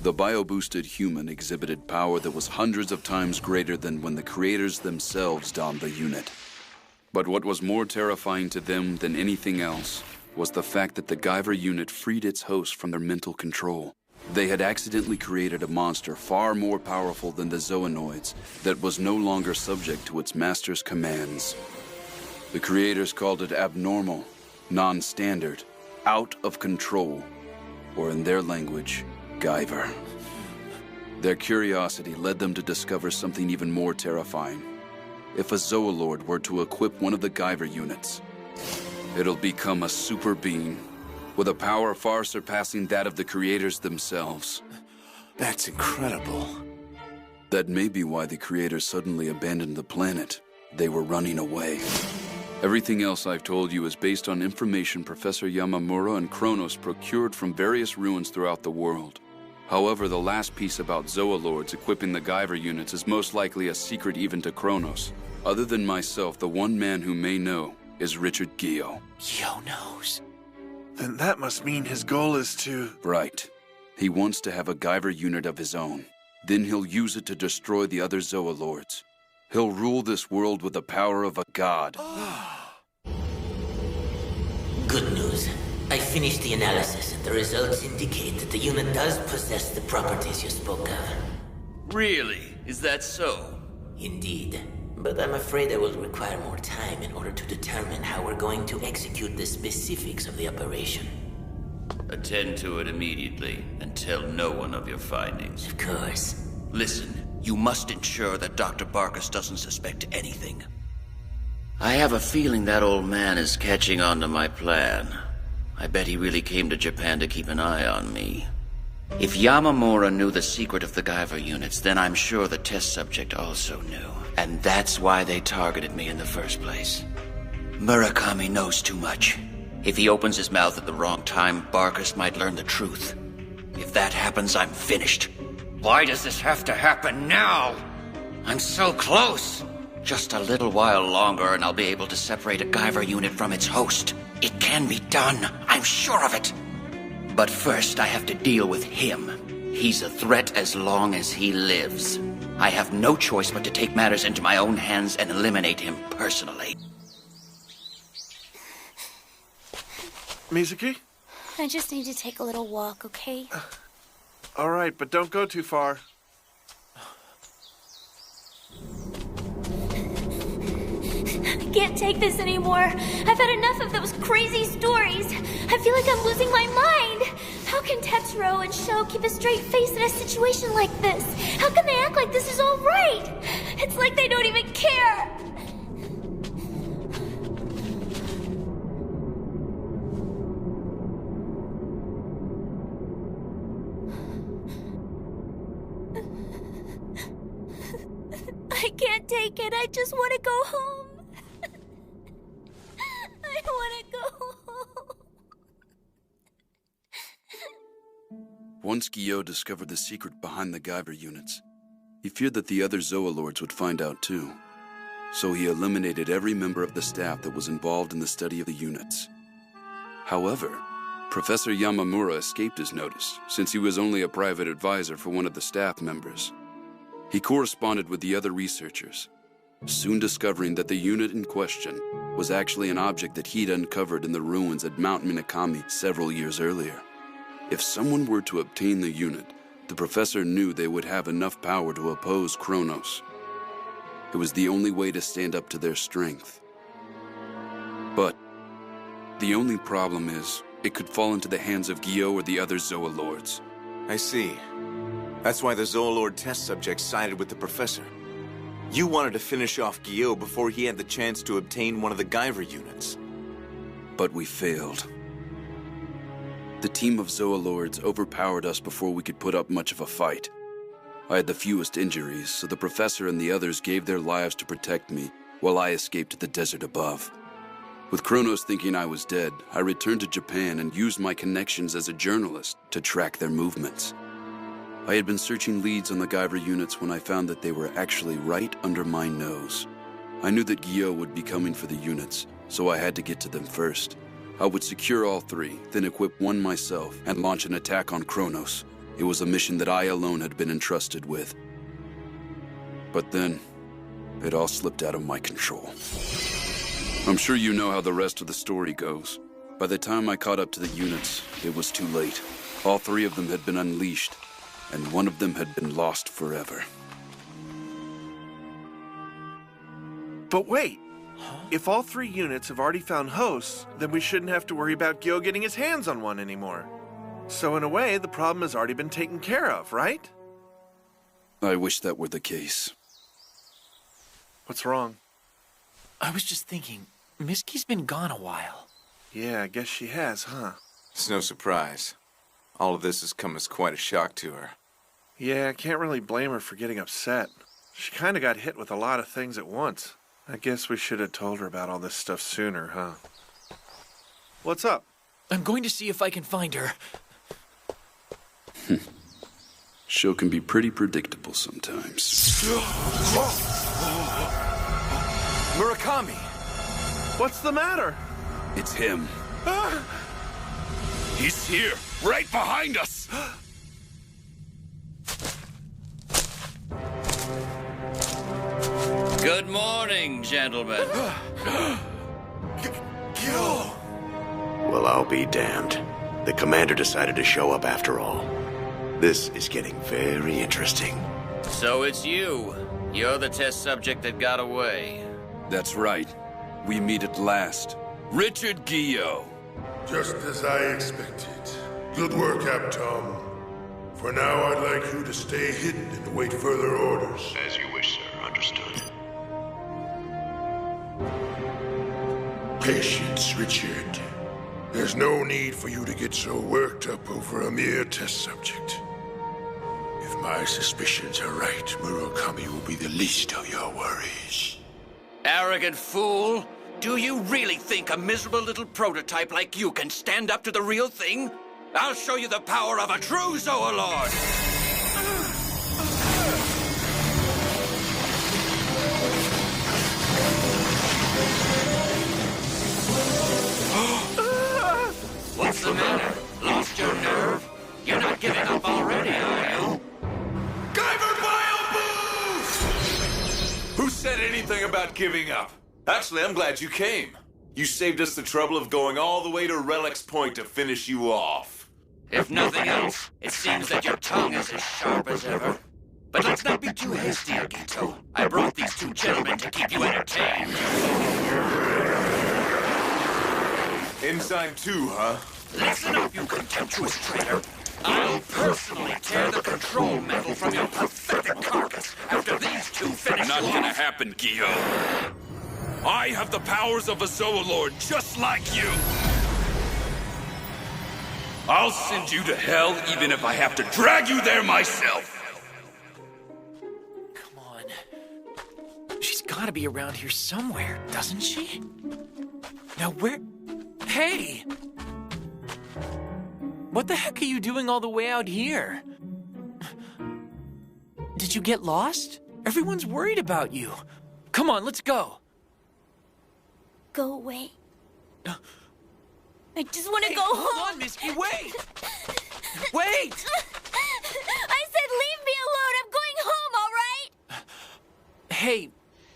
The Bioboosted human exhibited power that was hundreds of times greater than when the creators themselves donned the unit. But what was more terrifying to them than anything else was the fact that the Guyver unit freed its host from their mental control. They had accidentally created a monster far more powerful than the zoonoids that was no longer subject to its master's commands. The creators called it abnormal, non-standard, out of control, or in their language, Guyver. Their curiosity led them to discover something even more terrifying. If a Zoalord were to equip one of the Guyver units, it'll become a super being with a power far surpassing that of the creators themselves. That's incredible. That may be why the creators suddenly abandoned the planet. They were running away. Everything else I've told you is based on information Professor Yamamura and Cronos procured from various ruins throughout the world. However, the last piece about Zoalords equipping the Guyver units is most likely a secret even to Cronos. Other than myself, the one man who may know is Richard Guyot. Guyot knows. Then that must mean his goal is to... Right. He wants to have a Guyver unit of his own. Then he'll use it to destroy the other Zoalords. He'll rule this world with the power of a god. Good news. I finished the analysis, and the results indicate that the unit does possess the properties you spoke of. Really? Is that so? Indeed. But I'm afraid I will require more time in order to determine how we're going to execute the specifics of the operation. Attend to it immediately, and tell no one of your findings. Of course. Listen, you must ensure that Dr. Barkus doesn't suspect anything. I have a feeling that old man is catching on to my plan. I bet he really came to Japan to keep an eye on me. If Yamamura knew the secret of the Guyver units, then I'm sure the test subject also knew. And that's why they targeted me in the first place. Murakami knows too much. If he opens his mouth at the wrong time, Barkus might learn the truth. If that happens, I'm finished. Why does this have to happen now? I'm so close. Just a little while longer and I'll be able to separate a Guyver unit from its host. It can be done, I'm sure of it. But first I have to deal with him. He's a threat as long as he lives. I have no choice but to take matters into my own hands and eliminate him personally. Mizuki? I just need to take a little walk, okay? All right, but don't go too far. I can't take this anymore. I've had enough of those crazy stories. I feel like I'm losing my mind. How can Tetsuro and Sho keep a straight face in a situation like this? How can they act like this is all right? It's like they don't even care. I can't take it. I just want to go home. I want to go home. Once Guyot discovered the secret behind the Guyver units, he feared that the other Zoalords would find out too. So he eliminated every member of the staff that was involved in the study of the units. However, Professor Yamamura escaped his notice, since he was only a private advisor for one of the staff members. He corresponded with the other researchers, soon discovering that the unit in question was actually an object that he'd uncovered in the ruins at Mount Minakami several years earlier. If someone were to obtain the unit, the professor knew they would have enough power to oppose Cronos. It was the only way to stand up to their strength. But the only problem is, it could fall into the hands of Guyot or the other Zoalords. I see. That's why the Zoalord test subject sided with the professor. You wanted to finish off Guyot before he had the chance to obtain one of the Guyver units. But we failed. The team of Zoalords overpowered us before we could put up much of a fight. I had the fewest injuries, so the professor and the others gave their lives to protect me, while I escaped to the desert above. With Cronos thinking I was dead, I returned to Japan and used my connections as a journalist to track their movements. I had been searching leads on the Guyver units when I found that they were actually right under my nose. I knew that Guyot would be coming for the units, so I had to get to them first. I would secure all three, then equip one myself, and launch an attack on Cronos. It was a mission that I alone had been entrusted with. But then, it all slipped out of my control. I'm sure you know how the rest of the story goes. By the time I caught up to the units, it was too late. All three of them had been unleashed, and one of them had been lost forever. But wait, If all 3 units have already found hosts, then we shouldn't have to worry about Guyot getting his hands on one anymore. So in a way, the problem has already been taken care of, right? I wish that were the case. What's wrong? I was just thinking, Miski's been gone a while. Yeah, I guess she has, huh? It's no surprise. All of this has come as quite a shock to her. Yeah, I can't really blame her for getting upset. She kind of got hit with a lot of things at once. I guess we should have told her about all this stuff sooner, huh? What's up? I'm going to see if I can find her. Show can be pretty predictable sometimes. Murakami! What's the matter? It's him. He's here, right behind us! Good morning, gentlemen. Well, I'll be damned. The commander decided to show up after all. This is getting very interesting. So it's you. You're the test subject that got away. That's right. We meet at last. Richard Guyot. Just as I expected. Good work, Tom. For now, I'd like you to stay hidden and await further orders. As you wish, sir. Understood. Patience, Richard. There's no need for you to get so worked up over a mere test subject. If my suspicions are right, Murakami will be the least of your worries. Arrogant fool! Do you really think a miserable little prototype like you can stand up to the real thing? I'll show you the power of a true Zoolord! What's the matter? Lost your nerve? You're not giving up already, are you? Guyver Bioboost! Who said anything about giving up? Actually, I'm glad you came. You saved us the trouble of going all the way to Relic's Point to finish you off. If nothing else, it seems that your tongue is as sharp as ever. But let's not be too hasty, Agito. I brought these 2 gentlemen to keep you entertained. Enzyme II, huh? Listen up, you contemptuous traitor. I'll personally tear the control metal from your pathetic carcass after these 2 finish Not you gonna off. happen, Guyot. I have the powers of a Zoolord just like you. I'll send you to hell even if I have to drag you there myself. Come on. She's gotta be around here somewhere, doesn't she? Now where... Hey! What the heck are you doing all the way out here? Did you get lost? Everyone's worried about you. Come on, let's go. Go away. I just want to go home. Hold on, Misky, wait! Wait! I said leave me alone. I'm going home, all right? Hey,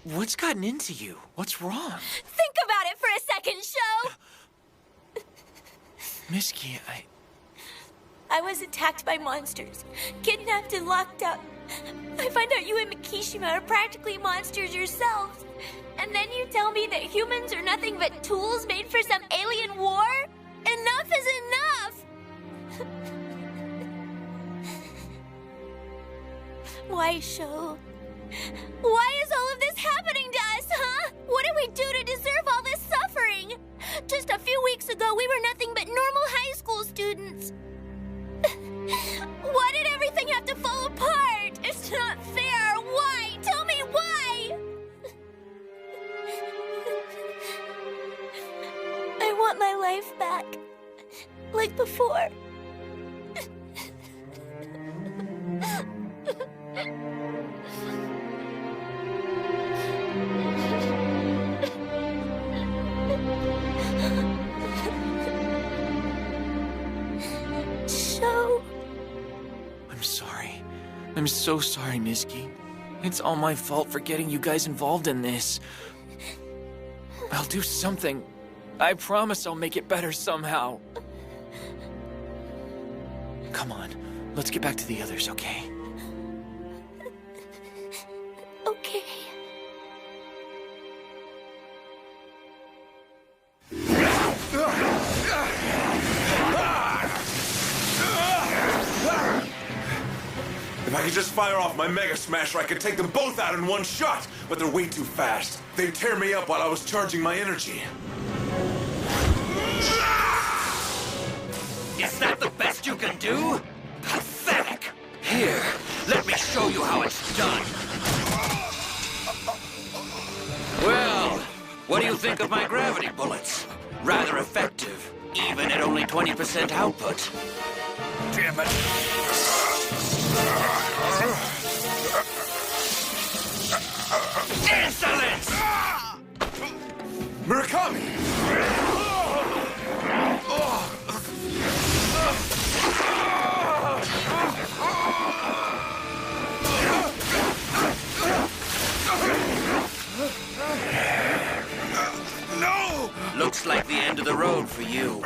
what's gotten into you? What's wrong? Think about it for a second, Sho. Misky, I was attacked by monsters, kidnapped and locked up. I find out you and Mikishima are practically monsters yourselves. And then you tell me that humans are nothing but tools made for some alien war? Enough is enough! Why, Sho? Why is all of this happening to us, huh? What did we do to deserve all this suffering? Just a few weeks ago, we were nothing but normal high school students. Why did everything have to fall apart? It's not fair. Why? Tell me why! I want my life back. Like before. Sho. I'm sorry. I'm so sorry, Misky. It's all my fault for getting you guys involved in this. I'll do something. I promise I'll make it better somehow. Come on, let's get back to the others, okay? Okay. I could just fire off my Mega Smasher, I could take them both out in one shot, but they're way too fast. They'd tear me up while I was charging my energy. Is that the best you can do? Pathetic! Here, let me show you how it's done. Well, what do you think of my gravity bullets? Rather effective, even at only 20% output. Damn it. Insolence! Murakami! No! Looks like the end of the road for you.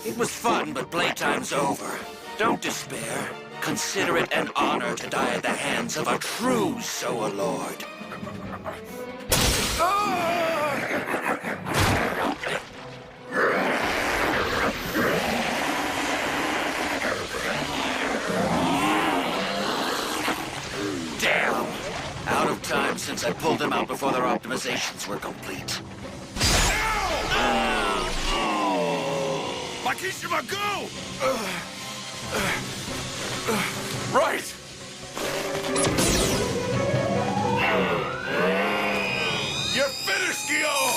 It was fun, but playtime's over. Don't despair. Consider it an honor to die at the hands of a true Soa Lord. Damn! Out of time since I pulled them out before their optimizations were complete. Makishima, go! Right! You're finished, Guyot!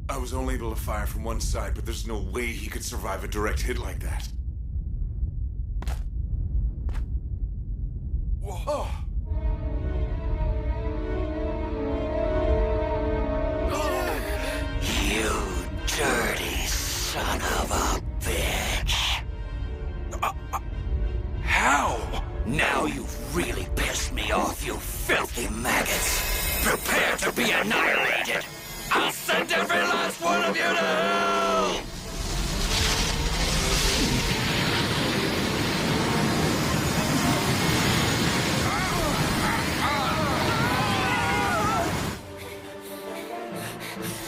I was only able to fire from one side, but there's no way he could survive a direct hit like that. Whoa. You dirty son of a bitch. How? Now you've really pissed me off, you filthy maggots. Prepare to be annihilated. I'll send every last one of you to hell!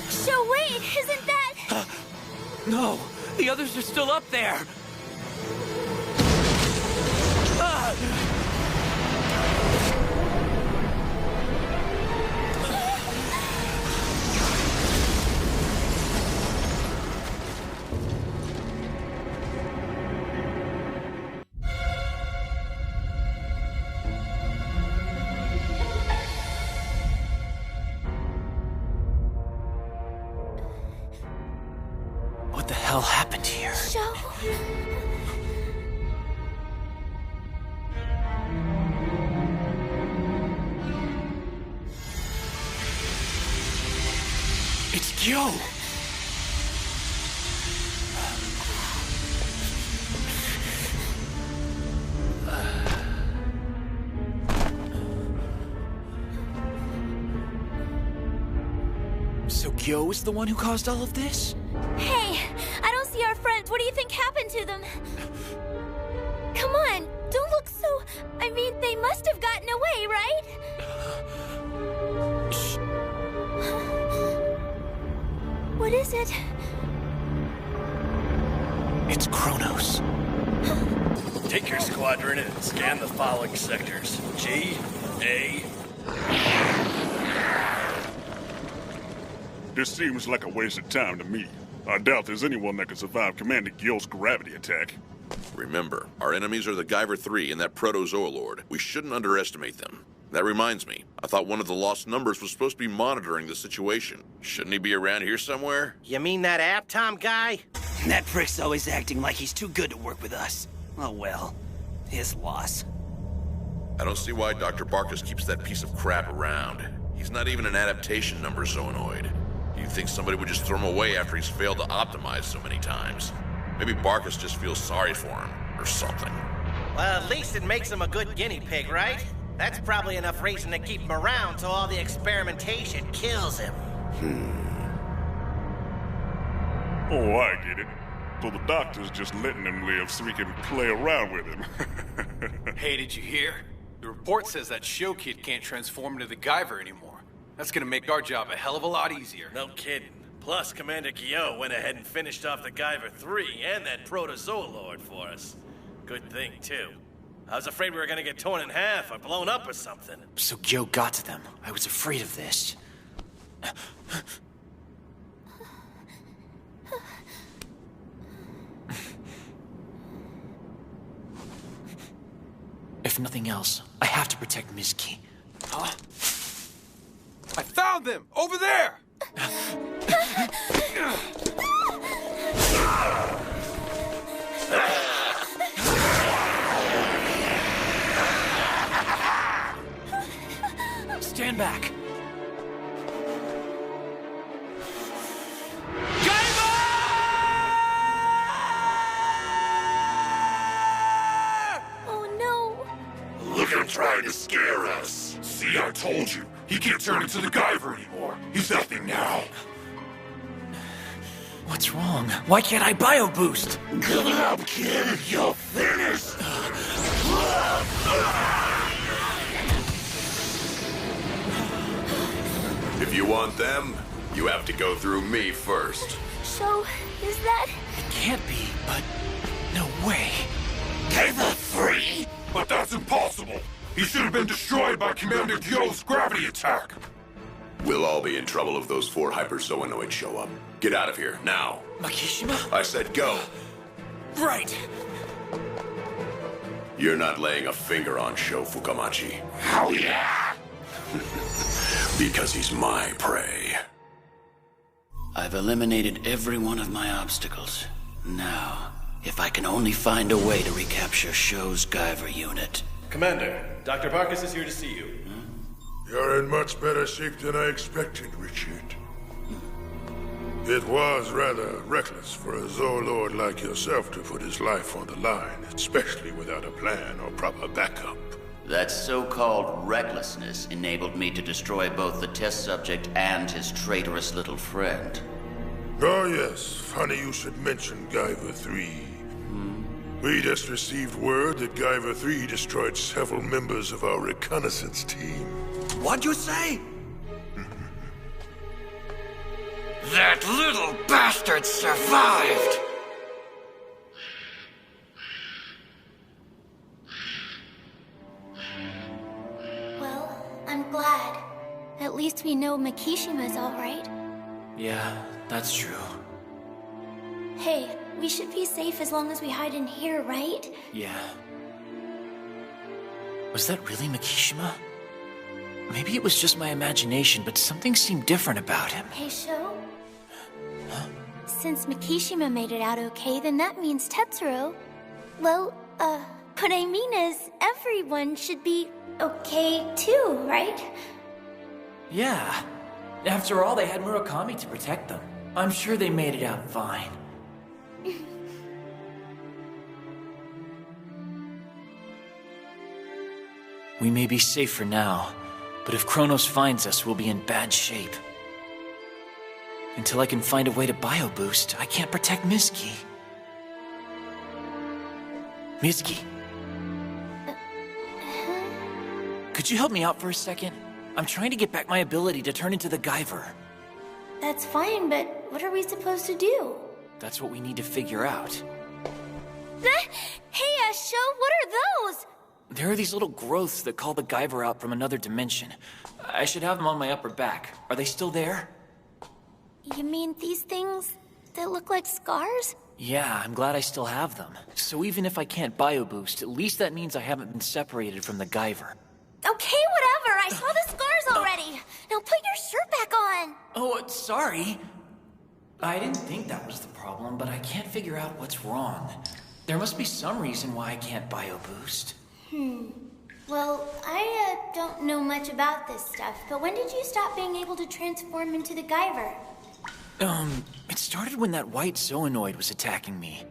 So wait, isn't that... No, the others are still up there. What the hell happened here? Show? It's Guyot! So Guyot is the one who caused all of this? Hey, I don't see our friends. What do you think happened to them? Come on, don't look so... I mean, they must have gotten away, right? Shh. What is it? It's Cronos. Take your squadron and scan the following sectors. G, A... This seems like a waste of time to me. I doubt there's anyone that can survive Commander Guyot's gravity attack. Remember, our enemies are the Guyver III and that Protozoa Lord. We shouldn't underestimate them. That reminds me, I thought one of the lost numbers was supposed to be monitoring the situation. Shouldn't he be around here somewhere? You mean that Aptom guy? That prick's always acting like he's too good to work with us. Oh well, his loss. I don't see why Dr. Barkus keeps that piece of crap around. He's not even an adaptation number zoonoid. You'd think somebody would just throw him away after he's failed to optimize so many times. Maybe Barkus just feels sorry for him, or something. Well, at least it makes him a good guinea pig, right? That's probably enough reason to keep him around till all the experimentation kills him. Oh, I get it. So the doctor's just letting him live so we can play around with him. Hey, did you hear? The report says that show kid can't transform into the Guyver anymore. That's gonna make our job a hell of a lot easier. No kidding. Plus, Commander Guyot went ahead and finished off the Guyver III and that Protozoa Lord for us. Good thing, too. I was afraid we were gonna get torn in half or blown up or something. So Gyo got to them. I was afraid of this. If nothing else, I have to protect Miski. Huh? I found them! Over there! Stand back. Look at him trying to scare us. See, I told you. He can't turn into the Guyver anymore. He's nothing now. What's wrong? Why can't I Bioboost? Give it up, kid. You're finished. If you want them, you have to go through me first. So, is that... It can't be, but no way. Guyver III? But that's impossible. He should have been destroyed by Commander Guyot's gravity attack. We'll all be in trouble if those 4 hyperzoanoids show up. Get out of here, now. Makishima? I said go. Right. You're not laying a finger on Sho Fukamachi. Hell yeah! Because he's my prey. I've eliminated every one of my obstacles. Now, if I can only find a way to recapture Sho's Guyver unit. Commander, Dr. Barkus is here to see you. You're in much better shape than I expected, Richard. It was rather reckless for a Zoolord like yourself to put his life on the line, especially without a plan or proper backup. That so-called recklessness enabled me to destroy both the test subject and his traitorous little friend. Oh yes, funny you should mention Guyver III. We just received word that Guyver III destroyed several members of our reconnaissance team. What'd you say? That little bastard survived! Well, I'm glad. At least we know Makishima's alright. Yeah, that's true. Hey, we should be safe as long as we hide in here, right? Yeah. Was that really Makishima? Maybe it was just my imagination, but something seemed different about him. Hey, Sho? Since Makishima made it out okay, then that means Tetsuro. Well, what I mean is, everyone should be okay too, right? Yeah. After all, they had Murakami to protect them. I'm sure they made it out fine. We may be safe for now, but if Cronos finds us, we'll be in bad shape. Until I can find a way to Bioboost, I can't protect Miski. Miski. Could you help me out for a second? I'm trying to get back my ability to turn into the Guyver. That's fine, but what are we supposed to do? That's what we need to figure out. Hey, Sho, what are those? There are these little growths that call the Guyver out from another dimension. I should have them on my upper back. Are they still there? You mean these things that look like scars? Yeah, I'm glad I still have them. So even if I can't Bioboost, at least that means I haven't been separated from the Guyver. Okay, whatever. I saw the scars already. Now put your shirt back on. Oh, sorry. I didn't think that was the problem, but I can't figure out what's wrong. There must be some reason why I can't Bioboost. Well, I don't know much about this stuff, but when did you stop being able to transform into the Guyver? It started when that white Zoanoid was attacking me.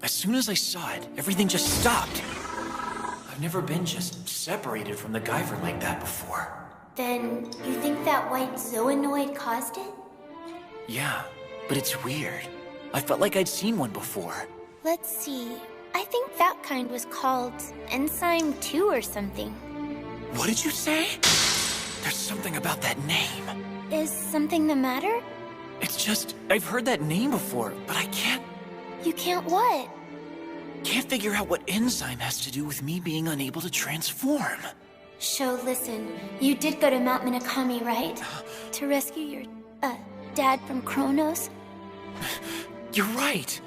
As soon as I saw it, everything just stopped. I've never been just separated from the Guyver like that before. Then, you think that white Zoanoid caused it? Yeah, but it's weird. I felt like I'd seen one before. Let's see. I think that kind was called Enzyme II or something. What did you say? There's something about that name. Is something the matter? It's just, I've heard that name before, but I can't... You can't what? Can't figure out what enzyme has to do with me being unable to transform. Sho, listen. You did go to Mount Minakami, right? To rescue your, dad from Cronos? You're right.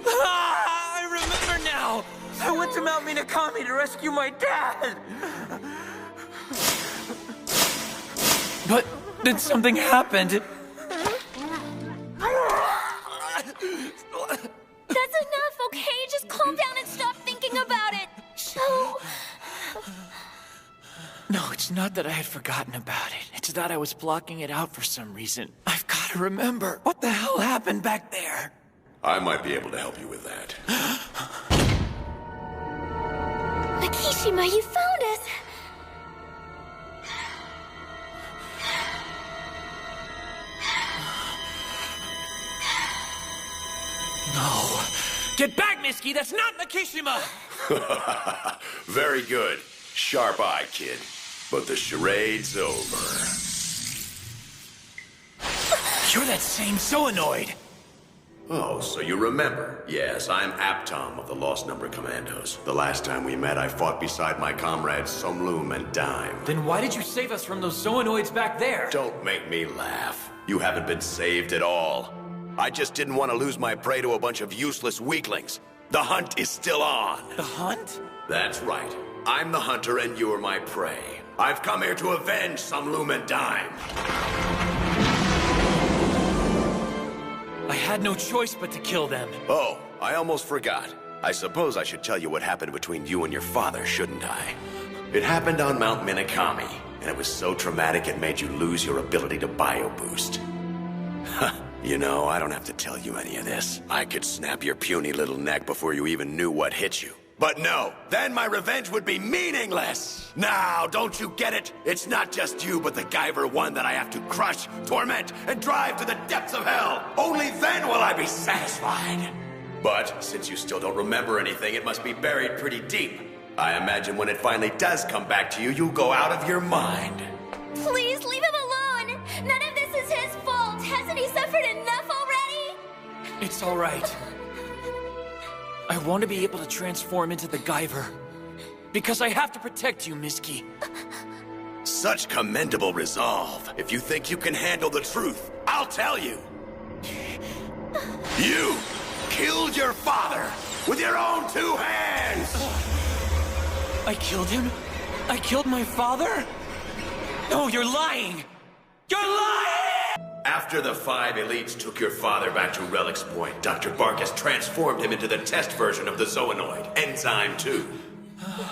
Ah, I remember now! I went to Mount Minakami to rescue my dad! But then something happened. That's enough, okay? Just calm down and stop thinking about it. Sho... No, it's not that I had forgotten about it. It's that I was blocking it out for some reason. I've got to remember. What the hell happened back there? I might be able to help you with that. Makishima, you found us! No. Get back, Miski! That's not Makishima! Very good. Sharp eye, kid. But the charade's over. You're that same Zoanoid! Oh, so you remember. Yes, I'm Aptom of the Lost Number Commandos. The last time we met, I fought beside my comrades Somloom and Dime. Then why did you save us from those Zoanoids back there? Don't make me laugh. You haven't been saved at all. I just didn't want to lose my prey to a bunch of useless weaklings. The hunt is still on. The hunt? That's right. I'm the hunter and you're my prey. I've come here to avenge Somloom and Dime. I had no choice but to kill them. Oh, I almost forgot. I suppose I should tell you what happened between you and your father, shouldn't I? It happened on Mount Minakami, and it was so traumatic it made you lose your ability to bioboost. You know, I don't have to tell you any of this. I could snap your puny little neck before you even knew what hit you. But no, then my revenge would be meaningless! Now, don't you get it? It's not just you, but the Guyver I that I have to crush, torment, and drive to the depths of hell! Only then will I be satisfied! But, since you still don't remember anything, it must be buried pretty deep. I imagine when it finally does come back to you, you'll go out of your mind. Please leave him alone! None of this is his fault! Hasn't he suffered enough already? It's all right. I want to be able to transform into the Guyver. Because I have to protect you, Miski. Such commendable resolve. If you think you can handle the truth, I'll tell you. You killed your father with your own 2 hands! I killed him? I killed my father? No, you're lying! You're lying! After the 5 elites took your father back to Relic's Point, Dr. Barkus transformed him into the test version of the Zoanoid, Enzyme II.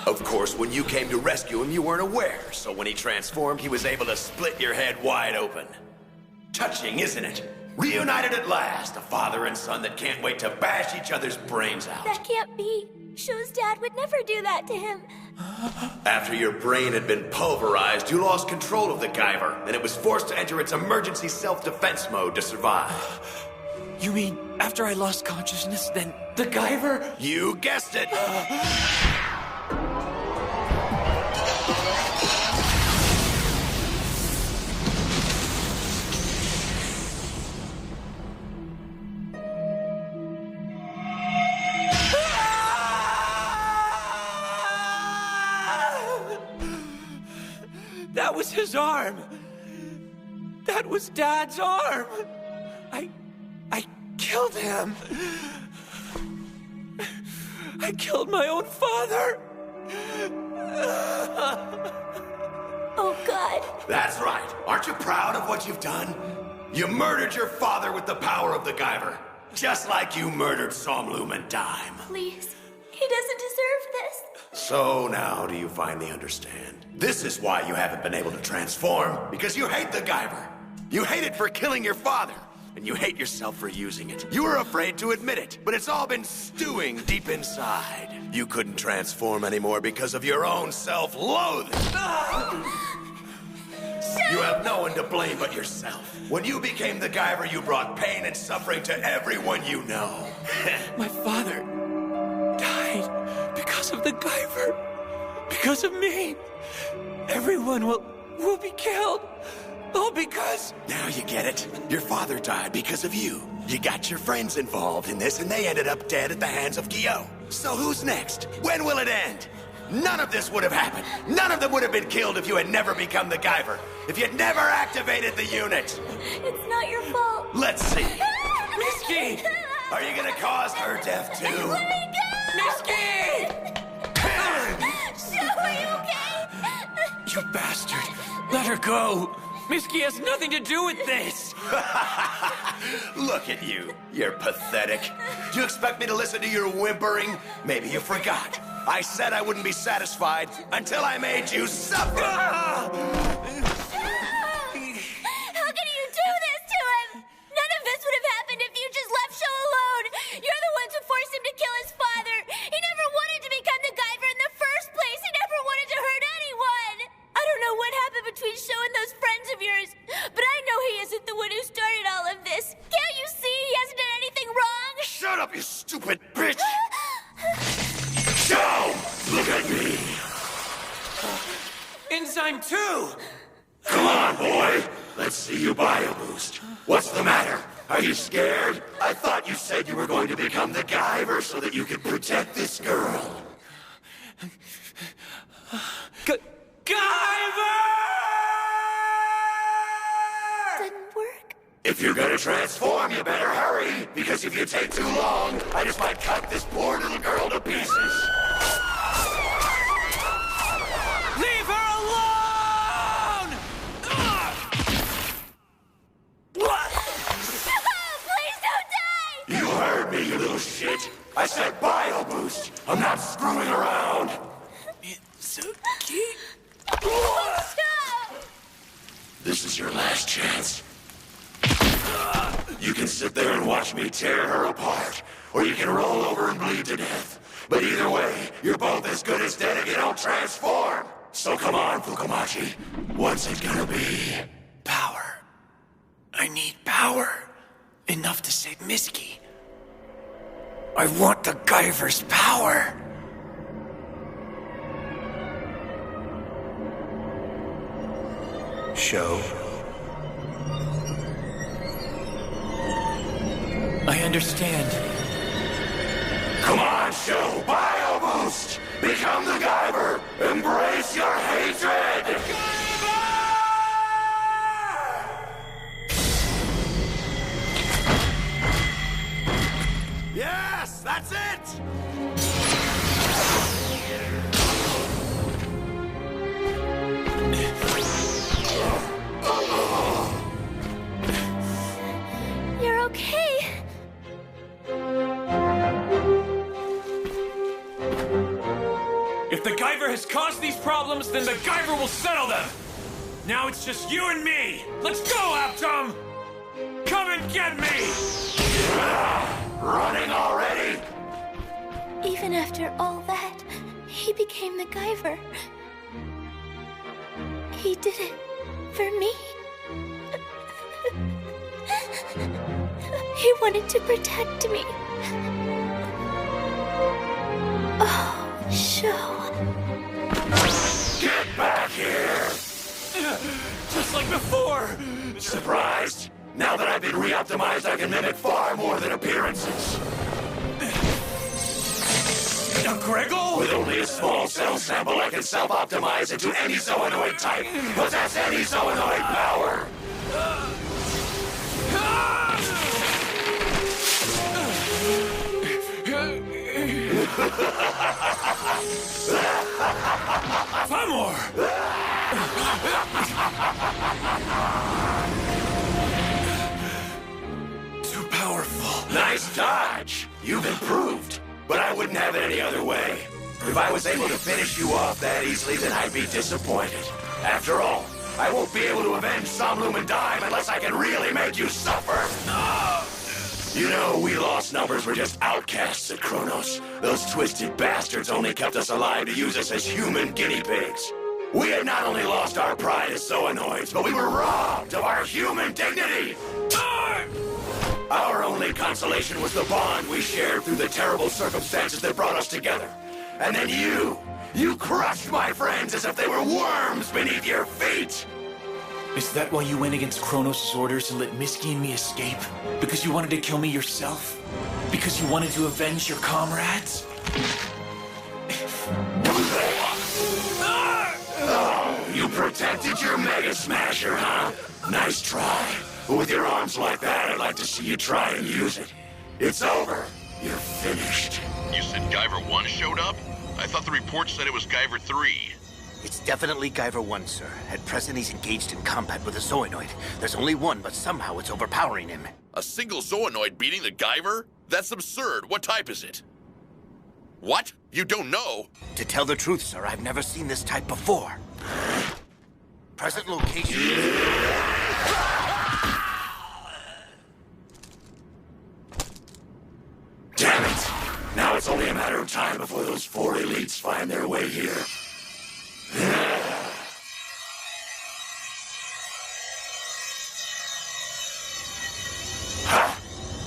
Of course, when you came to rescue him, you weren't aware, so when he transformed, he was able to split your head wide open. Touching, isn't it? Reunited at last, a father and son that can't wait to bash each other's brains out. That can't be. Sho's dad would never do that to him. After your brain had been pulverized, you lost control of the Guyver, and it was forced to enter its emergency self-defense mode to survive. You mean, after I lost consciousness, then the Guyver? You guessed it! That was his arm! That was Dad's arm! I killed him! I killed my own father! Oh, God. That's right. Aren't you proud of what you've done? You murdered your father with the power of the Guyver. Just like you murdered Somloom and Dime. Please. He doesn't deserve this. So now do you finally understand? This is why you haven't been able to transform. Because you hate the Guyver. You hate it for killing your father. And you hate yourself for using it. You were afraid to admit it, but it's all been stewing deep inside. You couldn't transform anymore because of your own self-loathing. Sho! You have no one to blame but yourself. When you became the Guyver, you brought pain and suffering to everyone you know. My father died because of the Guyver. Because of me. Everyone will be killed. All because... Now you get it. Your father died because of you. You got your friends involved in this, and they ended up dead at the hands of Guyot. So who's next? When will it end? None of this would have happened. None of them would have been killed if you had never become the Guyver. If you'd never activated the unit. It's not your fault. Let's see. Miski! Are you gonna cause her death too? Let me go! Miski! Sho, are you okay? You bastard! Let her go! Miski has nothing to do with this! Look at you. You're pathetic. Do you expect me to listen to your whimpering? Maybe you forgot. I said I wouldn't be satisfied until I made you suffer! How can you do this to him? None of this would have happened if you just left Sho alone. You're the ones who forced him to kill his father. He never wanted to become the Guyver in the first place. He never wanted to hurt anyone. I don't know what happened between Sho and those friends of yours, but I know he isn't the one who started all of this. Can't you see he hasn't done anything wrong? Shut up, you stupid bitch! Sho! Look at me! Enzyme II! Come on, boy! Let's see you Bioboost. What's the matter? Are you scared? I thought you said you were going to become the Guyver so that you could protect this girl. Guyver! Didn't work. If you're gonna transform, you better hurry, because if you take too long, I just might cut this poor little girl to pieces. Leave her alone! What? Please don't die! You heard me, you little shit. I said Bioboost. I'm not screwing around. Mitsuki? Stop! This is your last chance. You can sit there and watch me tear her apart, or you can roll over and bleed to death. But either way, you're both as good as dead if you don't transform. So come on, Fukumachi. What's it gonna be? Power. I need power. Enough to save Miski. I want the Guyver's power. Sho. I understand. Come on, Sho! Bioboost! Become the Guyver! Embrace your hatred! Yes, that's it! You're okay. If the Guyver has caused these problems, then the Guyver will settle them! Now it's just you and me! Let's go, Aptom! Come and get me! Running already? Even after all that, he became the Guyver. He did it for me. He wanted to protect me. Oh, Sho. Get back here! Just like before! Surprised? Now that I've been re-optimized, I can mimic far more than appearances. A Gregol? With only a small cell sample, I can self-optimize into any zoonoid type. Possess any zoonoid power. Famor! Too powerful. Nice dodge. You've improved. But I wouldn't have it any other way. If I was able to finish you off that easily, then I'd be disappointed. After all, I won't be able to avenge Somlum and Dime unless I can really make you suffer. You know, we lost numbers were just outcasts at Cronos. Those twisted bastards only kept us alive to use us as human guinea pigs. We had not only lost our pride as Zoonoids, but we were robbed of our human dignity! Our only consolation was the bond we shared through the terrible circumstances that brought us together. And then you crushed my friends as if they were worms beneath your feet! Is that why you went against Cronos' orders and let Miski and me escape? Because you wanted to kill me yourself? Because you wanted to avenge your comrades? Oh, you protected your Mega Smasher, huh? Nice try. But with your arms like that, I'd like to see you try and use it. It's over. You're finished. You said Guyver I showed up? I thought the report said it was Guyver III. It's definitely Guyver I, sir. At present, he's engaged in combat with a Zoonoid. There's only one, but somehow it's overpowering him. A single Zoonoid beating the Guyver? That's absurd. What type is it? What? You don't know? To tell the truth, sir, I've never seen this type before. Present location... Damn it! Now it's only a matter of time before those 4 elites find their way here.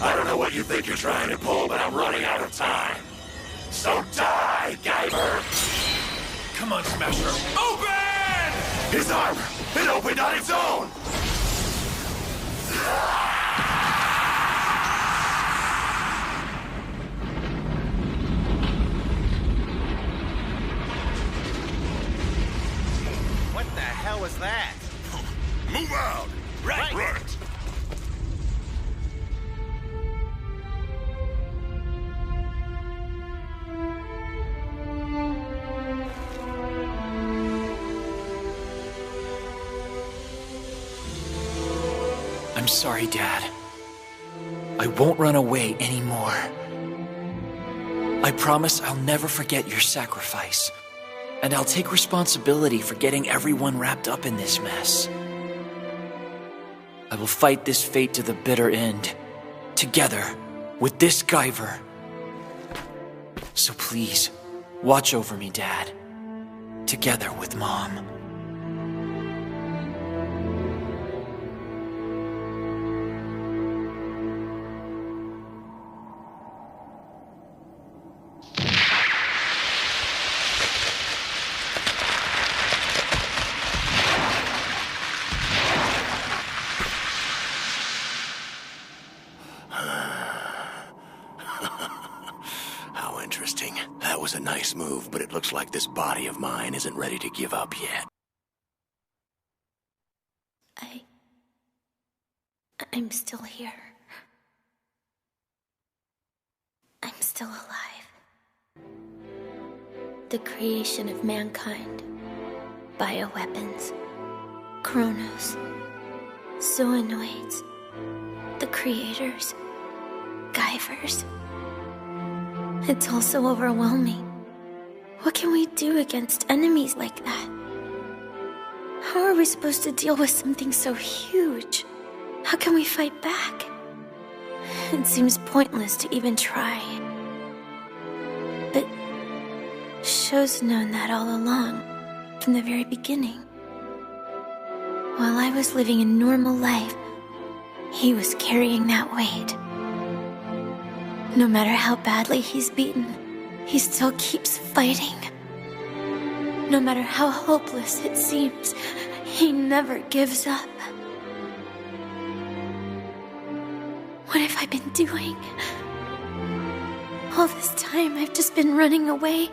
I don't know what you think you're trying to pull, but I'm running out of time. So die, Guyver! Come on, Smasher. Open! His armor! It opened on its own! What the hell was that? Move out! Right! Right! I'm sorry, Dad. I won't run away anymore. I promise I'll never forget your sacrifice. And I'll take responsibility for getting everyone wrapped up in this mess. I will fight this fate to the bitter end. Together, with this Guyver. So please, watch over me, Dad. Together with Mom. That was a nice move, but it looks like this body of mine isn't ready to give up yet. I'm still here. I'm still alive. The creation of mankind, bioweapons, Cronos, Zoonoids, the creators, Guyvers. It's all so overwhelming. What can we do against enemies like that? How are we supposed to deal with something so huge? How can we fight back? It seems pointless to even try. But Sho's known that all along, from the very beginning. While I was living a normal life, he was carrying that weight. No matter how badly he's beaten, he still keeps fighting. No matter how hopeless it seems, he never gives up. What have I been doing? All this time, I've just been running away.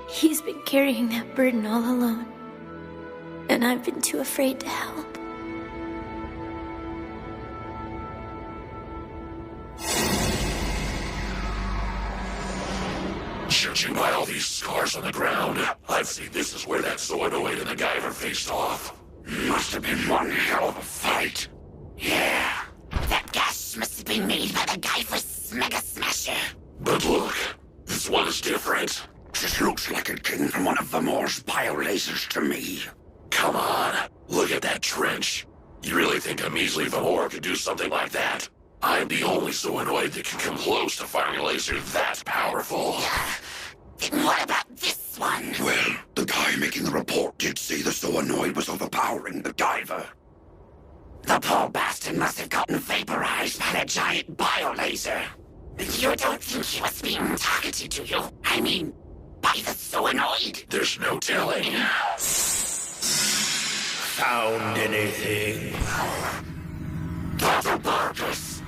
He's been carrying that burden all alone, and I've been too afraid to help. Judging by all these scars on the ground, I'd say this is where that Zoonoid and the Guyver faced off. Must have been one hell of a fight. Yeah. That gas must have been made by the Guyver's Mega Smasher. But look, this one is different. This looks like it came from one of Vamor's biolasers to me. Come on, look at that trench. You really think a measly Vamor could do something like that? I'm the only Zoonoid that can come close to firing a laser that powerful. Then what about this this one? Well, the guy making the report did say the Zoonoid was overpowering the Guyver. The poor bastard must have gotten vaporized by that giant biolaser. You don't think he was being targeted, do you? I mean, by the Zoonoid? There's no telling. Found anything? Dr. Barkus!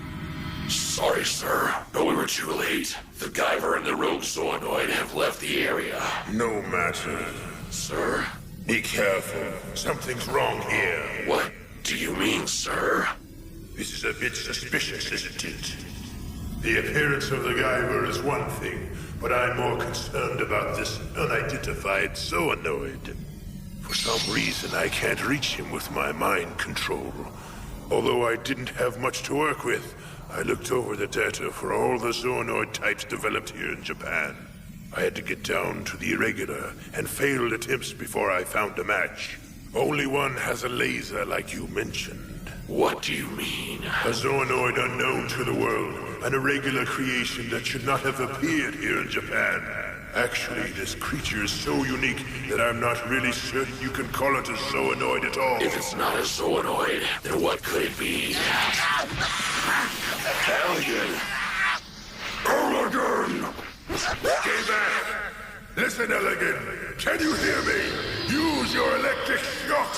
Sorry, sir, but we were too late. The Guyver and the rogue Zoonoid have left the area. No matter. Sir? Be careful. Something's wrong here. What do you mean, sir? This is a bit suspicious, isn't it? The appearance of the Guyver is one thing, but I'm more concerned about this unidentified Zoonoid. For some reason, I can't reach him with my mind control. Although I didn't have much to work with, I looked over the data for all the Zoonoid types developed here in Japan. I had to get down to the irregular and failed attempts before I found a match. Only one has a laser like you mentioned. What do you mean? A Zoonoid unknown to the world, an irregular creation that should not have appeared here in Japan. Actually, this creature is so unique that I'm not really certain you can call it a Zoonoid at all. If it's not a Zoonoid, then what could it be? Elegant! Elegant! Stay back! Listen, Elegant! Can you hear me? Use your electric shock!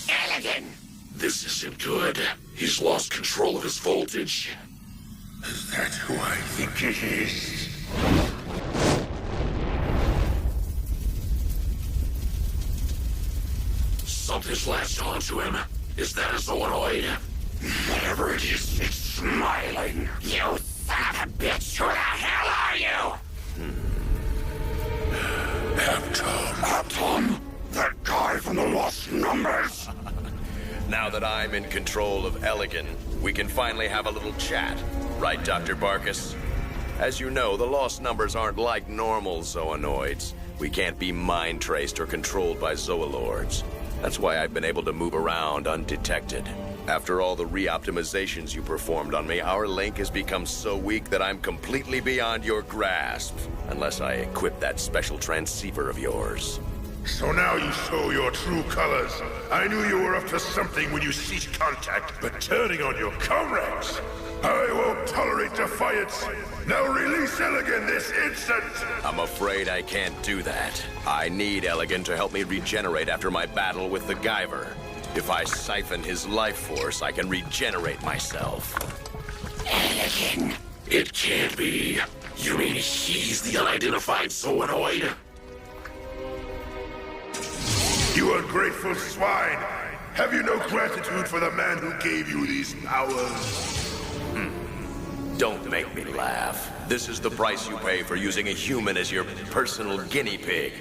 Elegant! This isn't good. He's lost control of his voltage. Is that who I think it is? Something's latched onto him. Is that a Zoonoid? Whatever it is, it's smiling. You son of a bitch! Who the hell are you? Tom? That guy from the Lost Numbers? Now that I'm in control of Elegant, we can finally have a little chat. Right, Dr. Barkus? As you know, the Lost Numbers aren't like normal Zoonoids. We can't be mind-traced or controlled by Zoolords. That's why I've been able to move around undetected. After all the re-optimizations you performed on me, our link has become so weak that I'm completely beyond your grasp. Unless I equip that special transceiver of yours. So now you show your true colors. I knew you were up to something when you ceased contact, but turning on your comrades. I won't tolerate defiance. Now release Elegant this instant! I'm afraid I can't do that. I need Elegant to help me regenerate after my battle with the Guyver. If I siphon his life force, I can regenerate myself. Elegant! It can't be. You mean he's the unidentified Zoonoid? You ungrateful swine! Have you no gratitude for the man who gave you these powers? Don't make me laugh. This is the price you pay for using a human as your personal guinea pig.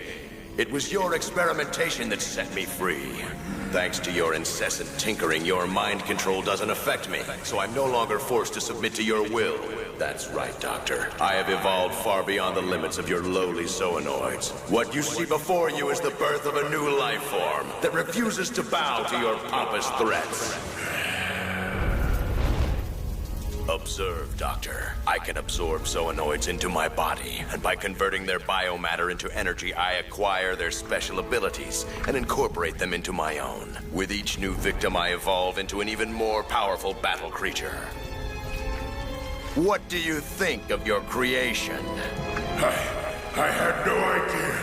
It was your experimentation that set me free. Thanks to your incessant tinkering, your mind control doesn't affect me, so I'm no longer forced to submit to your will. That's right, Doctor. I have evolved far beyond the limits of your lowly Zoonoids. What you see before you is the birth of a new life form that refuses to bow to your pompous threats. Observe, Doctor. I can absorb Zoonoids into my body, and by converting their biomatter into energy, I acquire their special abilities and incorporate them into my own. With each new victim, I evolve into an even more powerful battle creature. What do you think of your creation? I had no idea.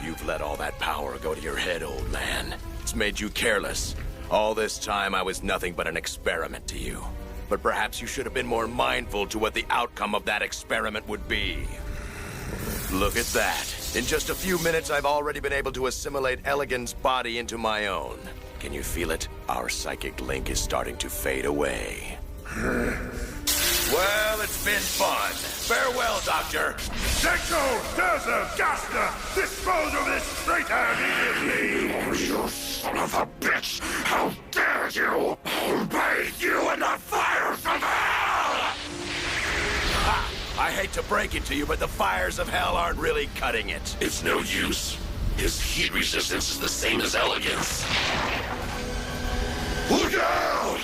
You've let all that power go to your head, old man. It's made you careless. All this time, I was nothing but an experiment to you. But perhaps you should have been more mindful to what the outcome of that experiment would be. Look at that. In just a few minutes, I've already been able to assimilate Elegant's body into my own. Can you feel it? Our psychic link is starting to fade away. Well, it's been fun. Farewell, Doctor. Sekto, Durza, Gasta, dispose of this traitor immediately! Oh, you son of a bitch! How dare you! I'll bathe you in the fires of hell! I hate to break it to you, but the fires of hell aren't really cutting it. It's no use. His heat resistance is the same as Elegant's. Look out!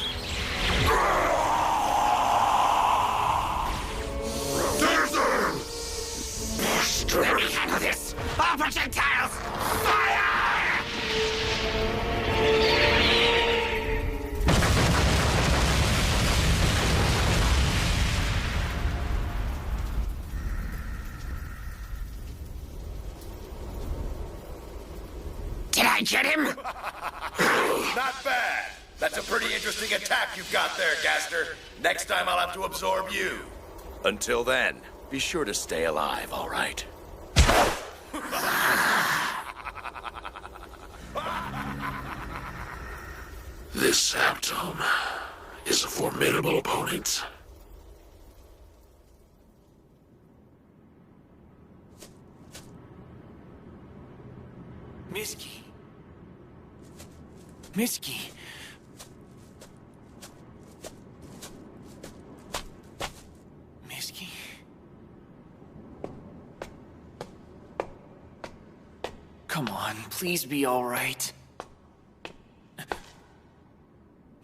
There's him! All projectiles, fire! Did I get him? Not bad. That's a pretty interesting attack you've got there, Gaster. Next time I'll have to absorb you. Until then, be sure to stay alive, all right? This Saptome is a formidable opponent. Miski. Miski. Miski. Come on, please be all right.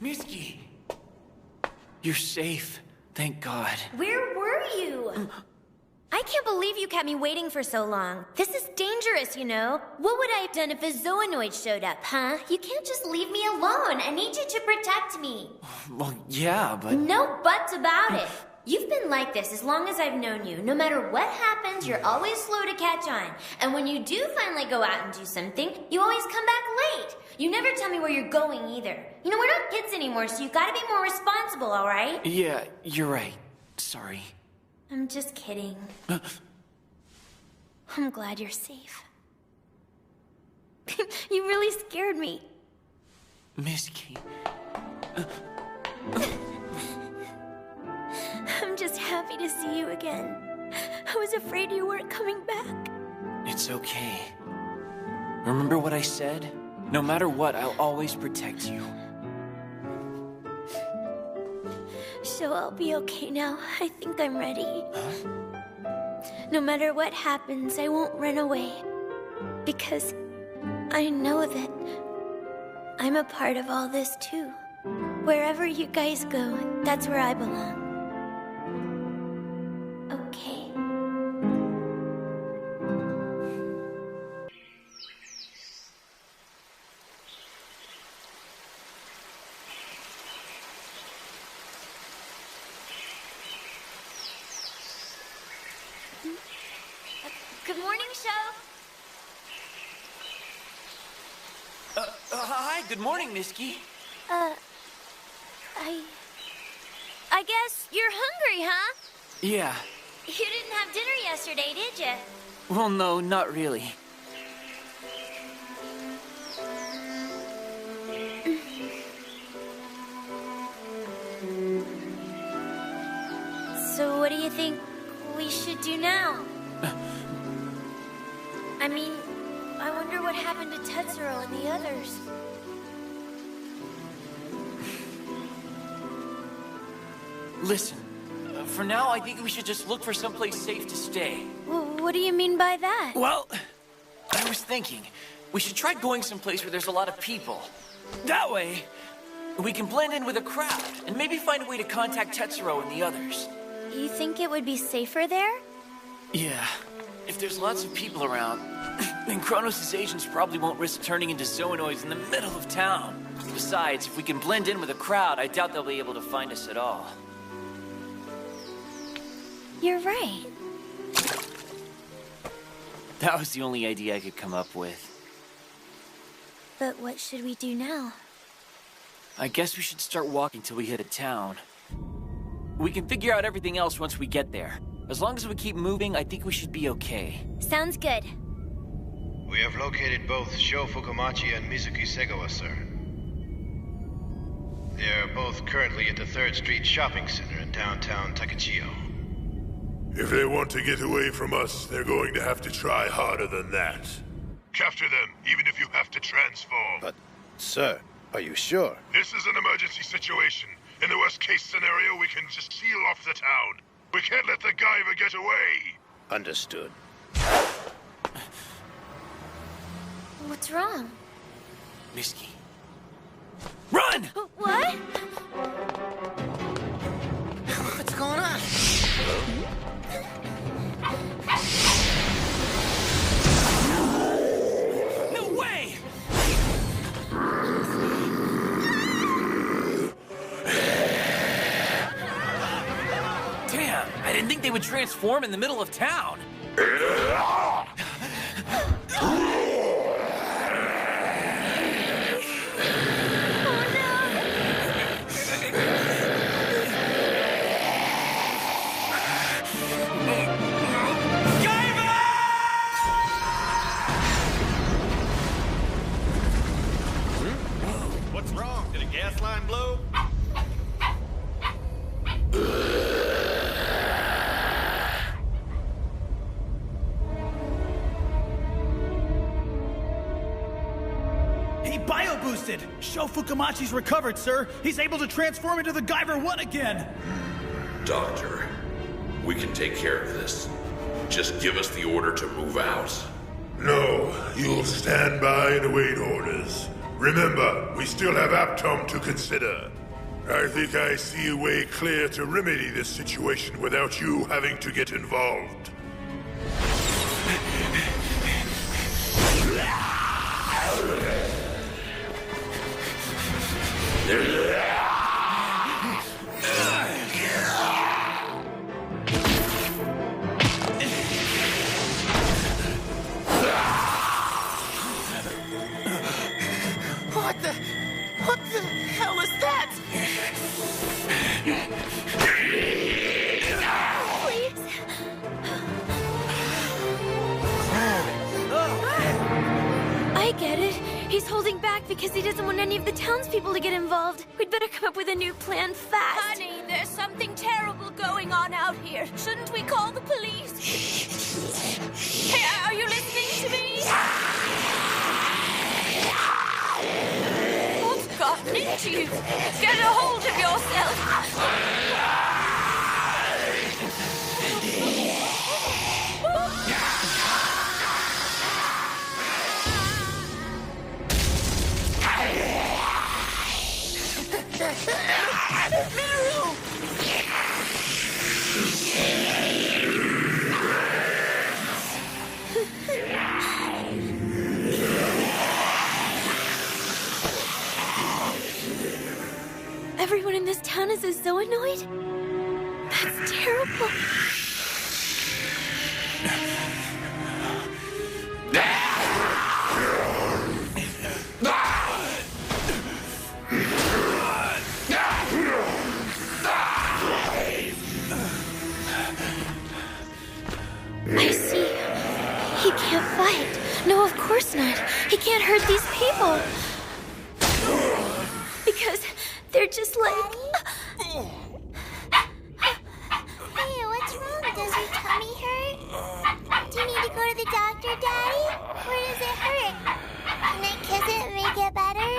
Miski. You're safe. Thank God. Where were you? I can't believe you kept me waiting for so long. This is dangerous, you know. What would I have done if a Zoonoid showed up, huh? You can't just leave me alone. I need you to protect me. Well, yeah, but... No buts about it. You've been like this as long as I've known you. No matter what happens, you're always slow to catch on. And when you do finally go out and do something, you always come back late. You never tell me where you're going either. You know, we're not kids anymore, so you gotta be more responsible, all right? Yeah, you're right. Sorry. I'm just kidding. I'm glad you're safe. You really scared me. Miski. I'm just happy to see you again. I was afraid you weren't coming back. It's okay. Remember what I said? No matter what, I'll always protect you. So I'll be okay now. I think I'm ready. Huh? No matter what happens, I won't run away. Because I know that I'm a part of all this too. Wherever you guys go, that's where I belong. Okay. Good morning, Show. Hi, good morning, Miski. I guess you're hungry, huh? Yeah. You didn't have dinner yesterday, did you? Well, no, not really. So what do you think we should do now? I mean, I wonder what happened to Tetsuro and the others. Listen, for now, I think we should just look for someplace safe to stay. What do you mean by that? Well, I was thinking, we should try going someplace where there's a lot of people. That way, we can blend in with a crowd, and maybe find a way to contact Tetsuro and the others. You think it would be safer there? Yeah. If there's lots of people around, then Cronos' agents probably won't risk turning into Zoonoids in the middle of town. Besides, if we can blend in with a crowd, I doubt they'll be able to find us at all. You're right. That was the only idea I could come up with. But what should we do now? I guess we should start walking till we hit a town. We can figure out everything else once we get there. As long as we keep moving, I think we should be okay. Sounds good. We have located both Sho Fukumachi and Mizuki Segawa, sir. They are both currently at the 3rd Street Shopping Center in downtown Takechiyo. If they want to get away from us, they're going to have to try harder than that. Capture them, even if you have to transform. But, sir, are you sure? This is an emergency situation. In the worst-case scenario, we can just seal off the town. We can't let the Guyver get away. Understood. What's wrong? Miski. Run! What? What's going on? didn't think they would transform in the middle of town. What's wrong? Did a gas line blow? He bioboosted! Sho Fukamachi's recovered, sir! He's able to transform into the Guyver I again! Doctor, we can take care of this. Just give us the order to move out. No, you'll stand by and await orders. Remember, we still have Aptom to consider. I think I see a way clear to remedy this situation without you having to get involved. What the hell is that? Please. I get it. He's holding back because he doesn't want any of the townspeople to get involved. We'd better come up with a new plan fast. Honey, there's something terrible going on out here. Shouldn't we call the police? Hey, are you listening to me? What's gotten into you? Get a hold of yourself. Everyone in this town is a Zoonoid? That's terrible. I see. He can't fight. No, of course not. He can't hurt these people. Because they're just like... Hey, what's wrong? Does your tummy hurt? Do you need to go to the doctor, Daddy? Where does it hurt? Can I kiss it and make it better?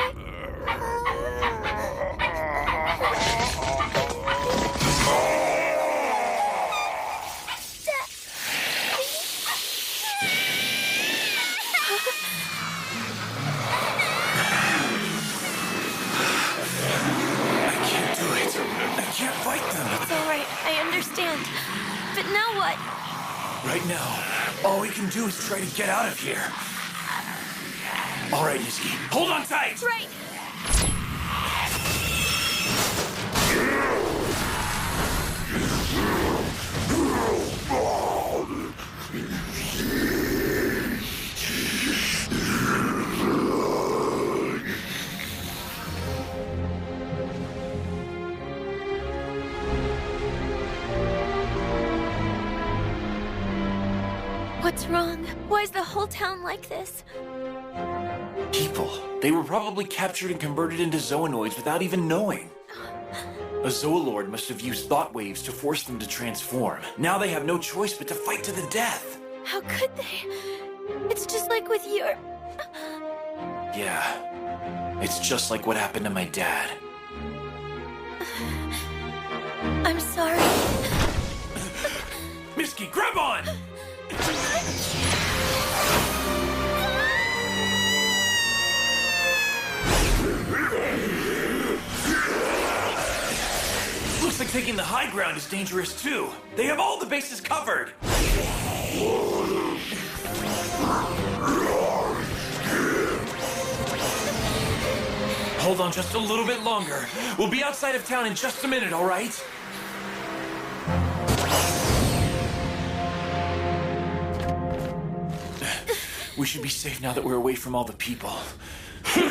I can't fight them. It's all right. I understand. But now what? Right now, all we can do is try to get out of here. All right, Nisky, hold on tight. Right. What's wrong? Why is the whole town like this? People. They were probably captured and converted into Zoonoids without even knowing. A Zoolord must have used thought waves to force them to transform. Now they have no choice but to fight to the death. How could they? It's just like with your... Yeah. It's just like what happened to my dad. I'm sorry. Misky, grab on! Looks like taking the high ground is dangerous too. They have all the bases covered. Hold on just a little bit longer. We'll be outside of town in just a minute, all right? We should be safe now that we're away from all the people. We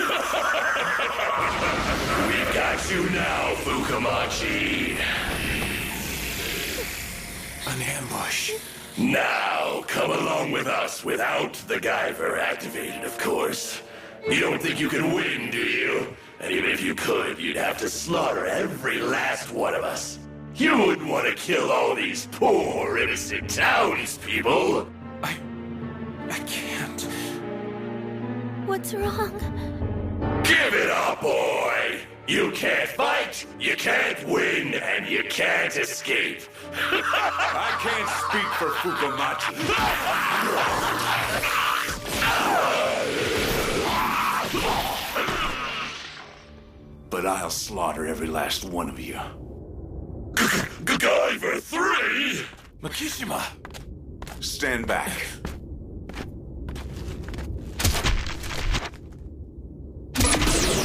got you now, Fukamachi. An ambush. Now, come along with us without the Guyver activated, of course. You don't think you can win, do you? And even if you could, you'd have to slaughter every last one of us. You wouldn't want to kill all these poor, innocent townspeople. I can't. What's wrong? Give it up, boy! You can't fight, you can't win, and you can't escape. I can't speak for Fukamachi. But I'll slaughter every last one of you. Guyver III? Makishima! Stand back.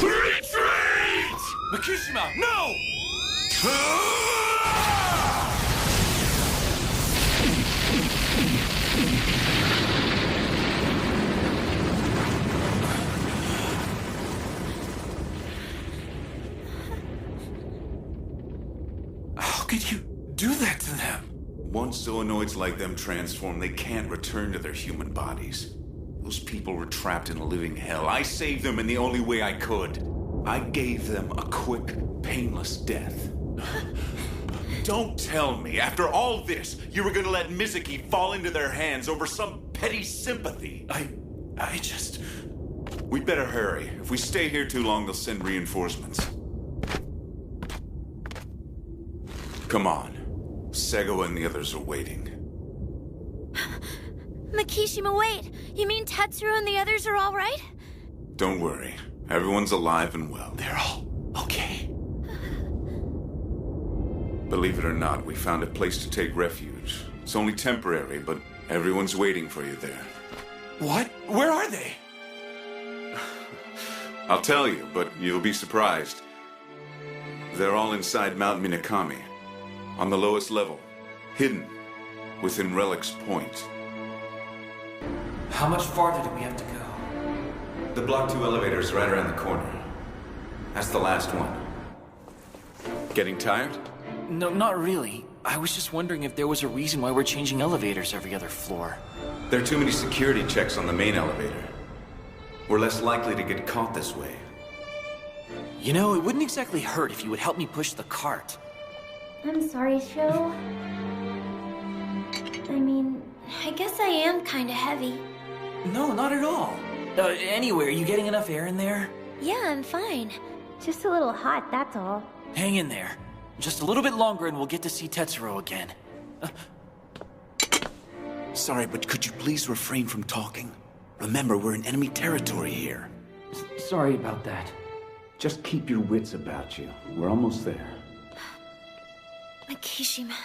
Retreat! Makishima, no! How could you do that to them? Once zoonoids like them transform, they can't return to their human bodies. Those people were trapped in a living hell. I saved them in the only way I could. I gave them a quick, painless death. Don't tell me, after all this, you were gonna let Mizuki fall into their hands over some petty sympathy. I just... We'd better hurry. If we stay here too long, they'll send reinforcements. Come on. Segawa and the others are waiting. Makishima, wait! You mean Tetsuro and the others are all right? Don't worry. Everyone's alive and well. They're all okay. Believe it or not, we found a place to take refuge. It's only temporary, but everyone's waiting for you there. What? Where are they? I'll tell you, but you'll be surprised. They're all inside Mount Minakami, on the lowest level, hidden within Relic's Point. How much farther do we have to go? The Block 2 elevator's right around the corner. That's the last one. Getting tired? No, not really. I was just wondering if there was a reason why we're changing elevators every other floor. There are too many security checks on the main elevator. We're less likely to get caught this way. You know, it wouldn't exactly hurt if you would help me push the cart. I'm sorry, Sho. I mean, I guess I am kinda heavy. No, not at all. Anyway, are you getting enough air in there? Yeah, I'm fine. Just a little hot, that's all. Hang in there. Just a little bit longer and we'll get to see Tetsuro again. Sorry, but could you please refrain from talking? Remember, we're in enemy territory here. Sorry about that. Just keep your wits about you. We're almost there. Makishima.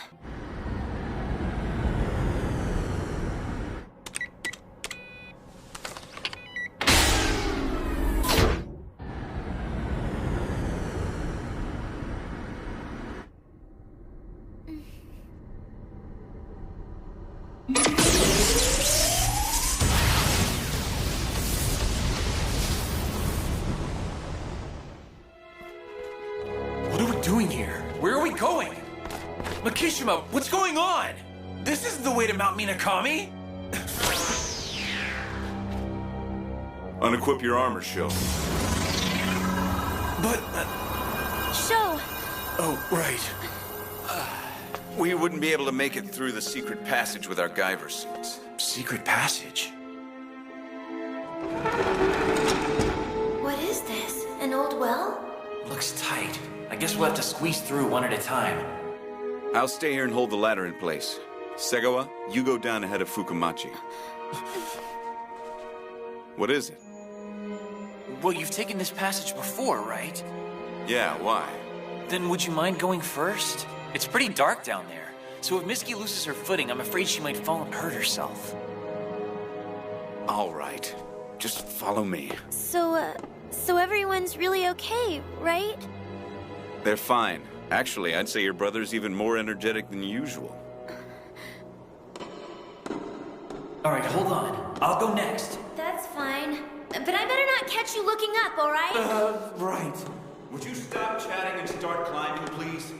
What are we doing here? Where are we going? Makishima, what's going on? This isn't the way to Mount Minakami! Unequip your armor, Sho. But... Sho! Oh, right. We wouldn't be able to make it through the secret passage with our Guyver suits. Secret passage? What is this? An old well? Looks tight. I guess we'll have to squeeze through one at a time. I'll stay here and hold the ladder in place. Segawa, you go down ahead of Fukamachi. What is it? Well, you've taken this passage before, right? Yeah, why? Then would you mind going first? It's pretty dark down there. So if Mizuki loses her footing, I'm afraid she might fall and hurt herself. All right. Just follow me. So everyone's really okay, right? They're fine. Actually, I'd say your brother's even more energetic than usual. All right, hold on. I'll go next. catch you looking up, all right? Right. Would you stop chatting and start climbing, please?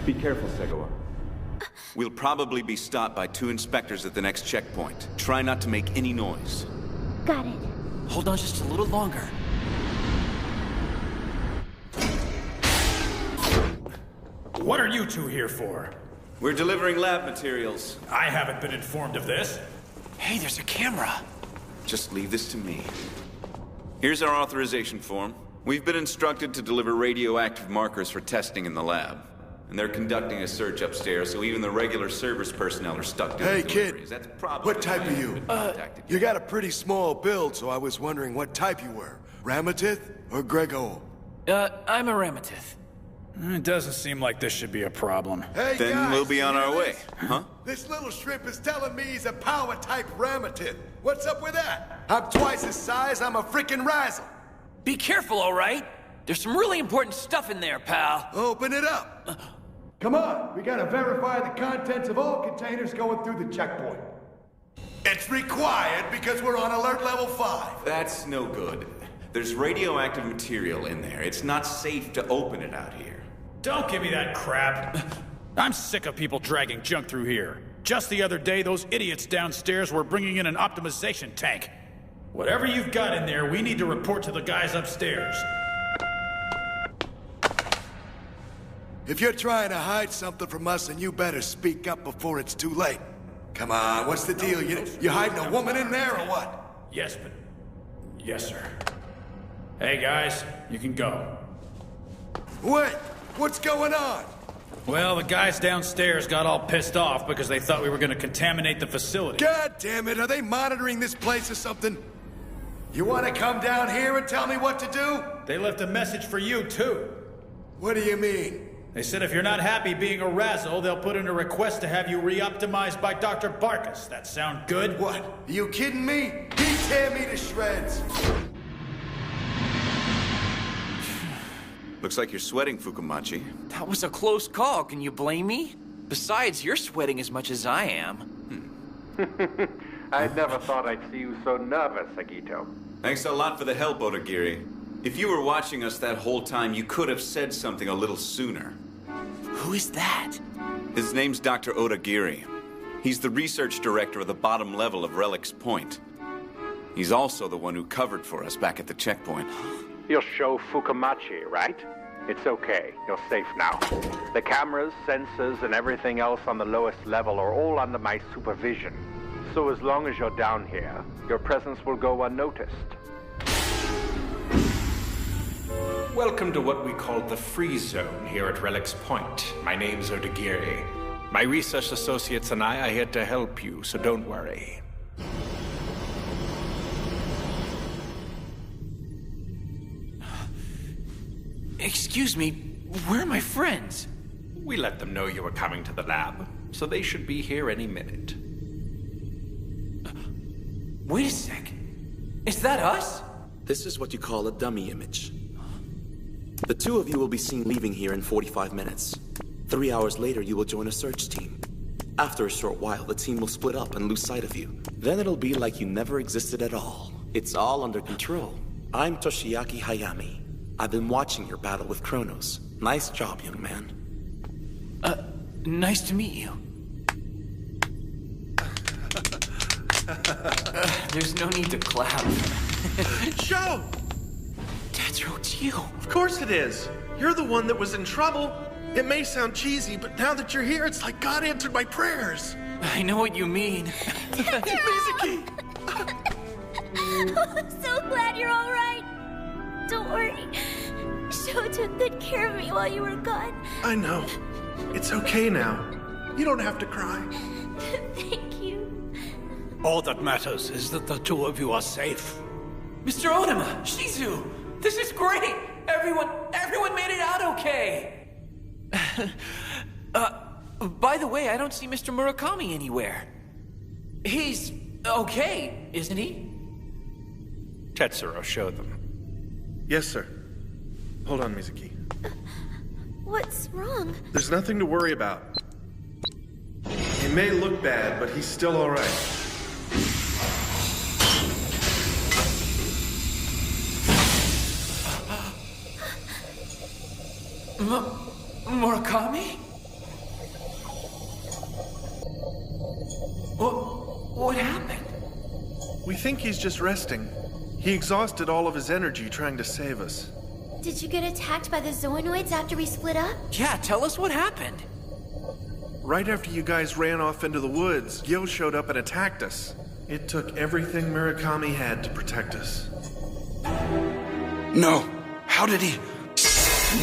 Be careful, Segawa. We'll probably be stopped by 2 inspectors at the next checkpoint. Try not to make any noise. Got it. Hold on just a little longer. What are you two here for? We're delivering lab materials. I haven't been informed of this. Hey, there's a camera. Just leave this to me. Here's our authorization form. We've been instructed to deliver radioactive markers for testing in the lab. And they're conducting a search upstairs, so even the regular service personnel are stuck doing Hey, deliveries. kid. That's probably What type are you? You got a pretty small build, so I was wondering what type you were. Ramatith or Gregor? I'm a Ramatith. It doesn't seem like this should be a problem. Hey, Then guys, we'll be on you hear our way, this? huh? This little shrimp is telling me he's a power-type Ramatith. What's up with that? I'm twice his size, I'm a freaking razzle. Be careful, all right? There's some really important stuff in there, pal. Open it up. Come on, we gotta verify the contents of all containers going through the checkpoint. It's required because we're on alert level 5. That's no good. There's radioactive material in there. It's not safe to open it out here. Don't give me that crap. I'm sick of people dragging junk through here. Just the other day, those idiots downstairs were bringing in an optimization tank. Whatever you've got in there, we need to report to the guys upstairs. If you're trying to hide something from us, then you better speak up before it's too late. Come on, what's the deal? You hiding a woman in there or what? Yes, but... Yes, sir. Hey, guys, you can go. Wait, what's going on? Well, the guys downstairs got all pissed off because they thought we were gonna contaminate the facility. God damn it, are they monitoring this place or something? You wanna come down here and tell me what to do? They left a message for you, too. What do you mean? They said if you're not happy being a razzle, they'll put in a request to have you re-optimized by Dr. Barkus. That sound good? What? Are you kidding me? He tear me to shreds. Looks like you're sweating, Fukumachi. That was a close call, can you blame me? Besides, you're sweating as much as I am. I never thought I'd see you so nervous, Agito. Thanks a lot for the help, Odagiri. If you were watching us that whole time, you could have said something a little sooner. Who is that? His name's Dr. Odagiri. He's the research director of the bottom level of Relic's Point. He's also the one who covered for us back at the checkpoint. You'll show Fukumachi, right? It's okay. You're safe now. The cameras, sensors, and everything else on the lowest level are all under my supervision. So as long as you're down here, your presence will go unnoticed. Welcome to what we call the free zone here at Relic's Point. My name's Odagiri. My research associates and I are here to help you, so don't worry. Excuse me, where are my friends? We let them know you were coming to the lab, so they should be here any minute. Wait a sec. Is that us? This is what you call a dummy image. The two of you will be seen leaving here in 45 minutes. 3 hours later, you will join a search team. After a short while, the team will split up and lose sight of you. Then it'll be like you never existed at all. It's all under control. I'm Toshiaki Hayami. I've been watching your battle with Cronos. Nice job, young man. Nice to meet you. There's no need to clap. Joe! Tetsuro, it's you. Of course it is. You're the one that was in trouble. It may sound cheesy, but now that you're here, it's like God answered my prayers. I know what you mean. Mizuki! I'm so glad you're all right. Don't worry. Sho took good care of me while you were gone. I know. It's okay now. You don't have to cry. Thank you. All that matters is that the two of you are safe. Mr. Onuma, Shizu, this is great. Everyone made it out okay! By the way, I don't see Mr. Murakami anywhere. He's okay, isn't he? Tetsuro, show them. Yes, sir. Hold on, Mizuki. What's wrong? There's nothing to worry about. He may look bad, but he's still all right. Murakami? What happened? We think he's just resting. He exhausted all of his energy trying to save us. Did you get attacked by the Zoonoids after we split up? Yeah, tell us what happened. Right after you guys ran off into the woods, Gyo showed up and attacked us. It took everything Murakami had to protect us. No. How did he...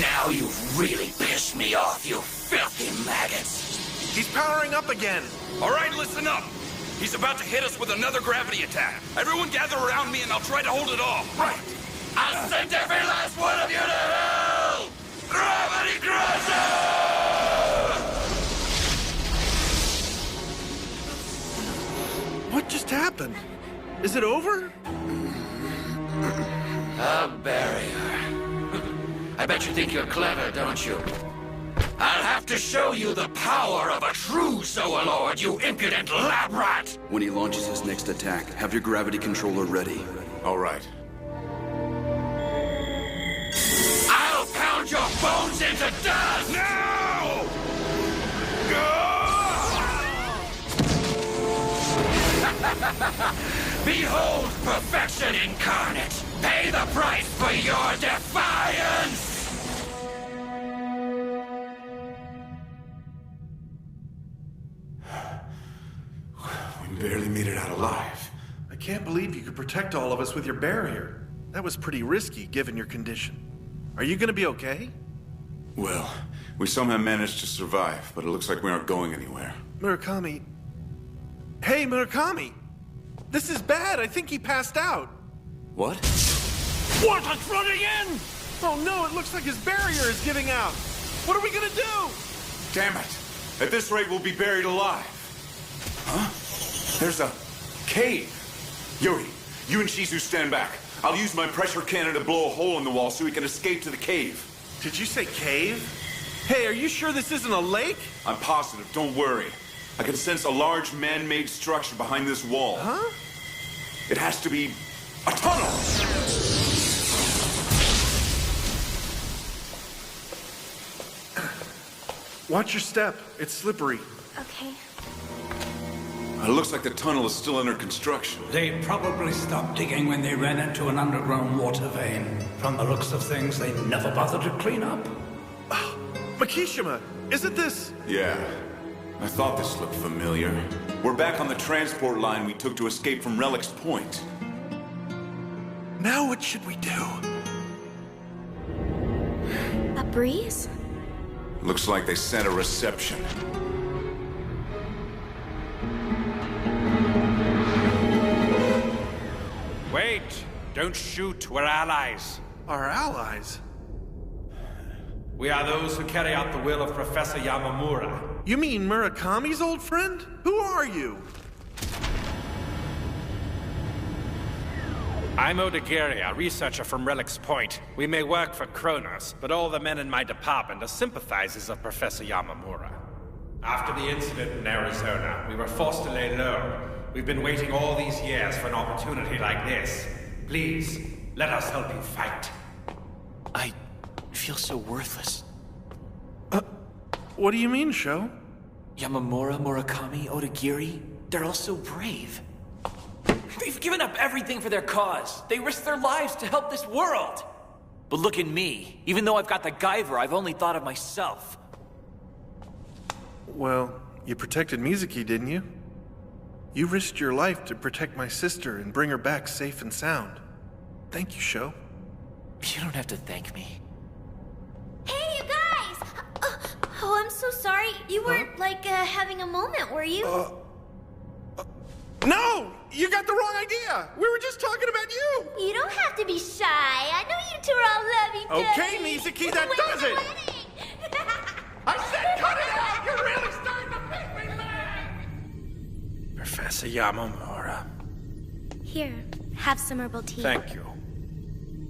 Now you've really pissed me off, you filthy maggots. He's powering up again. All right, listen up. He's about to hit us with another gravity attack. Everyone gather around me and I'll try to hold it off. Right. I'll send every last one of you to hell! Gravity Crush! What just happened? Is it over? A barrier. I bet you think you're clever, don't you? I'll have to show you the power of a true Zoa Lord, you impudent lab rat! When he launches his next attack, have your gravity controller ready. All right. I'll pound your bones into dust! No! Behold perfection incarnate! Pay the price for your defiance! We barely made it out alive. I can't believe you could protect all of us with your barrier. That was pretty risky, given your condition. Are you gonna be okay? Well, we somehow managed to survive, but it looks like we aren't going anywhere. Murakami... Hey, Murakami! This is bad. I think he passed out. What? What? It's running in! Oh no, it looks like his barrier is giving out. What are we gonna do? Damn it! At this rate, we'll be buried alive. Huh? There's a cave. Yuri, you and Shizu stand back. I'll use my pressure cannon to blow a hole in the wall so we can escape to the cave. Did you say cave? Hey, are you sure this isn't a lake? I'm positive, don't worry. I can sense a large man-made structure behind this wall. Huh? It has to be a tunnel! Watch your step. It's slippery. Okay. It looks like the tunnel is still under construction. They probably stopped digging when they ran into an underground water vein. From the looks of things, they never bothered to clean up. Makishima, isn't this... Yeah. I thought this looked familiar. We're back on the transport line we took to escape from Relic's Point. Now what should we do? A breeze? Looks like they sent a reception. Wait! Don't shoot, we're allies. Our allies? We are those who carry out the will of Professor Yamamura. You mean Murakami's old friend? Who are you? I'm Odagiri, a researcher from Relic's Point. We may work for Cronos, but all the men in my department are sympathizers of Professor Yamamura. After the incident in Arizona, we were forced to lay low. We've been waiting all these years for an opportunity like this. Please, let us help you fight. I feel so worthless. What do you mean, Sho? Yamamura, Murakami, Odagiri, they're all so brave. They've given up everything for their cause. They risked their lives to help this world. But look at me. Even though I've got the Guyver, I've only thought of myself. Well, you protected Mizuki, didn't you? You risked your life to protect my sister and bring her back safe and sound. Thank you, Sho. You don't have to thank me. Hey, you guys! Oh, I'm so sorry. You weren't, having a moment, were you? No! You got the wrong idea! We were just talking about you! You don't have to be shy. I know you two are all Okay, Mizuki, that does it! I said cut it out! You're really starting to make me mad! Professor Yamamura. Here, have some herbal tea. Thank you.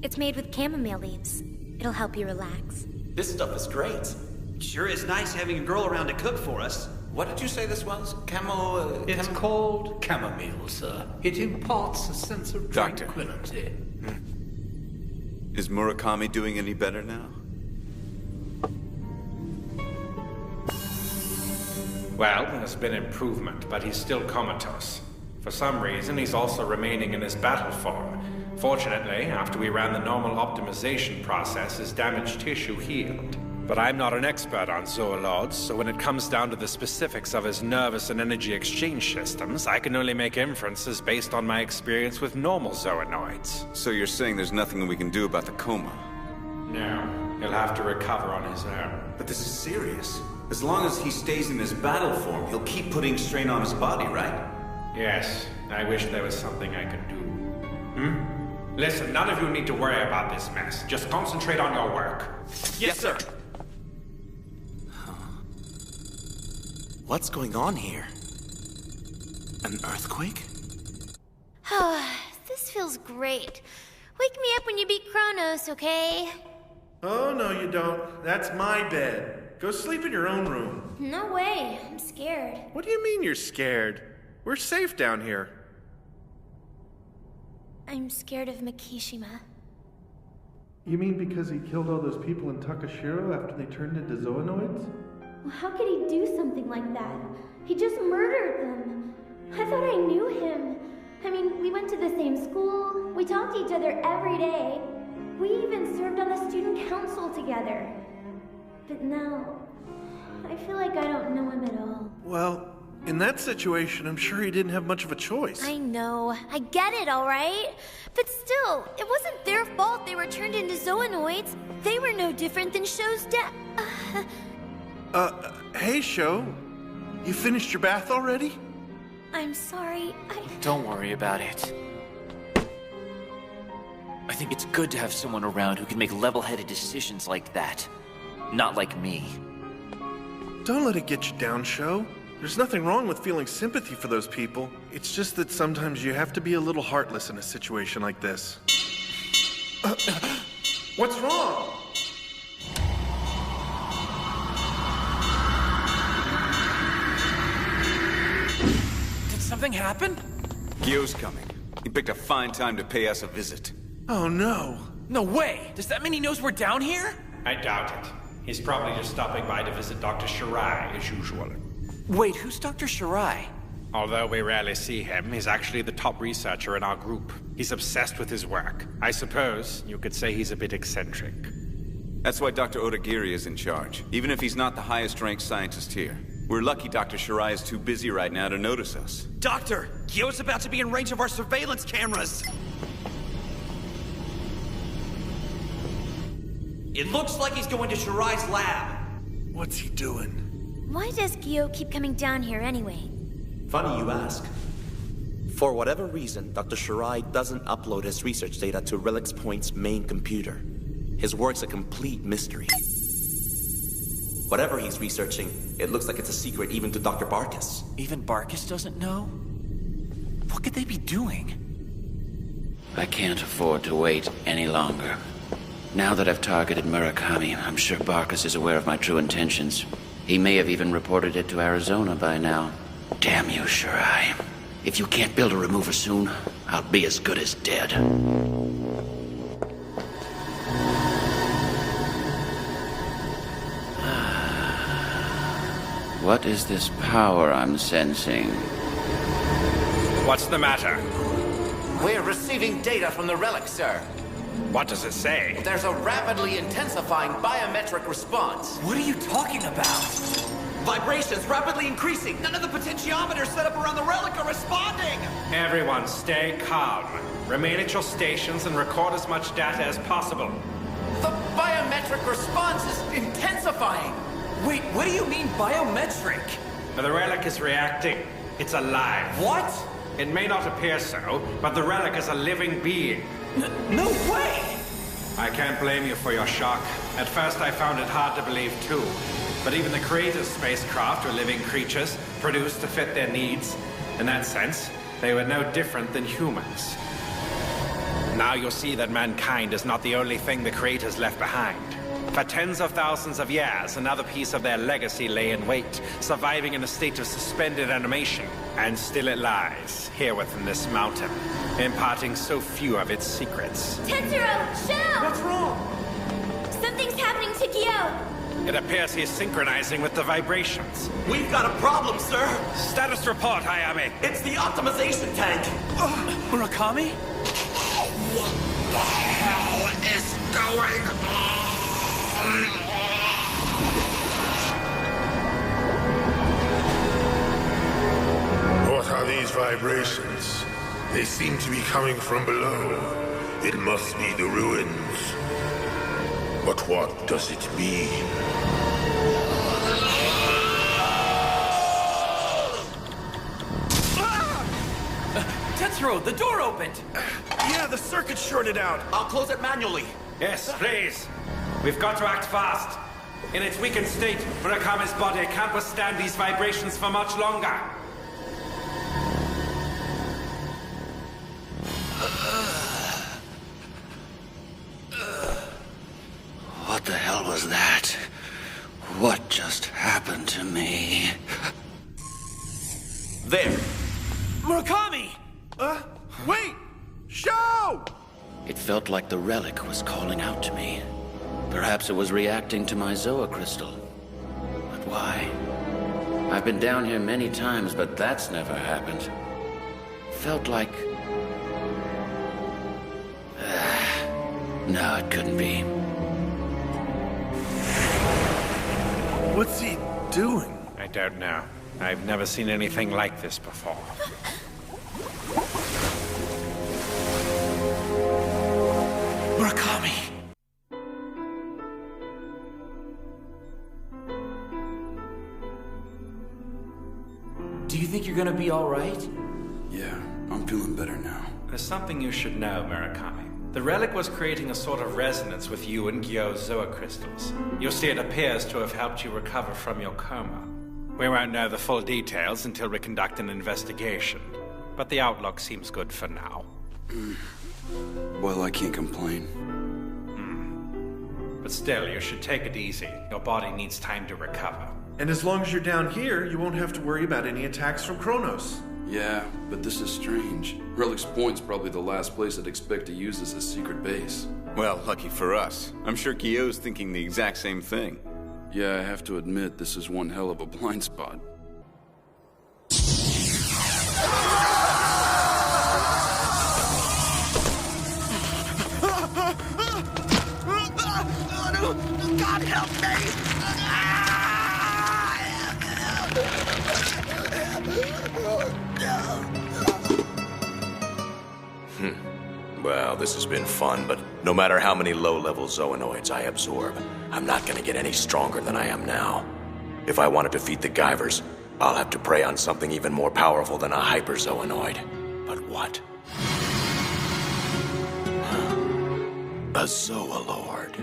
It's made with chamomile leaves. It'll help you relax. This stuff is great. Sure is nice having a girl around to cook for us. What did you say this was? It's called chamomile, sir. It imparts a sense of tranquility. Is Murakami doing any better now? Well, there's been improvement, but he's still comatose. For some reason, he's also remaining in his battle form. Fortunately, after we ran the normal optimization process, his damaged tissue healed. But I'm not an expert on zoolods, so when it comes down to the specifics of his nervous and energy exchange systems, I can only make inferences based on my experience with normal zoonoids. So you're saying there's nothing we can do about the coma? No, he'll have to recover on his own. But this is serious. As long as he stays in this battle form, he'll keep putting strain on his body, right? Yes, I wish there was something I could do. Listen, none of you need to worry about this mess. Just concentrate on your work. Yes, sir. What's going on here? An earthquake? This feels great. Wake me up when you beat Cronos, okay? Oh, no, you don't. That's my bed. Go sleep in your own room. No way. I'm scared. What do you mean you're scared? We're safe down here. I'm scared of Mikishima. You mean because he killed all those people in Takashiro after they turned into zoonoids? Well, how could he do something like that? He just murdered them. I thought I knew him. I mean, we went to the same school. We talked to each other every day. We even served on the student council together. But now, I feel like I don't know him at all. Well, in that situation, I'm sure he didn't have much of a choice. I know. I get it, all right? But still, it wasn't their fault they were turned into zoonoids. They were no different than Sho's dad. Hey, Sho. You finished your bath already? I'm sorry, Don't worry about it. I think it's good to have someone around who can make level-headed decisions like that. Not like me. Don't let it get you down, Sho. There's nothing wrong with feeling sympathy for those people. It's just that sometimes you have to be a little heartless in a situation like this. What's wrong? Did something happen? Gyo's coming. He picked a fine time to pay us a visit. Oh no. No way! Does that mean he knows we're down here? I doubt it. He's probably just stopping by to visit Dr. Shirai, as usual. Wait, who's Dr. Shirai? Although we rarely see him, he's actually the top researcher in our group. He's obsessed with his work. I suppose you could say he's a bit eccentric. That's why Dr. Odagiri is in charge, even if he's not the highest-ranked scientist here. We're lucky Dr. Shirai is too busy right now to notice us. Doctor! Gyo's about to be in range of our surveillance cameras! It looks like he's going to Shirai's lab. What's he doing? Why does Guyot keep coming down here anyway? Funny you ask. For whatever reason, Dr. Shirai doesn't upload his research data to Relic's Point's main computer. His work's a complete mystery. Whatever he's researching, it looks like it's a secret even to Dr. Barkus. Even Barkus doesn't know? What could they be doing? I can't afford to wait any longer. Now that I've targeted Murakami, I'm sure Barkus is aware of my true intentions. He may have even reported it to Arizona by now. Damn you, Shirai. If you can't build a remover soon, I'll be as good as dead. What is this power I'm sensing? What's the matter? We're receiving data from the Relics, sir. What does it say? There's a rapidly intensifying biometric response. What are you talking about? Vibrations rapidly increasing. None of the potentiometers set up around the relic are responding. Everyone, stay calm. Remain at your stations and record as much data as possible. The biometric response is intensifying. Wait, what do you mean biometric? The relic is reacting. It's alive. What? It may not appear so, but the relic is a living being. No way! I can't blame you for your shock. At first I found it hard to believe too. But even the creators' spacecraft are living creatures, produced to fit their needs. In that sense, they were no different than humans. Now you'll see that mankind is not the only thing the creators left behind. For tens of thousands of years, another piece of their legacy lay in wait, surviving in a state of suspended animation. And still it lies, here within this mountain, imparting so few of its secrets. Tetsuro! Shell! What's wrong? Something's happening to Guyot! It appears he's synchronizing with the vibrations. We've got a problem, sir! Status report, Hayami. It's the optimization tank! Murakami? What the hell is going on? What are these vibrations? They seem to be coming from below. It must be the ruins. But what does it mean? Tetsuro, the door opened! Yeah, the circuit shorted out. I'll close it manually. Yes, please. We've got to act fast. In its weakened state, Murakami's body can't withstand these vibrations for much longer. What the hell was that? What just happened to me? There. Murakami! Wait! Show! It felt like the Relic was calling out to me. Perhaps it was reacting to my Zoa crystal. But why? I've been down here many times, but that's never happened. Felt like... No, it couldn't be. What's he doing? I don't know. I've never seen anything like this before. Murakami! Do you think you're gonna be alright? Yeah, I'm feeling better now. There's something you should know, Murakami. The Relic was creating a sort of resonance with you and Guyot's Zoa crystals. You'll see it appears to have helped you recover from your coma. We won't know the full details until we conduct an investigation, but the outlook seems good for now. Well, I can't complain. But still, you should take it easy. Your body needs time to recover. And as long as you're down here, you won't have to worry about any attacks from Cronos. Yeah, but this is strange. Relic's Point's probably the last place I'd expect to use as a secret base. Well, lucky for us. I'm sure Guyot's thinking the exact same thing. Yeah, I have to admit, this is one hell of a blind spot. God help me! Well, this has been fun, but no matter how many low-level Zoanoids I absorb, I'm not gonna get any stronger than I am now. If I want to defeat the Guyvers, I'll have to prey on something even more powerful than a hyper-Zoanoid. But what? A Zoalord.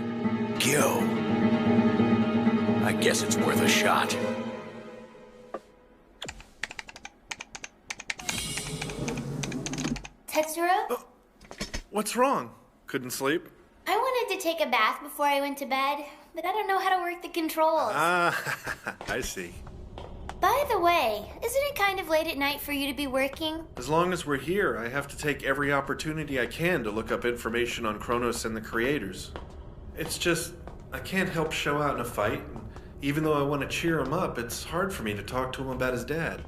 Gyo. I guess it's worth a shot. Tetsuro? What's wrong? Couldn't sleep? I wanted to take a bath before I went to bed, but I don't know how to work the controls. I see. By the way, isn't it kind of late at night for you to be working? As long as we're here, I have to take every opportunity I can to look up information on Cronos and the creators. It's just, I can't help show out in a fight. And even though I want to cheer him up, it's hard for me to talk to him about his dad.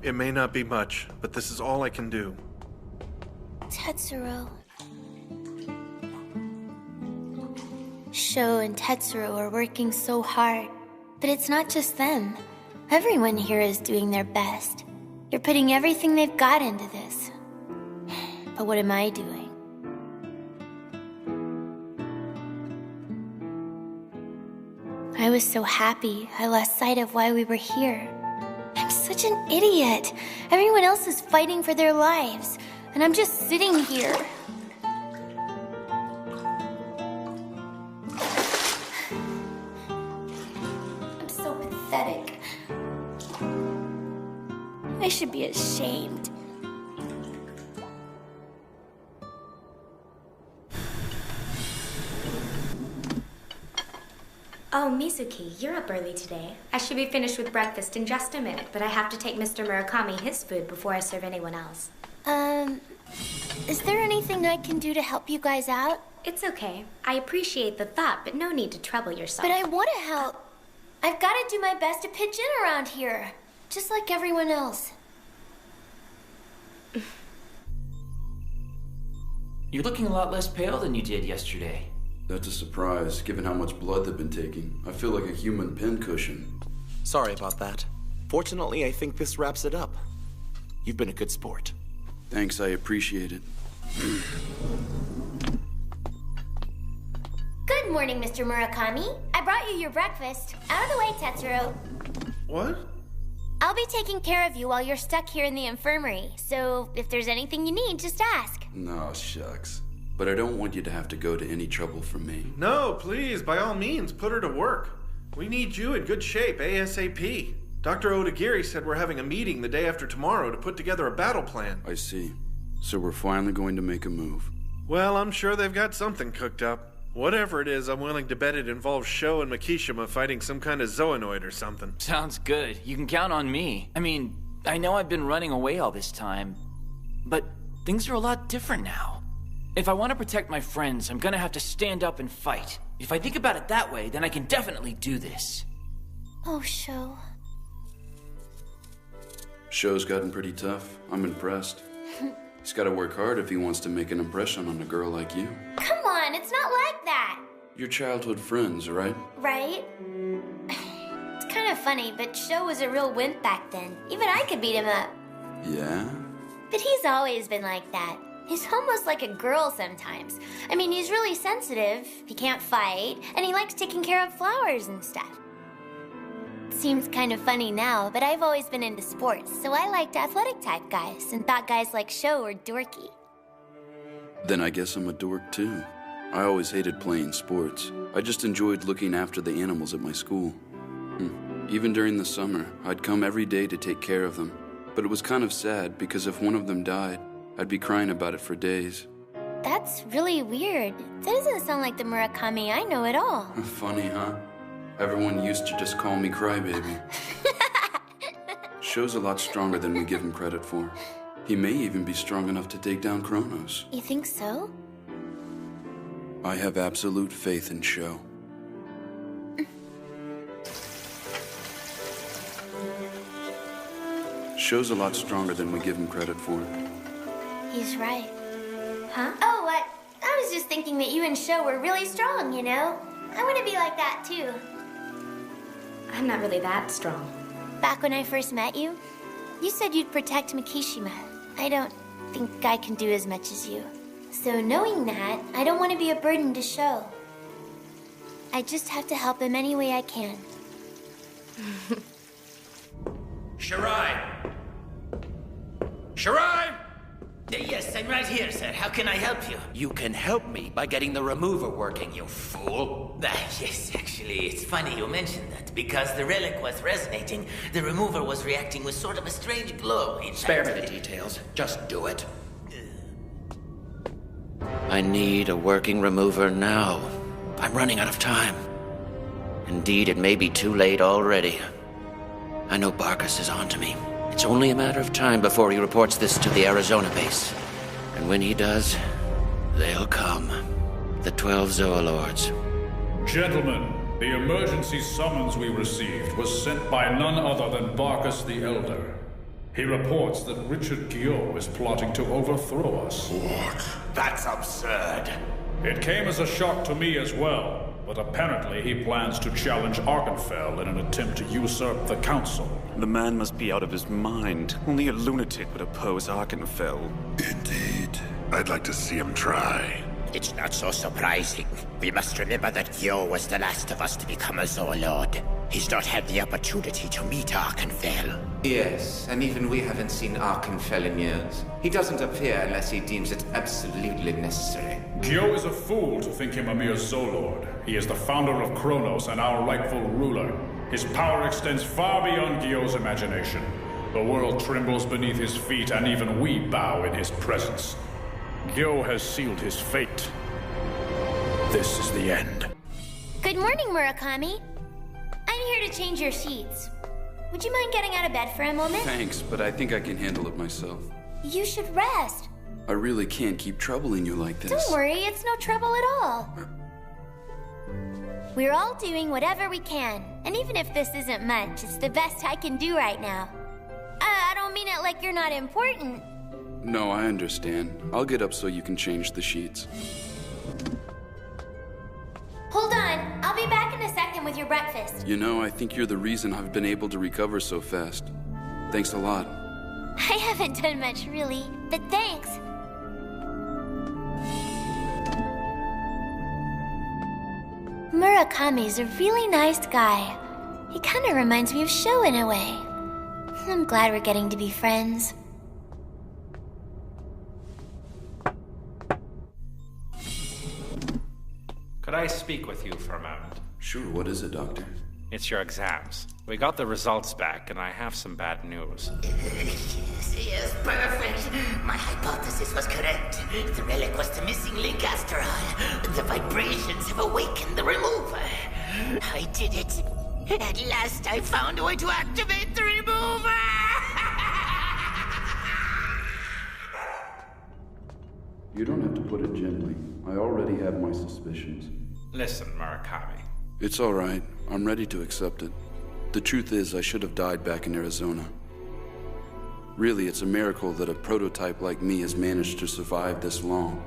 It may not be much, but this is all I can do. Tetsuro. Sho and Tetsuro are working so hard, but it's not just them. Everyone here is doing their best. They're putting everything they've got into this. But what am I doing? I was so happy I lost sight of why we were here. I'm such an idiot. Everyone else is fighting for their lives, and I'm just sitting here. I should be ashamed. Oh, Mizuki, you're up early today. I should be finished with breakfast in just a minute, but I have to take Mr. Murakami his food before I serve anyone else. Is there anything I can do to help you guys out? It's okay. I appreciate the thought, but no need to trouble yourself. But I want to help. I've got to do my best to pitch in around here, just like everyone else. You're looking a lot less pale than you did yesterday. That's a surprise, given how much blood they've been taking. I feel like a human pincushion. Sorry about that. Fortunately, I think this wraps it up. You've been a good sport. Thanks, I appreciate it. Good morning, Mr. Murakami. I brought you your breakfast. Out of the way, Tetsuro. What? I'll be taking care of you while you're stuck here in the infirmary. So if there's anything you need, just ask. No, shucks. But I don't want you to have to go to any trouble for me. No, please, by all means, put her to work. We need you in good shape, ASAP. Dr. Odagiri said we're having a meeting the day after tomorrow to put together a battle plan. I see. So we're finally going to make a move. Well, I'm sure they've got something cooked up. Whatever it is, I'm willing to bet it involves Sho and Makishima fighting some kind of zoonoid or something. Sounds good. You can count on me. I mean, I know I've been running away all this time, but things are a lot different now. If I want to protect my friends, I'm gonna have to stand up and fight. If I think about it that way, then I can definitely do this. Oh, Sho. Sho's gotten pretty tough. I'm impressed. He's gotta work hard if he wants to make an impression on a girl like you. Come on, it's not like that. Your childhood friends, right? Right? It's kind of funny, but Sho was a real wimp back then. Even I could beat him up. Yeah? But he's always been like that. He's almost like a girl sometimes. I mean, he's really sensitive, he can't fight, and he likes taking care of flowers and stuff. Seems kind of funny now, but I've always been into sports, so I liked athletic-type guys and thought guys like Sho were dorky. Then I guess I'm a dork too. I always hated playing sports. I just enjoyed looking after the animals at my school. Even during the summer, I'd come every day to take care of them. But it was kind of sad because if one of them died, I'd be crying about it for days. That's really weird. That doesn't sound like the Murakami I know at all. Funny, huh? Everyone used to just call me Crybaby. Sho's a lot stronger than we give him credit for. He may even be strong enough to take down Cronos. You think so? I have absolute faith in Sho. Sho's a lot stronger than we give him credit for. He's right. Huh? Oh, I was just thinking that you and Sho were really strong, you know? I want to be like that, too. I'm not really that strong. Back when I first met you, you said you'd protect Makishima. I don't think I can do as much as you. So knowing that, I don't want to be a burden to Sho. I just have to help him any way I can. Shirai! Shirai! Yes, I'm right here, sir. How can I help you? You can help me by getting the remover working, you fool. Yes, actually, it's funny you mentioned that. Because the relic was resonating, the remover was reacting with sort of a strange glow. Spare me the details. Just do it. I need a working remover now. I'm running out of time. Indeed, it may be too late already. I know Barkus is on to me. It's only a matter of time before he reports this to the Arizona base. And when he does, they'll come. The 12 Zoolords. Gentlemen, the emergency summons we received was sent by none other than Barkus the Elder. He reports that Richard Guyot is plotting to overthrow us. What? That's absurd. It came as a shock to me as well, but apparently he plans to challenge Arkenfell in an attempt to usurp the council. The man must be out of his mind. Only a lunatic would oppose Arkenfell. Indeed. I'd like to see him try. It's not so surprising. We must remember that Gyo was the last of us to become a Zoolord. He's not had the opportunity to meet Arkenfell. Yes, and even we haven't seen Arkenfell in years. He doesn't appear unless he deems it absolutely necessary. Gyo is a fool to think him a mere Zoolord. He is the founder of Cronos and our rightful ruler. His power extends far beyond Gyo's imagination. The world trembles beneath his feet, and even we bow in his presence. Gyo has sealed his fate. This is the end. Good morning, Murakami. I'm here to change your sheets. Would you mind getting out of bed for a moment? Thanks, but I think I can handle it myself. You should rest. I really can't keep troubling you like this. Don't worry, it's no trouble at all. We're all doing whatever we can. And even if this isn't much, it's the best I can do right now. I don't mean it like you're not important. No, I understand. I'll get up so you can change the sheets. Hold on, I'll be back in a second with your breakfast. You know, I think you're the reason I've been able to recover so fast. Thanks a lot. I haven't done much, really, but thanks. Murakami's a really nice guy. He kind of reminds me of Sho in a way. I'm glad we're getting to be friends. Could I speak with you for a moment? Sure, what is it, Doctor? It's your exams. We got the results back, and I have some bad news. Yes, perfect. My hypothesis was correct. The relic was the missing link after all. The vibrations have awakened the remover. I did it. At last I found a way to activate the remover! You don't have to put it gently. I already have my suspicions. Listen, Murakami. It's all right. I'm ready to accept it. The truth is, I should have died back in Arizona. Really, it's a miracle that a prototype like me has managed to survive this long.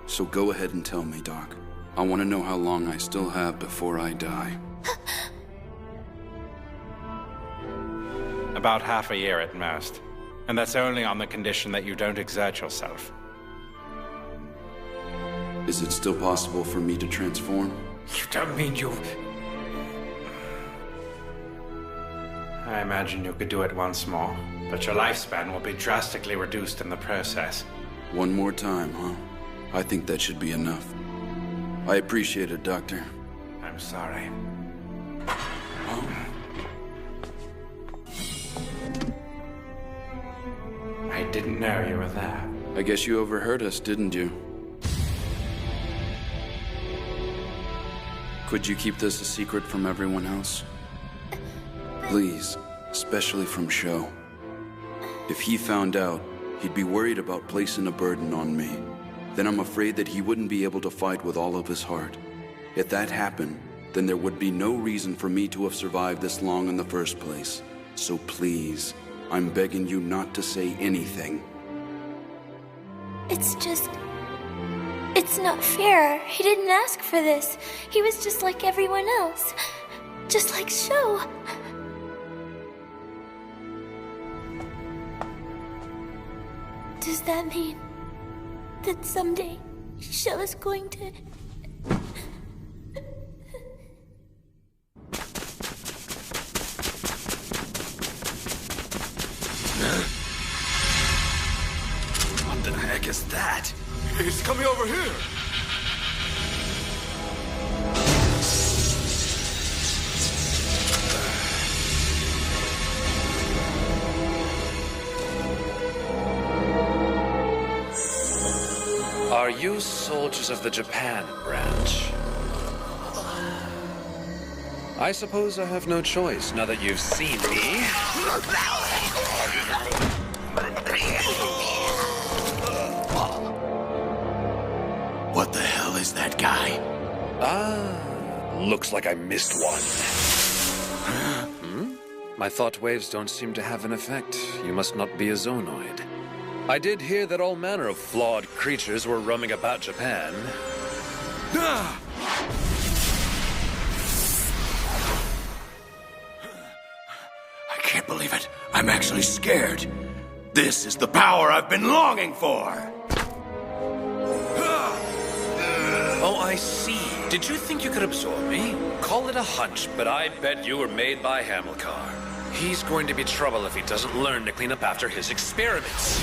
So go ahead and tell me, Doc. I want to know how long I still have before I die. About half a year at most. And that's only on the condition that you don't exert yourself. Is it still possible for me to transform? You don't mean you... I imagine you could do it once more, but your lifespan will be drastically reduced in the process. One more time, huh? I think that should be enough. I appreciate it, Doctor. I'm sorry. I didn't know you were there. I guess you overheard us, didn't you? Could you keep this a secret from everyone else? Please, especially from Sho. If he found out, he'd be worried about placing a burden on me. Then I'm afraid that he wouldn't be able to fight with all of his heart. If that happened, then there would be no reason for me to have survived this long in the first place. So please, I'm begging you not to say anything. It's just... It's not fair. He didn't ask for this. He was just like everyone else. Just like Sho. Does that mean that someday Sho is going to... What the heck is that? He's coming over here! Are you soldiers of the Japan branch? I suppose I have no choice now that you've seen me. What the hell is that guy? Ah, looks like I missed one. My thought waves don't seem to have an effect. You must not be a zoonoid. I did hear that all manner of flawed creatures were roaming about Japan. I can't believe it. I'm actually scared. This is the power I've been longing for. Oh, I see. Did you think you could absorb me? Call it a hunch, but I bet you were made by Hamilcar. He's going to be trouble if he doesn't learn to clean up after his experiments.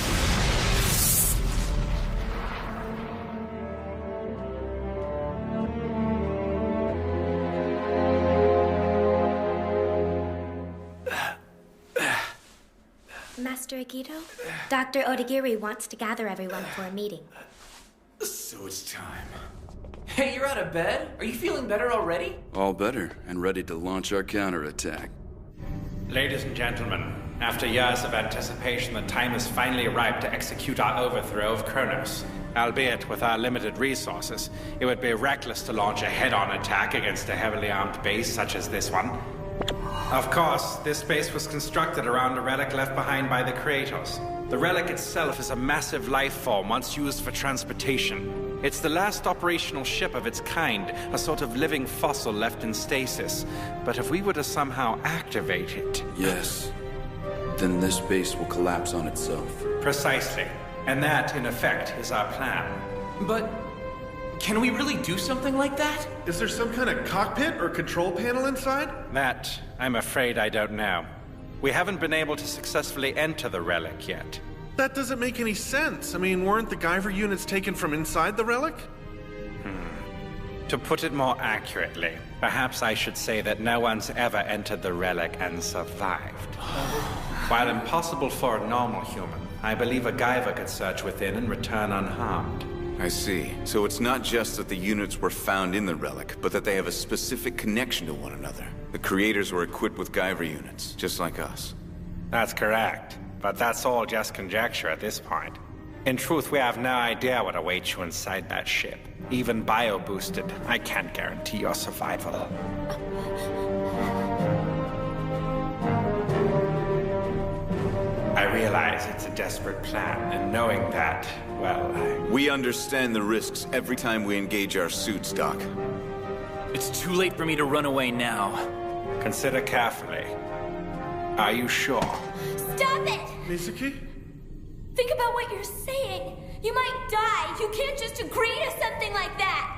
Master Agito? Dr. Odagiri wants to gather everyone for a meeting. So it's time. Hey, you're out of bed? Are you feeling better already? All better, and ready to launch our counterattack. Ladies and gentlemen, after years of anticipation, the time has finally arrived to execute our overthrow of Cronos. Albeit with our limited resources, it would be reckless to launch a head-on attack against a heavily armed base such as this one. Of course, this base was constructed around a relic left behind by the creators. The relic itself is a massive life form once used for transportation. It's the last operational ship of its kind, a sort of living fossil left in stasis. But if we were to somehow activate it... Yes. Then this base will collapse on itself. Precisely. And that, in effect, is our plan. But... can we really do something like that? Is there some kind of cockpit or control panel inside? That, I'm afraid I don't know. We haven't been able to successfully enter the relic yet. That doesn't make any sense. I mean, weren't the Guyver units taken from inside the relic? To put it more accurately, perhaps I should say that no one's ever entered the relic and survived. While impossible for a normal human, I believe a Guyver could search within and return unharmed. I see. So it's not just that the units were found in the relic, but that they have a specific connection to one another. The creators were equipped with Guyver units, just like us. That's correct, but that's all just conjecture at this point. In truth, we have no idea what awaits you inside that ship. Even Bioboosted, I can't guarantee your survival. I realize it's a desperate plan, and knowing that, well, We understand the risks every time we engage our suits, Doc. It's too late for me to run away now. Consider carefully. Are you sure? Stop it! Mizuki? Think about what you're saying. You might die. You can't just agree to something like that.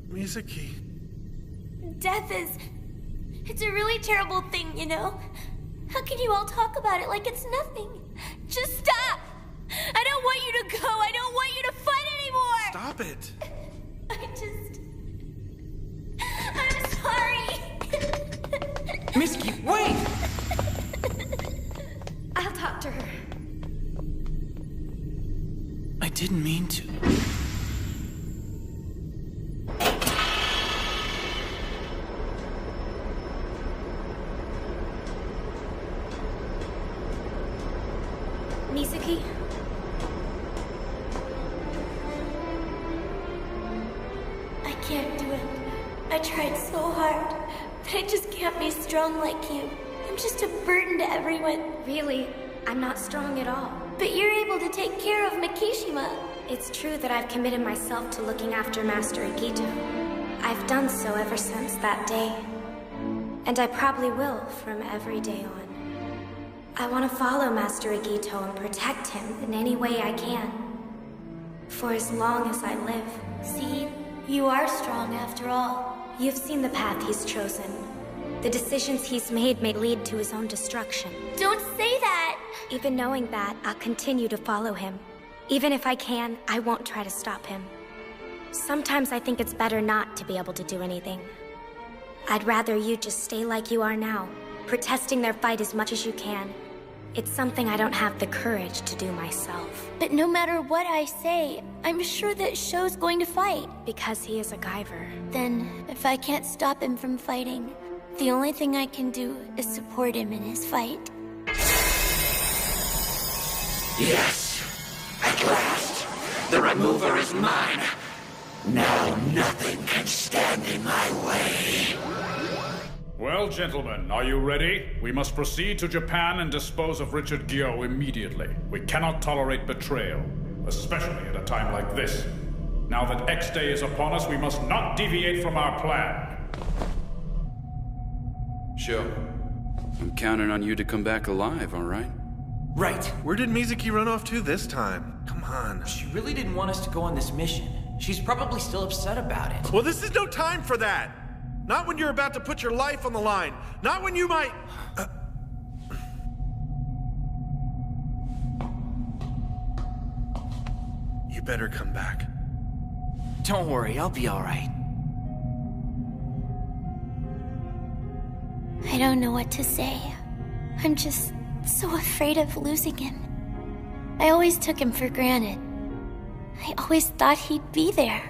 Mizuki. Death is... it's a really terrible thing, you know? How can you all talk about it like it's nothing? Just stop! I don't want you to go. I don't want you to fight anymore! Stop it! I'm sorry! Mizuki, wait! I'll talk to her. I didn't mean to. Mizuki? I can't do it. I tried so hard, but I just can't be strong like you. I'm just a burden to everyone. Really, I'm not strong at all. But you're able to take care of Mikishima. It's true that I've committed myself to looking after Master Agito. I've done so ever since that day. And I probably will from every day on. I want to follow Master Agito and protect him in any way I can. For as long as I live. See, you are strong after all. You've seen the path he's chosen. The decisions he's made may lead to his own destruction. Don't say that! Even knowing that, I'll continue to follow him. Even if I can, I won't try to stop him. Sometimes I think it's better not to be able to do anything. I'd rather you just stay like you are now, protesting their fight as much as you can. It's something I don't have the courage to do myself. But no matter what I say, I'm sure that Sho's going to fight. Because he is a Guyver. Then, if I can't stop him from fighting, the only thing I can do is support him in his fight. Yes, at last, the remover is mine. Now nothing can stand in my way. Well, gentlemen, are you ready? We must proceed to Japan and dispose of Richard Guyot immediately. We cannot tolerate betrayal, especially at a time like this. Now that X-Day is upon us, we must not deviate from our plan. Sure. I'm counting on you to come back alive, all right? Right. Where did Mizuki run off to this time? Come on. She really didn't want us to go on this mission. She's probably still upset about it. Well, this is no time for that! Not when you're about to put your life on the line. Not when you might... You better come back. Don't worry, I'll be all right. I don't know what to say. I'm just so afraid of losing him. I always took him for granted. I always thought he'd be there.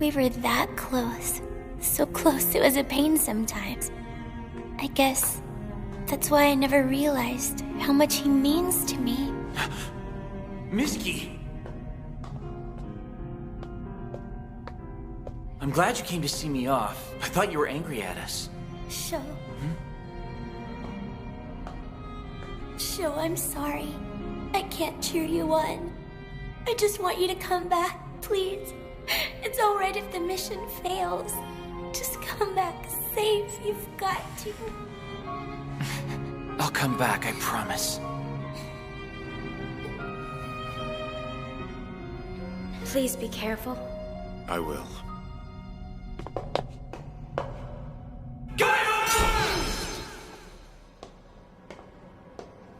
We were that close. So close it was a pain sometimes. I guess that's why I never realized how much he means to me. Miski! I'm glad you came to see me off. I thought you were angry at us. Sho. Sho, I'm sorry. I can't cheer you on. I just want you to come back, please. It's alright if the mission fails. Just come back safe. You've got to. I'll come back, I promise. Please be careful. I will.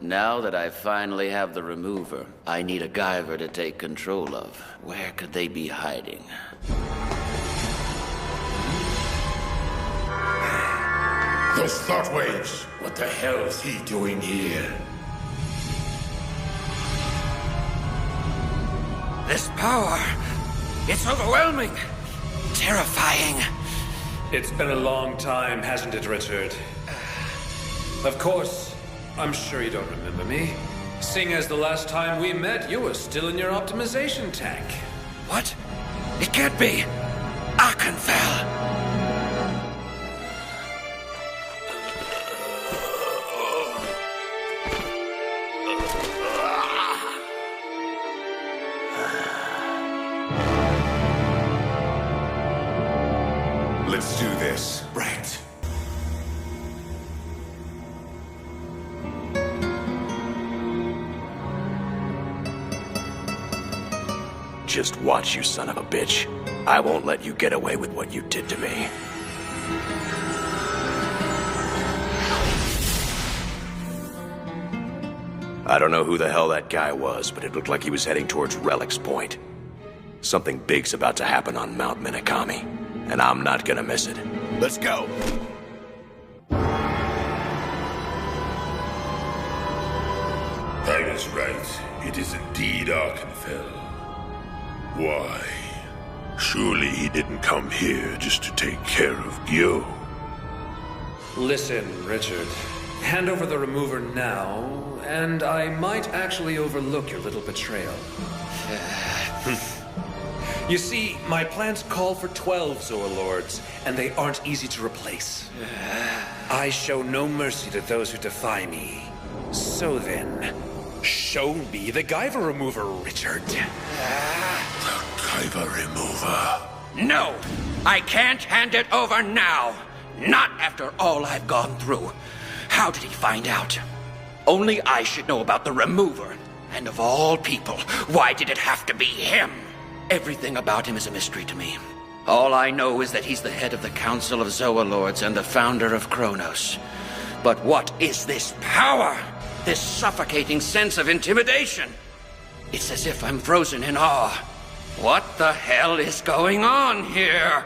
Now that I finally have the remover, I need a Guyver to take control of. Where could they be hiding? Those thought waves! What the hell is he doing here? This power, it's overwhelming, terrifying. It's been a long time, hasn't it, Richard? Of course, I'm sure you don't remember me. Seeing as the last time we met, you were still in your optimization tank. What? It can't be. Arkenfell. Let's do this. Right. Just watch, you son of a bitch. I won't let you get away with what you did to me. I don't know who the hell that guy was, but it looked like he was heading towards Relic's point. Something big's about to happen on Mount Minakami, and I'm not gonna miss it. Let's go! That is right. It is indeed Arkenfell. Why? Surely he didn't come here just to take care of Guyot. Listen, Richard. Hand over the remover now, and I might actually overlook your little betrayal. You see, my plans call for 12 Zoalords, and they aren't easy to replace. I show no mercy to those who defy me. So then, show me the Guyver remover, Richard. The Guyver remover? No! I can't hand it over now! Not after all I've gone through. How did he find out? Only I should know about the remover. And of all people, why did it have to be him? Everything about him is a mystery to me. All I know is that he's the head of the Council of Zoalords and the founder of Cronos. But what is this power? This suffocating sense of intimidation? It's as if I'm frozen in awe. What the hell is going on here?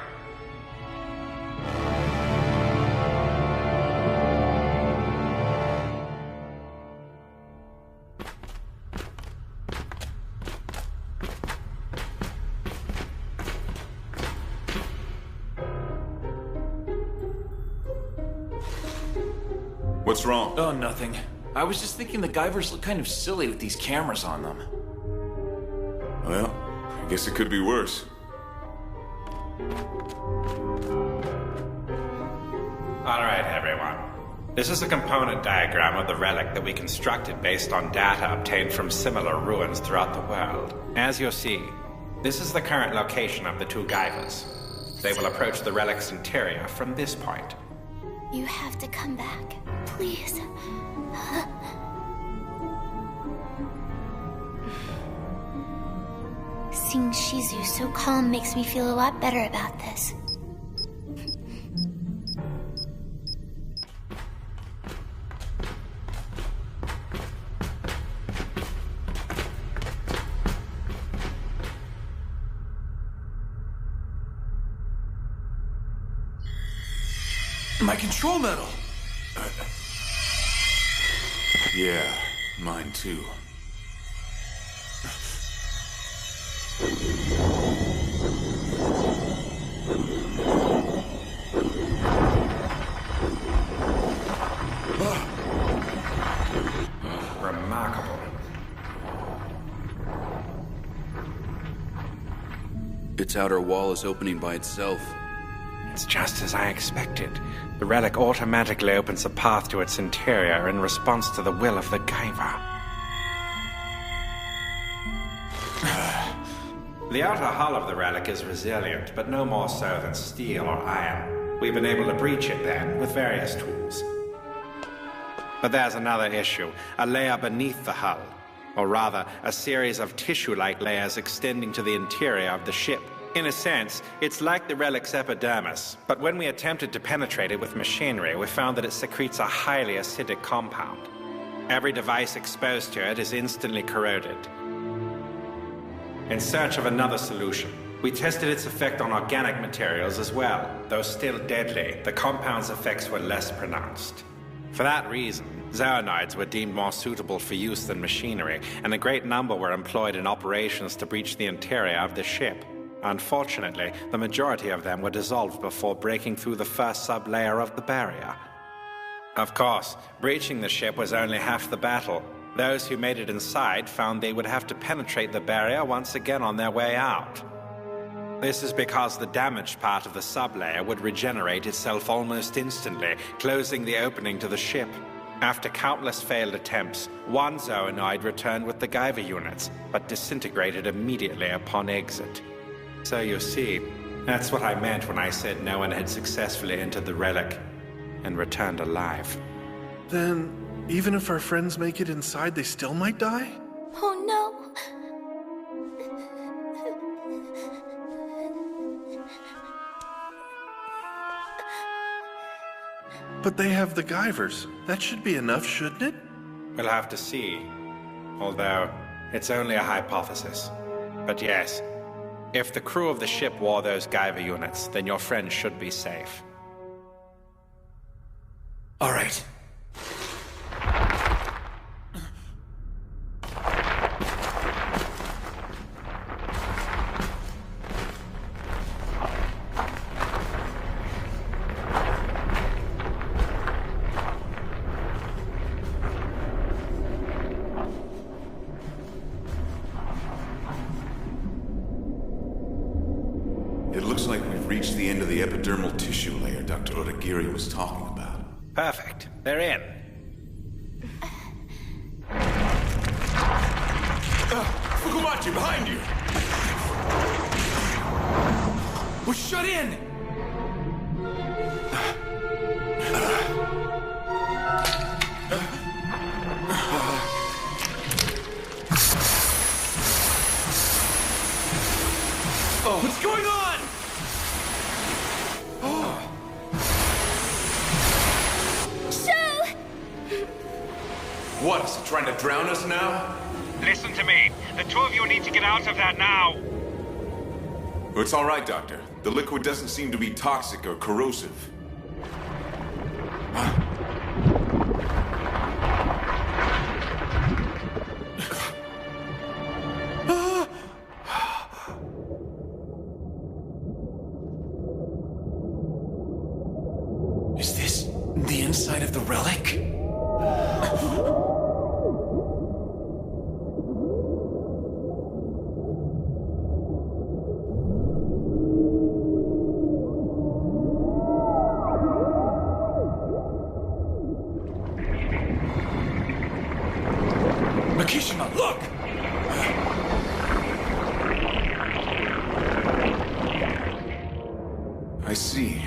What's wrong? Oh, nothing. I was just thinking the Guyvers look kind of silly with these cameras on them. Well, I guess it could be worse. Alright, everyone. This is a component diagram of the relic that we constructed based on data obtained from similar ruins throughout the world. As you'll see, this is the current location of the two Guyvers. They will approach the relic's interior from this point. You have to come back, please. Seeing Shizu so calm makes me feel a lot better about this. My control medal! Yeah, mine too. Remarkable. Its outer wall is opening by itself. It's just as I expected. The relic automatically opens a path to its interior in response to the will of the Guyver. The outer hull of the relic is resilient, but no more so than steel or iron. We've been able to breach it then, with various tools. But there's another issue, a layer beneath the hull. Or rather, a series of tissue-like layers extending to the interior of the ship. In a sense, it's like the relic's epidermis, but when we attempted to penetrate it with machinery, we found that it secretes a highly acidic compound. Every device exposed to it is instantly corroded. In search of another solution, we tested its effect on organic materials as well. Though still deadly, the compound's effects were less pronounced. For that reason, zoonoids were deemed more suitable for use than machinery, and a great number were employed in operations to breach the interior of the ship. Unfortunately, the majority of them were dissolved before breaking through the first sub-layer of the barrier. Of course, breaching the ship was only half the battle. Those who made it inside found they would have to penetrate the barrier once again on their way out. This is because the damaged part of the sub-layer would regenerate itself almost instantly, closing the opening to the ship. After countless failed attempts, one zoonoid returned with the Guyver units, but disintegrated immediately upon exit. So you see, that's what I meant when I said no one had successfully entered the relic and returned alive. Then, even if our friends make it inside, they still might die? Oh no. But they have the Guyvers. That should be enough, shouldn't it? We'll have to see. Although, it's only a hypothesis. But yes, if the crew of the ship wore those Guyver units, then your friends should be safe. All right. It looks like we've reached the end of the epidermal tissue layer Dr. Odagiri was talking about. Perfect. They're in. Fukumachi, behind you! We're shut in! What's going on? What, is it trying to drown us now? Listen to me. The two of you need to get out of that now. It's all right, Doctor. The liquid doesn't seem to be toxic or corrosive. Is this the inside of the relic? Makishima, look! I see.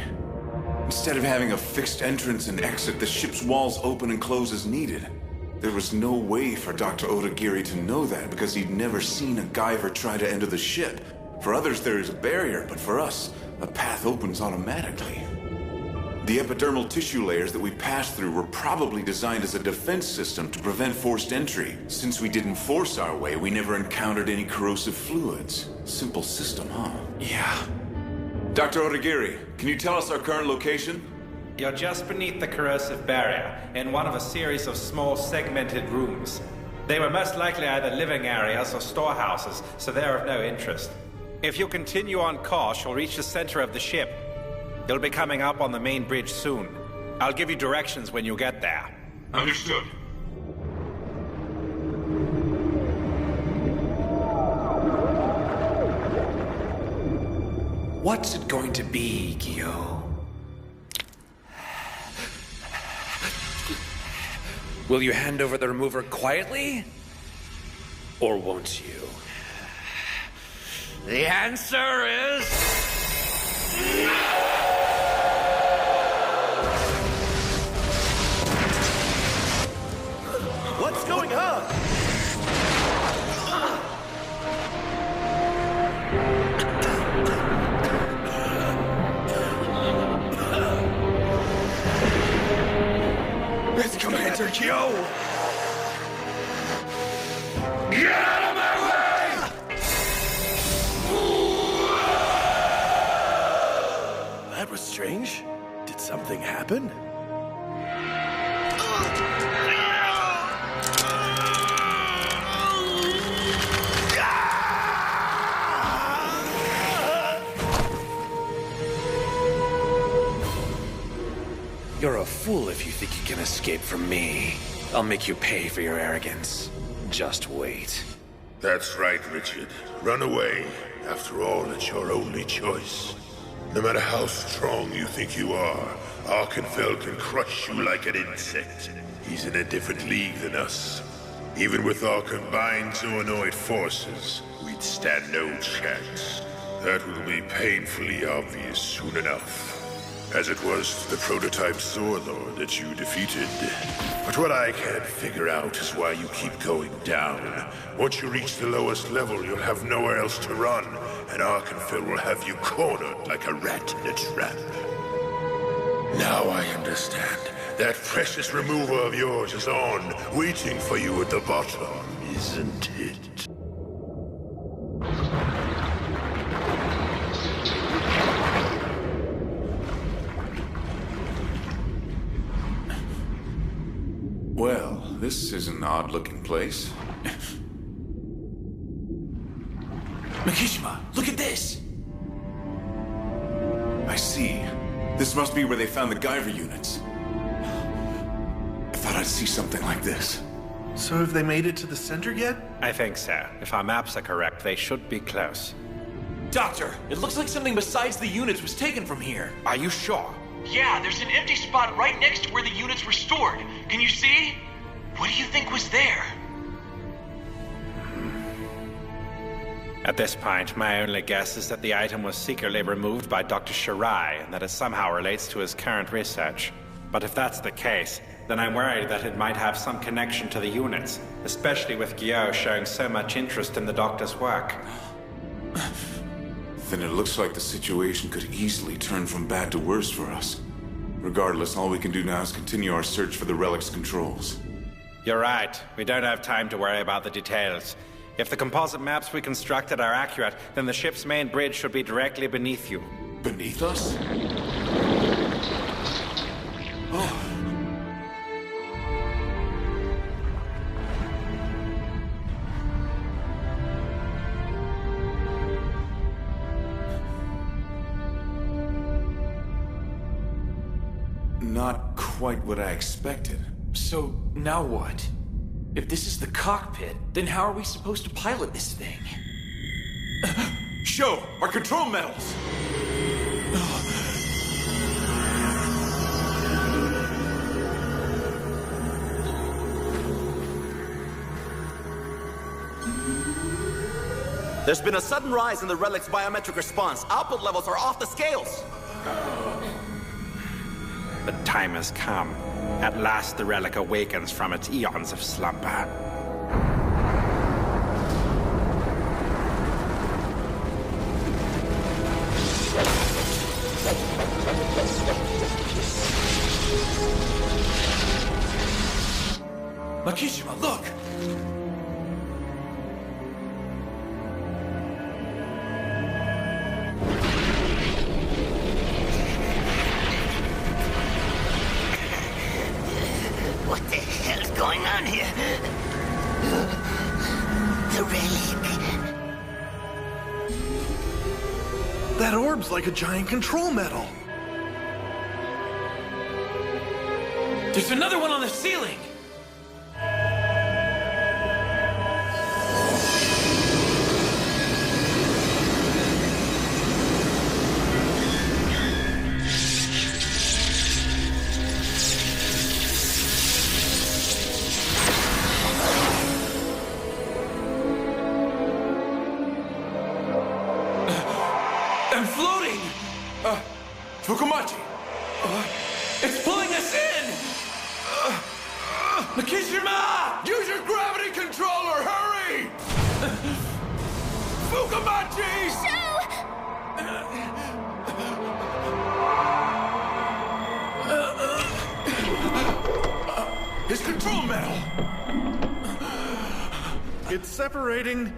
Instead of having a fixed entrance and exit, the ship's walls open and close as needed. There was no way for Dr. Odagiri to know that because he'd never seen a Guyver try to enter the ship. For others, there is a barrier, but for us, a path opens automatically. The epidermal tissue layers that we passed through were probably designed as a defense system to prevent forced entry. Since we didn't force our way, we never encountered any corrosive fluids. Simple system, huh? Yeah. Dr. Odagiri, can you tell us our current location? You're just beneath the corrosive barrier, in one of a series of small segmented rooms. They were most likely either living areas or storehouses, so they're of no interest. If you continue on course, you'll reach the center of the ship. You'll be coming up on the main bridge soon. I'll give you directions when you get there. Understood. What's it going to be, Guyot? Will you hand over the remover quietly? Or won't you? The answer is... What's going on? It's Commander Guyot! Get out of my way! That was strange. Did something happen? You're a fool if you think you can escape from me. I'll make you pay for your arrogance. Just wait. That's right, Richard. Run away. After all, it's your only choice. No matter how strong you think you are, Arkenfell can crush you like an insect. He's in a different league than us. Even with our combined zoonoid forces, we'd stand no chance. That will be painfully obvious soon enough. As it was to the prototype Zorlord that you defeated. But what I can't figure out is why you keep going down. Once you reach the lowest level, you'll have nowhere else to run, and Arkenfell will have you cornered like a rat in a trap. Now I understand. That precious remover of yours is on, waiting for you at the bottom, isn't it? Well, this is an odd-looking place. Makishima, look at this! I see. This must be where they found the Guyver units. I thought I'd see something like this. So have they made it to the center yet? I think so. If our maps are correct, they should be close. Doctor, it looks like something besides the units was taken from here. Are you sure? Yeah, there's an empty spot right next to where the units were stored. Can you see? What do you think was there? At this point, my only guess is that the item was secretly removed by Dr. Shirai and that it somehow relates to his current research. But if that's the case, then I'm worried that it might have some connection to the units, especially with Guyot showing so much interest in the Doctor's work. Then it looks like the situation could easily turn from bad to worse for us. Regardless, all we can do now is continue our search for the Relic's controls. You're right. We don't have time to worry about the details. If the composite maps we constructed are accurate, then the ship's main bridge should be directly beneath you. Beneath us? Oh. Not quite what I expected. So, now what? If this is the cockpit, then how are we supposed to pilot this thing? Show! Our control medals! There's been a sudden rise in the Relic's biometric response. Output levels are off the scales. The time has come. At last the Relic awakens from its eons of slumber. Makishima, look! going on here? The relic. That orb's like a giant control medal. There's another one on the ceiling! I'm floating! Fukumachi! It's pulling us in! Makishima! Use your gravity controller! Hurry! Fukumachi! His control medal! It's separating.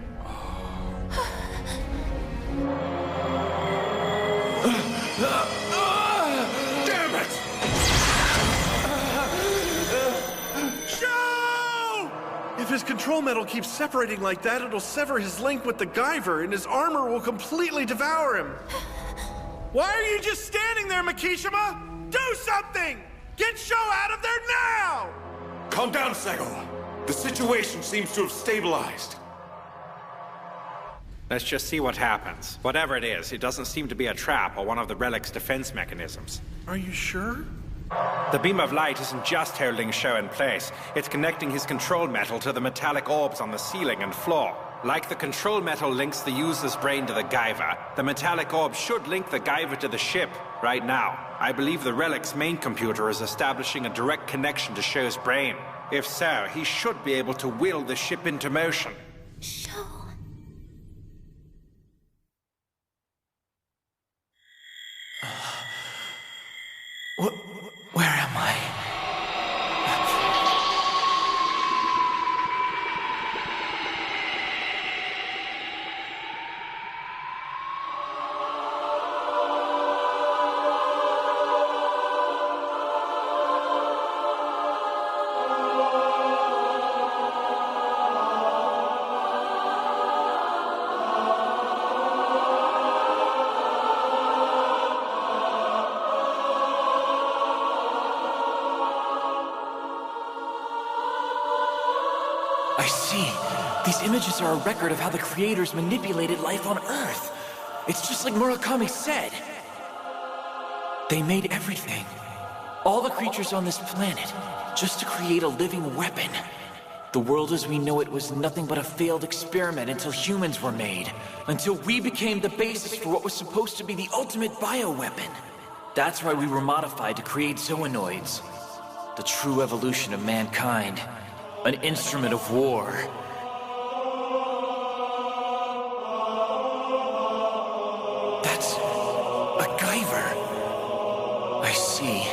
Damn it! Show! If his control medal keeps separating like that, it'll sever his link with the Guyver, and his armor will completely devour him. Why are you just standing there, Makishima? Do something! Get Sho out of there now! Calm down, Sego. The situation seems to have stabilized. Let's just see what happens. Whatever it is, it doesn't seem to be a trap or one of the Relic's defense mechanisms. Are you sure? The beam of light isn't just holding Sho in place. It's connecting his control metal to the metallic orbs on the ceiling and floor. Like the control metal links the user's brain to the Guyver, the metallic orb should link the Guyver to the ship right now. I believe the Relic's main computer is establishing a direct connection to Sho's brain. If so, he should be able to will the ship into motion. Sho. Where am I? I see. These images are a record of how the creators manipulated life on Earth. It's just like Murakami said. They made everything. All the creatures on this planet, just to create a living weapon. The world as we know it was nothing but a failed experiment until humans were made. Until we became the basis for what was supposed to be the ultimate bioweapon. That's why we were modified to create zoonoids. The true evolution of mankind. An instrument of war. That's a Guyver. I see.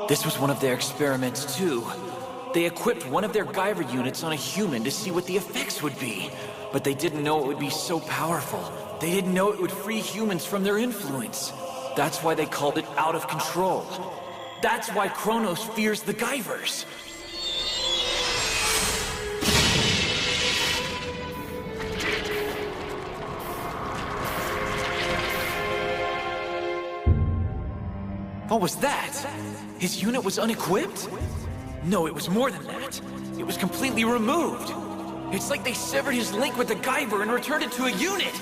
This was one of their experiments too. They equipped one of their Guyver units on a human to see what the effects would be. But they didn't know it would be so powerful. They didn't know it would free humans from their influence. That's why they called it out of control. That's why Cronos fears the Guyvers. What was that? His unit was unequipped? No, it was more than that. It was completely removed. It's like they severed his link with the Guyver and returned it to a unit.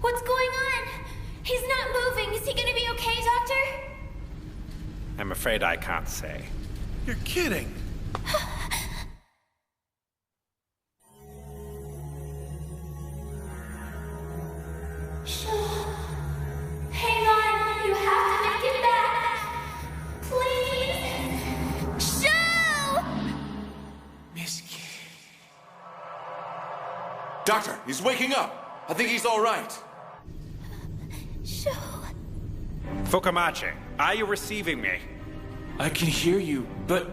What's going on? He's not moving. Is he gonna be okay, Doctor? I'm afraid I can't say. You're kidding. Hang on, you have to make it back. Please. Sho! Doctor, he's waking up. I think he's all right. Sho. Fukumachi, are you receiving me? I can hear you, but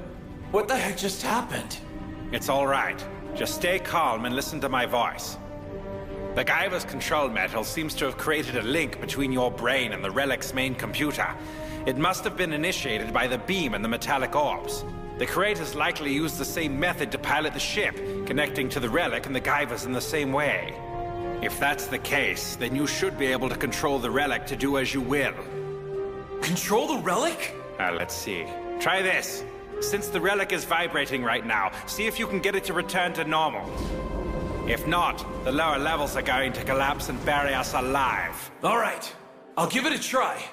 what the heck just happened? It's all right. Just stay calm and listen to my voice. The Guyver's control metal seems to have created a link between your brain and the Relic's main computer. It must have been initiated by the beam and the metallic orbs. The creators likely used the same method to pilot the ship, connecting to the Relic and the Guyvers in the same way. If that's the case, then you should be able to control the Relic to do as you will. Control the Relic? Let's see. Try this. Since the Relic is vibrating right now, see if you can get it to return to normal. If not, the lower levels are going to collapse and bury us alive. All right. I'll give it a try.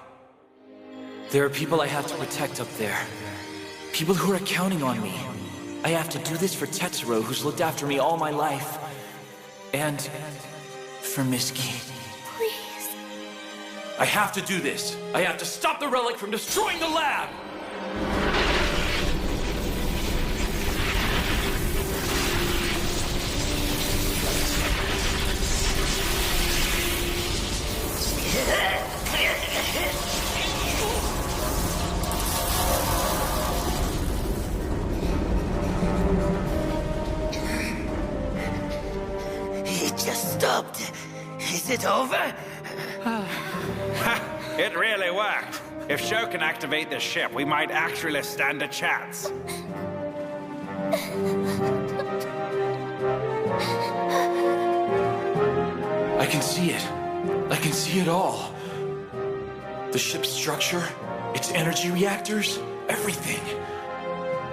There are people I have to protect up there. People who are counting on me. I have to do this for Tetsuro, who's looked after me all my life. And for Miski. Please. I have to do this. I have to stop the Relic from destroying the lab! It just stopped. Is it over? It really worked. If Sho can activate the ship, we might actually stand a chance. I can see it. I can see it all. The ship's structure, its energy reactors, everything.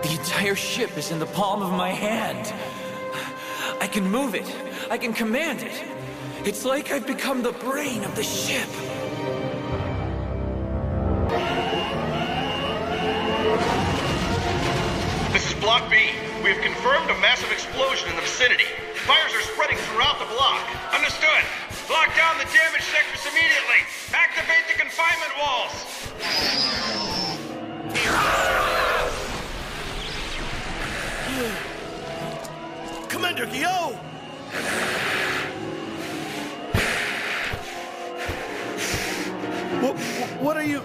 The entire ship is in the palm of my hand. I can move it. I can command it. It's like I've become the brain of the ship. This is Block B. We have confirmed a massive explosion in the vicinity. Fires are spreading throughout the block. Understood. Lock down the damaged sectors immediately. Activate the confinement walls. Commander Guyot! What are you...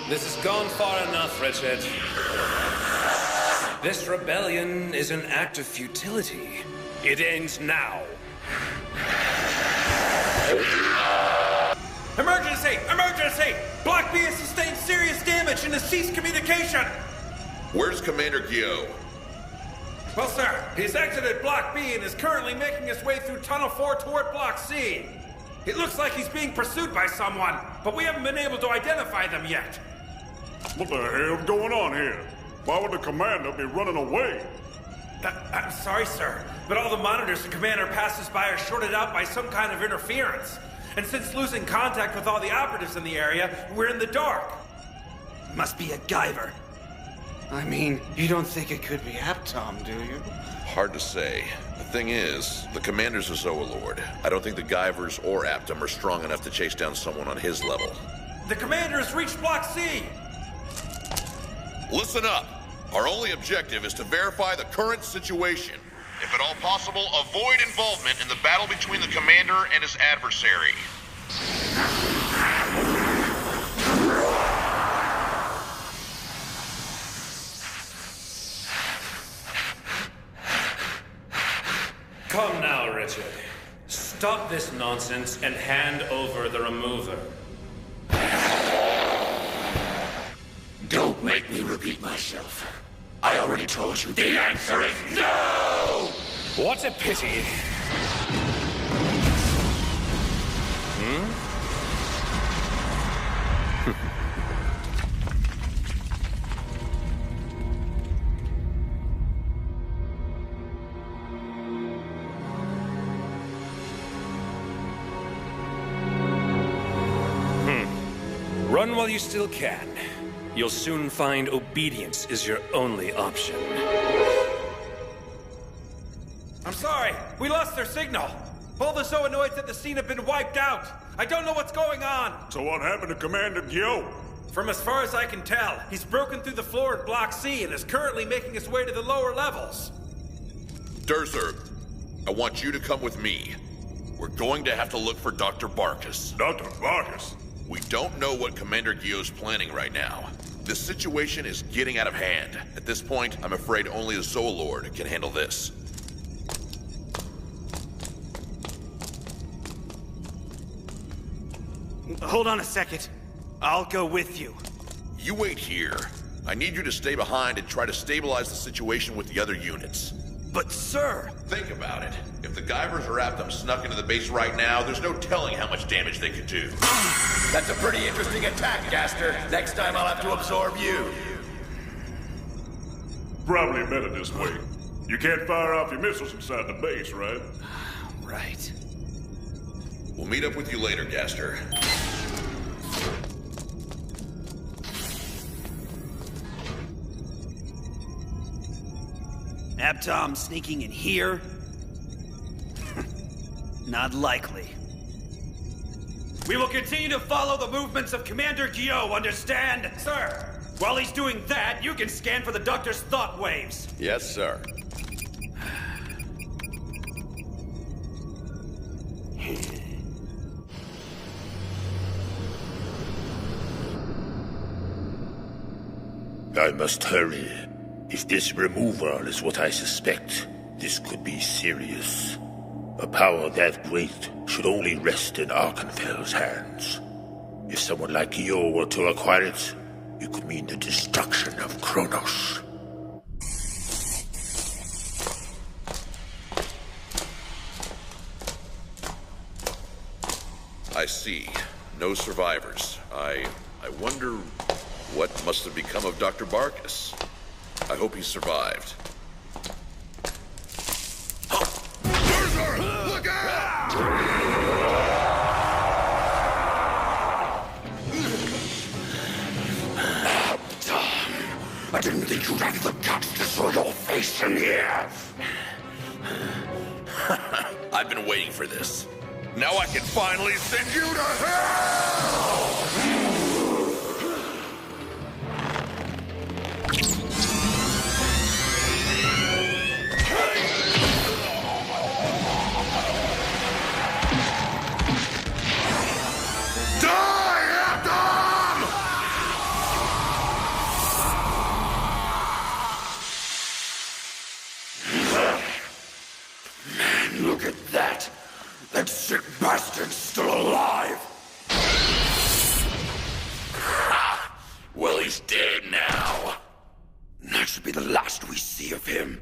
This has gone far enough, Richard. This rebellion is an act of futility. It ends now. Emergency! Emergency! Block B has sustained serious damage and has ceased communication! Where's Commander Guyot? Well, sir, he's exited Block B and is currently making his way through Tunnel 4 toward Block C. It looks like he's being pursued by someone, but we haven't been able to identify them yet. What the hell's going on here? Why would the commander be running away? I'm sorry, sir, but all the monitors the commander passes by are shorted out by some kind of interference. And since losing contact with all the operatives in the area, we're in the dark. Must be a Guyver. I mean, you don't think it could be Aptom, do you? Hard to say. The thing is, the commander's a Zoolord. I don't think the Guyvers or Aptom are strong enough to chase down someone on his level. The commander has reached Block C! Listen up. Our only objective is to verify the current situation. If at all possible, avoid involvement in the battle between the commander and his adversary. Come now, Richard. Stop this nonsense and hand over the remover. Don't make me repeat myself. I already told you the answer is no! What a pity. Run while you still can. You'll soon find obedience is your only option. I'm sorry, we lost their signal. All the zoonoids at the scene have been wiped out. I don't know what's going on. So what happened to Commander Guyot? From as far as I can tell, he's broken through the floor in Block C and is currently making his way to the lower levels. Durzer, I want you to come with me. We're going to have to look for Dr. Barkus. Dr. Barkus? We don't know what Commander Guyot's planning right now. The situation is getting out of hand. At this point, I'm afraid only a Zoolord can handle this. Hold on a second. I'll go with you. You wait here. I need you to stay behind and try to stabilize the situation with the other units. But sir... Think about it. If the Guyvers are after them snuck into the base right now, there's no telling how much damage they could do. That's a pretty interesting attack, Gaster. Next time I'll have to absorb you. Probably better this way. You can't fire off your missiles inside the base, right? Right. We'll meet up with you later, Gaster. Abtom sneaking in here? Not likely. We will continue to follow the movements of Commander Guyot, understand? Sir! While he's doing that, you can scan for the Doctor's thought waves. Yes, sir. I must hurry. If this removal is what I suspect, this could be serious. A power that great should only rest in Arkenfel's hands. If someone like Guyot were to acquire it, it could mean the destruction of Cronos. I see. No survivors. I wonder what must have become of Dr. Barkus. I hope he survived. Look out! I didn't think you'd have the guts to show your face in here. I've been waiting for this. Now I can finally send you to hell! Look at that! That sick bastard's still alive! Well, he's dead now. That should be the last we see of him.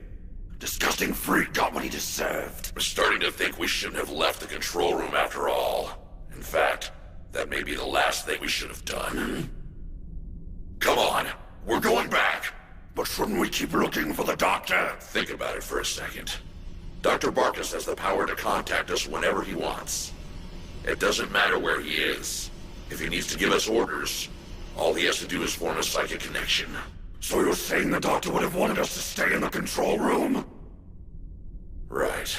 Disgusting freak got what he deserved. I'm starting to think we shouldn't have left the control room after all. In fact, that may be the last thing we should have done. Come on, we're going back. But shouldn't we keep looking for the doctor? Think about it for a second. Dr. Barkus has the power to contact us whenever he wants. It doesn't matter where he is. If he needs to give us orders, all he has to do is form a psychic connection. So you're saying the doctor would have wanted us to stay in the control room? Right.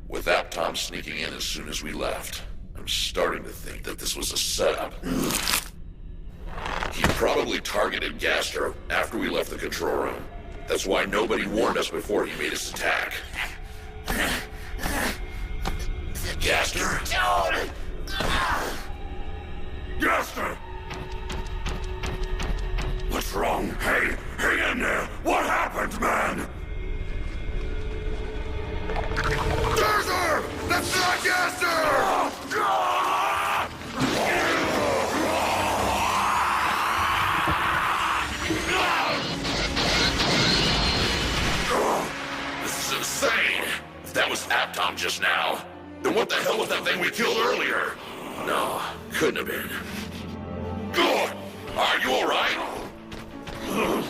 Without Tom sneaking in as soon as we left, I'm starting to think that this was a setup. He probably targeted Gaster after we left the control room. That's why nobody warned us before he made his attack. Gaster? Gaster! What's wrong? Hey, hang in there! What happened, man? Durzer! That's not Gaster! This is insane! If that was Abtom just now, then what the hell was that thing we killed earlier? No, couldn't have been. Good! Are you alright? No!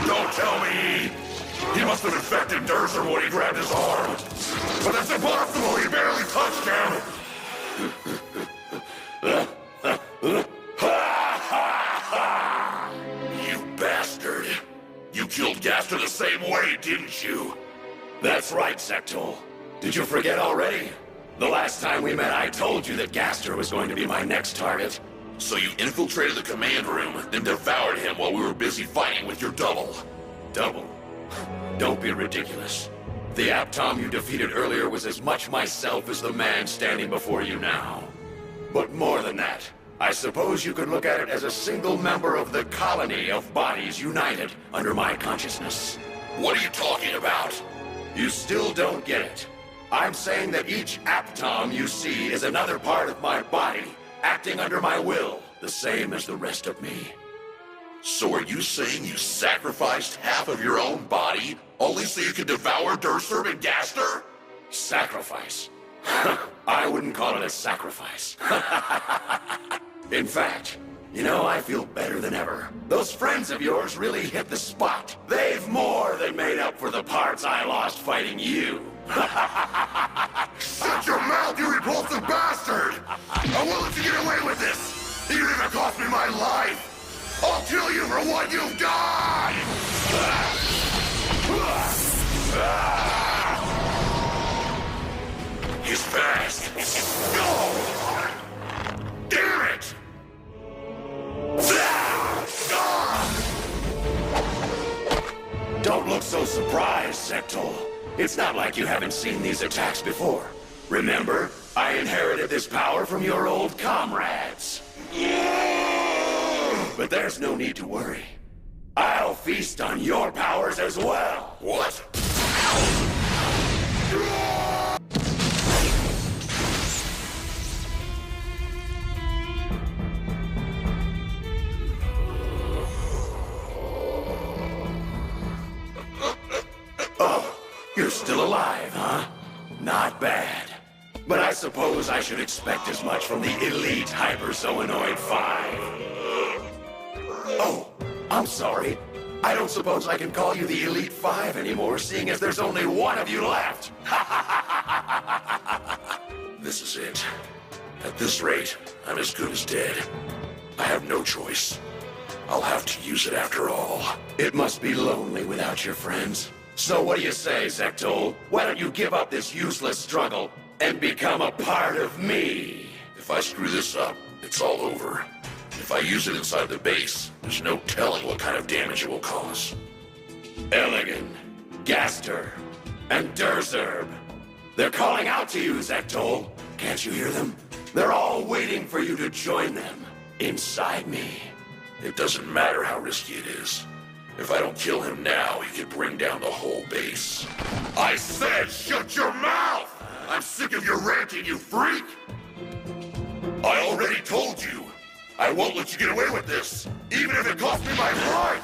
Don't tell me! He must have infected Durzer when he grabbed his arm. But that's impossible! He barely touched him! didn't you? That's right, Zectol. Did you forget already? The last time we met, I told you that Gaster was going to be my next target. So you infiltrated the command room, then devoured him while we were busy fighting with your double. Double? Don't be ridiculous. The Aptom you defeated earlier was as much myself as the man standing before you now. But more than that, I suppose you could look at it as a single member of the colony of bodies united under my consciousness. What are you talking about? You still don't get it. I'm saying that each Aptom you see is another part of my body, acting under my will, the same as the rest of me. So are you saying you sacrificed half of your own body, only so you could devour Durserb and Gaster? Sacrifice? I wouldn't call it a sacrifice. In fact, you know, I feel better than ever. Those friends of yours really hit the spot. They've more than made up for the parts I lost fighting you. Shut your mouth, you repulsive bastard! I won't let you get away with this! Even if it costs me my life! I'll kill you for what you've done! He's fast! No! Damn it! Don't look so surprised, Zectol. It's not like you haven't seen these attacks before. Remember, I inherited this power from your old comrades. But there's no need to worry. I'll feast on your powers as well. What? Oh, you're still alive, huh? Not bad. But I suppose I should expect as much from the elite Hyperzoanoid 5. Oh, I'm sorry. I don't suppose I can call you the Elite 5 anymore, seeing as there's only one of you left. This is it. At this rate, I'm as good as dead. I have no choice. I'll have to use it after all. It must be lonely without your friends. So what do you say, Zectol? Why don't you give up this useless struggle and become a part of me? If I screw this up, it's all over. If I use it inside the base, there's no telling what kind of damage it will cause. Elegant, Gaster, and Durserb. They're calling out to you, Zectol. Can't you hear them? They're all waiting for you to join them inside me. It doesn't matter how risky it is. If I don't kill him now, he could bring down the whole base. I said shut your mouth! I'm sick of your ranting, you freak! I already told you. I won't let you get away with this, even if it costs me my life!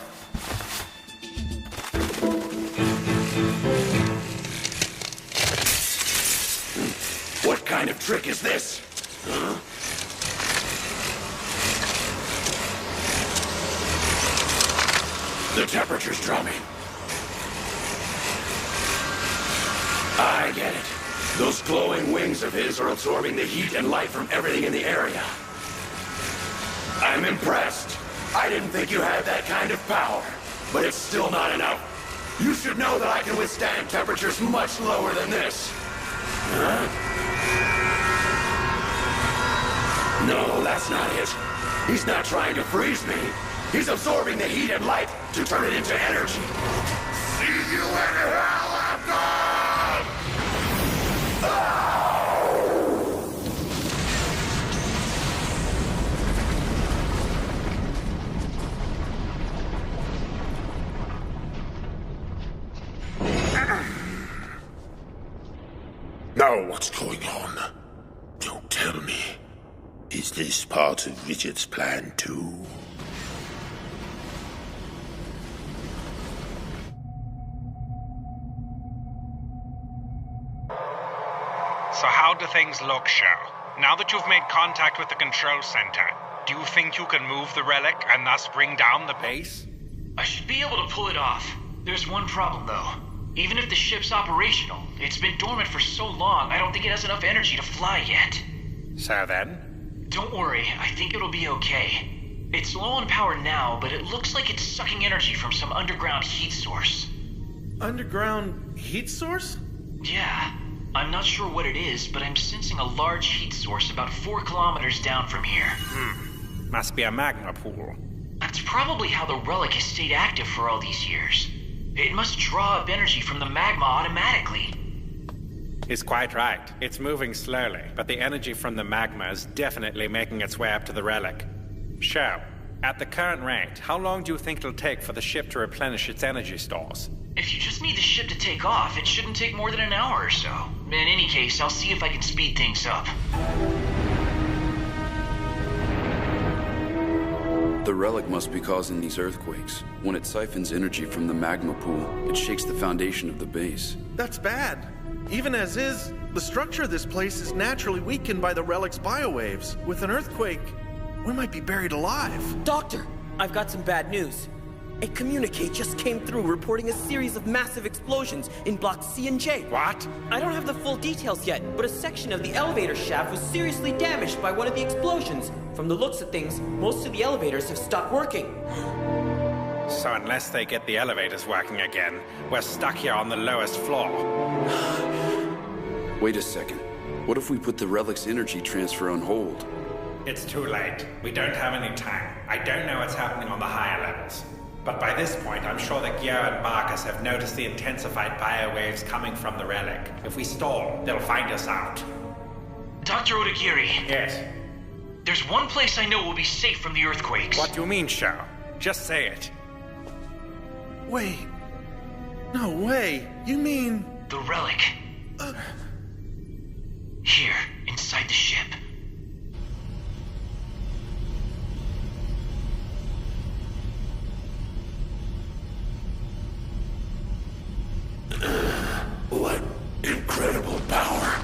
What kind of trick is this? Huh? The temperature's dropping. I get it. Those glowing wings of his are absorbing the heat and light from everything in the area. I'm impressed. I didn't think you had that kind of power, but it's still not enough. You should know that I can withstand temperatures much lower than this. Huh? No, that's not it. He's not trying to freeze me. He's absorbing the heat and light to turn it into energy. See you in hell, Aptom! Now what's going on? Don't tell me. Is this part of Richard's plan too? So how do things look, Sho? Now that you've made contact with the control center, do you think you can move the relic and thus bring down the base? I should be able to pull it off. There's one problem, though. Even if the ship's operational, it's been dormant for so long, I don't think it has enough energy to fly yet. So then? Don't worry, I think it'll be okay. It's low on power now, but it looks like it's sucking energy from some underground heat source. underground heat source? Yeah. I'm not sure what it is, but I'm sensing a large heat source about 4 kilometers down from here. Must be a magma pool. That's probably how the Relic has stayed active for all these years. It must draw up energy from the magma automatically. He's quite right. It's moving slowly, but the energy from the magma is definitely making its way up to the Relic. Sho, at the current rate, how long do you think it'll take for the ship to replenish its energy stores? If you just need the ship to take off, it shouldn't take more than an hour or so. In any case, I'll see if I can speed things up. The Relic must be causing these earthquakes. When it siphons energy from the magma pool, it shakes the foundation of the base. That's bad. Even as is, the structure of this place is naturally weakened by the Relic's biowaves. With an earthquake, we might be buried alive. Doctor, I've got some bad news. A communique just came through reporting a series of massive explosions in blocks C and J. What? I don't have the full details yet, but a section of the elevator shaft was seriously damaged by one of the explosions. From the looks of things, most of the elevators have stopped working. So unless they get the elevators working again, we're stuck here on the lowest floor. Wait a second. What if we put the Relic's energy transfer on hold? It's too late. We don't have any time. I don't know what's happening on the higher levels. But by this point, I'm sure that Guyot and Marcus have noticed the intensified biowaves coming from the Relic. If we stall, they'll find us out. Dr. Odagiri. Yes? There's one place I know will be safe from the earthquakes. What do you mean, Sho? Just say it. Wait. No way. You mean... The Relic. Here, inside the ship. What incredible power.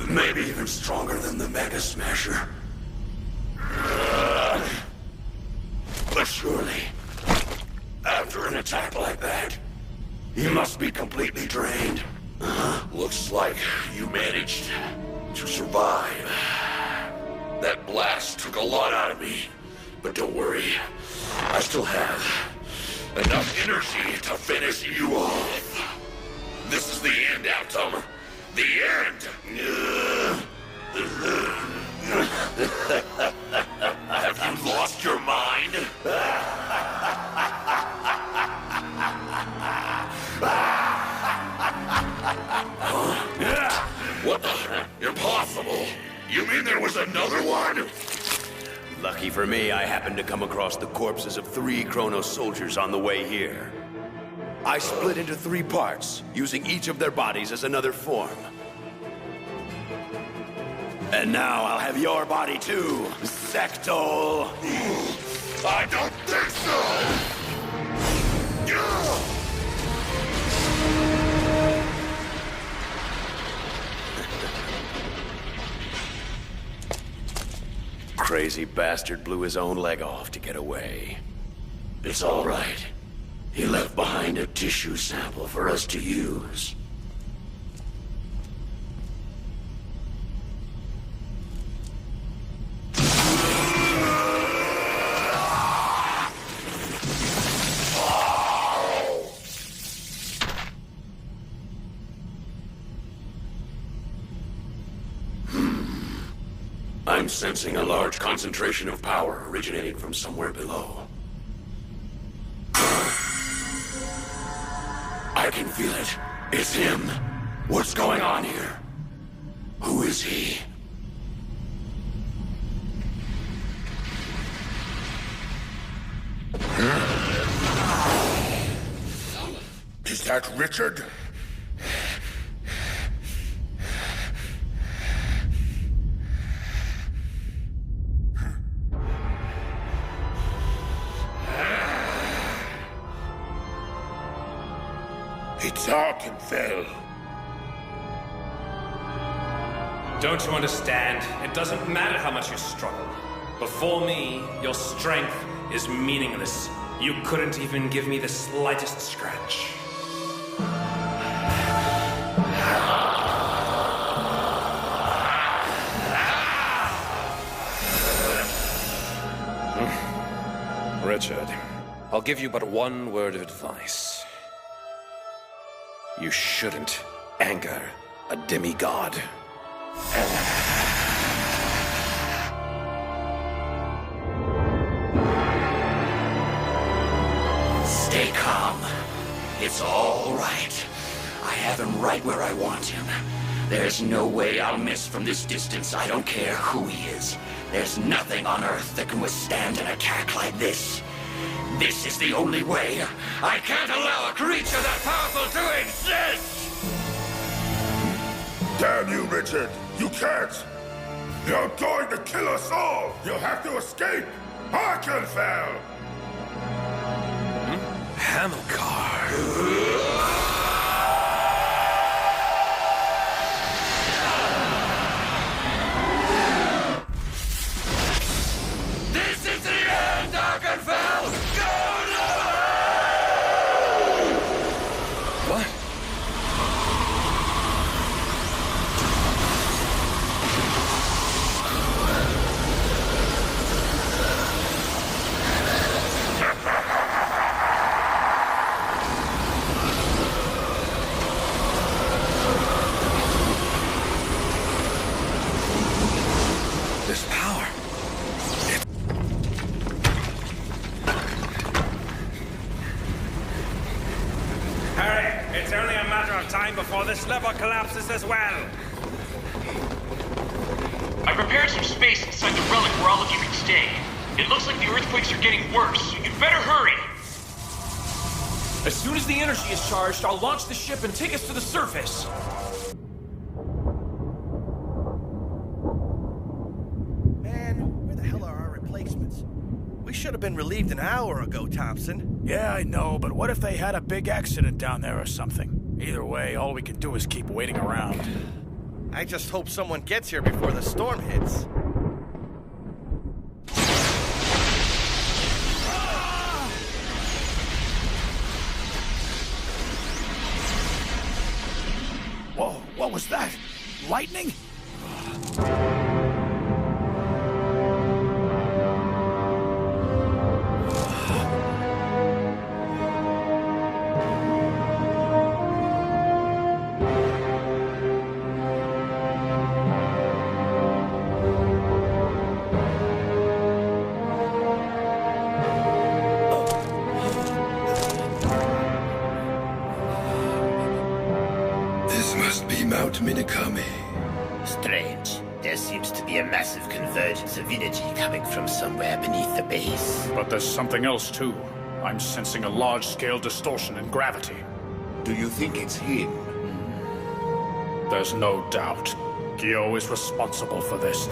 Maybe even stronger than the Mega Smasher. But surely, after an attack like that, you must be completely drained. Looks like you managed to survive. That blast took a lot out of me. But don't worry, I still have enough energy to finish you off. This is the end, Altum. The end! Have you lost your mind? What the? Impossible! You mean there was another one? Lucky for me, I happened to come across the corpses of 3 Cronos soldiers on the way here. I split into 3 parts, using each of their bodies as another form. And now I'll have your body too, Sectol. I don't think so! Crazy bastard blew his own leg off to get away. It's all right. He left behind a tissue sample for us to use. I'm sensing a large concentration of power originating from somewhere below. I can feel it. It's him. What's going on here? Who is he? Is that Richard? It's Arkenfell. Don't you understand? It doesn't matter how much you struggle. Before me, your strength is meaningless. You couldn't even give me the slightest scratch. Richard, I'll give you but one word of advice. You shouldn't anger a demigod. Stay calm. It's all right. I have him right where I want him. There's no way I'll miss from this distance. I don't care who he is. There's nothing on Earth that can withstand an attack like this. This is the only way. I can't allow a creature that powerful to exist! Damn you, Richard! You can't! You're going to kill us all! You'll have to escape! Arkenfell! Hamilcar. This is the end, Arkenfell! Go now! What? This power. Hurry! It's only a matter of time before this lever collapses as well. I prepared some space inside the relic where all of you can stay. It looks like the earthquakes are getting worse, so you'd better hurry! As soon as the energy is charged, I'll launch the ship and take us to the surface. Man, where the hell are our replacements? We should have been relieved an hour ago, Thompson. Yeah, I know, but what if they had a big accident down there or something? Either way, all we can do is keep waiting around. I just hope someone gets here before the storm hits. Whoa, what was that? Lightning? This must be Mount Minakami. Strange. There seems to be a massive convergence of energy coming from somewhere beneath the base. But there's something else, too. I'm sensing a large-scale distortion in gravity. Do you think it's him? There's no doubt. Guyot is responsible for this.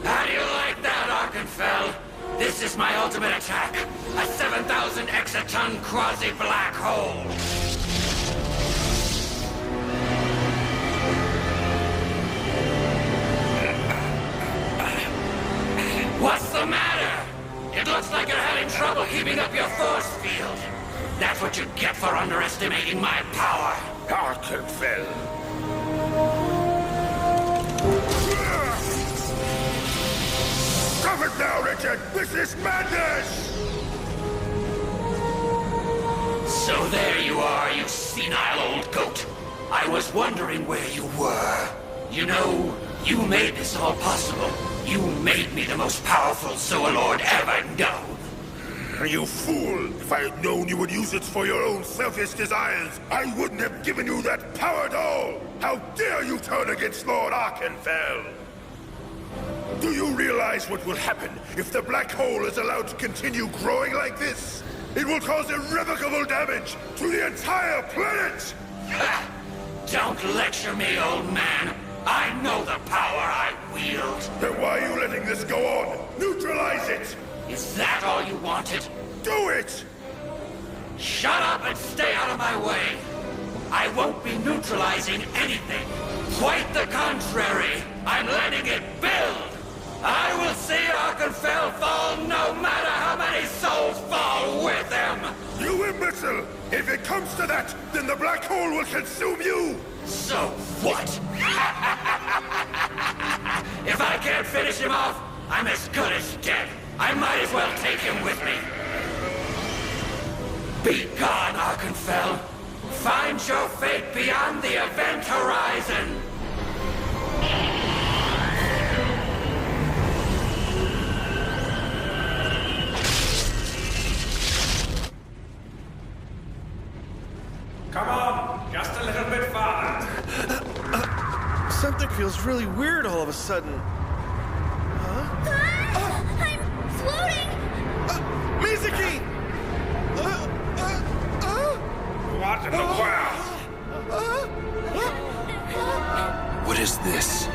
How do you like that, Arkenfell? This is my ultimate attack. A 7,000 exaton quasi-black hole. What's the matter? It looks like you're having trouble keeping up your force field. That's what you get for underestimating my power. Arkenfell. Stop it now, Richard! This is madness! So there you are, you senile old goat. I was wondering where you were. You know, you made this all possible. You made me the most powerful Zoolord ever known. You fool! If I had known you would use it for your own selfish desires, I wouldn't have given you that power at all! How dare you turn against Lord Arkenfell! Do you realize what will happen if the black hole is allowed to continue growing like this? It will cause irrevocable damage to the entire planet! Ha! Don't lecture me, old man. I know the power I wield. Then why are you letting this go on? Neutralize it! Is that all you wanted? Do it! Shut up and stay out of my way. I won't be neutralizing anything. Quite the contrary. I'm letting it build. I will see Arkenfell fall no matter how many souls fall with him. You imbecile! If it comes to that, then the black hole will consume you! So what? If I can't finish him off, I'm as good as dead. I might as well take him with me. Be gone, Arkenfell. Find your fate beyond the event horizon. Come on, just a little bit farther. Something feels really weird all of a sudden. I'm floating! Mizuki! What in the world? What is this?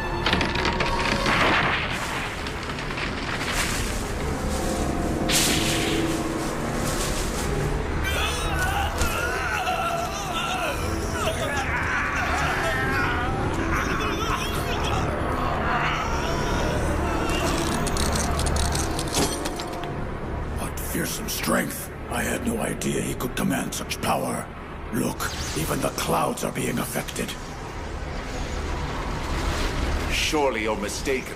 Fearsome strength. I had no idea he could command such power. Look, even the clouds are being affected. Surely you're mistaken.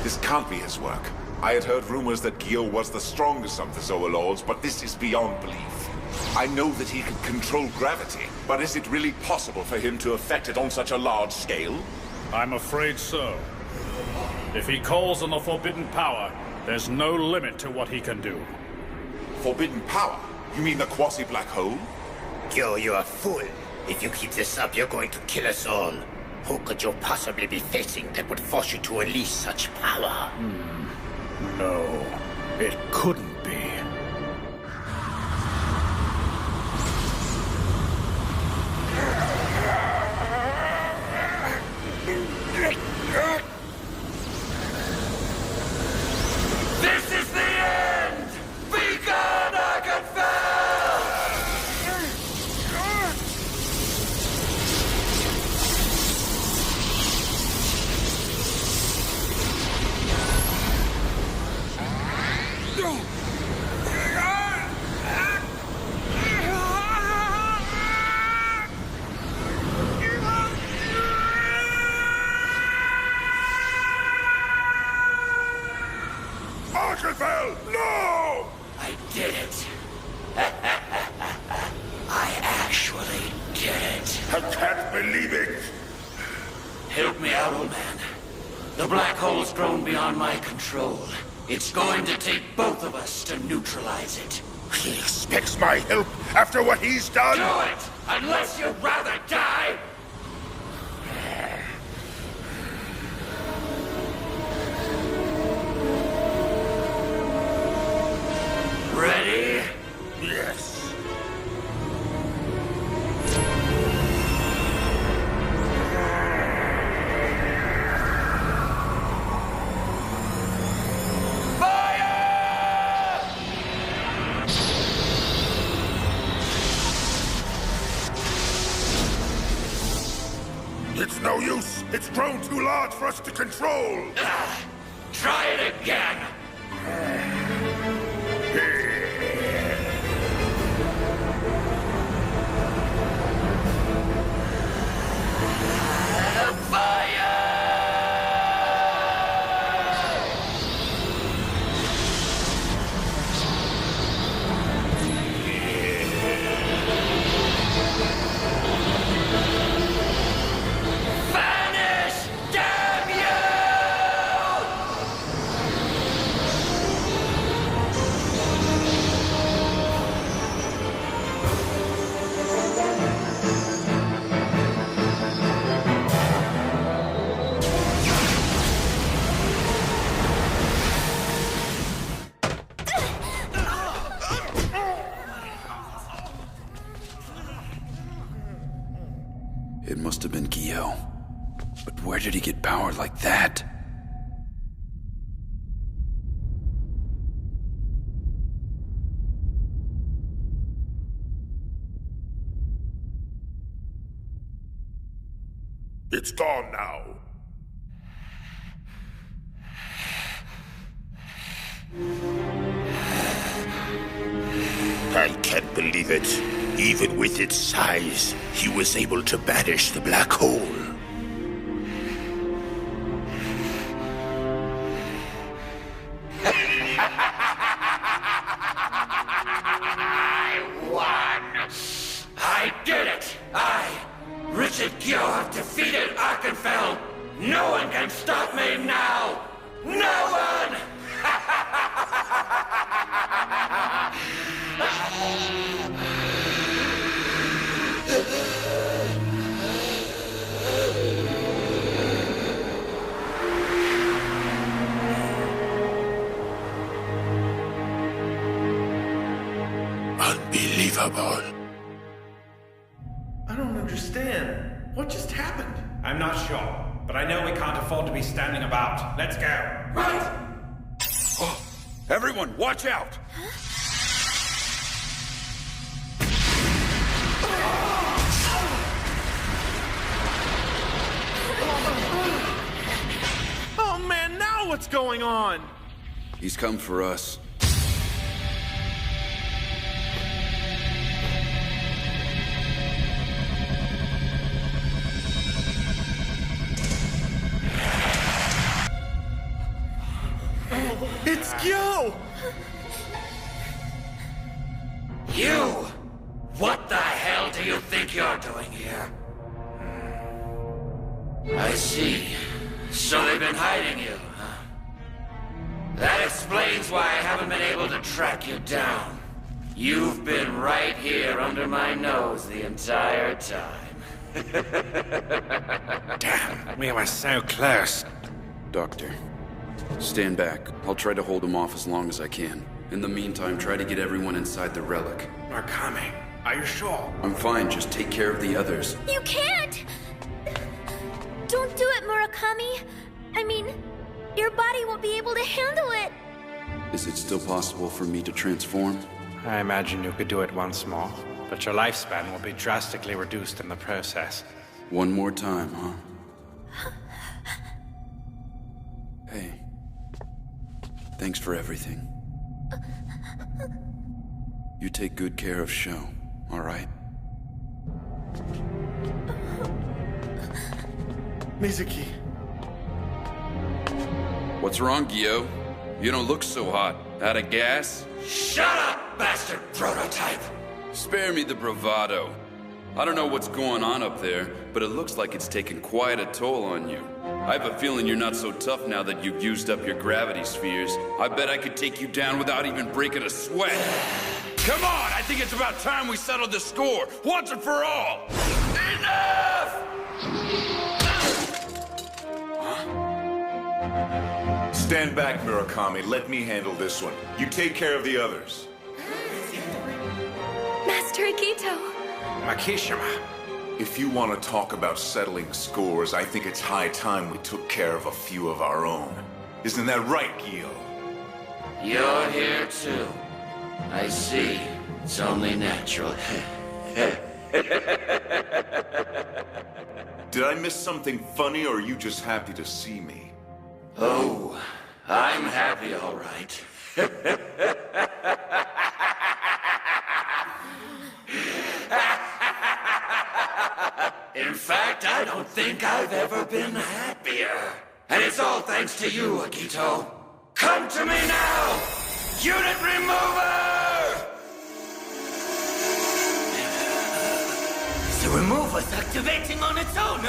This can't be his work. I had heard rumors that Guyot was the strongest of the Zoalords, but this is beyond belief. I know that he can control gravity, but is it really possible for him to affect it on such a large scale? I'm afraid so. If he calls on the forbidden power, there's no limit to what he can do. Forbidden power? You mean the quasi-black hole? You're a fool. If you keep this up, you're going to kill us all. Who could you possibly be facing that would force you to unleash such power? No, it couldn't be. This is the end! Be gone, Arkenfell! Arkenfell, no! I did it. I actually did it. I can't believe it. Help me out, old man. The black hole's grown beyond my control. It's going to take both of us to neutralize it. He expects my help after what he's done? Do it! Unless you'd rather die! Ready? Yes. It's no use. It's grown too large for us to control. Try it again. It must have been Guyot. But where did he get power like that? It's gone now. I can't believe it. Even with its size, he was able to banish the black hole. I did it! I, Richard Guyot, have defeated Arkenfell! No one can stop me now! No one! Unbelievable. I don't understand. What just happened? I'm not sure, but I know we can't afford to be standing about. Let's go. Right! Oh, everyone, watch out! Oh man, now what's going on? He's come for us. It's Gyo! You! What the hell do you think you're doing here? I see. So they've been hiding you, huh? That explains why I haven't been able to track you down. You've been right here under my nose the entire time. Damn, we were so close. Doctor, stand back. I'll try to hold him off as long as I can. In the meantime, try to get everyone inside the Relic. We're coming. Are you sure? I'm fine, just take care of the others. You can't! Don't do it, Murakami. I mean, your body won't be able to handle it. Is it still possible for me to transform? I imagine you could do it once more, but your lifespan will be drastically reduced in the process. One more time, huh? Hey. Thanks for everything. You take good care of Sho, all right? Mizuki. What's wrong, Gyo? You don't look so hot. Out of gas? Shut up, bastard prototype! Spare me the bravado. I don't know what's going on up there, but it looks like it's taken quite a toll on you. I have a feeling you're not so tough now that you've used up your gravity spheres. I bet I could take you down without even breaking a sweat. Come on, I think it's about time we settled the score, once and for all! Enough! Stand back, Murakami. Let me handle this one. You take care of the others. Master Akito. Makishima. If you want to talk about settling scores, I think it's high time we took care of a few of our own. Isn't that right, Gyo? You're here too. I see. It's only natural. Did I miss something funny, or are you just happy to see me? Oh, I'm happy, all right. In fact, I don't think I've ever been happier. And it's all thanks to you, Akito. Come to me now! Unit Remover! The remover's activating on its own!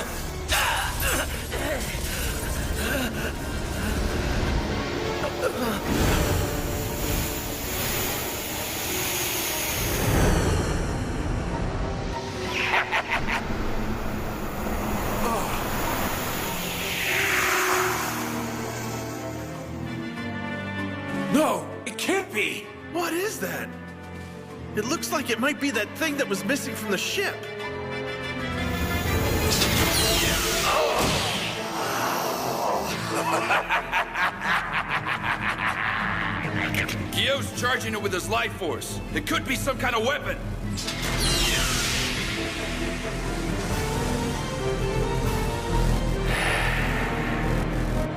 No, it can't be! What is that? It looks like it might be that thing that was missing from the ship. Gyo's charging it with his life force. It could be some kind of weapon.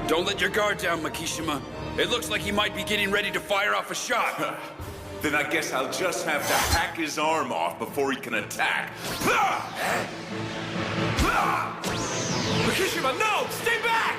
Don't let your guard down, Makishima. It looks like he might be getting ready to fire off a shot. Then I guess I'll just have to hack his arm off before he can attack. Makishima, no! Stay back!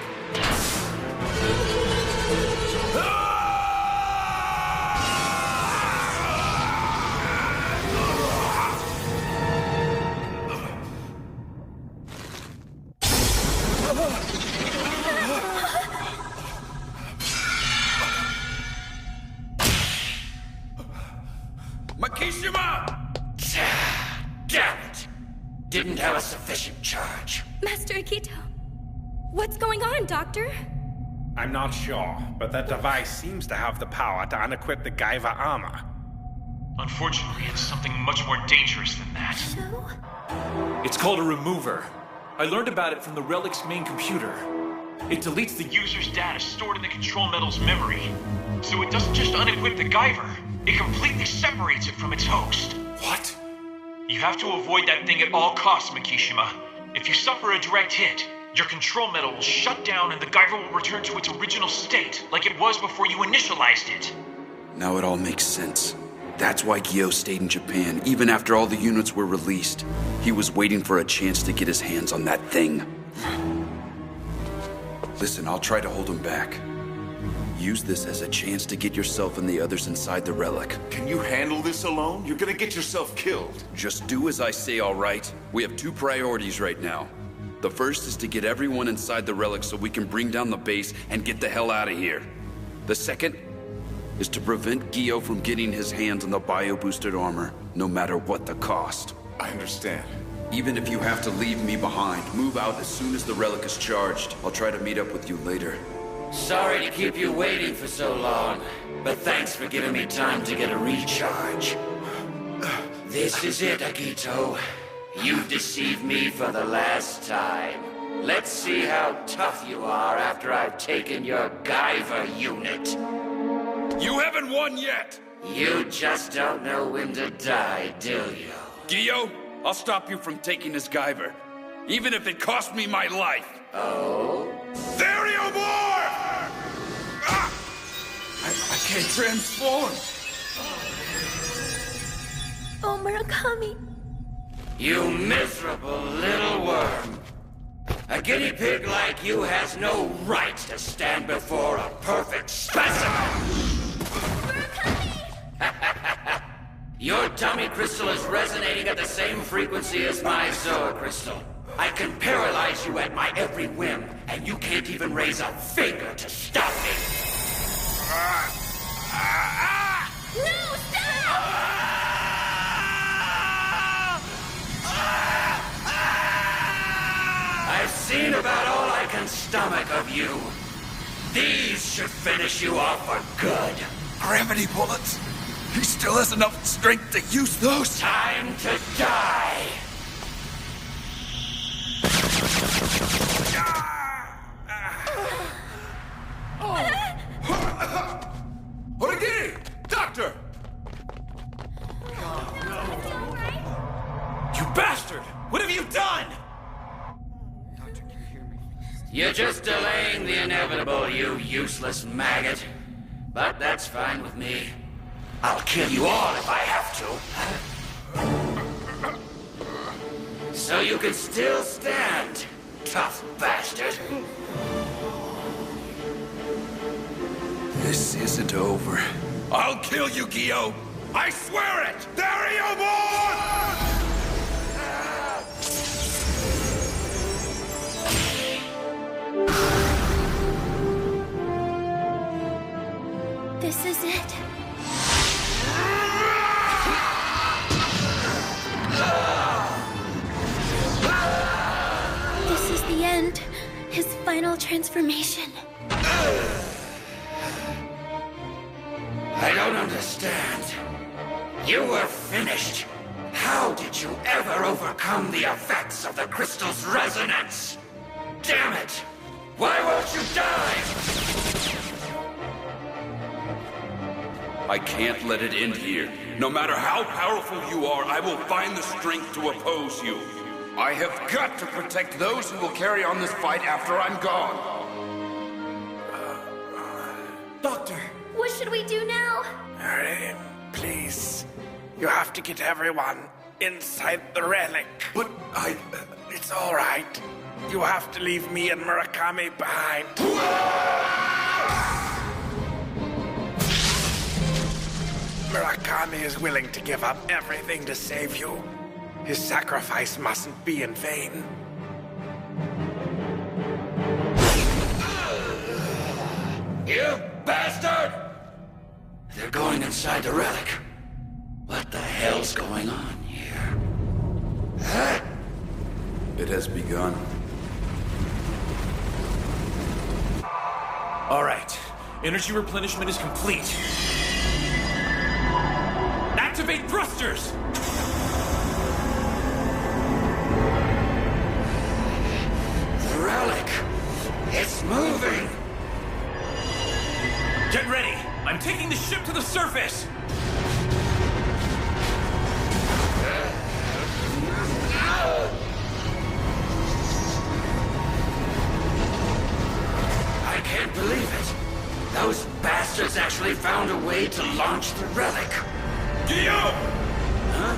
didn't have a sufficient charge. Master Akito, what's going on, Doctor? I'm not sure, but that device seems to have the power to unequip the Guyver armor. Unfortunately, it's something much more dangerous than that. It's called a remover. I learned about it from the Relic's main computer. It deletes the user's data stored in the control metal's memory. So it doesn't just unequip the Guyver, it completely separates it from its host. What? You have to avoid that thing at all costs, Mikishima. If you suffer a direct hit, your control metal will shut down and the Guyver will return to its original state, like it was before you initialized it. Now it all makes sense. That's why Guyot stayed in Japan, even after all the units were released. He was waiting for a chance to get his hands on that thing. Listen, I'll try to hold him back. Use this as a chance to get yourself and the others inside the Relic. Can you handle this alone? You're gonna get yourself killed. Just do as I say, all right? We have two priorities right now. The first is to get everyone inside the Relic so we can bring down the base and get the hell out of here. The second is to prevent Guyot from getting his hands on the Bioboosted armor, no matter what the cost. I understand. Even if you have to leave me behind, move out as soon as the Relic is charged. I'll try to meet up with you later. Sorry to keep you waiting for so long, but thanks for giving me time to get a recharge. This is it, Akito. You've deceived me for the last time. Let's see how tough you are after I've taken your Guyver unit. You haven't won yet! You just don't know when to die, do you? Guyot, I'll stop you from taking his Guyver, even if it cost me my life. Oh? Theriomorph! Ah! I can't transform! Oh, Murakami. You miserable little worm. A guinea pig like you has no right to stand before a perfect specimen! Your tummy crystal is resonating at the same frequency as my Zoa crystal. I can paralyze you at my every whim, and you can't even raise a finger to stop me. No, stop! I've seen about all I can stomach of you. These should finish you off for good. Gravity bullets? He still has enough strength to use those? Time to die! Origiri! Doctor! You bastard! What have you done? You're just delaying the inevitable, you useless maggot. But that's fine with me. I'll kill you all if I have to. So you can still stand, tough bastard. This isn't over. I'll kill you, Guyot! I swear it! Theriomorph! This is it. This is the end. His final transformation. I don't understand. You were finished. How did you ever overcome the effects of the crystal's resonance? Damn it! Why won't you die? I can't let it end here. No matter how powerful you are, I will find the strength to oppose you. I have got to protect those who will carry on this fight after I'm gone. Doctor! What should we do now? Hurry, please. You have to get everyone inside the Relic. But It's all right. You have to leave me and Murakami behind. Murakami is willing to give up everything to save you. His sacrifice mustn't be in vain. You bastard! They're going inside the Relic. What the hell's going on here? It has begun. All right. Energy replenishment is complete. Activate thrusters! The relic! It's moving! Get ready! I'm taking the ship to the surface! I can't believe it! Those bastards actually found a way to launch the relic! Guyot! Huh?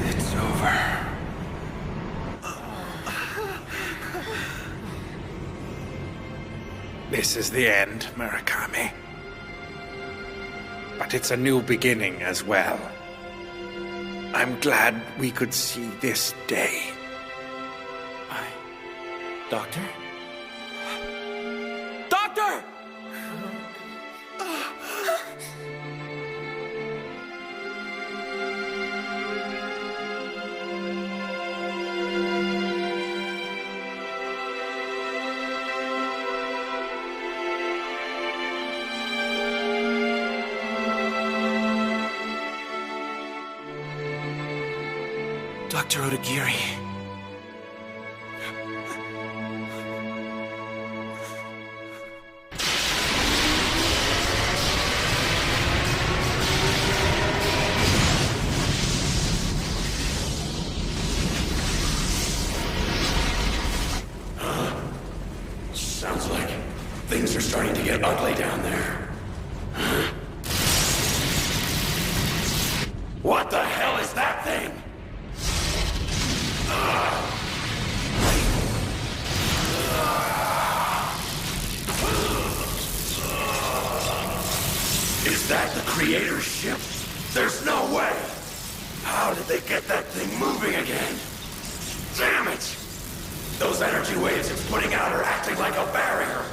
It's over. This is the end, Murakami. But it's a new beginning as well. I'm glad we could see this day. Doctor? Doctor! Dr. Odagiri. Sounds like things are starting to get ugly down there. Huh? What the hell is that thing? Is that the Creator's ship? There's no way! How did they get that thing moving again? Damn it! Those energy waves it's putting out are acting like a barrier.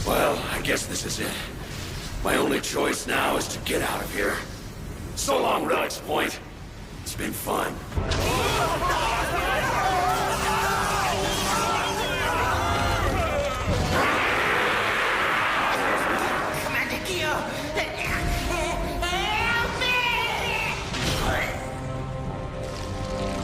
Well, I guess this is it. My only choice now is to get out of here. So long, Relics Point. It's been fun. Commander Guyot! Help me!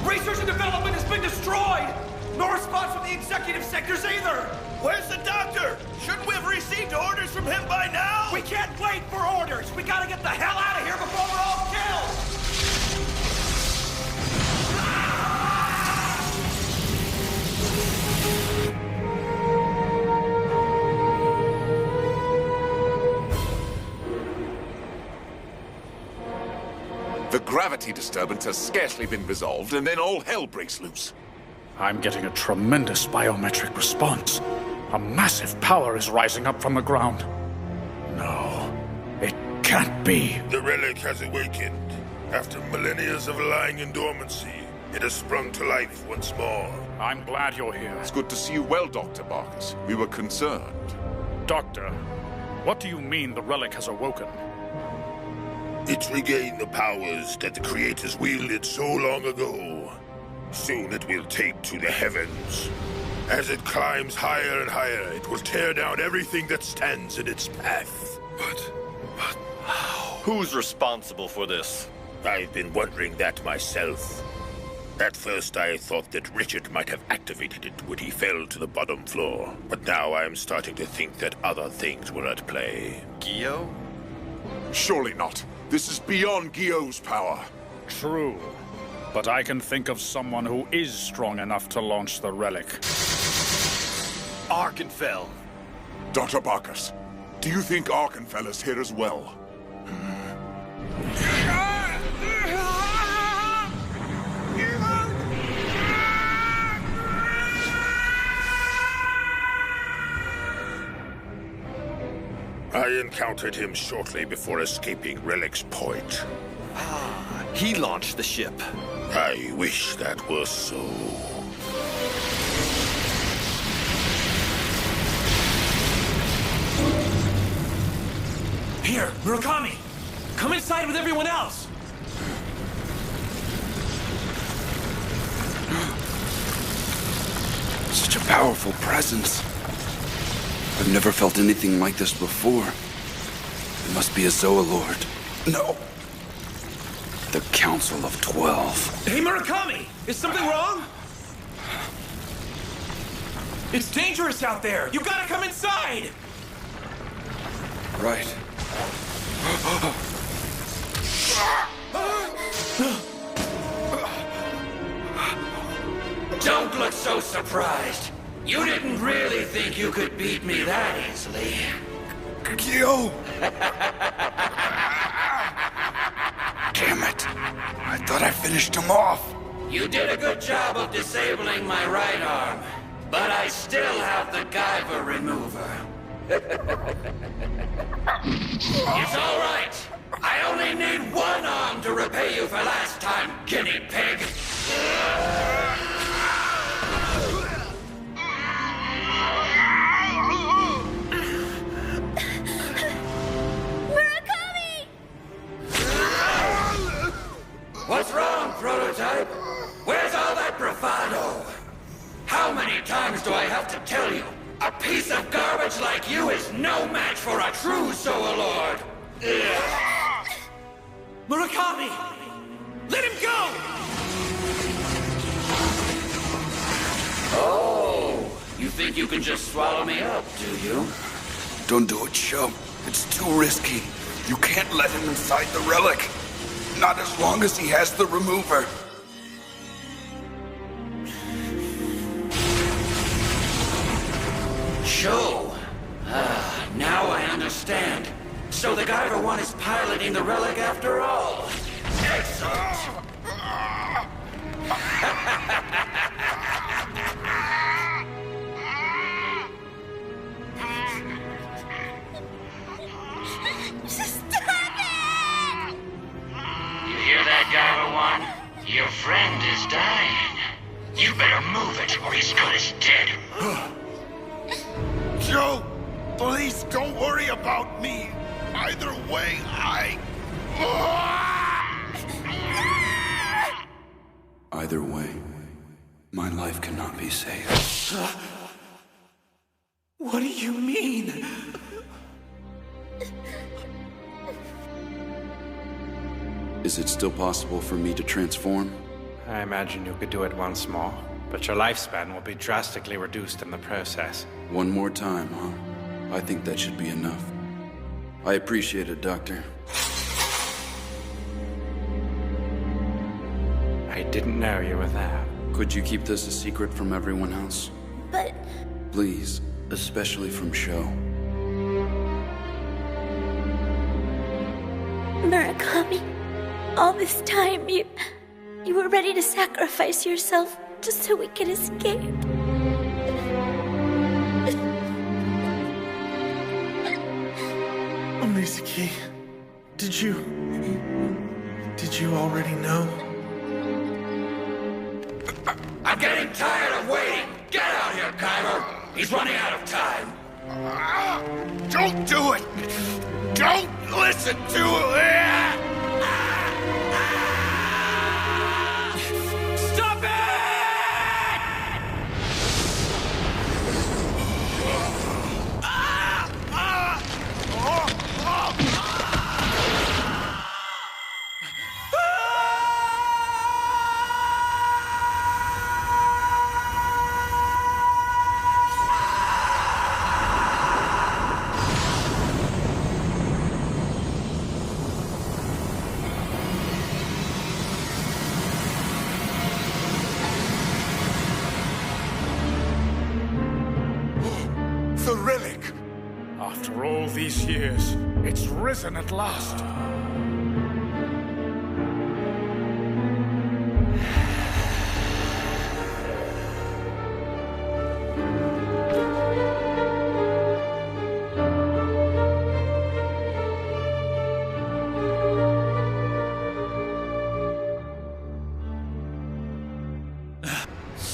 Research and development has been destroyed! No response from the executive sectors either! Where's the doctor? Shouldn't we have received orders from him by now? We can't wait for orders! We gotta get the hell out of here before we're all killed! The gravity disturbance has scarcely been resolved, and then all hell breaks loose. I'm getting a tremendous biometric response. A massive power is rising up from the ground. No, it can't be. The relic has awakened. After millennia of lying in dormancy, it has sprung to life once more. I'm glad you're here. It's good to see you well, Dr. Barkus. We were concerned. Doctor, what do you mean the relic has awoken? It's regained the powers that the Creators wielded so long ago. Soon it will take to the heavens. As it climbs higher and higher, it will tear down everything that stands in its path. But how? Who's responsible for this? I've been wondering that myself. At first I thought that Richard might have activated it when he fell to the bottom floor. But now I'm starting to think that other things were at play. Guyot? Surely not. This is beyond Guyot's power. True. But I can think of someone who is strong enough to launch the relic. Arkenfell. Dr. Barkus, do you think Arkenfell is here as well? encountered him shortly before escaping Relic's Point. Ah, he launched the ship. I wish that were so. Here, Murakami! Come inside with everyone else! Such a powerful presence. I've never felt anything like this before. It must be a Zoalord. No. The Council of 12. Hey, Murakami! Is something wrong? It's dangerous out there! You gotta come inside! Right. Don't look so surprised. You didn't really think you could beat me that easily. Guyot! Damn it. I thought I finished him off. You did a good job of disabling my right arm, but I still have the Guyver remover. It's all right. I only need one arm to repay you for last time, guinea pig. Murakami! What's wrong, Prototype? Where's all that bravado? How many times do I have to tell you? A piece of garbage like you is no match for a true Zoalord! Murakami! Let him go! Oh, you think you can just swallow me up, do you? Don't do it, Sho. It's too risky. You can't let him inside the relic. Not as long as he has the remover. Sho. Now I understand. So the Guyver I is piloting the relic after all. Excellent. Stop it! You hear that, Guyver I? Your friend is dying. You better move it, or he's good as dead. Joe, please don't worry about me. Either way, Either way, my life cannot be saved. What do you mean? Is it still possible for me to transform? I imagine you could do it once more, but your lifespan will be drastically reduced in the process. One more time, huh? I think that should be enough. I appreciate it, Doctor. I didn't know you were there. Could you keep this a secret from everyone else? But... Please, especially from Sho. Murakami, all this time you were ready to sacrifice yourself just so we could escape. Mizuki, did you already know? I'm getting tired of waiting! Get out here, Guyver! He's running out of time! Don't do it! Don't listen to it! Stop it! The relic! After all these years, it's risen at last.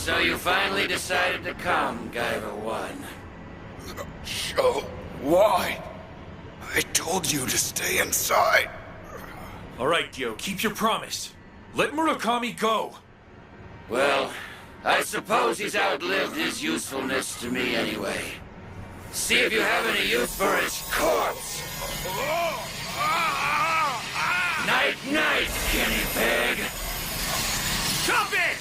So you finally decided to come, Guyver I. Show, why? I told you to stay inside. All right, Gyo, keep your promise. Let Murakami go. Well, I suppose he's outlived his usefulness to me anyway. See if you have any use for his corpse. Night, night, guinea pig. Stop it!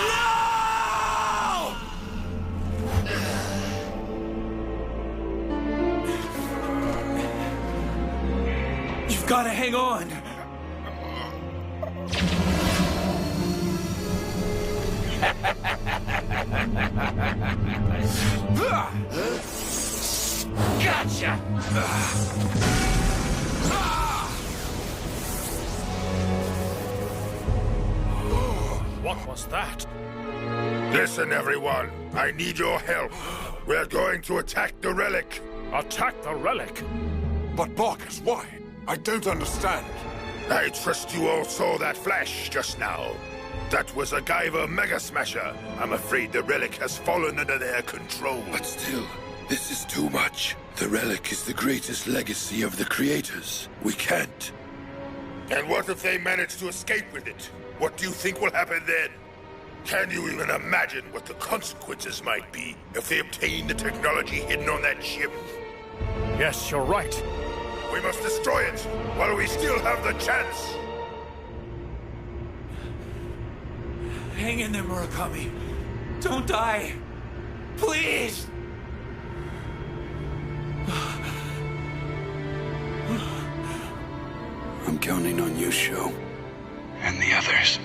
No! You've got to hang on. Gotcha! What was that? Listen, everyone. I need your help. We're going to attack the Relic. Attack the Relic? But Barkus, why? I don't understand. I trust you all saw that flash just now. That was a Guyver Mega Smasher. I'm afraid the Relic has fallen under their control. But still, this is too much. The Relic is the greatest legacy of the creators. We can't. And what if they manage to escape with it? What do you think will happen then? Can you even imagine what the consequences might be if they obtain the technology hidden on that ship? Yes, you're right. We must destroy it while we still have the chance. Hang in there, Murakami. Don't die. Please. I'm counting on you, Sho. And the others.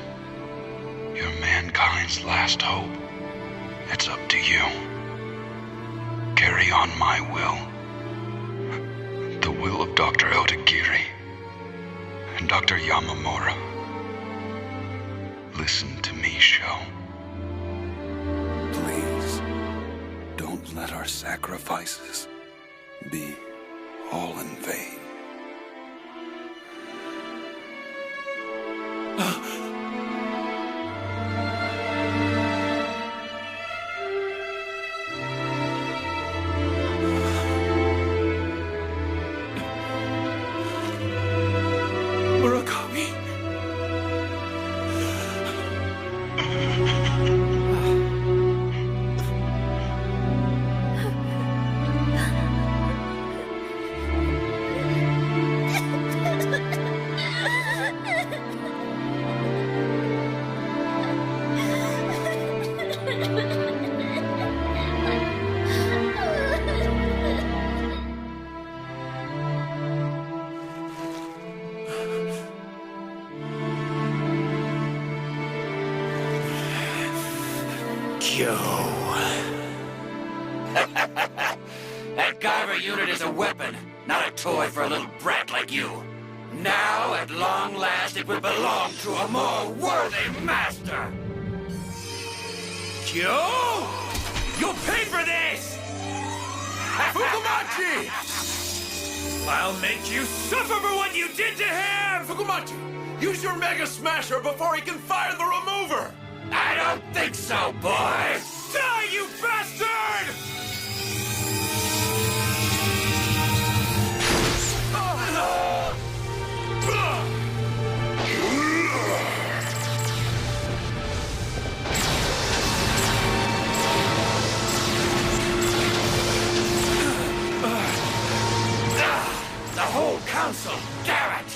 You're mankind's last hope. It's up to you. Carry on my will. The will of Dr. Otagiri and Dr. Yamamura. Listen to me, Sho. Please, don't let our sacrifices be all in vain. Murakami. That Guyver unit is a weapon, not a toy for a little brat like you. Now, at long last, it will belong to a more worthy master. Gyo! You'll pay for this! Fukumachi! I'll make you suffer for what you did to him! Fukumachi, use your Mega Smasher before he can fire the remover! I don't think so, boy! Die, you bastard! The whole council, Garrett!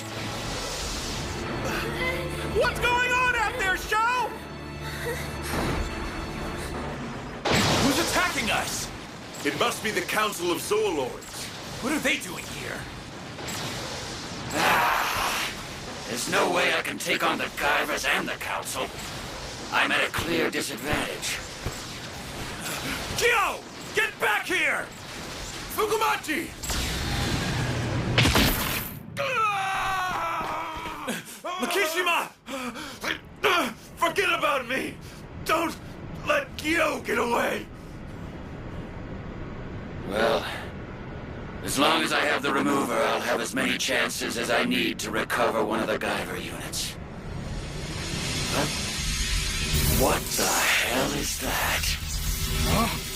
What's going on out there, Sho? Who's attacking us? It must be the Council of Zoolords. What are they doing here? There's no way I can take on the Guyvers and the council. I'm at a clear disadvantage. Gyo! Get back here! Fukumachi! Makishima! Forget about me! Don't let Gyo get away! Well, As long as I have the remover, I'll have as many chances as I need to recover one of the Guyver units. Huh? What the hell is that? Huh?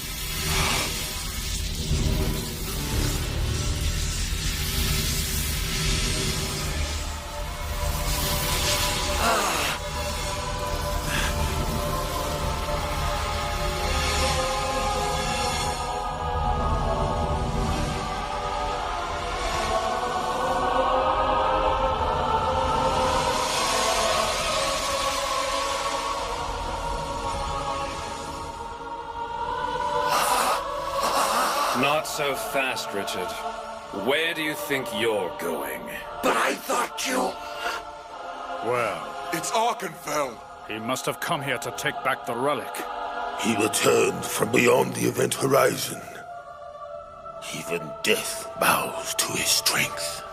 Not so fast, Richard. Where do you think you're going? But I thought you... Well... It's Arkenfell! He must have come here to take back the relic. He returned from beyond the event horizon. Even death bows to his strength.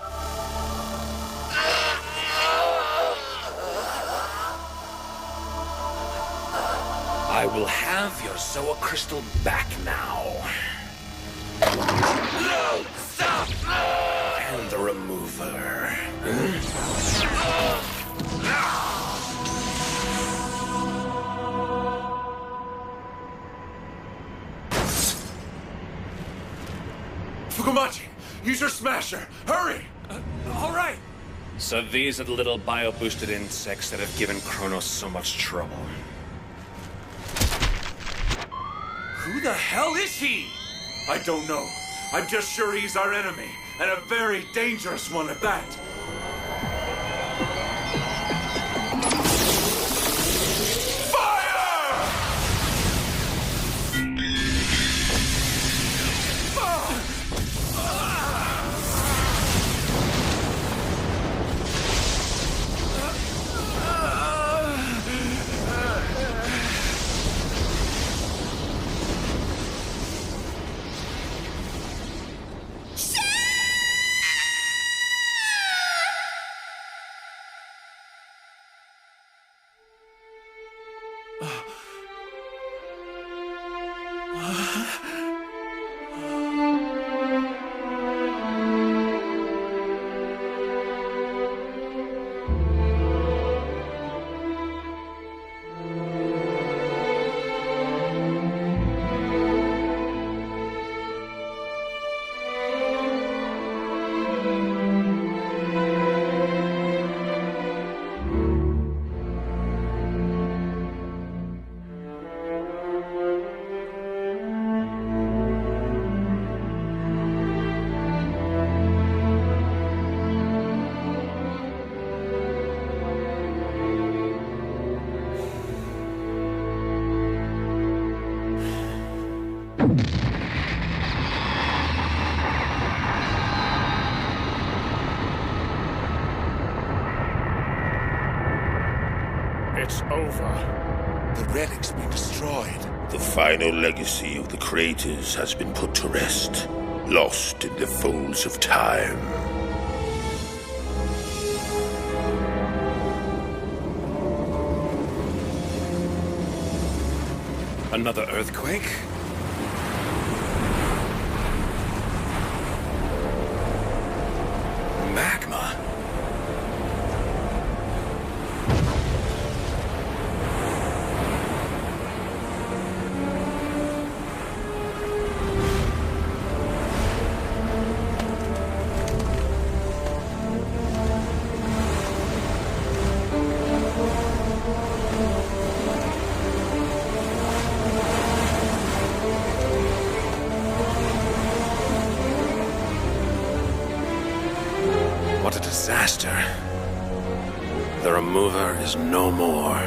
I will have your Zoa crystal back now. No! Stop! And the remover. Fukumachi, use your smasher! Hurry! All right! So these are the little bioboosted insects that have given Cronos so much trouble. Who the hell is he? I don't know. I'm just sure he's our enemy, and a very dangerous one at that. It's over. The relic's been destroyed. The final legacy of the creators has been put to rest, lost in the folds of time. Another earthquake? Magma? What a disaster. The remover is no more.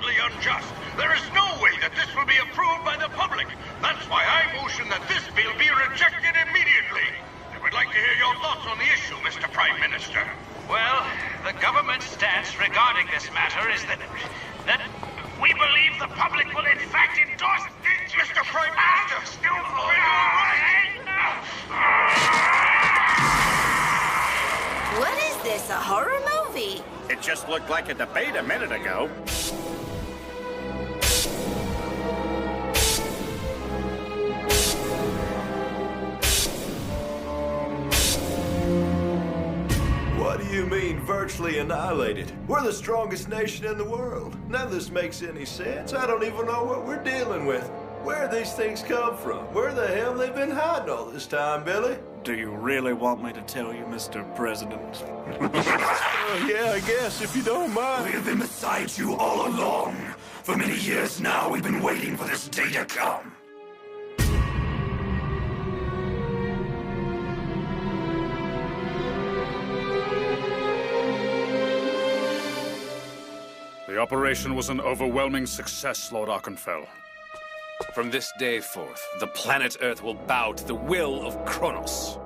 blatantly unjust. There is no way that this will be approved by the public. That's why I motion that this bill be rejected immediately. I would like to hear your thoughts on the issue, Mr. Prime Minister. Well, the government's stance regarding this matter is that we believe the public will in fact endorse it. Mr. Prime Minister! What is this, a horror movie? It just looked like a debate a minute ago. What do you mean, virtually annihilated? We're the strongest nation in the world. None of this makes any sense. I don't even know what we're dealing with. Where these things come from? Where the hell they've been hiding all this time, Billy? Do you really want me to tell you, Mr. President? Yeah, I guess, if you don't mind. We've been beside you all along. For many years now, we've been waiting for this day to come. The operation was an overwhelming success, Lord Arkenfell. From this day forth, the planet Earth will bow to the will of Cronos.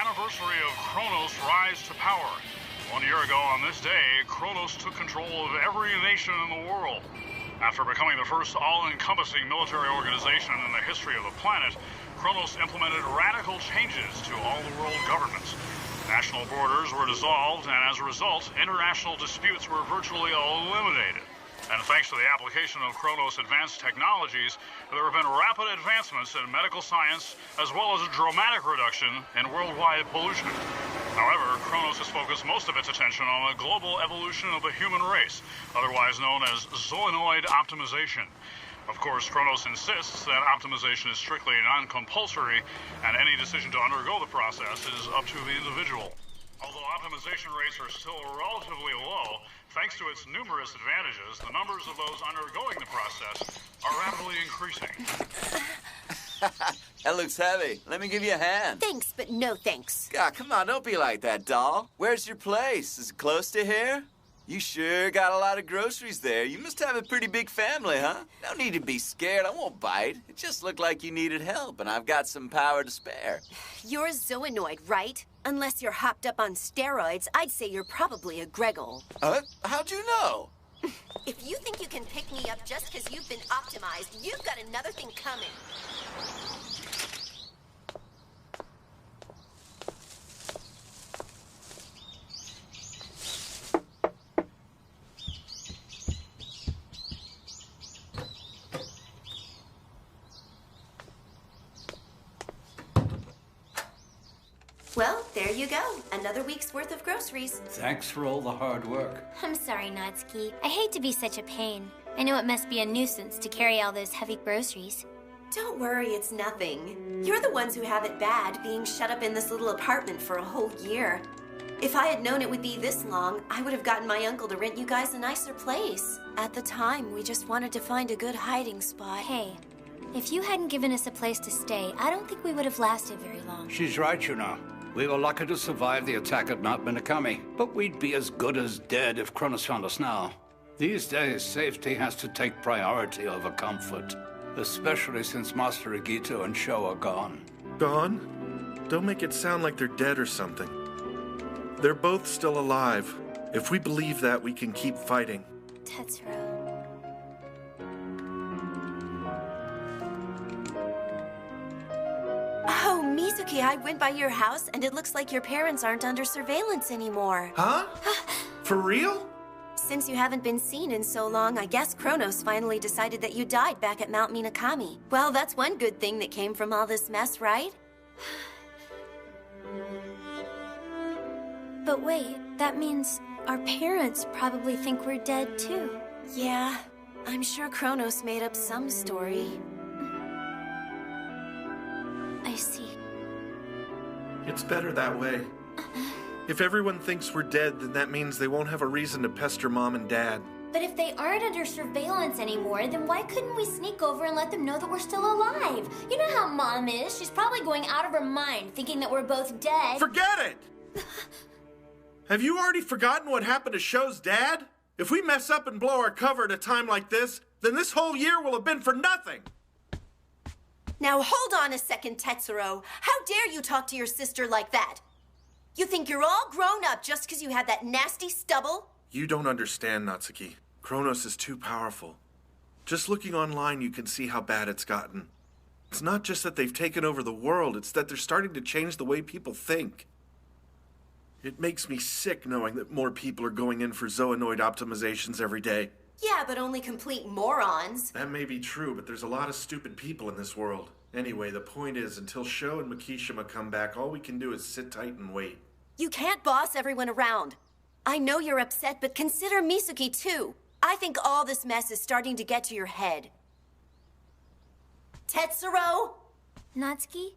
Anniversary of Cronos' rise to power. 1 year ago on this day, Cronos took control of every nation in the world. After becoming the first all-encompassing military organization in the history of the planet, Cronos implemented radical changes to all the world governments. National borders were dissolved, and as a result, international disputes were virtually eliminated. And thanks to the application of Cronos' advanced technologies, there have been rapid advancements in medical science, as well as a dramatic reduction in worldwide pollution. However, Cronos has focused most of its attention on the global evolution of the human race, otherwise known as zoonoid optimization. Of course, Cronos insists that optimization is strictly non-compulsory, and any decision to undergo the process is up to the individual. Although optimization rates are still relatively low, thanks to its numerous advantages, the numbers of those undergoing the process are rapidly increasing. That looks heavy. Let me give you a hand. Thanks, but no thanks. God, come on, don't be like that, doll. Where's your place? Is it close to here? You sure got a lot of groceries there. You must have a pretty big family, huh? No need to be scared. I won't bite. It just looked like you needed help, and I've got some power to spare. You're a zoonoid, right? Unless you're hopped up on steroids, I'd say you're probably a Gregol. How'd you know? If you think you can pick me up just because you've been optimized, you've got another thing coming. Well, there you go. Another week's worth of groceries. Thanks for all the hard work. I'm sorry, Natsuki. I hate to be such a pain. I know it must be a nuisance to carry all those heavy groceries. Don't worry, it's nothing. You're the ones who have it bad, being shut up in this little apartment for a whole year. If I had known it would be this long, I would have gotten my uncle to rent you guys a nicer place. At the time, we just wanted to find a good hiding spot. Hey, if you hadn't given us a place to stay, I don't think we would have lasted very long. She's right, you know. We were lucky to survive the attack at Mount Minakami, but we'd be as good as dead if Cronos found us now. These days, safety has to take priority over comfort, especially since Master Igito and Sho are gone. Gone? Don't make it sound like they're dead or something. They're both still alive. If we believe that, we can keep fighting. Tetsuro. Oh, Mizuki, I went by your house, and it looks like your parents aren't under surveillance anymore. Huh? For real? Since you haven't been seen in so long, I guess Cronos finally decided that you died back at Mount Minakami. Well, that's one good thing that came from all this mess, right? But wait, that means our parents probably think we're dead too. Yeah, I'm sure Cronos made up some story. I see. It's better that way. If everyone thinks we're dead, then that means they won't have a reason to pester Mom and Dad. But if they aren't under surveillance anymore, then why couldn't we sneak over and let them know that we're still alive? You know how Mom is. She's probably going out of her mind, thinking that we're both dead. Forget it! Have you already forgotten what happened to Sho's dad? If we mess up and blow our cover at a time like this, then this whole year will have been for nothing! Now hold on a second, Tetsuro. How dare you talk to your sister like that? You think you're all grown up just because you have that nasty stubble? You don't understand, Natsuki. Cronos is too powerful. Just looking online, you can see how bad it's gotten. It's not just that they've taken over the world, it's that they're starting to change the way people think. It makes me sick knowing that more people are going in for zoonoid optimizations every day. Yeah, but only complete morons. That may be true, but there's a lot of stupid people in this world. Anyway, the point is, until Sho and Makishima come back, all we can do is sit tight and wait. You can't boss everyone around. I know you're upset, but consider Misuki too. I think all this mess is starting to get to your head. Tetsuro? Natsuki?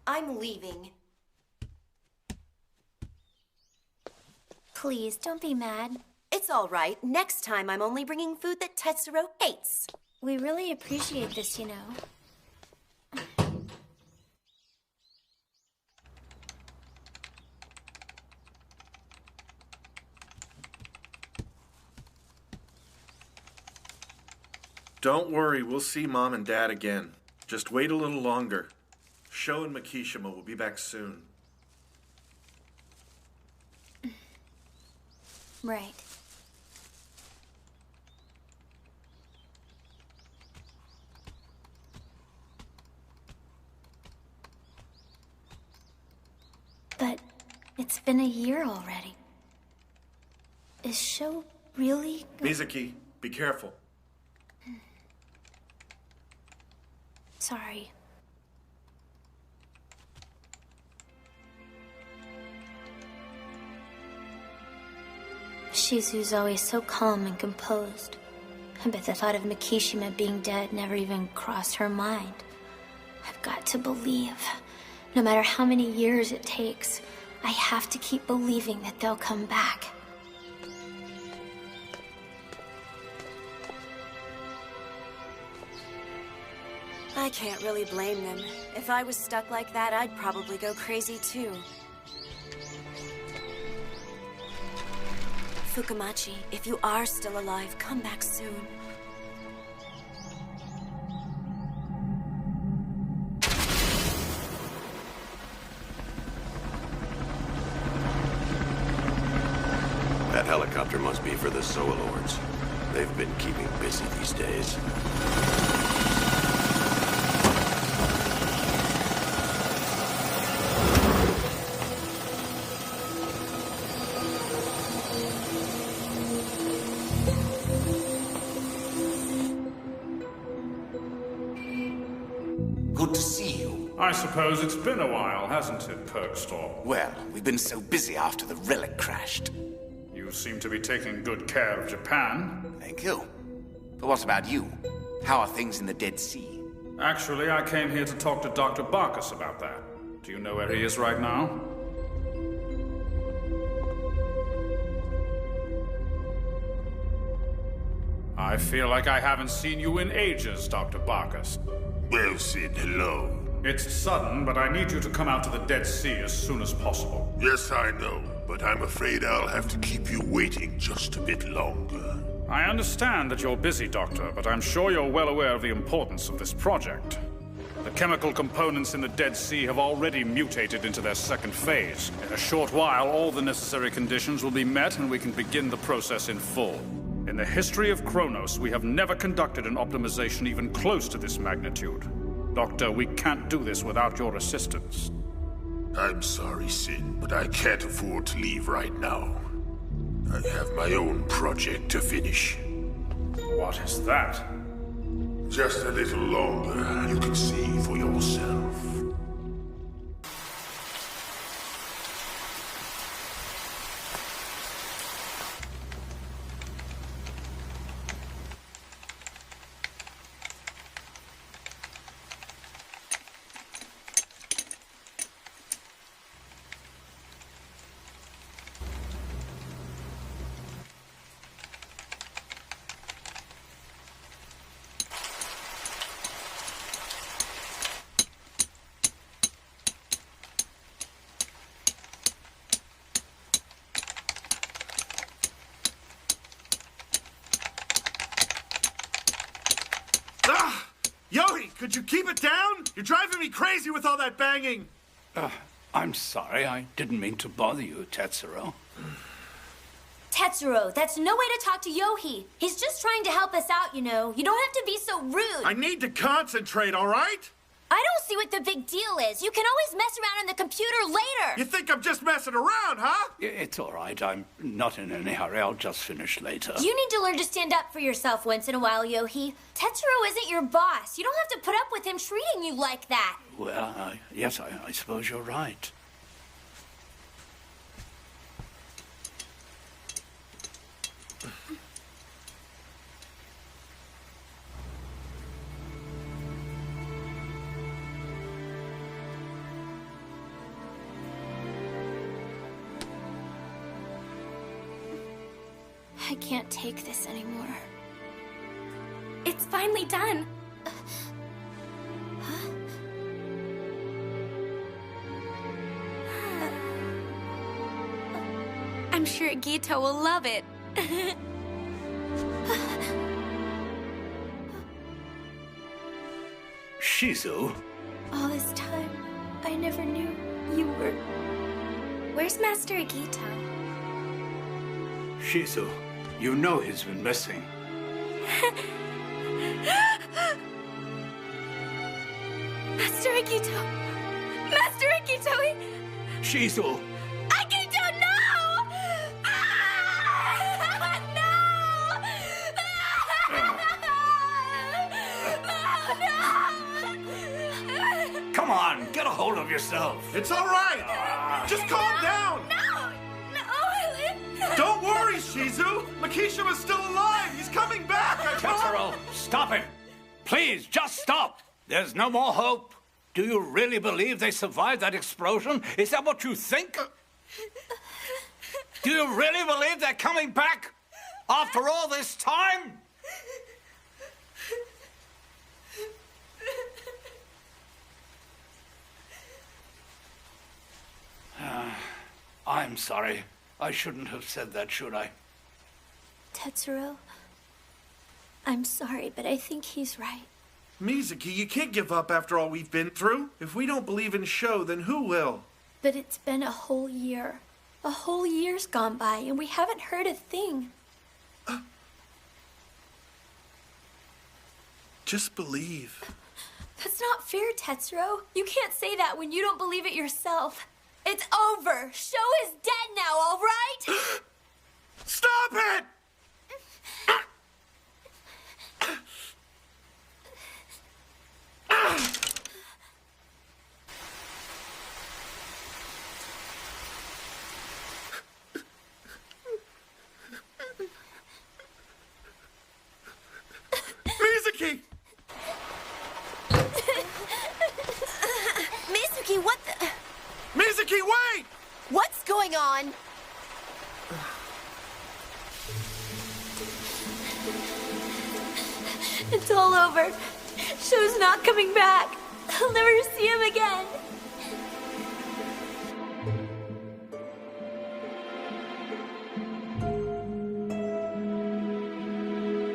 I'm leaving. Please, don't be mad. It's all right. Next time, I'm only bringing food that Tetsuro hates. We really appreciate this, you know. Don't worry, we'll see Mom and Dad again. Just wait a little longer. Sho and Makishima will be back soon. Right. But it's been a year already. Is Sho really... Mizuki, be careful. Sorry. Shizu's always so calm and composed. I bet the thought of Makishima being dead never even crossed her mind. I've got to believe. No matter how many years it takes, I have to keep believing that they'll come back. I can't really blame them. If I was stuck like that, I'd probably go crazy too. Fukumachi, if you are still alive, come back soon. That helicopter must be for the Soa Lords. They've been keeping busy these days. Good to see you. I suppose it's been a while, hasn't it, Perkstorm? Well, we've been so busy after the Relic crashed. You seem to be taking good care of Japan. Thank you. But what about you? How are things in the Dead Sea? Actually, I came here to talk to Dr. Bacchus about that. Do you know where he is right now? I feel like I haven't seen you in ages, Dr. Bacchus. Well, Sid, hello. It's sudden, but I need you to come out to the Dead Sea as soon as possible. Yes, I know, but I'm afraid I'll have to keep you waiting just a bit longer. I understand that you're busy, Doctor, but I'm sure you're well aware of the importance of this project. The chemical components in the Dead Sea have already mutated into their second phase. In a short while, all the necessary conditions will be met and we can begin the process in full. In the history of Cronos, we have never conducted an optimization even close to this magnitude. Doctor, we can't do this without your assistance. I'm sorry, Sid, but I can't afford to leave right now. I have my own project to finish. What is that? Just a little longer, and you can see for yourself. Could you keep it down? You're driving me crazy with all that banging. I'm sorry. I didn't mean to bother you, Tetsuro. Tetsuro, that's no way to talk to Yohi. He's just trying to help us out, you know. You don't have to be so rude. I need to concentrate, all right? I don't see what the big deal is. You can always mess around on the computer later. You think I'm just messing around, huh? It's all right. I'm not in any hurry. I'll just finish later. You need to learn to stand up for yourself once in a while, Yohi. Tetsuro isn't your boss. You don't have to put up with him treating you like that. Well, yes, I suppose you're right. I can't take this anymore. It's finally done. I'm sure Gito will love it. Shizu? All this time, I never knew you were... Where's Master Gito? Shizu, you know he's been missing. Master Agito! Master Agito! Shizu! Agito, no! Come on, get a hold of yourself. It's all right. Just calm down. No! Don't worry, Shizu. Makishima's still alive. He's coming back. Tetsuro, stop it. Please, just stop. There's no more hope. Do you really believe they survived that explosion? Is that what you think? Do you really believe they're coming back after all this time? I'm sorry. I shouldn't have said that, should I? Tetsuro, I'm sorry, but I think he's right. Mizuki, you can't give up after all we've been through. If we don't believe in Sho, then who will? But it's been a whole year. A whole year's gone by, and we haven't heard a thing. Just believe. That's not fair, Tetsuro. You can't say that when you don't believe it yourself. It's over. Sho is dead now, all right? Stop it! Mizuki! Mizuki, what the... Mizuki, wait! What's going on? It's all over. Sho's not coming back. I'll never see him again.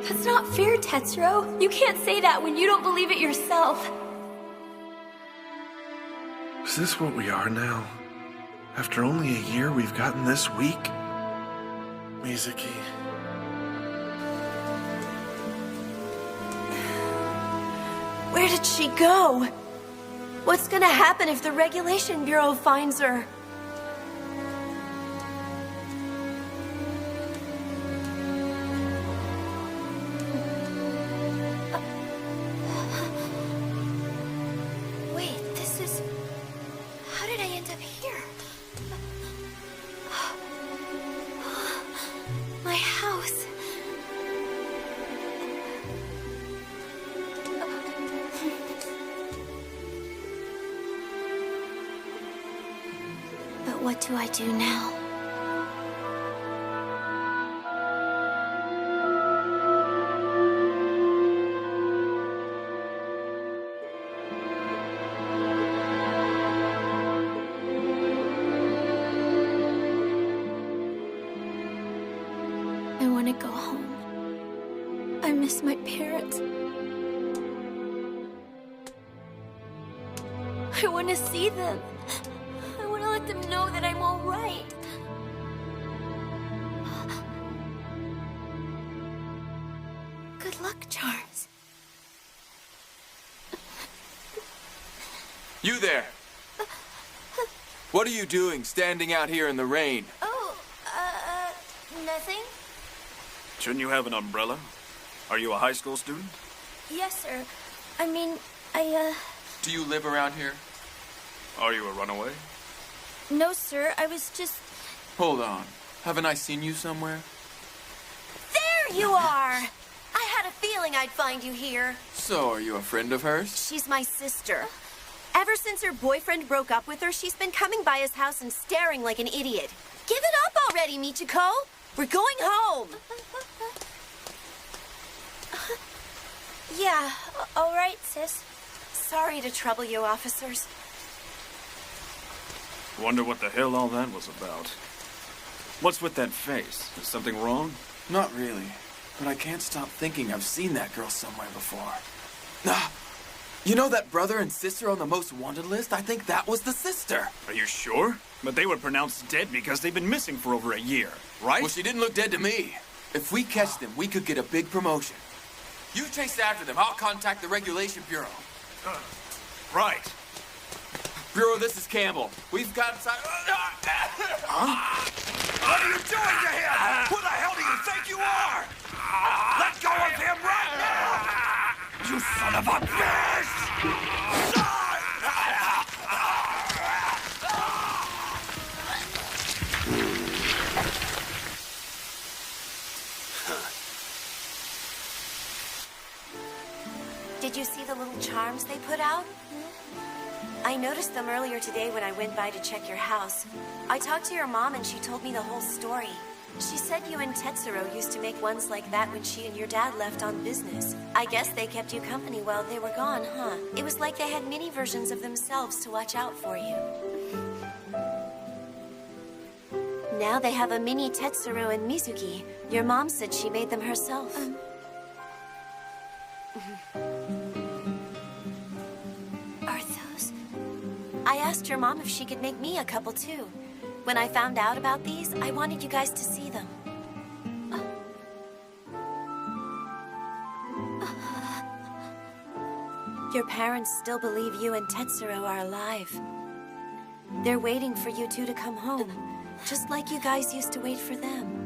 That's not fair, Tetsuro. You can't say that when you don't believe it yourself. Is this what we are now? After only a year, we've gotten this weak? Mizuki. Where did she go? What's gonna happen if the Regulation Bureau finds her? Wait, this is... How did I end up here? My house. But what do I do now? I want to go home. I miss my parents. I want to see them. I want to let them know that I'm all right. Good luck, Charms. You there! What are you doing standing out here in the rain? Oh, nothing? Shouldn't you have an umbrella? Are you a high school student? Yes, sir. I mean, Do you live around here? Are you a runaway? No, sir. I was just... Hold on. Haven't I seen you somewhere? There you are! I had a feeling I'd find you here. So, are you a friend of hers? She's my sister. Ever since her boyfriend broke up with her, she's been coming by his house and staring like an idiot. Give it up already, Michiko! We're going home! Yeah, all right, sis. Sorry to trouble you, officers. Wonder what the hell all that was about. What's with that face? Is something wrong? Not really. But I can't stop thinking I've seen that girl somewhere before. Ah! You know that brother and sister on the most wanted list? I think that was the sister. Are you sure? But they were pronounced dead because they've been missing for over a year, right? Well, she didn't look dead to me. If we catch them, we could get a big promotion. You chase after them. I'll contact the Regulation Bureau. Right. Bureau, this is Campbell. We've got... Huh? What are you doing to him? Who the hell do you think you are? Let go of him right now! You son of a bitch! Did you see the little charms they put out? I noticed them earlier today when I went by to check your house. I talked to your mom and she told me the whole story. She said you and Tetsuro used to make ones like that when she and your dad left on business. I guess they kept you company while they were gone, huh? It was like they had mini versions of themselves to watch out for you. Now they have a mini Tetsuro and Mizuki. Your mom said she made them herself. Are those? I asked your mom if she could make me a couple too. When I found out about these, I wanted you guys to see them. Your parents still believe you and Tetsuro are alive. They're waiting for you two to come home, just like you guys used to wait for them.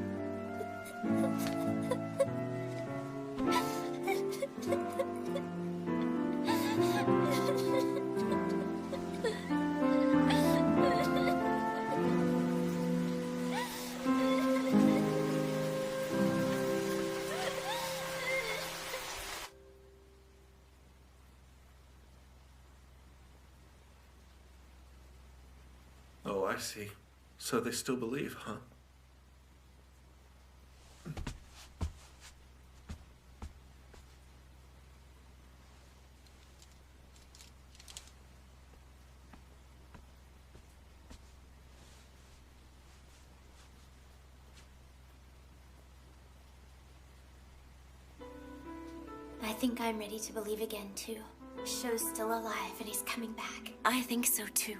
Oh, I see. So they still believe, huh? I think I'm ready to believe again, too. Sho's still alive and he's coming back. I think so, too.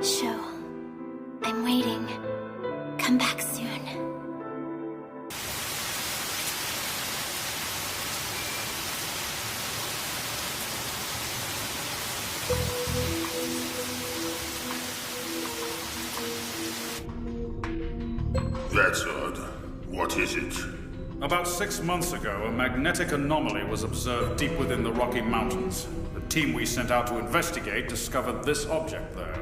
Sho, I'm waiting. Come back soon. That's odd. What is it? About 6 months ago, a magnetic anomaly was observed deep within the Rocky Mountains. The team we sent out to investigate discovered this object there.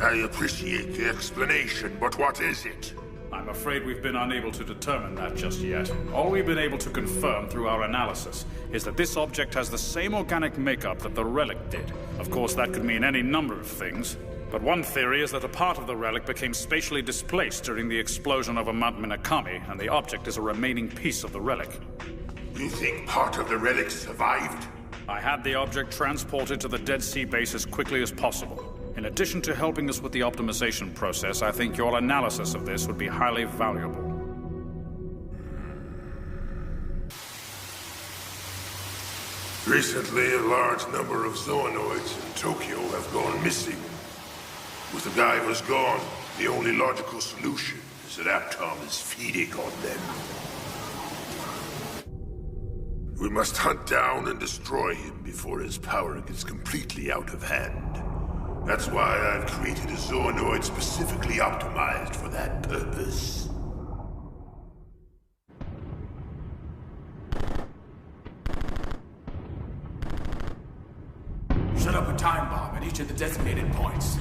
I appreciate the explanation, but what is it? I'm afraid we've been unable to determine that just yet. All we've been able to confirm through our analysis is that this object has the same organic makeup that the Relic did. Of course, that could mean any number of things. But one theory is that a part of the Relic became spatially displaced during the explosion over Mount Minakami, and the object is a remaining piece of the Relic. You think part of the Relic survived? I had the object transported to the Dead Sea base as quickly as possible. In addition to helping us with the optimization process, I think your analysis of this would be highly valuable. Recently, a large number of zoonoids in Tokyo have gone missing. With the Guyvers gone, the only logical solution is that Aptom is feeding on them. We must hunt down and destroy him before his power gets completely out of hand. That's why I've created a zoonoid specifically optimized for that purpose. Set up a time bomb at each of the designated points.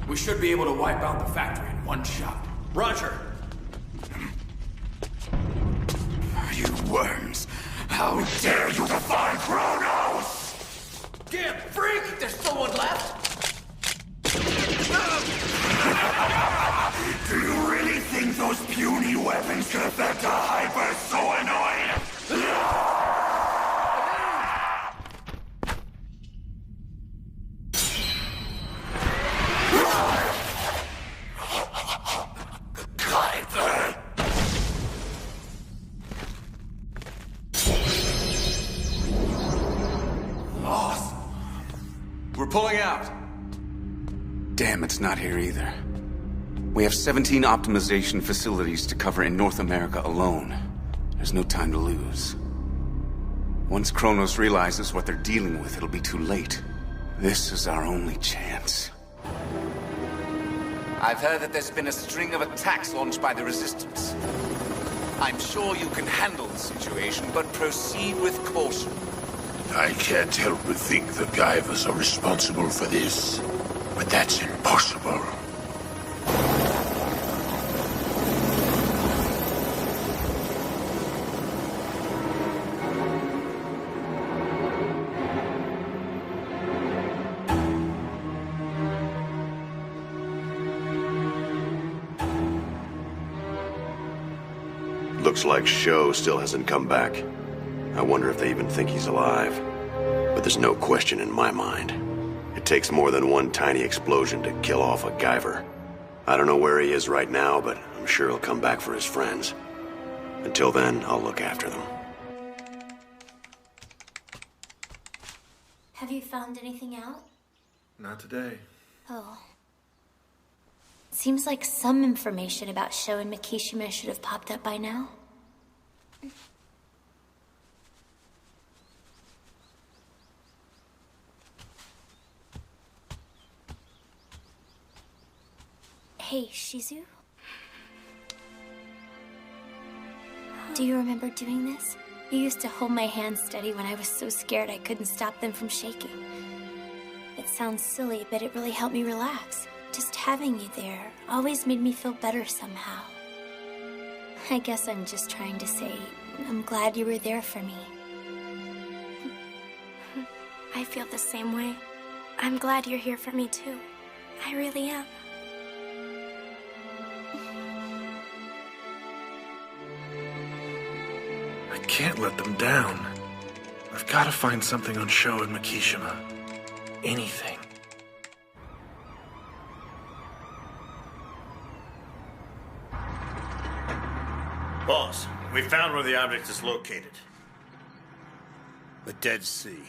We should be able to wipe out the factory in one shot. Roger! You worms! How dare you defy Cronos! Damn freak! There's still one left? Do you really think those puny weapons could affect a hyper-zoonoid? We're pulling out. Damn, it's not here either. We have 17 optimization facilities to cover in North America alone. There's no time to lose. Once Cronos realizes what they're dealing with, it'll be too late. This is our only chance. I've heard that there's been a string of attacks launched by the Resistance. I'm sure you can handle the situation, but proceed with caution. I can't help but think the Guyvers are responsible for this, but that's impossible. Looks like Sho still hasn't come back. I wonder if they even think he's alive. But there's no question in my mind. It takes more than one tiny explosion to kill off a Guyver. I don't know where he is right now, but I'm sure he'll come back for his friends. Until then, I'll look after them. Have you found anything out? Not today. Oh. Seems like some information about Sho and Mikishima should have popped up by now. Hey, Shizu? Do you remember doing this? You used to hold my hand steady when I was so scared I couldn't stop them from shaking. It sounds silly, but it really helped me relax. Just having you there always made me feel better somehow. I guess I'm just trying to say, I'm glad you were there for me. I feel the same way. I'm glad you're here for me too. I really am. I can't let them down. I've got to find something on Sho and Mikishima. Anything. Boss, we found where the object is located. The Dead Sea.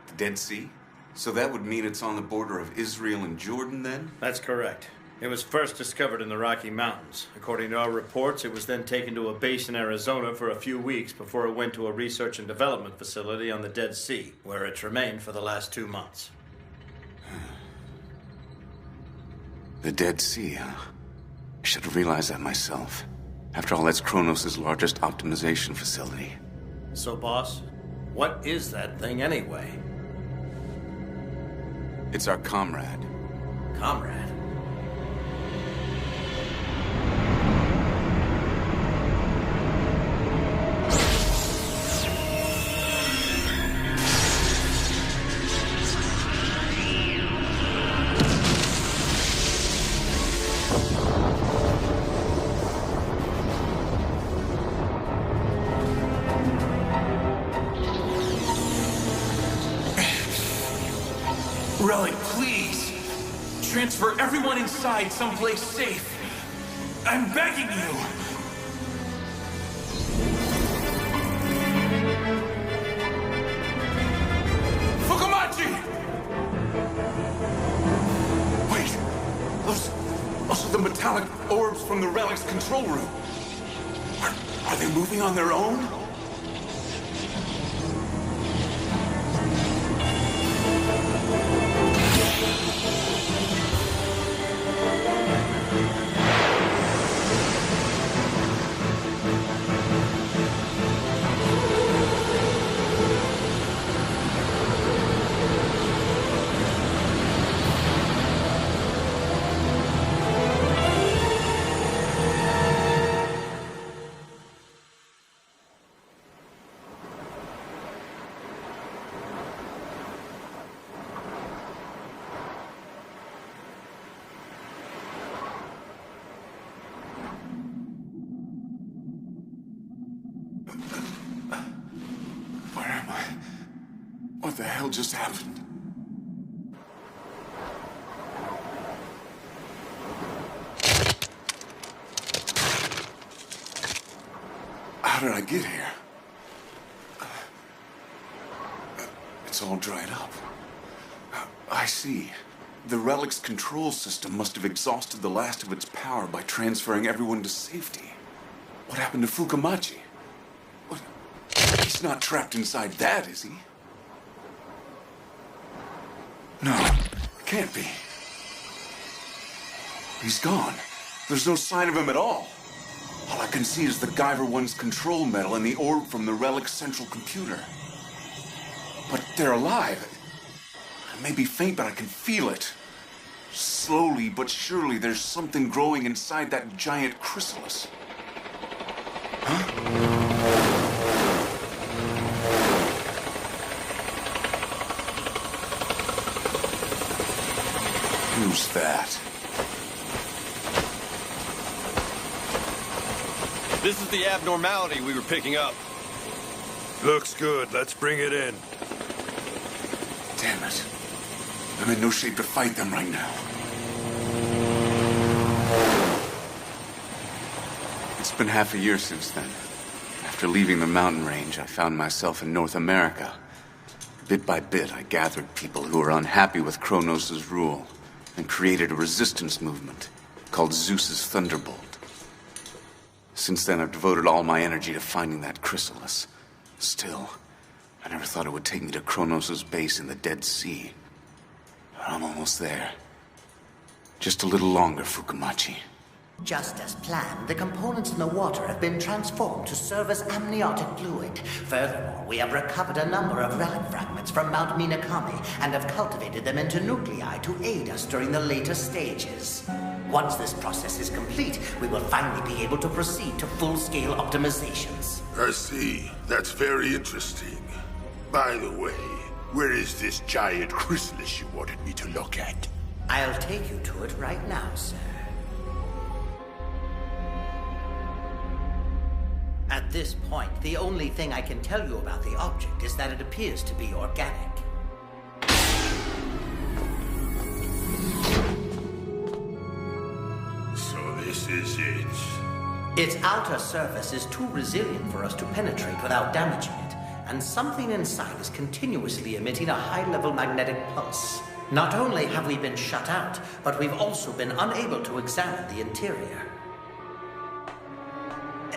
The Dead Sea? So that would mean it's on the border of Israel and Jordan, then? That's correct. It was first discovered in the Rocky Mountains. According to our reports, it was then taken to a base in Arizona for a few weeks before it went to a research and development facility on the Dead Sea, where it's remained for the last 2 months. The Dead Sea, huh? I should have realized that myself. After all, that's Cronos' largest optimization facility. So, boss, what is that thing anyway? It's our comrade. Comrade? Relic, please! transfer everyone inside someplace safe. I'm begging you. Fukamachi! Wait! Those are the metallic orbs from the Relic's control room. Are they moving on their own? What the hell just happened? How did I get here? It's all dried up. I see. The Relic's control system must have exhausted the last of its power by transferring everyone to safety. What happened to Fukamachi? He's not trapped inside that, is he? No, it can't be. He's gone. There's no sign of him at all. All I can see is the Guyver I's control medal and the orb from the Relic's central computer. But they're alive. I may be faint, but I can feel it. Slowly but surely, there's something growing inside that giant chrysalis. Huh? Who's that? This is the abnormality we were picking up. Looks good. Let's bring it in. Damn it. I'm in no shape to fight them right now. It's been half a year since then. After leaving the mountain range, I found myself in North America. Bit by bit, I gathered people who were unhappy with Cronos' rule and created a resistance movement called Zeus's Thunderbolt. Since then, I've devoted all my energy to finding that chrysalis. Still, I never thought it would take me to Cronos' base in the Dead Sea. But I'm almost there. Just a little longer, Fukamachi. Just as planned, the components in the water have been transformed to serve as amniotic fluid. Furthermore, we have recovered a number of relic fragments from Mount Minakami and have cultivated them into nuclei to aid us during the later stages. Once this process is complete, we will finally be able to proceed to full-scale optimizations. I see. That's very interesting. By the way, where is this giant chrysalis you wanted me to look at? I'll take you to it right now, sir. At this point, the only thing I can tell you about the object is that it appears to be organic. So this is it. Its outer surface is too resilient for us to penetrate without damaging it, and something inside is continuously emitting a high-level magnetic pulse. Not only have we been shut out, but we've also been unable to examine the interior.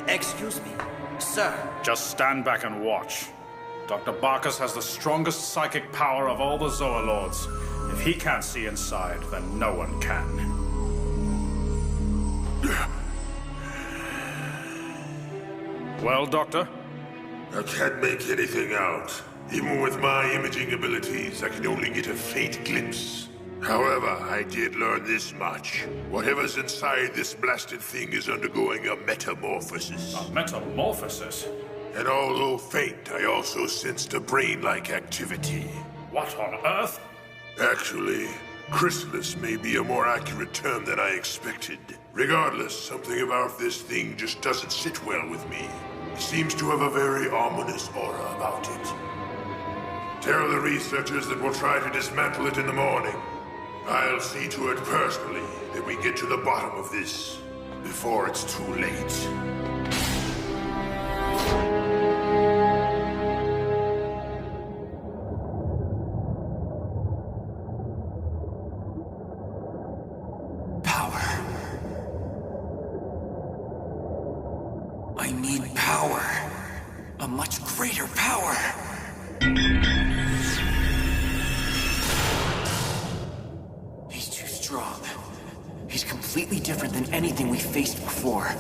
Excuse me, sir. Just stand back and watch. Dr. Barkus has the strongest psychic power of all the Zoalords. If he can't see inside, then no one can. Well, Doctor? I can't make anything out. Even with my imaging abilities, I can only get a faint glimpse. However, I did learn this much. Whatever's inside this blasted thing is undergoing a metamorphosis. A metamorphosis? And although faint, I also sensed a brain-like activity. What on earth? Actually, chrysalis may be a more accurate term than I expected. Regardless, something about this thing just doesn't sit well with me. It seems to have a very ominous aura about it. Tell the researchers that we'll try to dismantle it in the morning. I'll see to it personally that we get to the bottom of this before it's too late. I need power. A much greater power. He's too strong. He's completely different than anything we faced before.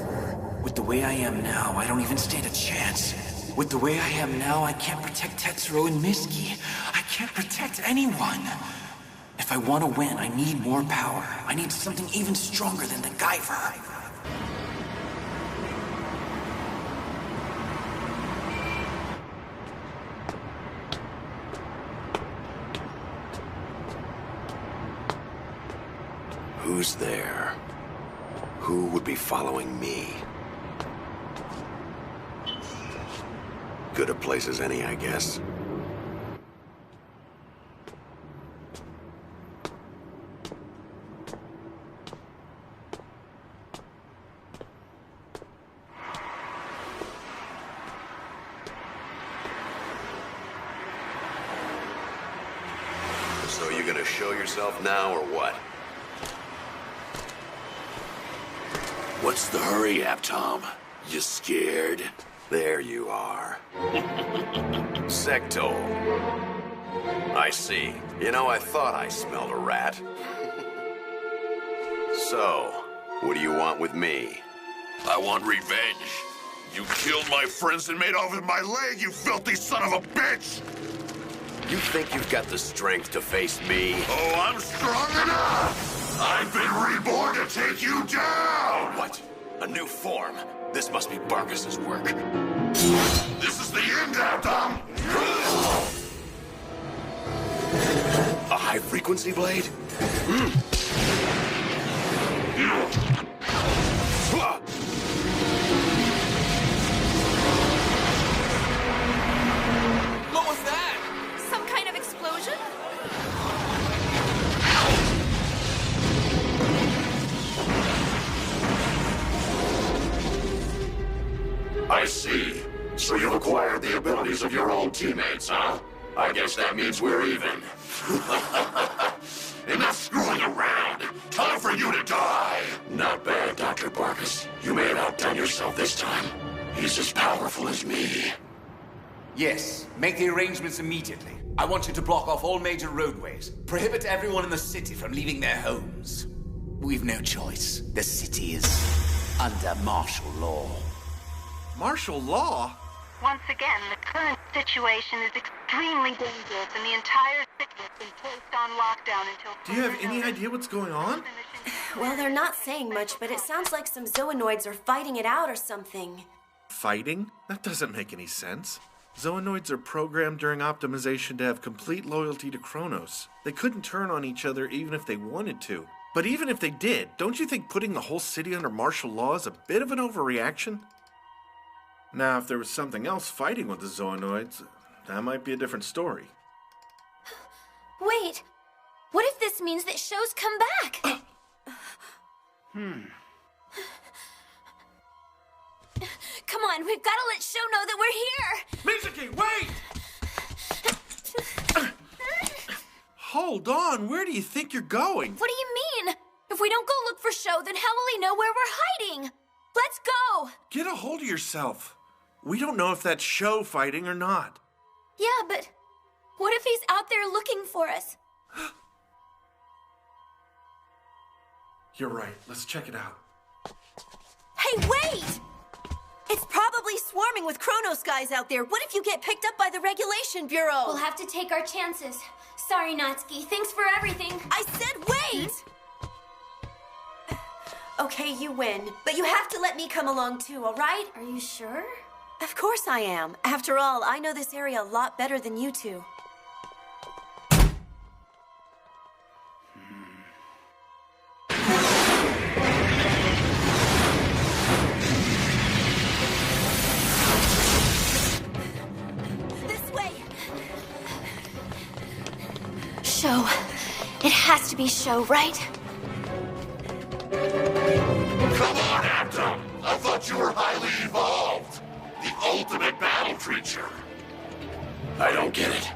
With the way I am now, I don't even stand a chance. With the way I am now, I can't protect Tetsuro and Miski. I can't protect anyone. If I want to win, I need more power. I need something even stronger than the Guyver. Who's there? Who would be following me? Good a place as any, I guess. So you gonna show yourself now, or what? What's the hurry up, Tom? You scared? There you are. Sector. I see. You know, I thought I smelled a rat. So, what do you want with me? I want revenge. You killed my friends and made off with my leg, you filthy son of a bitch! You think you've got the strength to face me? Oh, I'm strong enough! I've been reborn to take you down! What? A new form? This must be Barkus's work. This is the end now, Tom! A high-frequency blade? What was that? Some kind of explosion? I see. So you've acquired the abilities of your old teammates, huh? I guess that means we're even. Enough screwing around. Time for you to die. Not bad, Dr. Barkus. You may have outdone yourself this time. He's as powerful as me. Yes, make the arrangements immediately. I want you to block off all major roadways. Prohibit everyone in the city from leaving their homes. We've no choice. The city is under martial law. Martial law? Once again, the current situation is extremely dangerous, and the entire city has been placed on lockdown until... Do you have any idea what's going on? Well, they're not saying much, but it sounds like some Zoonoids are fighting it out or something. Fighting? That doesn't make any sense. Zoonoids are programmed during optimization to have complete loyalty to Cronos. They couldn't turn on each other even if they wanted to. But even if they did, don't you think putting the whole city under martial law is a bit of an overreaction? Now, if there was something else fighting with the Zoonoids, that might be a different story. Wait! What if this means that Sho's come back? Come on, we've got to let Sho know that we're here! Mizuki, wait! Hold on, where do you think you're going? What do you mean? If we don't go look for Sho, then how will he know where we're hiding? Let's go! Get a hold of yourself. We don't know if that's Sho fighting or not. Yeah, but what if he's out there looking for us? You're right. Let's check it out. Hey, wait! It's probably swarming with Cronos guys out there. What if you get picked up by the Regulation Bureau? We'll have to take our chances. Sorry, Natsuki. Thanks for everything. I said wait! Okay, you win. But you have to let me come along too, all right? Are you sure? Of course I am. After all, I know this area a lot better than you two. Sho, It has to be Sho, right? Come on, Abdom! I thought you were highly evolved. The ultimate battle creature. I don't get it.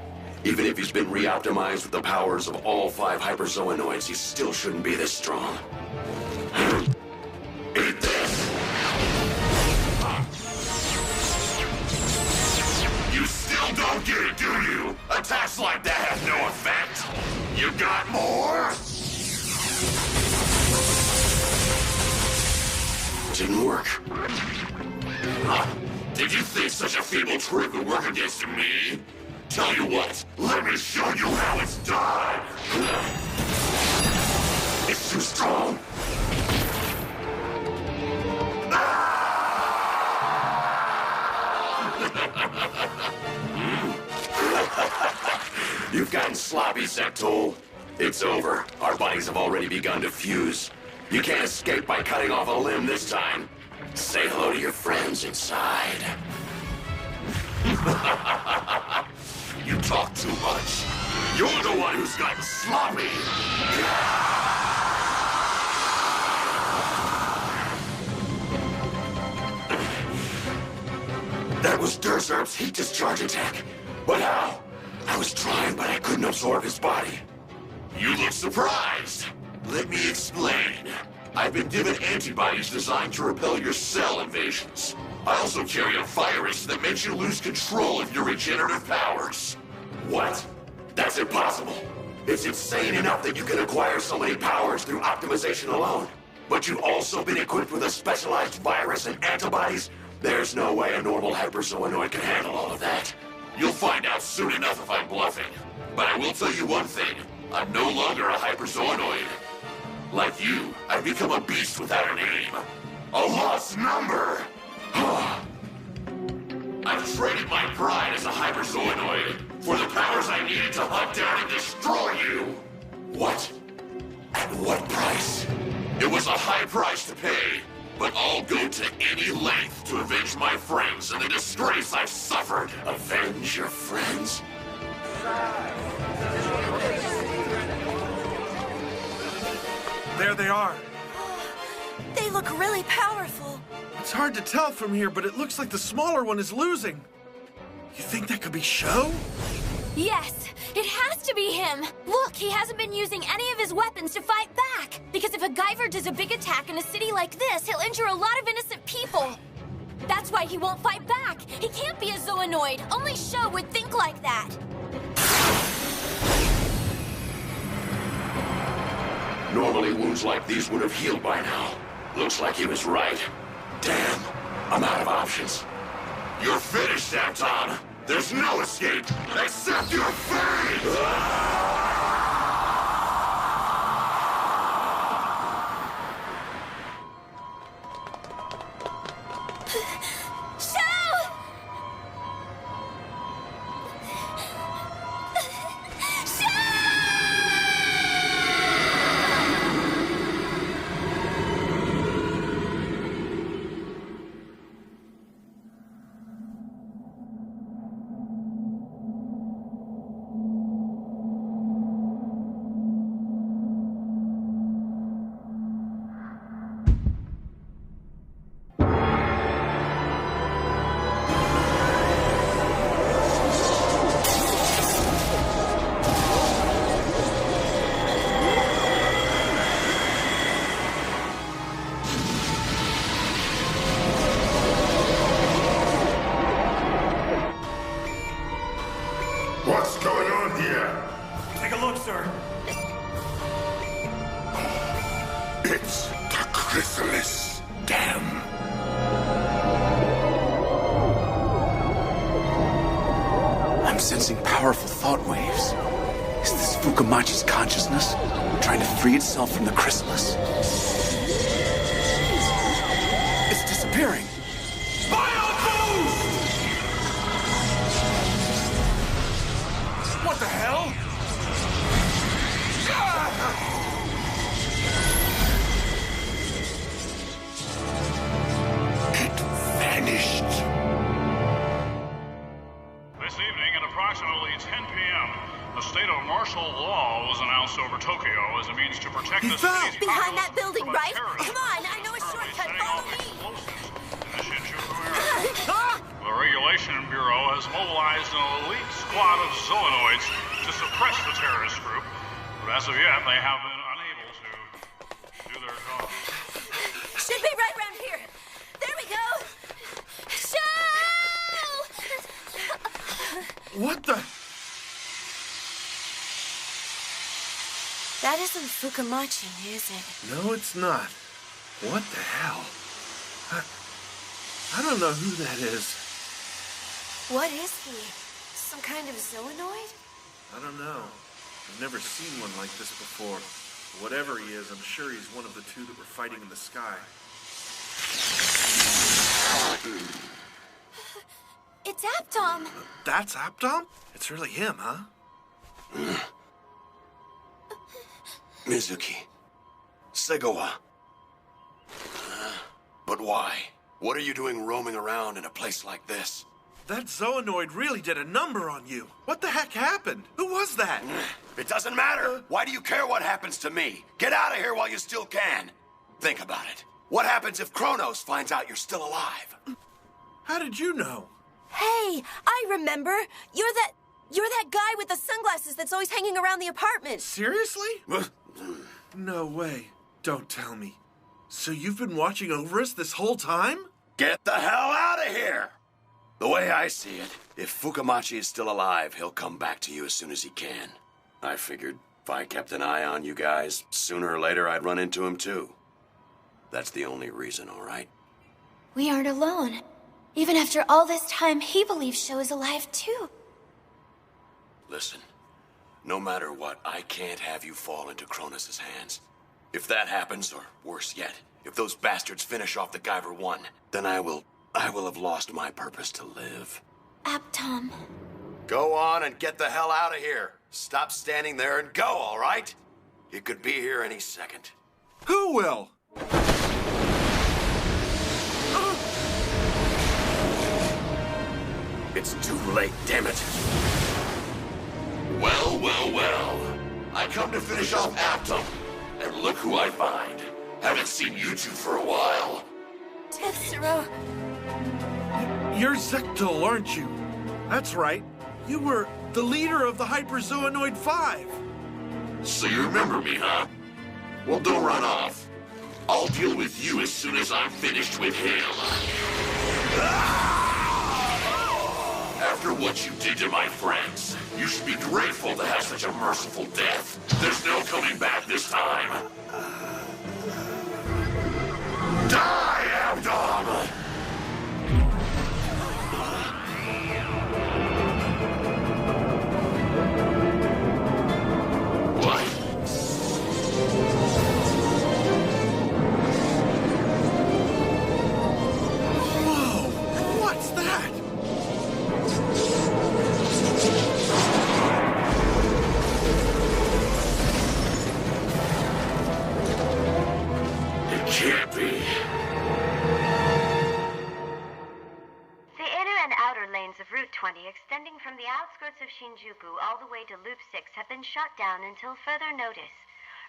Even if he's been re-optimized with the powers of all 5 hyperzoonoids, he still shouldn't be this strong. Eat this! You still don't get it, do you? Attacks like that have no effect. You got more? Didn't work. Did you think such a feeble trick would work against me? Tell you what, let me show you how it's done! It's too strong! You've gotten sloppy, Sectol. It's over. Our bodies have already begun to fuse. You can't escape by cutting off a limb this time. Say hello to your friends inside. You talk too much. You're the one who's gotten sloppy. That was Durzurp's heat discharge attack. But how? I was trying, but I couldn't absorb his body. You look surprised. Let me explain. I've been given antibodies designed to repel your cell invasions. I also carry a virus that makes you lose control of your regenerative powers. What? That's impossible. It's insane enough that you can acquire so many powers through optimization alone. But you've also been equipped with a specialized virus and antibodies? There's no way a normal hyperzoonoid can handle all of that. You'll find out soon enough if I'm bluffing. But I will tell you one thing. I'm no longer a hyperzoonoid. Like you, I've become a beast without a name. A lost number! I've traded my pride as a hyperzoonoid for the powers I needed to hunt down and destroy you! What? At what price? It was a high price to pay, but I'll go to any length to avenge my friends and the disgrace I've suffered. Avenge your friends? There they are. They look really powerful. It's hard to tell from here, but it looks like the smaller one is losing. You think that could be Sho? Yes, it has to be him. Look, he hasn't been using any of his weapons to fight back. Because if a Guyver does a big attack in a city like this, he'll injure a lot of innocent people. That's why he won't fight back. He can't be a zoonoid. Only Sho would think like that. Normally, wounds like these would have healed by now. Looks like he was right. Damn, I'm out of options. You're finished, Abtom. There's no escape, except your fate! What's going on here? Take a look, sir. It's the Chrysalis. Damn. I'm sensing powerful thought waves. Is this Fukamachi's consciousness trying to free itself from the Chrysalis? It's disappearing. Bioboosted! What the hell? It vanished. This evening, in a approximately 10 p.m., a state of martial law was announced over Tokyo as a means to protect the city's behind that building, right? Come on, I know a shortcut. Follow me. The Regulation Bureau has mobilized an elite squad of Zoonoids to suppress the terrorist group, but as of yet, they have been unable to do their job. Should be right around here. There we go. Show! What the? That isn't Fukamachi, is it? No, it's not. What the hell? I don't know who that is. What is he? Some kind of zoonoid? I don't know. I've never seen one like this before. Whatever he is, I'm sure he's one of the two that were fighting in the sky. It's Aptom! That's Aptom? It's really him, huh? Mizuki. Segawa. But why? What are you doing roaming around in a place like this? That zoonoid really did a number on you. What the heck happened? Who was that? It doesn't matter. Why do you care what happens to me? Get out of here while you still can. Think about it. What happens if Cronos finds out you're still alive? How did you know? Hey, I remember. You're that guy with the sunglasses that's always hanging around the apartment. Seriously? No way. Don't tell me. So you've been watching over us this whole time? Get the hell out of here! The way I see it, if Fukamachi is still alive, he'll come back to you as soon as he can. I figured if I kept an eye on you guys, sooner or later I'd run into him too. That's the only reason, all right? We aren't alone. Even after all this time, he believes Sho is alive too. Listen, no matter what, I can't have you fall into Cronos' hands. If that happens, or worse yet, if those bastards finish off the Guyver I, then I will have lost my purpose to live. Aptom. Go on and get the hell out of here. Stop standing there and go, all right? You could be here any second. Who will? It's too late, damn it. Well, well, well. I come to finish off Aptom. And look who I find. Haven't seen you two for a while. Tetsuro. You're Zekdal, aren't you? That's right. You were the leader of the Hyperzoonoid 5. So you remember me, huh? Well, don't run off. I'll deal with you as soon as I'm finished with him. After what you did to my friends, you should be grateful to have such a merciful death. There's no coming back this time. Die, Abdom! What? Whoa! What's that? It can't be. The inner and outer lanes of Route 20, extending from the outskirts of Shinjuku all the way to Loop 6, have been shut down until further notice.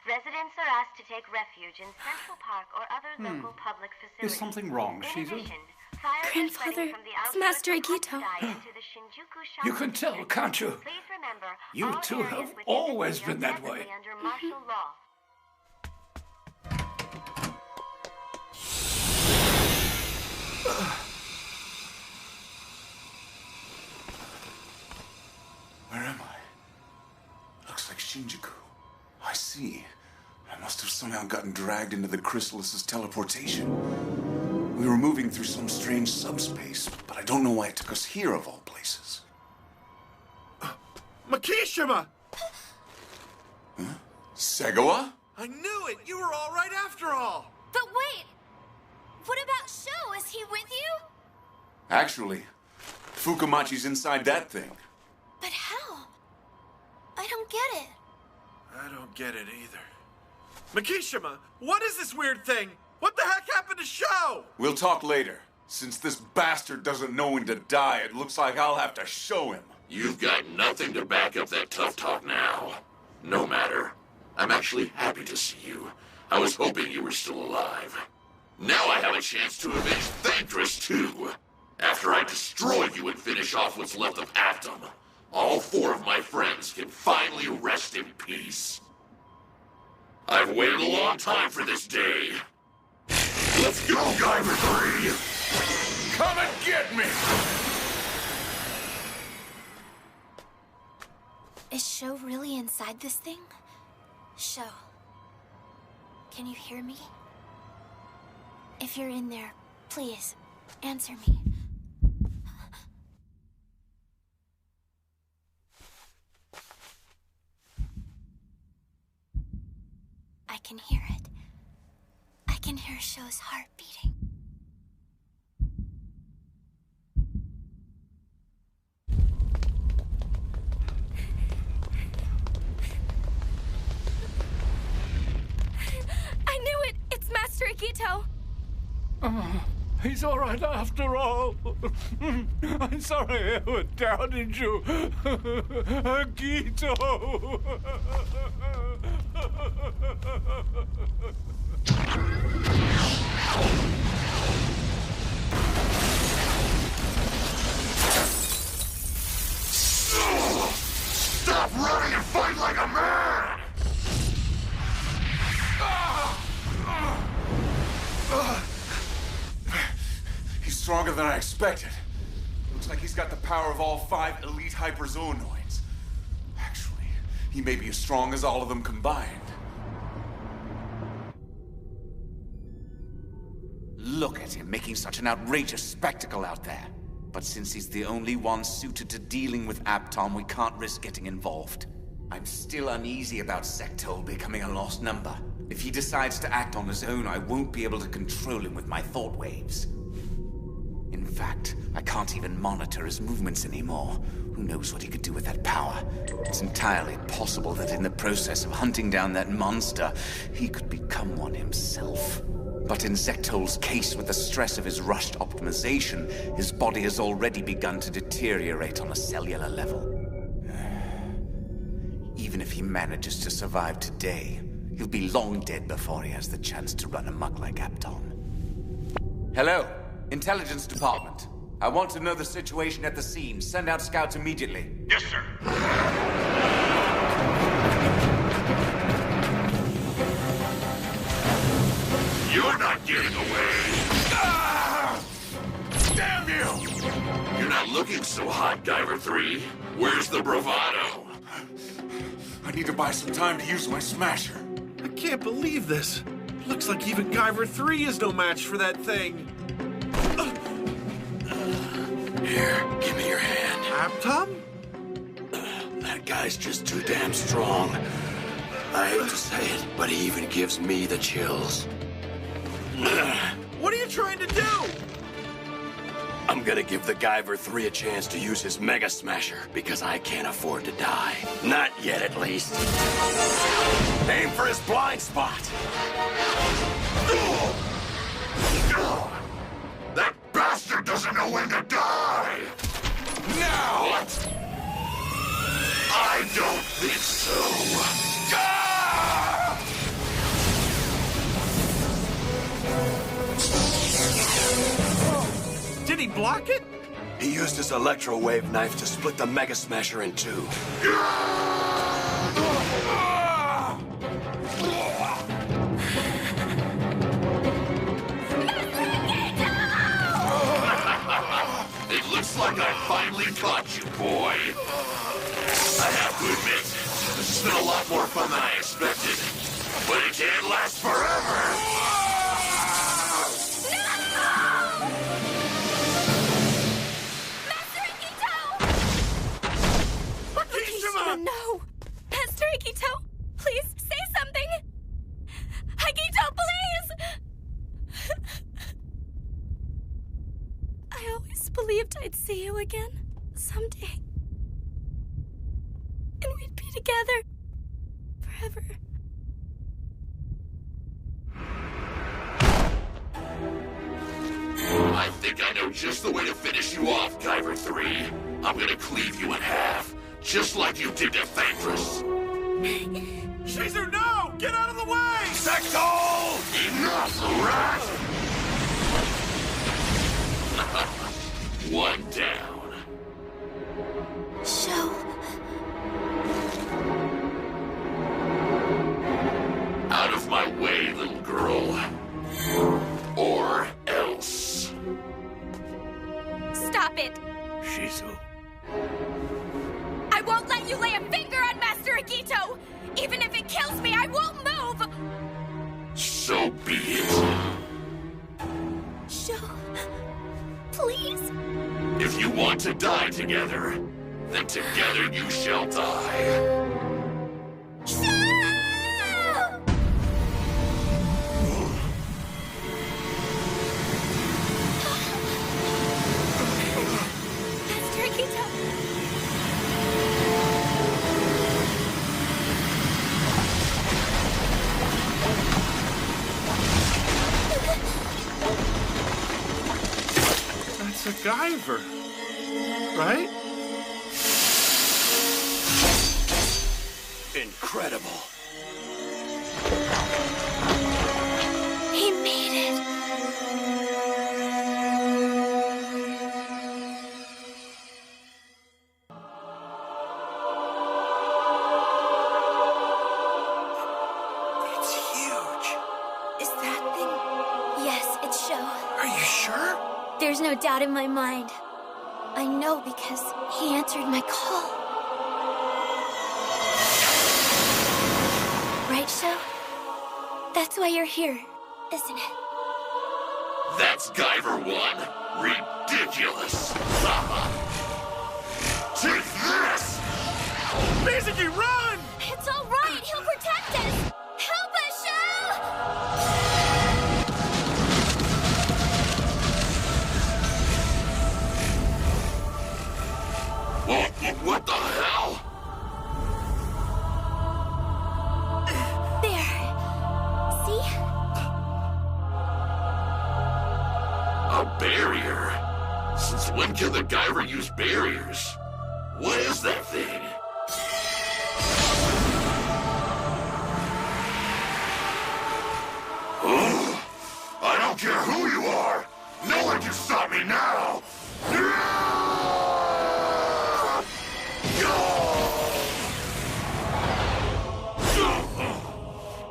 Residents are asked to take refuge in Central Park or other local public facilities. Is something wrong, In Shizu? addition, fires are Grandfather, spreading from the it's outskirts Master of Agito. Hokusai into the Shinjuku You shopping can tell, district. can't you? Please remember, You all two areas have within the always city are been that way. presently under martial law. Where am I? Looks like Shinjuku. I see. I must have somehow gotten dragged into the Chrysalis's teleportation. We were moving through some strange subspace, but I don't know why it took us here of all places. Makishima! Huh? Segawa? I knew it! You were all right after all! But wait! What about Sho? Is he with you? Actually, Fukamachi's inside that thing. But how? I don't get it. I don't get it either. Makishima, what is this weird thing? What the heck happened to Sho? We'll talk later. Since this bastard doesn't know when to die, it looks like I'll have to show him. You've got nothing to back up that tough talk now. No matter. I'm actually happy to see you. I was hoping you were still alive. Now I have a chance to avenge Thantress too. After I destroy you and finish off what's left of Atom, all 4 of my friends can finally rest in peace. I've waited a long time for this day. Let's go, Guyver III! Come and get me! Is Sho really inside this thing? Sho, can you hear me? If you're in there, please, answer me. I can hear it. I can hear Sho's heart beating. I knew it! It's Master Akito! He's all right after all. I'm sorry I doubted you. Akito! Stop running and fight like a man! He's stronger than I expected. Looks like he's got the power of all 5 elite hyperzoonoids. Actually, he may be as strong as all of them combined. Look at him making such an outrageous spectacle out there. But since he's the only one suited to dealing with Aptom, we can't risk getting involved. I'm still uneasy about Sectol becoming a lost number. If he decides to act on his own, I won't be able to control him with my thought waves. In fact, I can't even monitor his movements anymore. Who knows what he could do with that power? It's entirely possible that in the process of hunting down that monster, he could become one himself. But in Sectol's case, with the stress of his rushed optimization, his body has already begun to deteriorate on a cellular level. Even if he manages to survive today, he'll be long dead before he has the chance to run amok like Aptom. Hello, Intelligence Department. I want to know the situation at the scene. Send out scouts immediately. Yes, sir. You're not getting away! Ah! Damn you! You're not looking so hot, Guyver III. Where's the bravado? I need to buy some time to use my smasher. I can't believe this. Looks like even Guyver III is no match for that thing. Here, give me your hand. Aptom? That guy's just too damn strong. I hate to say it, but he even gives me the chills. What are you trying to do? I'm gonna give the Guyver III a chance to use his Mega Smasher, because I can't afford to die. Not yet, at least. Aim for his blind spot. That bastard doesn't know when to die! Now! What? I don't think so. Did he block it? He used his electro wave knife to split the Mega Smasher in 2. It looks like I finally caught you, boy. I have to admit, this has been a lot more fun than I expected. But it can't last forever. No! Master Akito, please say something! Akito, please! I always believed I'd see you again, someday. And we'd be together forever. I think I know just the way to finish you off, Guyver III. I'm gonna cleave you in half, just like you did to Thantress. Caesar, no! Get out of the way! Secto! Enough, rat! One down. Show. Out of my way, little girl. Or else. Stop it! Shizu. I won't let you lay a finger on Master Agito! Even if it kills me, I won't move! So be it. Show. Please. If you want to die together, then together you shall die. Master Agito! That's a Guyver, right? Incredible. He made it. It's huge. Is that thing? Yes, it's Show. Are you sure? There's no doubt in my mind. I know because he answered my call. Right, Show? That's why you're here, isn't it? That's Guyver I. Ridiculous. Take this! Basically, run! It's all right! He'll protect us! Help us, Show! What the hell? There. See? A barrier? Since when can the Guyver use barriers? What is that thing? Oh, I don't care who you are! No one can stop me now!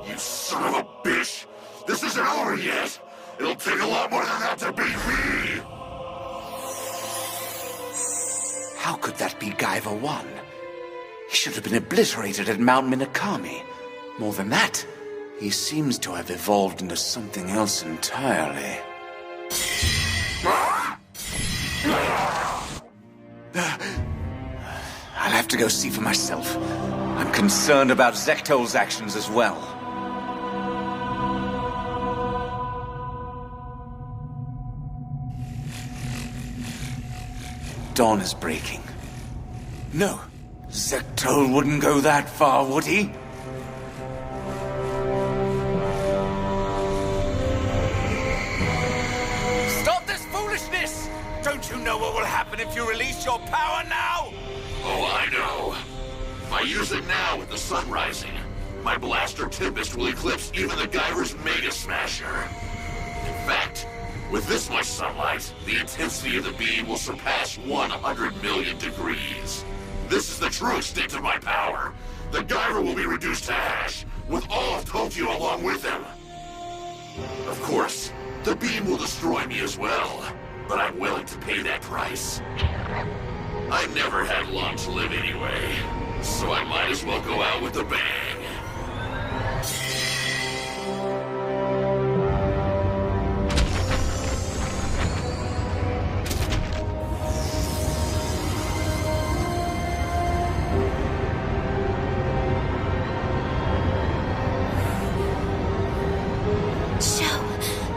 You son of a bitch! This isn't over yet! It'll take a lot more than that to beat me! How could that be Guyver I? He should have been obliterated at Mount Minakami. More than that, he seems to have evolved into something else entirely. I'll have to go see for myself. I'm concerned about Zektol's actions as well. Dawn is breaking. No, Zektol wouldn't go that far, would he? Stop this foolishness! Don't you know what will happen if you release your power now? Oh, I know. If I use it now with the sun rising, my blaster Tempest will eclipse even the Guyver's Mega Smasher. In fact, with this much sunlight, the intensity of the beam will surpass 100 million degrees. This is the true extent of my power. The Guyver will be reduced to ash, with all of Tokyo along with him. Of course, the beam will destroy me as well, but I'm willing to pay that price. I never had long to live anyway, so I might as well go out with a bang.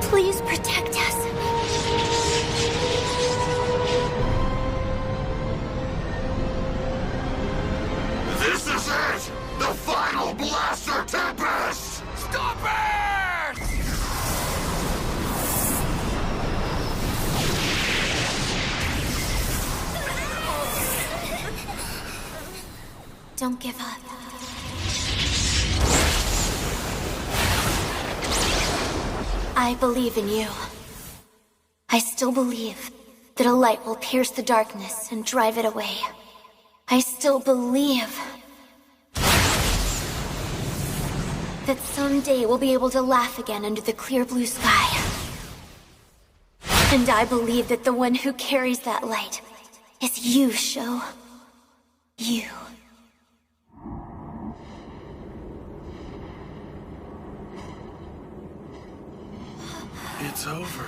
Please protect us. This is it! The final blaster Tempest! Stop it! Don't give up. I believe in you. I still believe that a light will pierce the darkness and drive it away. I still believe that someday we'll be able to laugh again under the clear blue sky. And I believe that the one who carries that light is you, Sho. You. It's over.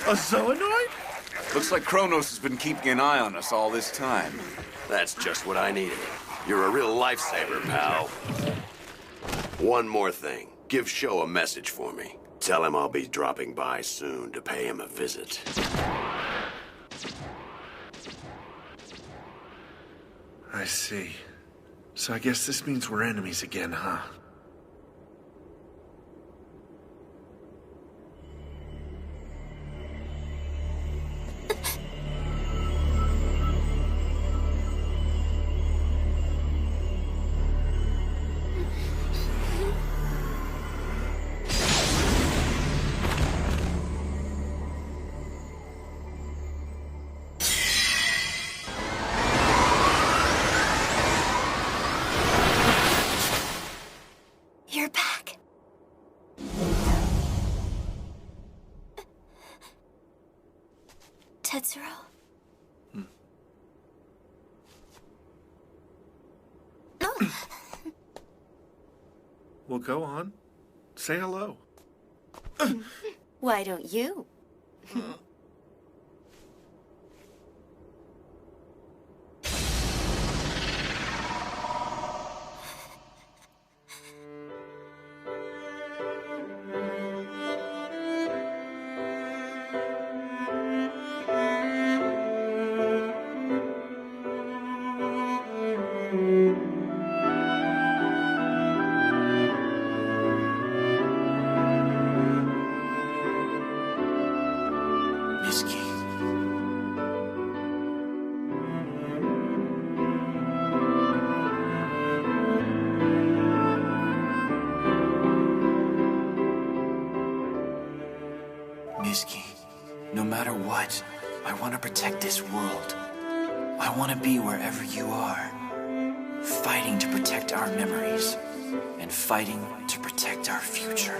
A zoonoid? Looks like Cronos has been keeping an eye on us all this time. That's just what I needed. You're a real lifesaver, pal. One more thing. Give Sho a message for me. Tell him I'll be dropping by soon to pay him a visit. I see. So I guess this means we're enemies again, huh? You're back. Tetsuro? Well, go on. Say hello. Why don't you? Miski, no matter what, I want to protect this world. I want to be wherever you are. Fighting to protect our memories. And fighting to protect our future.